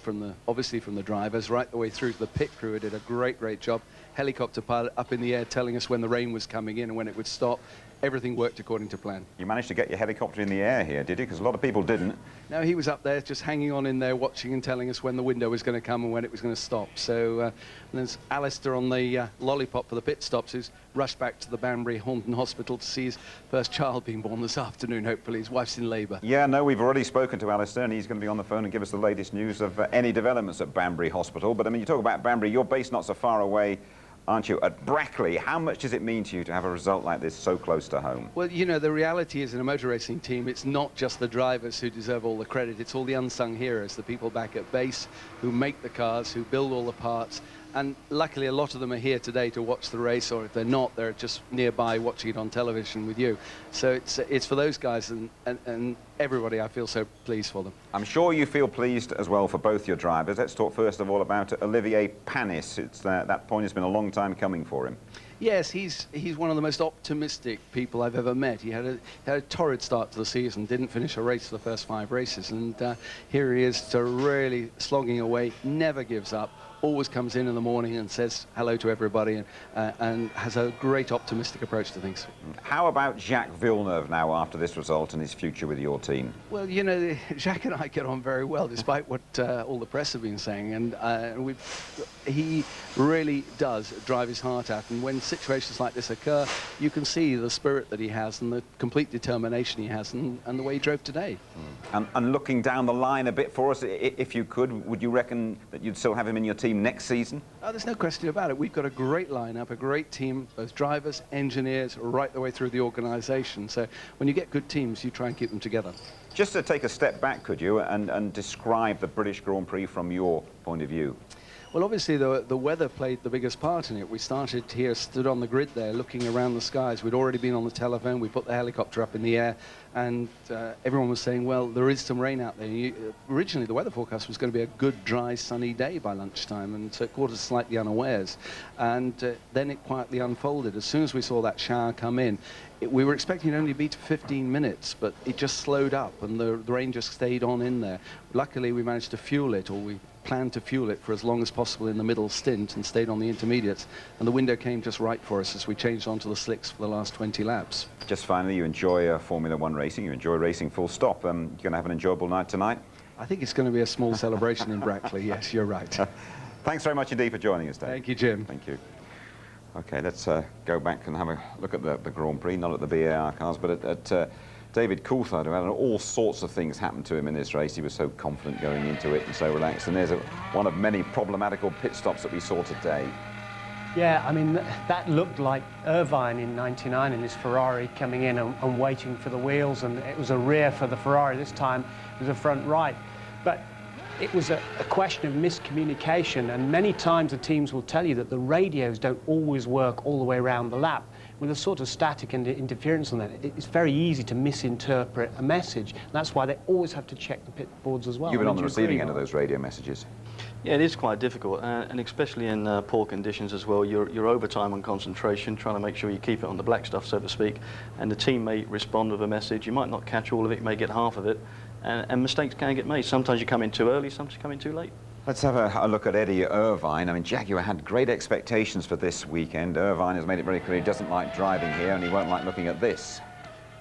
obviously from the drivers right the way through to the pit crew, who did a great job. Helicopter pilot up in the air telling us when the rain was coming in and when it would stop. Everything worked according to plan. You managed to get your helicopter in the air here, did you? Because a lot of people didn't. No, he was up there just hanging on in there, watching and telling us when the window was going to come and when it was going to stop. So there's Alistair on the lollipop for the pit stops, who's rushed back to the Banbury Horton Hospital to see his first child being born this afternoon, hopefully. His wife's in labour. Yeah, no, we've already spoken to Alistair, and he's going to be on the phone and give us the latest news of any developments at Banbury Hospital. But, I mean, you talk about Banbury, you're based not so far away, aren't you, at Brackley. How much does it mean to you to have a result like this so close to home? Well, you know, the reality is in a motor racing team, it's not just the drivers who deserve all the credit, it's all the unsung heroes, the people back at base who make the cars, who build all the parts. And luckily, a lot of them are here today to watch the race, or if they're not, they're just nearby watching it on television with you. So it's for those guys and everybody. I feel so pleased for them. I'm sure you feel pleased as well for both your drivers. Let's talk first of all about Olivier Panis. It's that point has been a long time coming for him. Yes, he's one of the most optimistic people I've ever met. He had a torrid start to the season, didn't finish a race for the first 5 races, and here he is to really slogging away, never gives up, always comes in the morning and says hello to everybody, and has a great optimistic approach to things. How about Jacques Villeneuve now after this result and his future with your team? Well, you know, Jacques and I get on very well, despite what all the press have been saying, and he really does drive his heart out, and when situations like this occur, you can see the spirit that he has and the complete determination he has, and the way he drove today. And looking down the line a bit for us, if you could, would you reckon that you'd still have him in your team next season? Oh, there's no question about it. We've got a great lineup, a great team, both drivers, engineers, right the way through the organisation. So when you get good teams, you try and keep them together. Just to take a step back, could you, and describe the British Grand Prix from your point of view? Well, obviously, the weather played the biggest part in it. We started here, stood on the grid there, looking around the skies. We'd already been on the telephone. We put the helicopter up in the air, and everyone was saying, well, there is some rain out there. Originally, the weather forecast was going to be a good, dry, sunny day by lunchtime, and so it caught us slightly unawares. And then it quietly unfolded. As soon as we saw that shower come in, we were expecting it only to be to 15 minutes, but it just slowed up, and the rain just stayed on in there. Luckily, we managed to fuel it, or we planned to fuel it for as long as possible in the middle stint and stayed on the intermediates, and the window came just right for us as we changed onto the slicks for the last 20 laps. Just finally, you enjoy Formula One racing, you enjoy racing full stop. You're going to have an enjoyable night tonight? I think it's going to be a small celebration in Brackley, yes, you're right. Thanks very much indeed for joining us, Dave. Thank you, Jim. Thank you. OK, let's go back and have a look at the Grand Prix, not at the BAR cars, but at David Coulthard, who had all sorts of things happen to him in this race. He was so confident going into it and so relaxed. And there's one of many problematical pit stops that we saw today. Yeah, I mean, that looked like Irvine in '99 in his Ferrari coming in and waiting for the wheels, and it was a rear for the Ferrari. This time it was a front right. But it was a question of miscommunication, and many times the teams will tell you that the radios don't always work all the way around the lap. With a sort of static and interference on that, it's very easy to misinterpret a message. And that's why they always have to check the pit boards as well. You've been on the receiving end of those radio messages. Yeah, it is quite difficult, and especially in poor conditions as well. You're over time on concentration, trying to make sure you keep it on the black stuff, so to speak, and the team may respond with a message. You might not catch all of it, you may get half of it, and mistakes can get made. Sometimes you come in too early, sometimes you come in too late. Let's have a look at Eddie Irvine. I mean, Jaguar had great expectations for this weekend. Irvine has made it very clear he doesn't like driving here, and he won't like looking at this.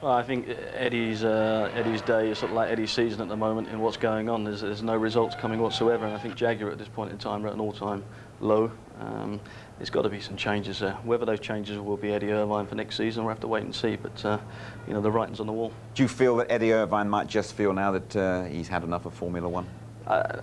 Well, I think Eddie's day is sort of like Eddie's season at the moment in what's going on. There's no results coming whatsoever, and I think Jaguar at this point in time are at an all-time low. There's got to be some changes there. Whether those changes will be Eddie Irvine for next season, we'll have to wait and see, but you know, the writing's on the wall. Do you feel that Eddie Irvine might just feel now that he's had enough of Formula One?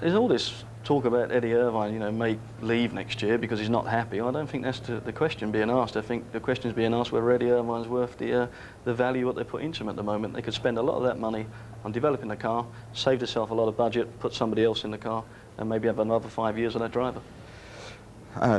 There's all this talk about Eddie Irvine, you know, may leave next year because he's not happy. I don't think that's the question being asked. I think the question is being asked whether Eddie Irvine's worth the value what they put into him at the moment. They could spend a lot of that money on developing the car, save themselves a lot of budget, put somebody else in the car, and maybe have another 5 years of that driver.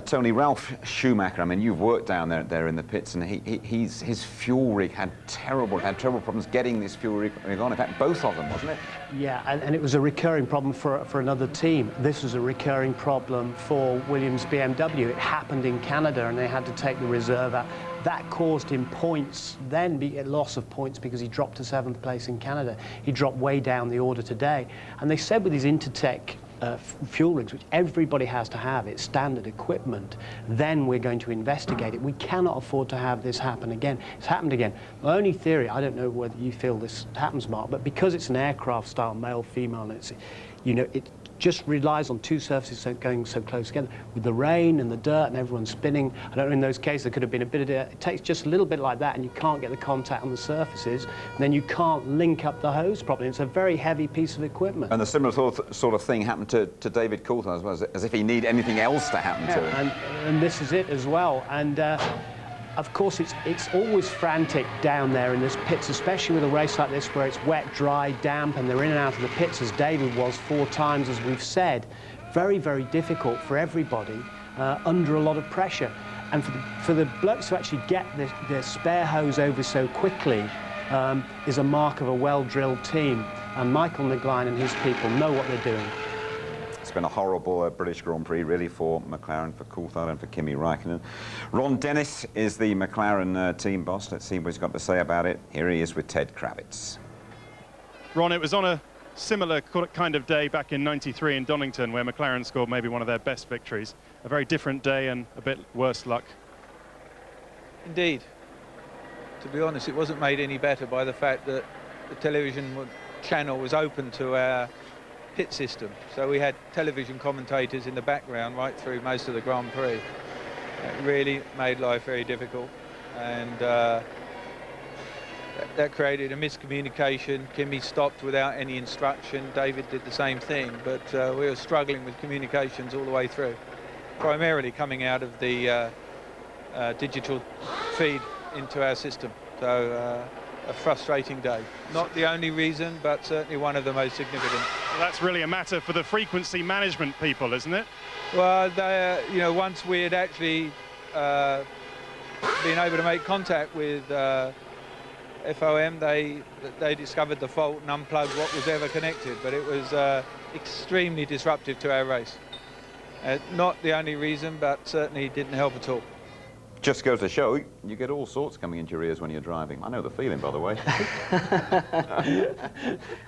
Tony, Ralph Schumacher, I mean, you've worked down there in the pits, and his fuel rig had terrible problems getting this fuel rig on. In fact, both of them, wasn't it? Yeah, and it was a recurring problem for another team. This was a recurring problem for Williams BMW. It happened in Canada, and they had to take the reserve out. That caused him points, then a loss of points because he dropped to 7th place in Canada. He dropped way down the order today. And they said with his Intertech fuel rigs, which everybody has to have, it's standard equipment, then we're going to investigate it. We cannot afford to have this happen again. It's happened again. My only theory, I don't know whether you feel this happens, Mark, but because it's an aircraft style male female, and it's, you know, it just relies on two surfaces going so close together. With the rain and the dirt and everyone spinning, I don't know, in those cases there could have been a bit of it takes just a little bit like that, and you can't get the contact on the surfaces, and then you can't link up the hose properly. It's a very heavy piece of equipment. And a similar sort of thing happened to David Coulthard as well, as if he need anything else to happen to him. And this is it as well. And of course, it's always frantic down there in this pits, especially with a race like this where it's wet, dry, damp, and they're in and out of the pits, as David was 4 times, as we've said. Very, very difficult for everybody under a lot of pressure. And for the blokes to actually get their spare hose over so quickly is a mark of a well-drilled team. And Michael McGlynn and his people know what they're doing. It's been a horrible British Grand Prix, really, for McLaren, for Coulthard and for Kimi Raikkonen. Ron Dennis is the McLaren team boss. Let's see what he's got to say about it. Here he is with Ted Kravitz. Ron, it was on a similar kind of day back in '93 in Donington, where McLaren scored maybe one of their best victories. A very different day and a bit worse luck. Indeed. To be honest, it wasn't made any better by the fact that the television channel was open to our pit system. So we had television commentators in the background right through most of the Grand Prix. It really made life very difficult. And that created a miscommunication. Kimi stopped without any instruction. David did the same thing. But we were struggling with communications all the way through, primarily coming out of the digital feed into our system. So a frustrating day. Not the only reason, but certainly one of the most significant. Well, that's really a matter for the frequency management people, isn't it? Well, you know, once we had actually been able to make contact with FOM, they discovered the fault and unplugged what was ever connected, but it was extremely disruptive to our race. Not the only reason, but certainly didn't help at all. Just goes to show, you get all sorts coming into your ears when you're driving. I know the feeling, by the way. Yeah,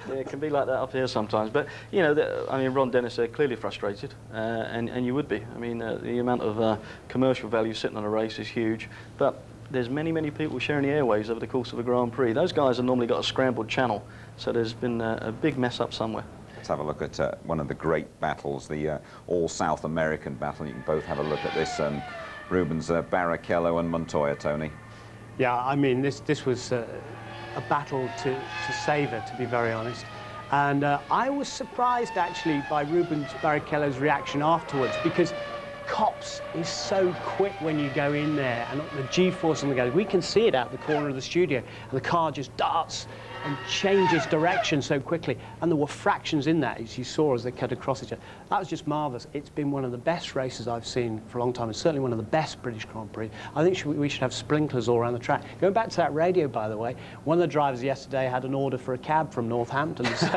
it can be like that up here sometimes. But, you know, I mean, Ron Dennis clearly frustrated, and you would be. I mean, the amount of commercial value sitting on a race is huge. But there's many, many people sharing the airwaves over the course of a Grand Prix. Those guys have normally got a scrambled channel, so there's been a big mess up somewhere. Let's have a look at one of the great battles, the all-South American battle. You can both have a look at this. Rubens Barrichello and Montoya, Tony. Yeah, I mean, this was a battle to savour, to be very honest. And I was surprised, actually, by Rubens Barrichello's reaction afterwards, because Copse is so quick when you go in there, and the G-force on the go. We can see it out the corner of the studio, and the car just darts and changes direction so quickly. And there were fractions in that, as you saw, as they cut across each other. That was just marvellous. It's been one of the best races I've seen for a long time. It's certainly one of the best British Grand Prix. I think we should have sprinklers all around the track. Going back to that radio, by the way, one of the drivers yesterday had an order for a cab from Northampton, so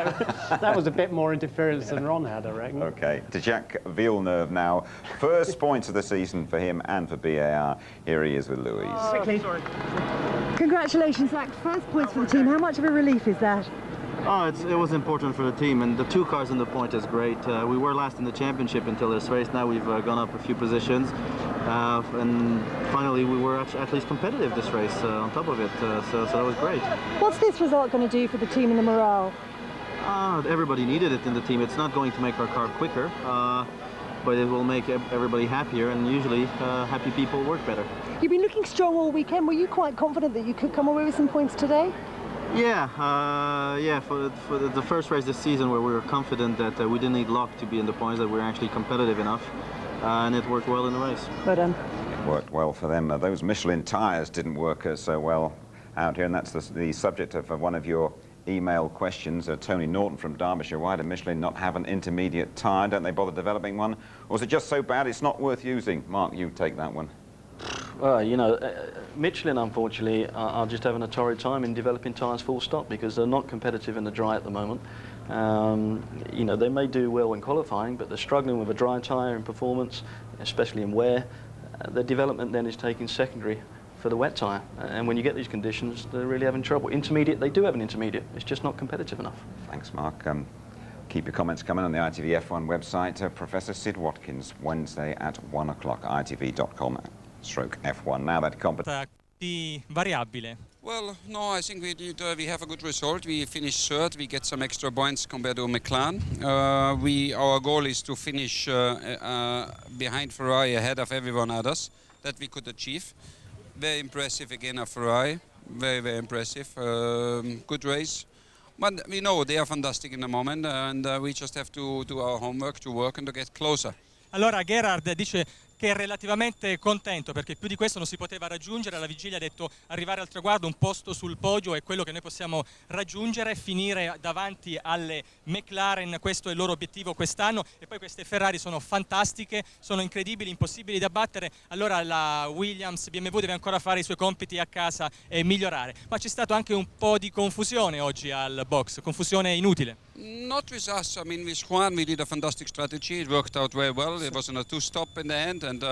that was a bit more interference than Ron had, I reckon. OK, to Jacques Villeneuve now. First points of the season for him and for BAR. Here he is with Louise. Quickly. Congratulations, Zach. First points for the team. How much of a relief is that? Oh, it was important for the team, and the 2 cars in the point is great. We were last in the championship until this race. Now we've gone up a few positions, and finally we were at least competitive this race on top of it, so that was great. What's this result going to do for the team and the morale? Everybody needed it in the team. It's not going to make our car quicker, but it will make everybody happier, and usually happy people work better. You've been looking strong all weekend. Were you quite confident that you could come away with some points today? Yeah, for the first race this season, where we were confident that we didn't need luck to be in the points, that we were actually competitive enough, and it worked well in the race. Well done. It worked well for them. Those Michelin tyres didn't work so well out here, and that's the subject of one of your email questions. Tony Norton from Derbyshire, why did Michelin not have an intermediate tyre? Don't they bother developing one? Or was it just so bad it's not worth using? Mark, you take that one. Well, you know, Michelin, unfortunately, are just having a torrid time in developing tyres full stop, because they're not competitive in the dry at the moment. You know, they may do well in qualifying, but they're struggling with a dry tyre in performance, especially in wear. The development then is taking secondary for the wet tyre, and when you get these conditions, they're really having trouble. Intermediate, they do have an intermediate, it's just not competitive enough. Thanks, Mark. Keep your comments coming on the ITV F1 website. Professor Sid Watkins, Wednesday at 1 o'clock, itv.com/F1. Now that competition. Variabile. Well, no, I think we have a good result. We finished third. We get some extra points compared to McLaren. Our goal is to finish behind Ferrari, ahead of everyone others. That we could achieve. Very impressive again of Ferrari. Very, very impressive. Good race. But we know they are fantastic in the moment, and we just have to do our homework, to work and to get closer. Allora Gerhard dice che è relativamente contento perché più di questo non si poteva raggiungere. Alla vigilia ha detto arrivare al traguardo, un posto sul podio è quello che noi possiamo raggiungere, finire davanti alle McLaren, questo è il loro obiettivo quest'anno, e poi queste Ferrari sono fantastiche, sono incredibili, impossibili da battere. Allora la Williams, BMW deve ancora fare i suoi compiti a casa e migliorare, ma c'è stato anche un po' di confusione oggi al box, confusione inutile. Not with us. I mean, with Juan, we did a fantastic strategy. It worked out very well. It was on a 2-stop in the end, and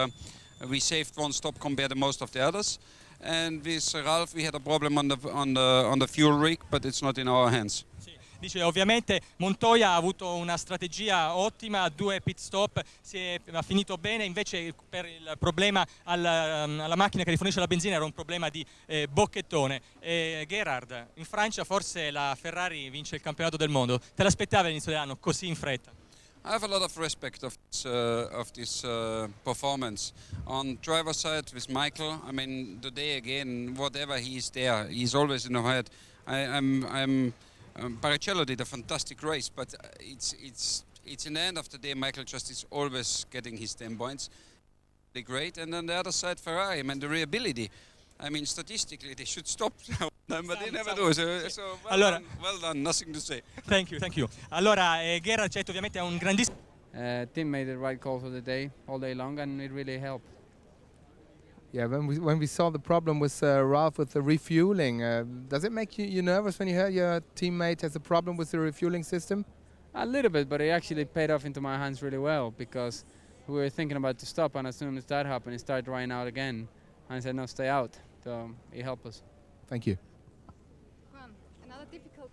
we saved 1 stop compared to most of the others. And with Ralph, we had a problem on the fuel rig, but it's not in our hands. Dice ovviamente Montoya ha avuto una strategia ottima, 2 pit stop, ha finito bene, invece per il problema alla macchina che rifornisce la benzina era un problema di bocchettone. Gerhard, in Francia forse la Ferrari vince il campionato del mondo, te l'aspettavi all'inizio dell'anno così in fretta? I have a lot of respect of this performance. On driver's side with Michael, I mean, today again, whatever he's there, he's always in the head. Barrichello did a fantastic race, but it's in the end of the day, Michael just is always getting his 10 points. They're great, and on the other side, Ferrari, I mean, the reliability. I mean, statistically, they should stop now, but they never do. So well done, nothing to say. Thank you. Allora, Gerhard Cetto ovviamente ha un grandissimo... Team made the right call for the day, all day long, and it really helped. Yeah, when we saw the problem with Ralph with the refueling, does it make you nervous when you hear your teammate has a problem with the refueling system? A little bit, but it actually paid off into my hands really well, because we were thinking about to stop, and as soon as that happened, it started drying out again. And I said, no, stay out. So it helped us. Thank you. Another difficult...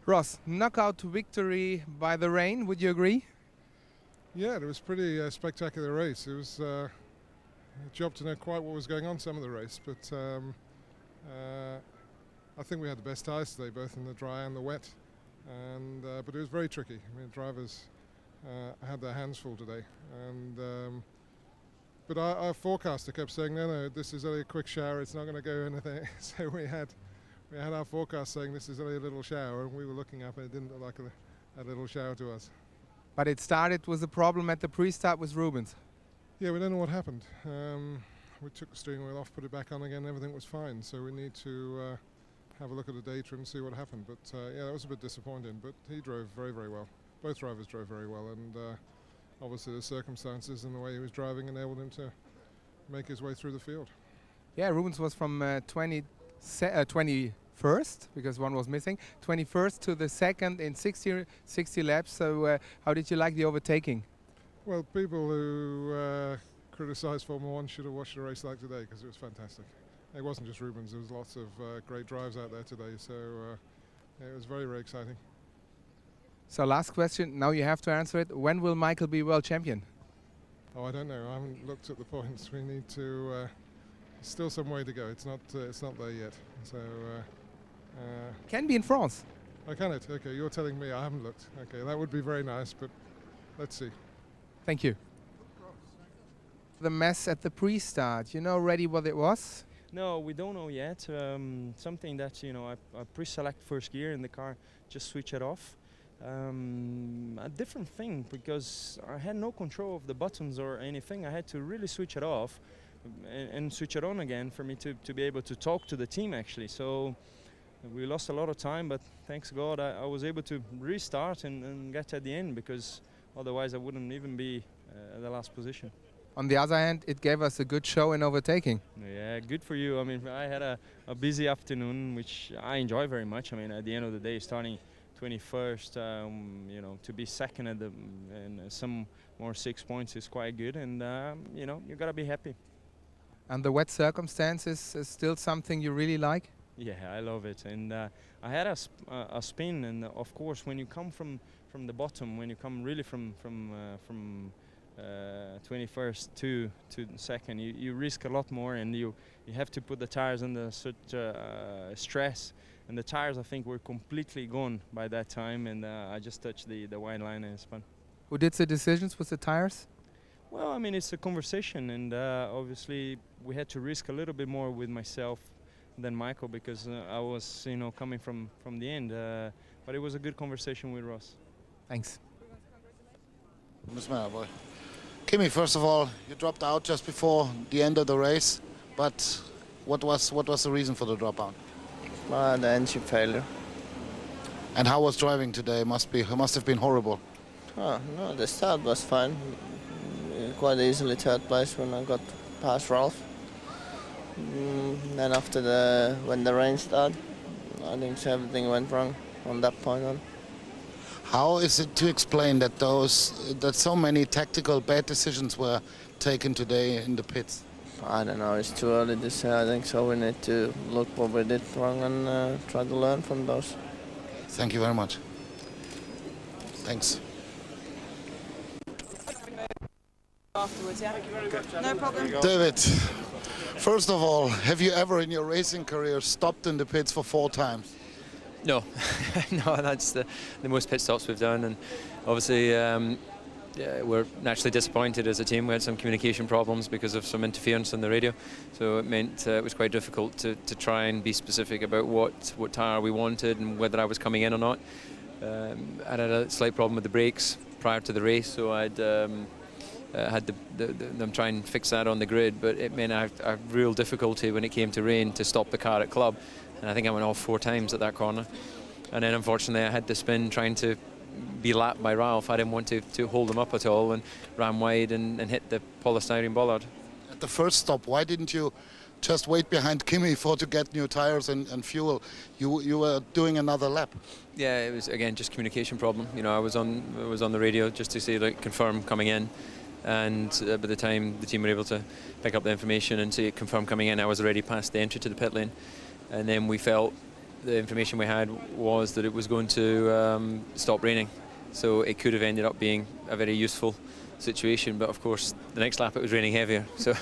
Ross, knockout victory by the rain, would you agree? Yeah, it was pretty spectacular race. It was a job to know quite what was going on some of the race, but I think we had the best tyres today, both in the dry and the wet, and but it was very tricky. I mean, drivers had their hands full today, and but our forecaster kept saying, no, this is only a quick shower, it's not going to go anything. So we had our forecast saying this is only a little shower, and we were looking up and it didn't look like a little shower to us. But it started with a problem at the pre-start with Rubens. Yeah, we don't know what happened. We took the steering wheel off, put it back on again, everything was fine. So we need to have a look at the data and see what happened. But yeah, that was a bit disappointing, but he drove very, very well. Both drivers drove very well, and obviously the circumstances and the way he was driving enabled him to make his way through the field. Yeah, Rubens was from 21st, because one was missing, 21st to the second in 60 laps. So how did you like the overtaking? Well, people who criticise Formula 1 should have watched a race like today, because it was fantastic. It wasn't just Rubens, there was lots of great drives out there today, so yeah, it was very, very exciting. So last question, now you have to answer it. When will Michael be world champion? Oh, I don't know. I haven't looked at the points. We need to. Still some way to go. It's not there yet. So. Can be in France. Oh, can it? Okay, you're telling me. I haven't looked. Okay, that would be very nice, but let's see. Thank you. The mess at the pre-start. You know already what it was? No, we don't know yet. Something that I pre-select first gear in the car, just switch it off. A different thing, because I had no control of the buttons or anything. I had to really switch it off and switch it on again for me to be able to talk to the team, actually. So we lost a lot of time, but thanks God I was able to restart and get at the end, because otherwise I wouldn't even be at the last position. On the other hand, it gave us a good show in overtaking. Yeah, good for you. I mean, I had a busy afternoon, which I enjoy very much. I mean, at the end of the day, starting 21st, to be second at and some more 6 points is quite good, and you gotta be happy. And the wet circumstances is still something you really like? Yeah, I love it, and I had a spin, and of course, when you come from the bottom, when you come really from 21st to second, you risk a lot more, and you have to put the tires under such stress. And the tires, I think, were completely gone by that time, and I just touched the white line and spun. Who did the decisions with the tires? Well, I mean, it's a conversation, and obviously we had to risk a little bit more with myself than Michael, because I was, coming from the end. But it was a good conversation with Ross. Thanks. Kimi, first of all, you dropped out just before the end of the race, but what was the reason for the dropout? The engine failure. And how was driving today? Must have been horrible. Oh, no, the start was fine. Quite easily third place when I got past Ralph. Then after when the rain started, I think everything went wrong from that point on. How is it to explain that so many tactical bad decisions were taken today in the pits? I don't know, it's too early to say. I think so we need to look what we did wrong and try to learn from those. Thank you very much. Thanks. Afterwards, yeah? No problem. David, first of all, have you ever in your racing career stopped in the pits for 4 times? No, no, that's the most pit stops we've done, and obviously yeah, we're naturally disappointed as a team. We had some communication problems because of some interference on the radio, so it meant it was quite difficult to try and be specific about what tyre we wanted and whether I was coming in or not. I had a slight problem with the brakes prior to the race, so I'd had them try and fix that on the grid, but it meant I had real difficulty when it came to rain to stop the car at club. And I think I went off 4 times at that corner. And then unfortunately I had to spin trying to be lapped by Ralph. I didn't want to hold him up at all and ran wide and hit the polystyrene bollard. At the first stop, why didn't you just wait behind Kimi to get new tires and fuel? You were doing another lap. Yeah, it was again just communication problem. You know, I was on the radio just to say, like, confirm coming in. And by the time the team were able to pick up the information and say confirm coming in, I was already past the entry to the pit lane. And then we felt the information we had was that it was going to stop raining. So it could have ended up being a very useful situation. But of course, the next lap it was raining heavier. So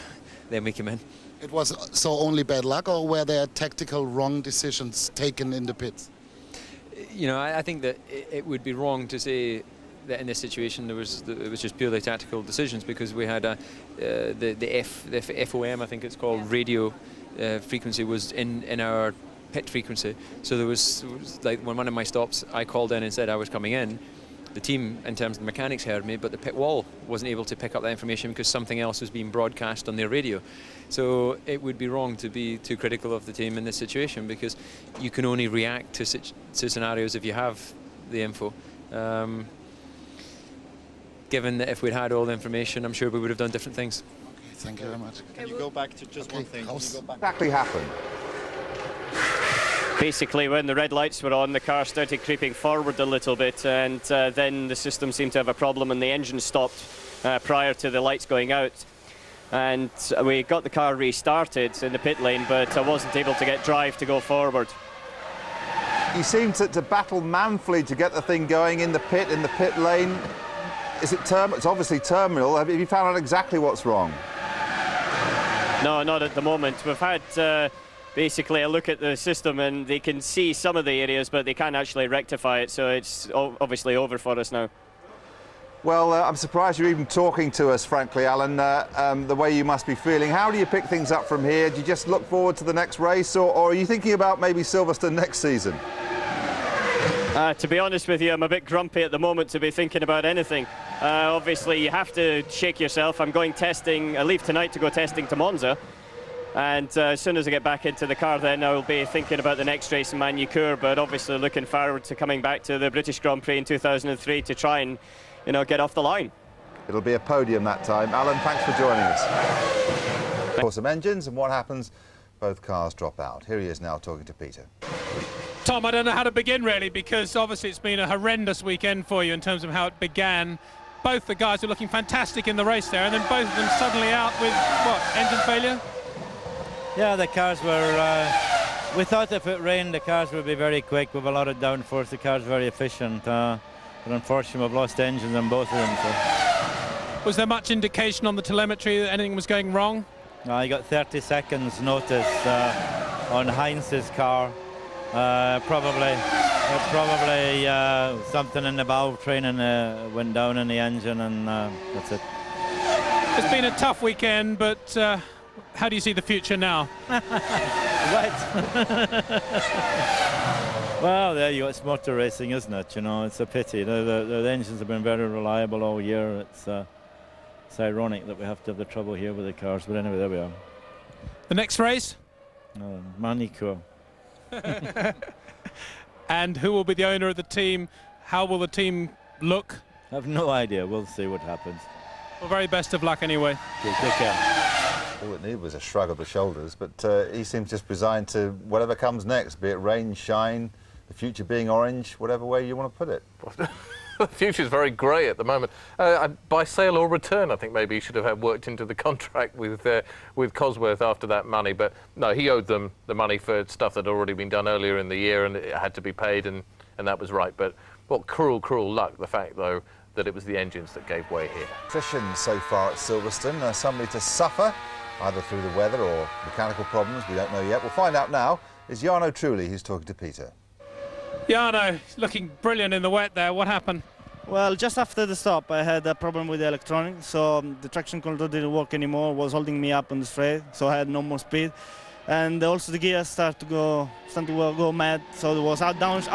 then we came in. It was so only bad luck, or were there tactical wrong decisions taken in the pits? You know, I think that it would be wrong to say that in this situation it was just purely tactical decisions, because we had the FOM, I think it's called, radio frequency was in our pit frequency. So there was like when one of my stops I called in and said I was coming in, the team in terms of the mechanics heard me, but the pit wall wasn't able to pick up that information because something else was being broadcast on their radio. So it would be wrong to be too critical of the team in this situation, because you can only react to scenarios if you have the info. Given that if we'd had all the information, I'm sure we would have done different things. Okay, thank you very much. Can you go back to just one thing? What exactly happened? Basically, when the red lights were on, the car started creeping forward a little bit, and then the system seemed to have a problem and the engine stopped prior to the lights going out. And we got the car restarted in the pit lane, but I wasn't able to get drive to go forward. You seem to battle manfully to get the thing going in the pit lane. Is it it's obviously terminal. Have you found out exactly what's wrong? No, not at the moment. We've had basically a look at the system, and they can see some of the areas, but they can't actually rectify it, so it's obviously over for us now. Well, I'm surprised you're even talking to us, frankly, Alan, the way you must be feeling. How do you pick things up from here? Do you just look forward to the next race, or are you thinking about maybe Silverstone next season? To be honest with you, I'm a bit grumpy at the moment to be thinking about anything. Obviously, you have to shake yourself. I'm going testing. I leave tonight to go testing to Monza. And as soon as I get back into the car, then I'll be thinking about the next race in Manucourt, but obviously looking forward to coming back to the British Grand Prix in 2003 to try and, you know, get off the line. It'll be a podium that time. Alan, thanks for joining us. For some engines, and what happens? Both cars drop out. Here he is now talking to Peter. Tom, I don't know how to begin really, because obviously it's been a horrendous weekend for you in terms of how it began. Both the guys were looking fantastic in the race there, and then both of them suddenly out with, what, engine failure? Yeah, the cars were, we thought if it rained the cars would be very quick with a lot of downforce. The car's very efficient, but unfortunately we've lost engines on both of them. So. Was there much indication on the telemetry that anything was going wrong? I got 30 seconds notice on Heinz's car. Probably something in the valve train and went down in the engine, and that's it. It's been a tough weekend, but how do you see the future now? Well, there you go. It's motor racing, isn't it? You know, it's a pity. The engines have been very reliable all year. It's ironic that we have to have the trouble here with the cars, but anyway, there we are. The next race? Manucourt. And who will be the owner of the team? How will the team look? I have no idea. We'll see what happens. Well, very best of luck anyway. Okay, take care. All it needed was a shrug of the shoulders, but he seems just resigned to whatever comes next, be it rain, shine, the future being orange, whatever way you want to put it. The future's very grey at the moment. By sale or return, I think maybe he should have had worked into the contract with Cosworth after that money. But no, he owed them the money for stuff that had already been done earlier in the year, and it had to be paid, and that was right. But what cruel, cruel luck, the fact, though, that it was the engines that gave way here. Attrition so far at Silverstone, somebody to suffer, either through the weather or mechanical problems, we don't know yet. We'll find out now. It's Jarno Trulli who's talking to Peter. Jarno, looking brilliant in the wet there. What happened? Well, just after the stop, I had a problem with the electronics, so the traction control didn't work anymore, was holding me up on the straight, so I had no more speed. And also the gears started to go mad, so it was downshiftting.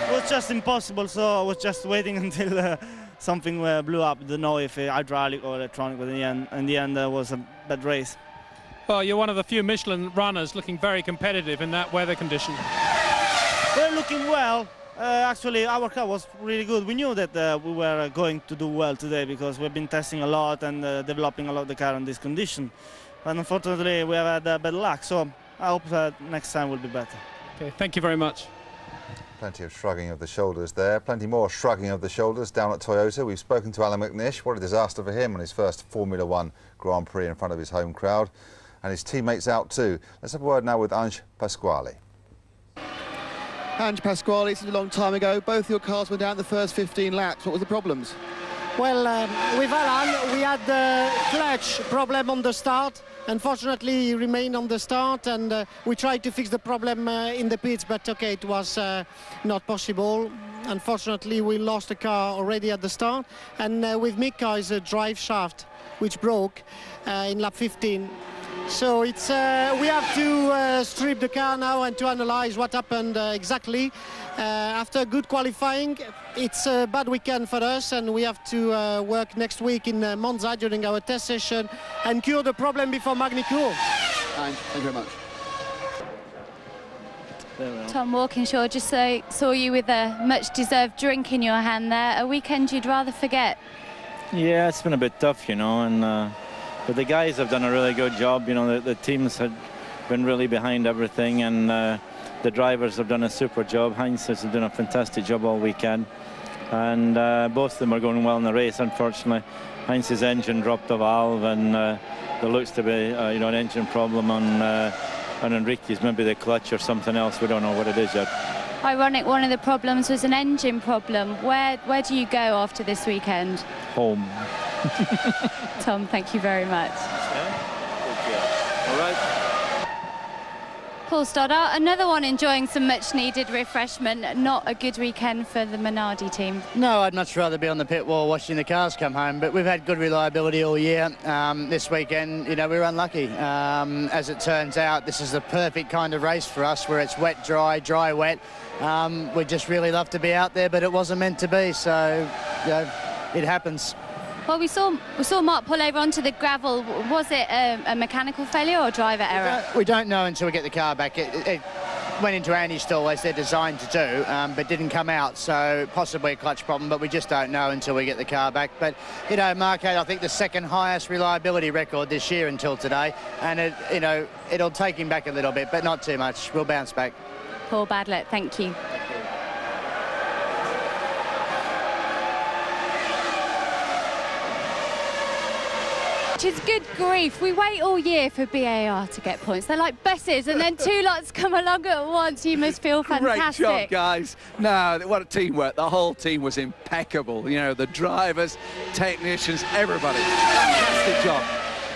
It was just impossible, so I was just waiting until something blew up. Don't know if hydraulic or electronic, but in the end it was a bad race. Well, you're one of the few Michelin runners looking very competitive in that weather condition. We're looking well. Actually, our car was really good. We knew that we were going to do well today because we've been testing a lot and developing a lot the car in this condition. But unfortunately, we have had bad luck, so I hope that next time will be better. Okay, thank you very much. Plenty of shrugging of the shoulders there. Plenty more shrugging of the shoulders down at Toyota. We've spoken to Alan McNish. What a disaster for him on his first Formula One Grand Prix in front of his home crowd. And his teammates out too. Let's have a word now with Ange Pasquale. Ange Pasquale, it's a long time ago. Both your cars went down the first 15 laps. What were the problems? Well, with Alan, we had the clutch problem on the start. Unfortunately, he remained on the start, and we tried to fix the problem in the pits, but okay, it was not possible. Unfortunately, we lost the car already at the start, and with Mika is a drive shaft which broke in lap 15. So it's we have to strip the car now and to analyze what happened exactly. After good qualifying, it's a bad weekend for us, and we have to work next week in Monza during our test session and cure the problem before Magny-Cours. Thank you very much. Tom Walkinshaw, just saw you with a much-deserved drink in your hand there. A weekend you'd rather forget. Yeah, it's been a bit tough, you know, and but the guys have done a really good job. You know, the teams had been really behind everything, and the drivers have done a super job. Heinz has done a fantastic job all weekend, and both of them are going well in the race. Unfortunately, Heinz's engine dropped a valve, and there looks to be you know, an engine problem on Enrique's, maybe the clutch or something else. We don't know what it is yet. Ironic, one of the problems was an engine problem. Where do you go after this weekend? Home. Tom, thank you very much. All right. Paul Stoddart, another one enjoying some much-needed refreshment. Not a good weekend for the Minardi team. No, I'd much rather be on the pit wall watching the cars come home, but we've had good reliability all year. This weekend, you know, we were unlucky. As it turns out, this is the perfect kind of race for us, where it's wet, dry, dry, wet. We'd just really love to be out there, but it wasn't meant to be, so, you know, it happens. Well, we saw Mark pull over onto the gravel. Was it a mechanical failure or driver error? We don't know until we get the car back. It went into anti-stall as they're designed to do, but didn't come out, so possibly a clutch problem, but we just don't know until we get the car back. But, you know, Mark had, I think, the second highest reliability record this year until today, and, you know, it'll take him back a little bit, but not too much. We'll bounce back. Paul Badlett, thank you. Which is good grief. We wait all year for BAR to get points. They're like buses, and then two lots come along at once. You must feel fantastic. Great job, guys. No, what a teamwork. The whole team was impeccable. You know, the drivers, technicians, everybody. Fantastic job.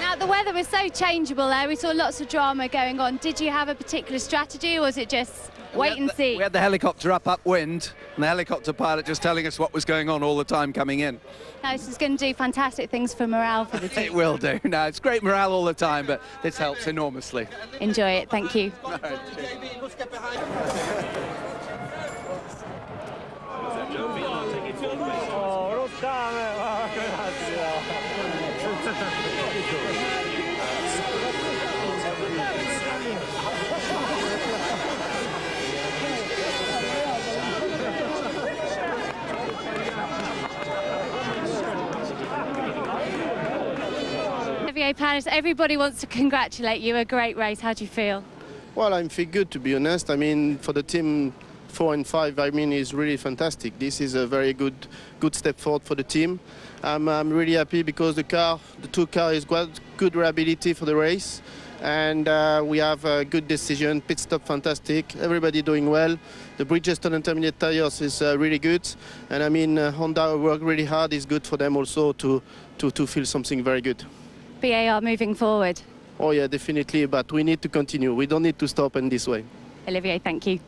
Now, the weather was so changeable there. We saw lots of drama going on. Did you have a particular strategy, or was it just wait and see? We had the helicopter upwind, and the helicopter pilot just telling us what was going on all the time coming in. Now, this is going to do fantastic things for morale for the team. It will do. No, it's great morale all the time, but this helps enormously. Enjoy it. Thank you. Paris, everybody wants to congratulate you. A great race. How do you feel? Well, I feel good, to be honest. I mean, for the team 4 and 5, I mean, is really fantastic. This is a very good step forward for the team. I'm really happy because the 2 car is got good reliability for the race, and we have a good decision. Pit stop fantastic. Everybody doing well. The Bridgestone intermediate tires is really good, and I mean, Honda worked really hard. It's good for them also to feel something very good. BAR moving forward. Oh yeah, definitely, but we need to continue. We don't need to stop in this way. Olivier, thank you.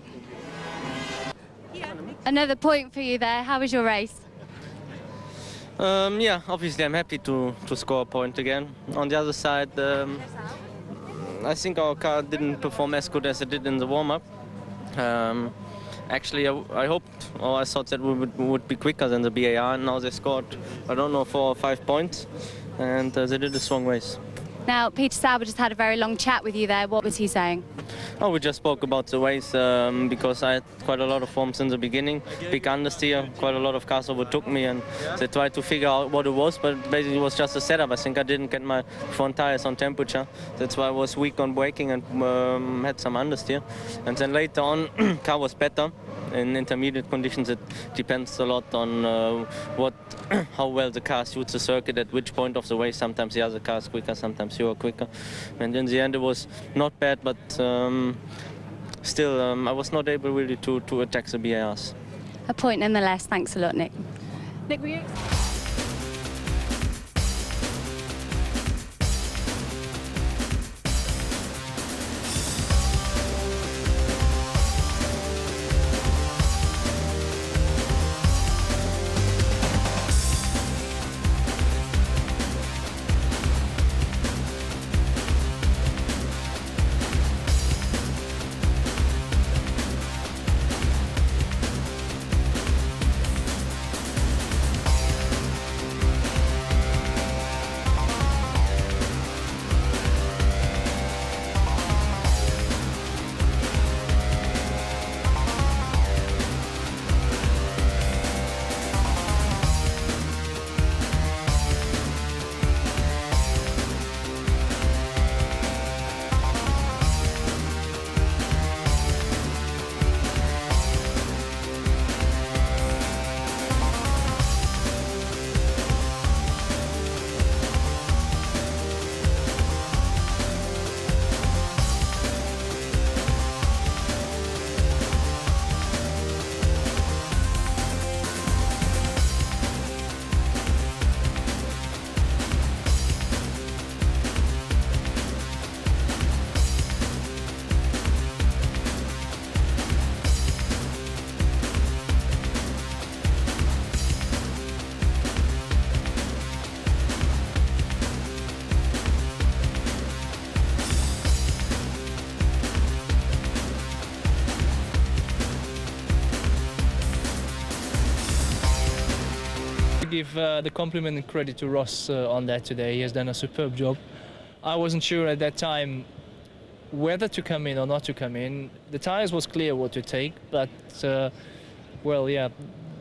Another point for you there. How was your race? Yeah, obviously I'm happy to score a point again. On the other side, I think our car didn't perform as good as it did in the warm-up. Actually, I hoped, or I thought that we would be quicker than the BAR, and now they scored, I don't know, 4 or 5 points, and they did a strong race. Now, Peter Sauber just had a very long chat with you there. What was he saying? Oh, we just spoke about the race because I had quite a lot of forms in the beginning. Big understeer, quite a lot of cars overtook me, and they tried to figure out what it was, but basically it was just a setup. I think I didn't get my front tires on temperature. That's why I was weak on braking and had some understeer. And then later on, car was better. In intermediate conditions, it depends a lot on how well the car suits the circuit at which point of the race. Sometimes the other car is quicker, sometimes you are quicker. And in the end, it was not bad, but still, I was not able really to attack the BARs. A point nonetheless. Thanks a lot, Nick. Nick, were you? Give the compliment and credit to Ross on that today. He has done a superb job. I wasn't sure at that time whether to come in or not to come in. The tires was clear what to take, but well, yeah,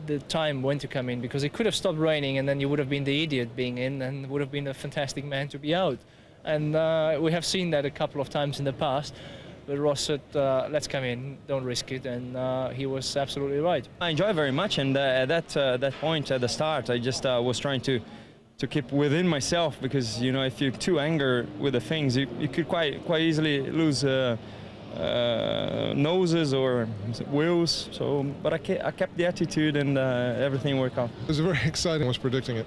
the time when to come in, because it could have stopped raining and then you would have been the idiot being in and would have been a fantastic man to be out. And we have seen that a couple of times in the past. But Ross said, let's come in, don't risk it, and he was absolutely right. I enjoy very much, and at that point at the start, I just was trying to keep within myself, because you know, if you're too angry with the things, you could quite easily lose noses or wheels. So, but I kept the attitude, and everything worked out. It was very exciting. I was predicting it.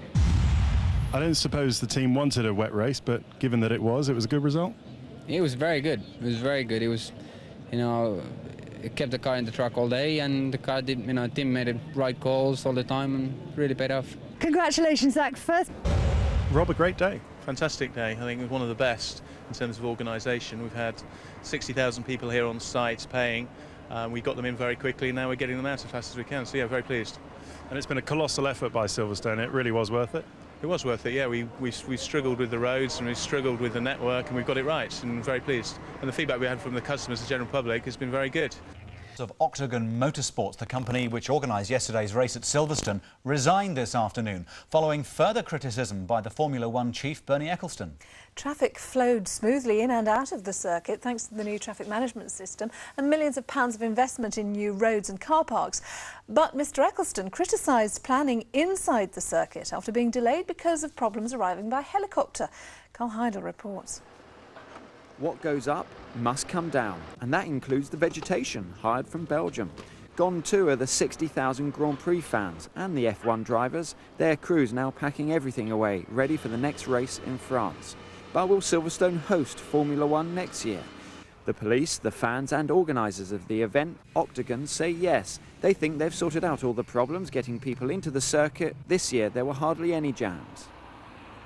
I don't suppose the team wanted a wet race, but given that it was a good result. It was very good. It was very good. It was, you know, it kept the car in the track all day, and the car did, you know, the team made the right calls all the time, and really paid off. Congratulations, Zach. First. Rob, a great day. Fantastic day. I think it was one of the best in terms of organisation. We've had 60,000 people here on site paying. We got them in very quickly, and now we're getting them out as fast as we can. So yeah, very pleased. And it's been a colossal effort by Silverstone. It really was worth it. It was worth it, yeah. We struggled with the roads and we struggled with the network, and we've got it right, and very pleased. And the feedback we had from the customers, the general public, has been very good. Of Octagon Motorsports, the company which organised yesterday's race at Silverstone, resigned this afternoon following further criticism by the Formula One chief Bernie Ecclestone. Traffic flowed smoothly in and out of the circuit thanks to the new traffic management system and millions of pounds of investment in new roads and car parks. But Mr Ecclestone criticised planning inside the circuit after being delayed because of problems arriving by helicopter. Carl Heidel reports. What goes up must come down, and that includes the vegetation hired from Belgium. Gone too are the 60,000 Grand Prix fans and the F1 drivers. Their crews now packing everything away, ready for the next race in France. But will Silverstone host Formula One next year? The police, the fans and organisers of the event, Octagon, say yes. They think they've sorted out all the problems getting people into the circuit. This year there were hardly any jams.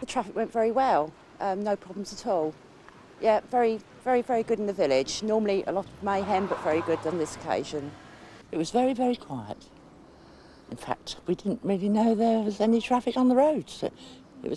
The traffic went very well, no problems at all. Yeah, very good in the village. Normally a lot of mayhem, but very good on this occasion. It was very, very quiet. In fact, we didn't really know there was any traffic on the roads.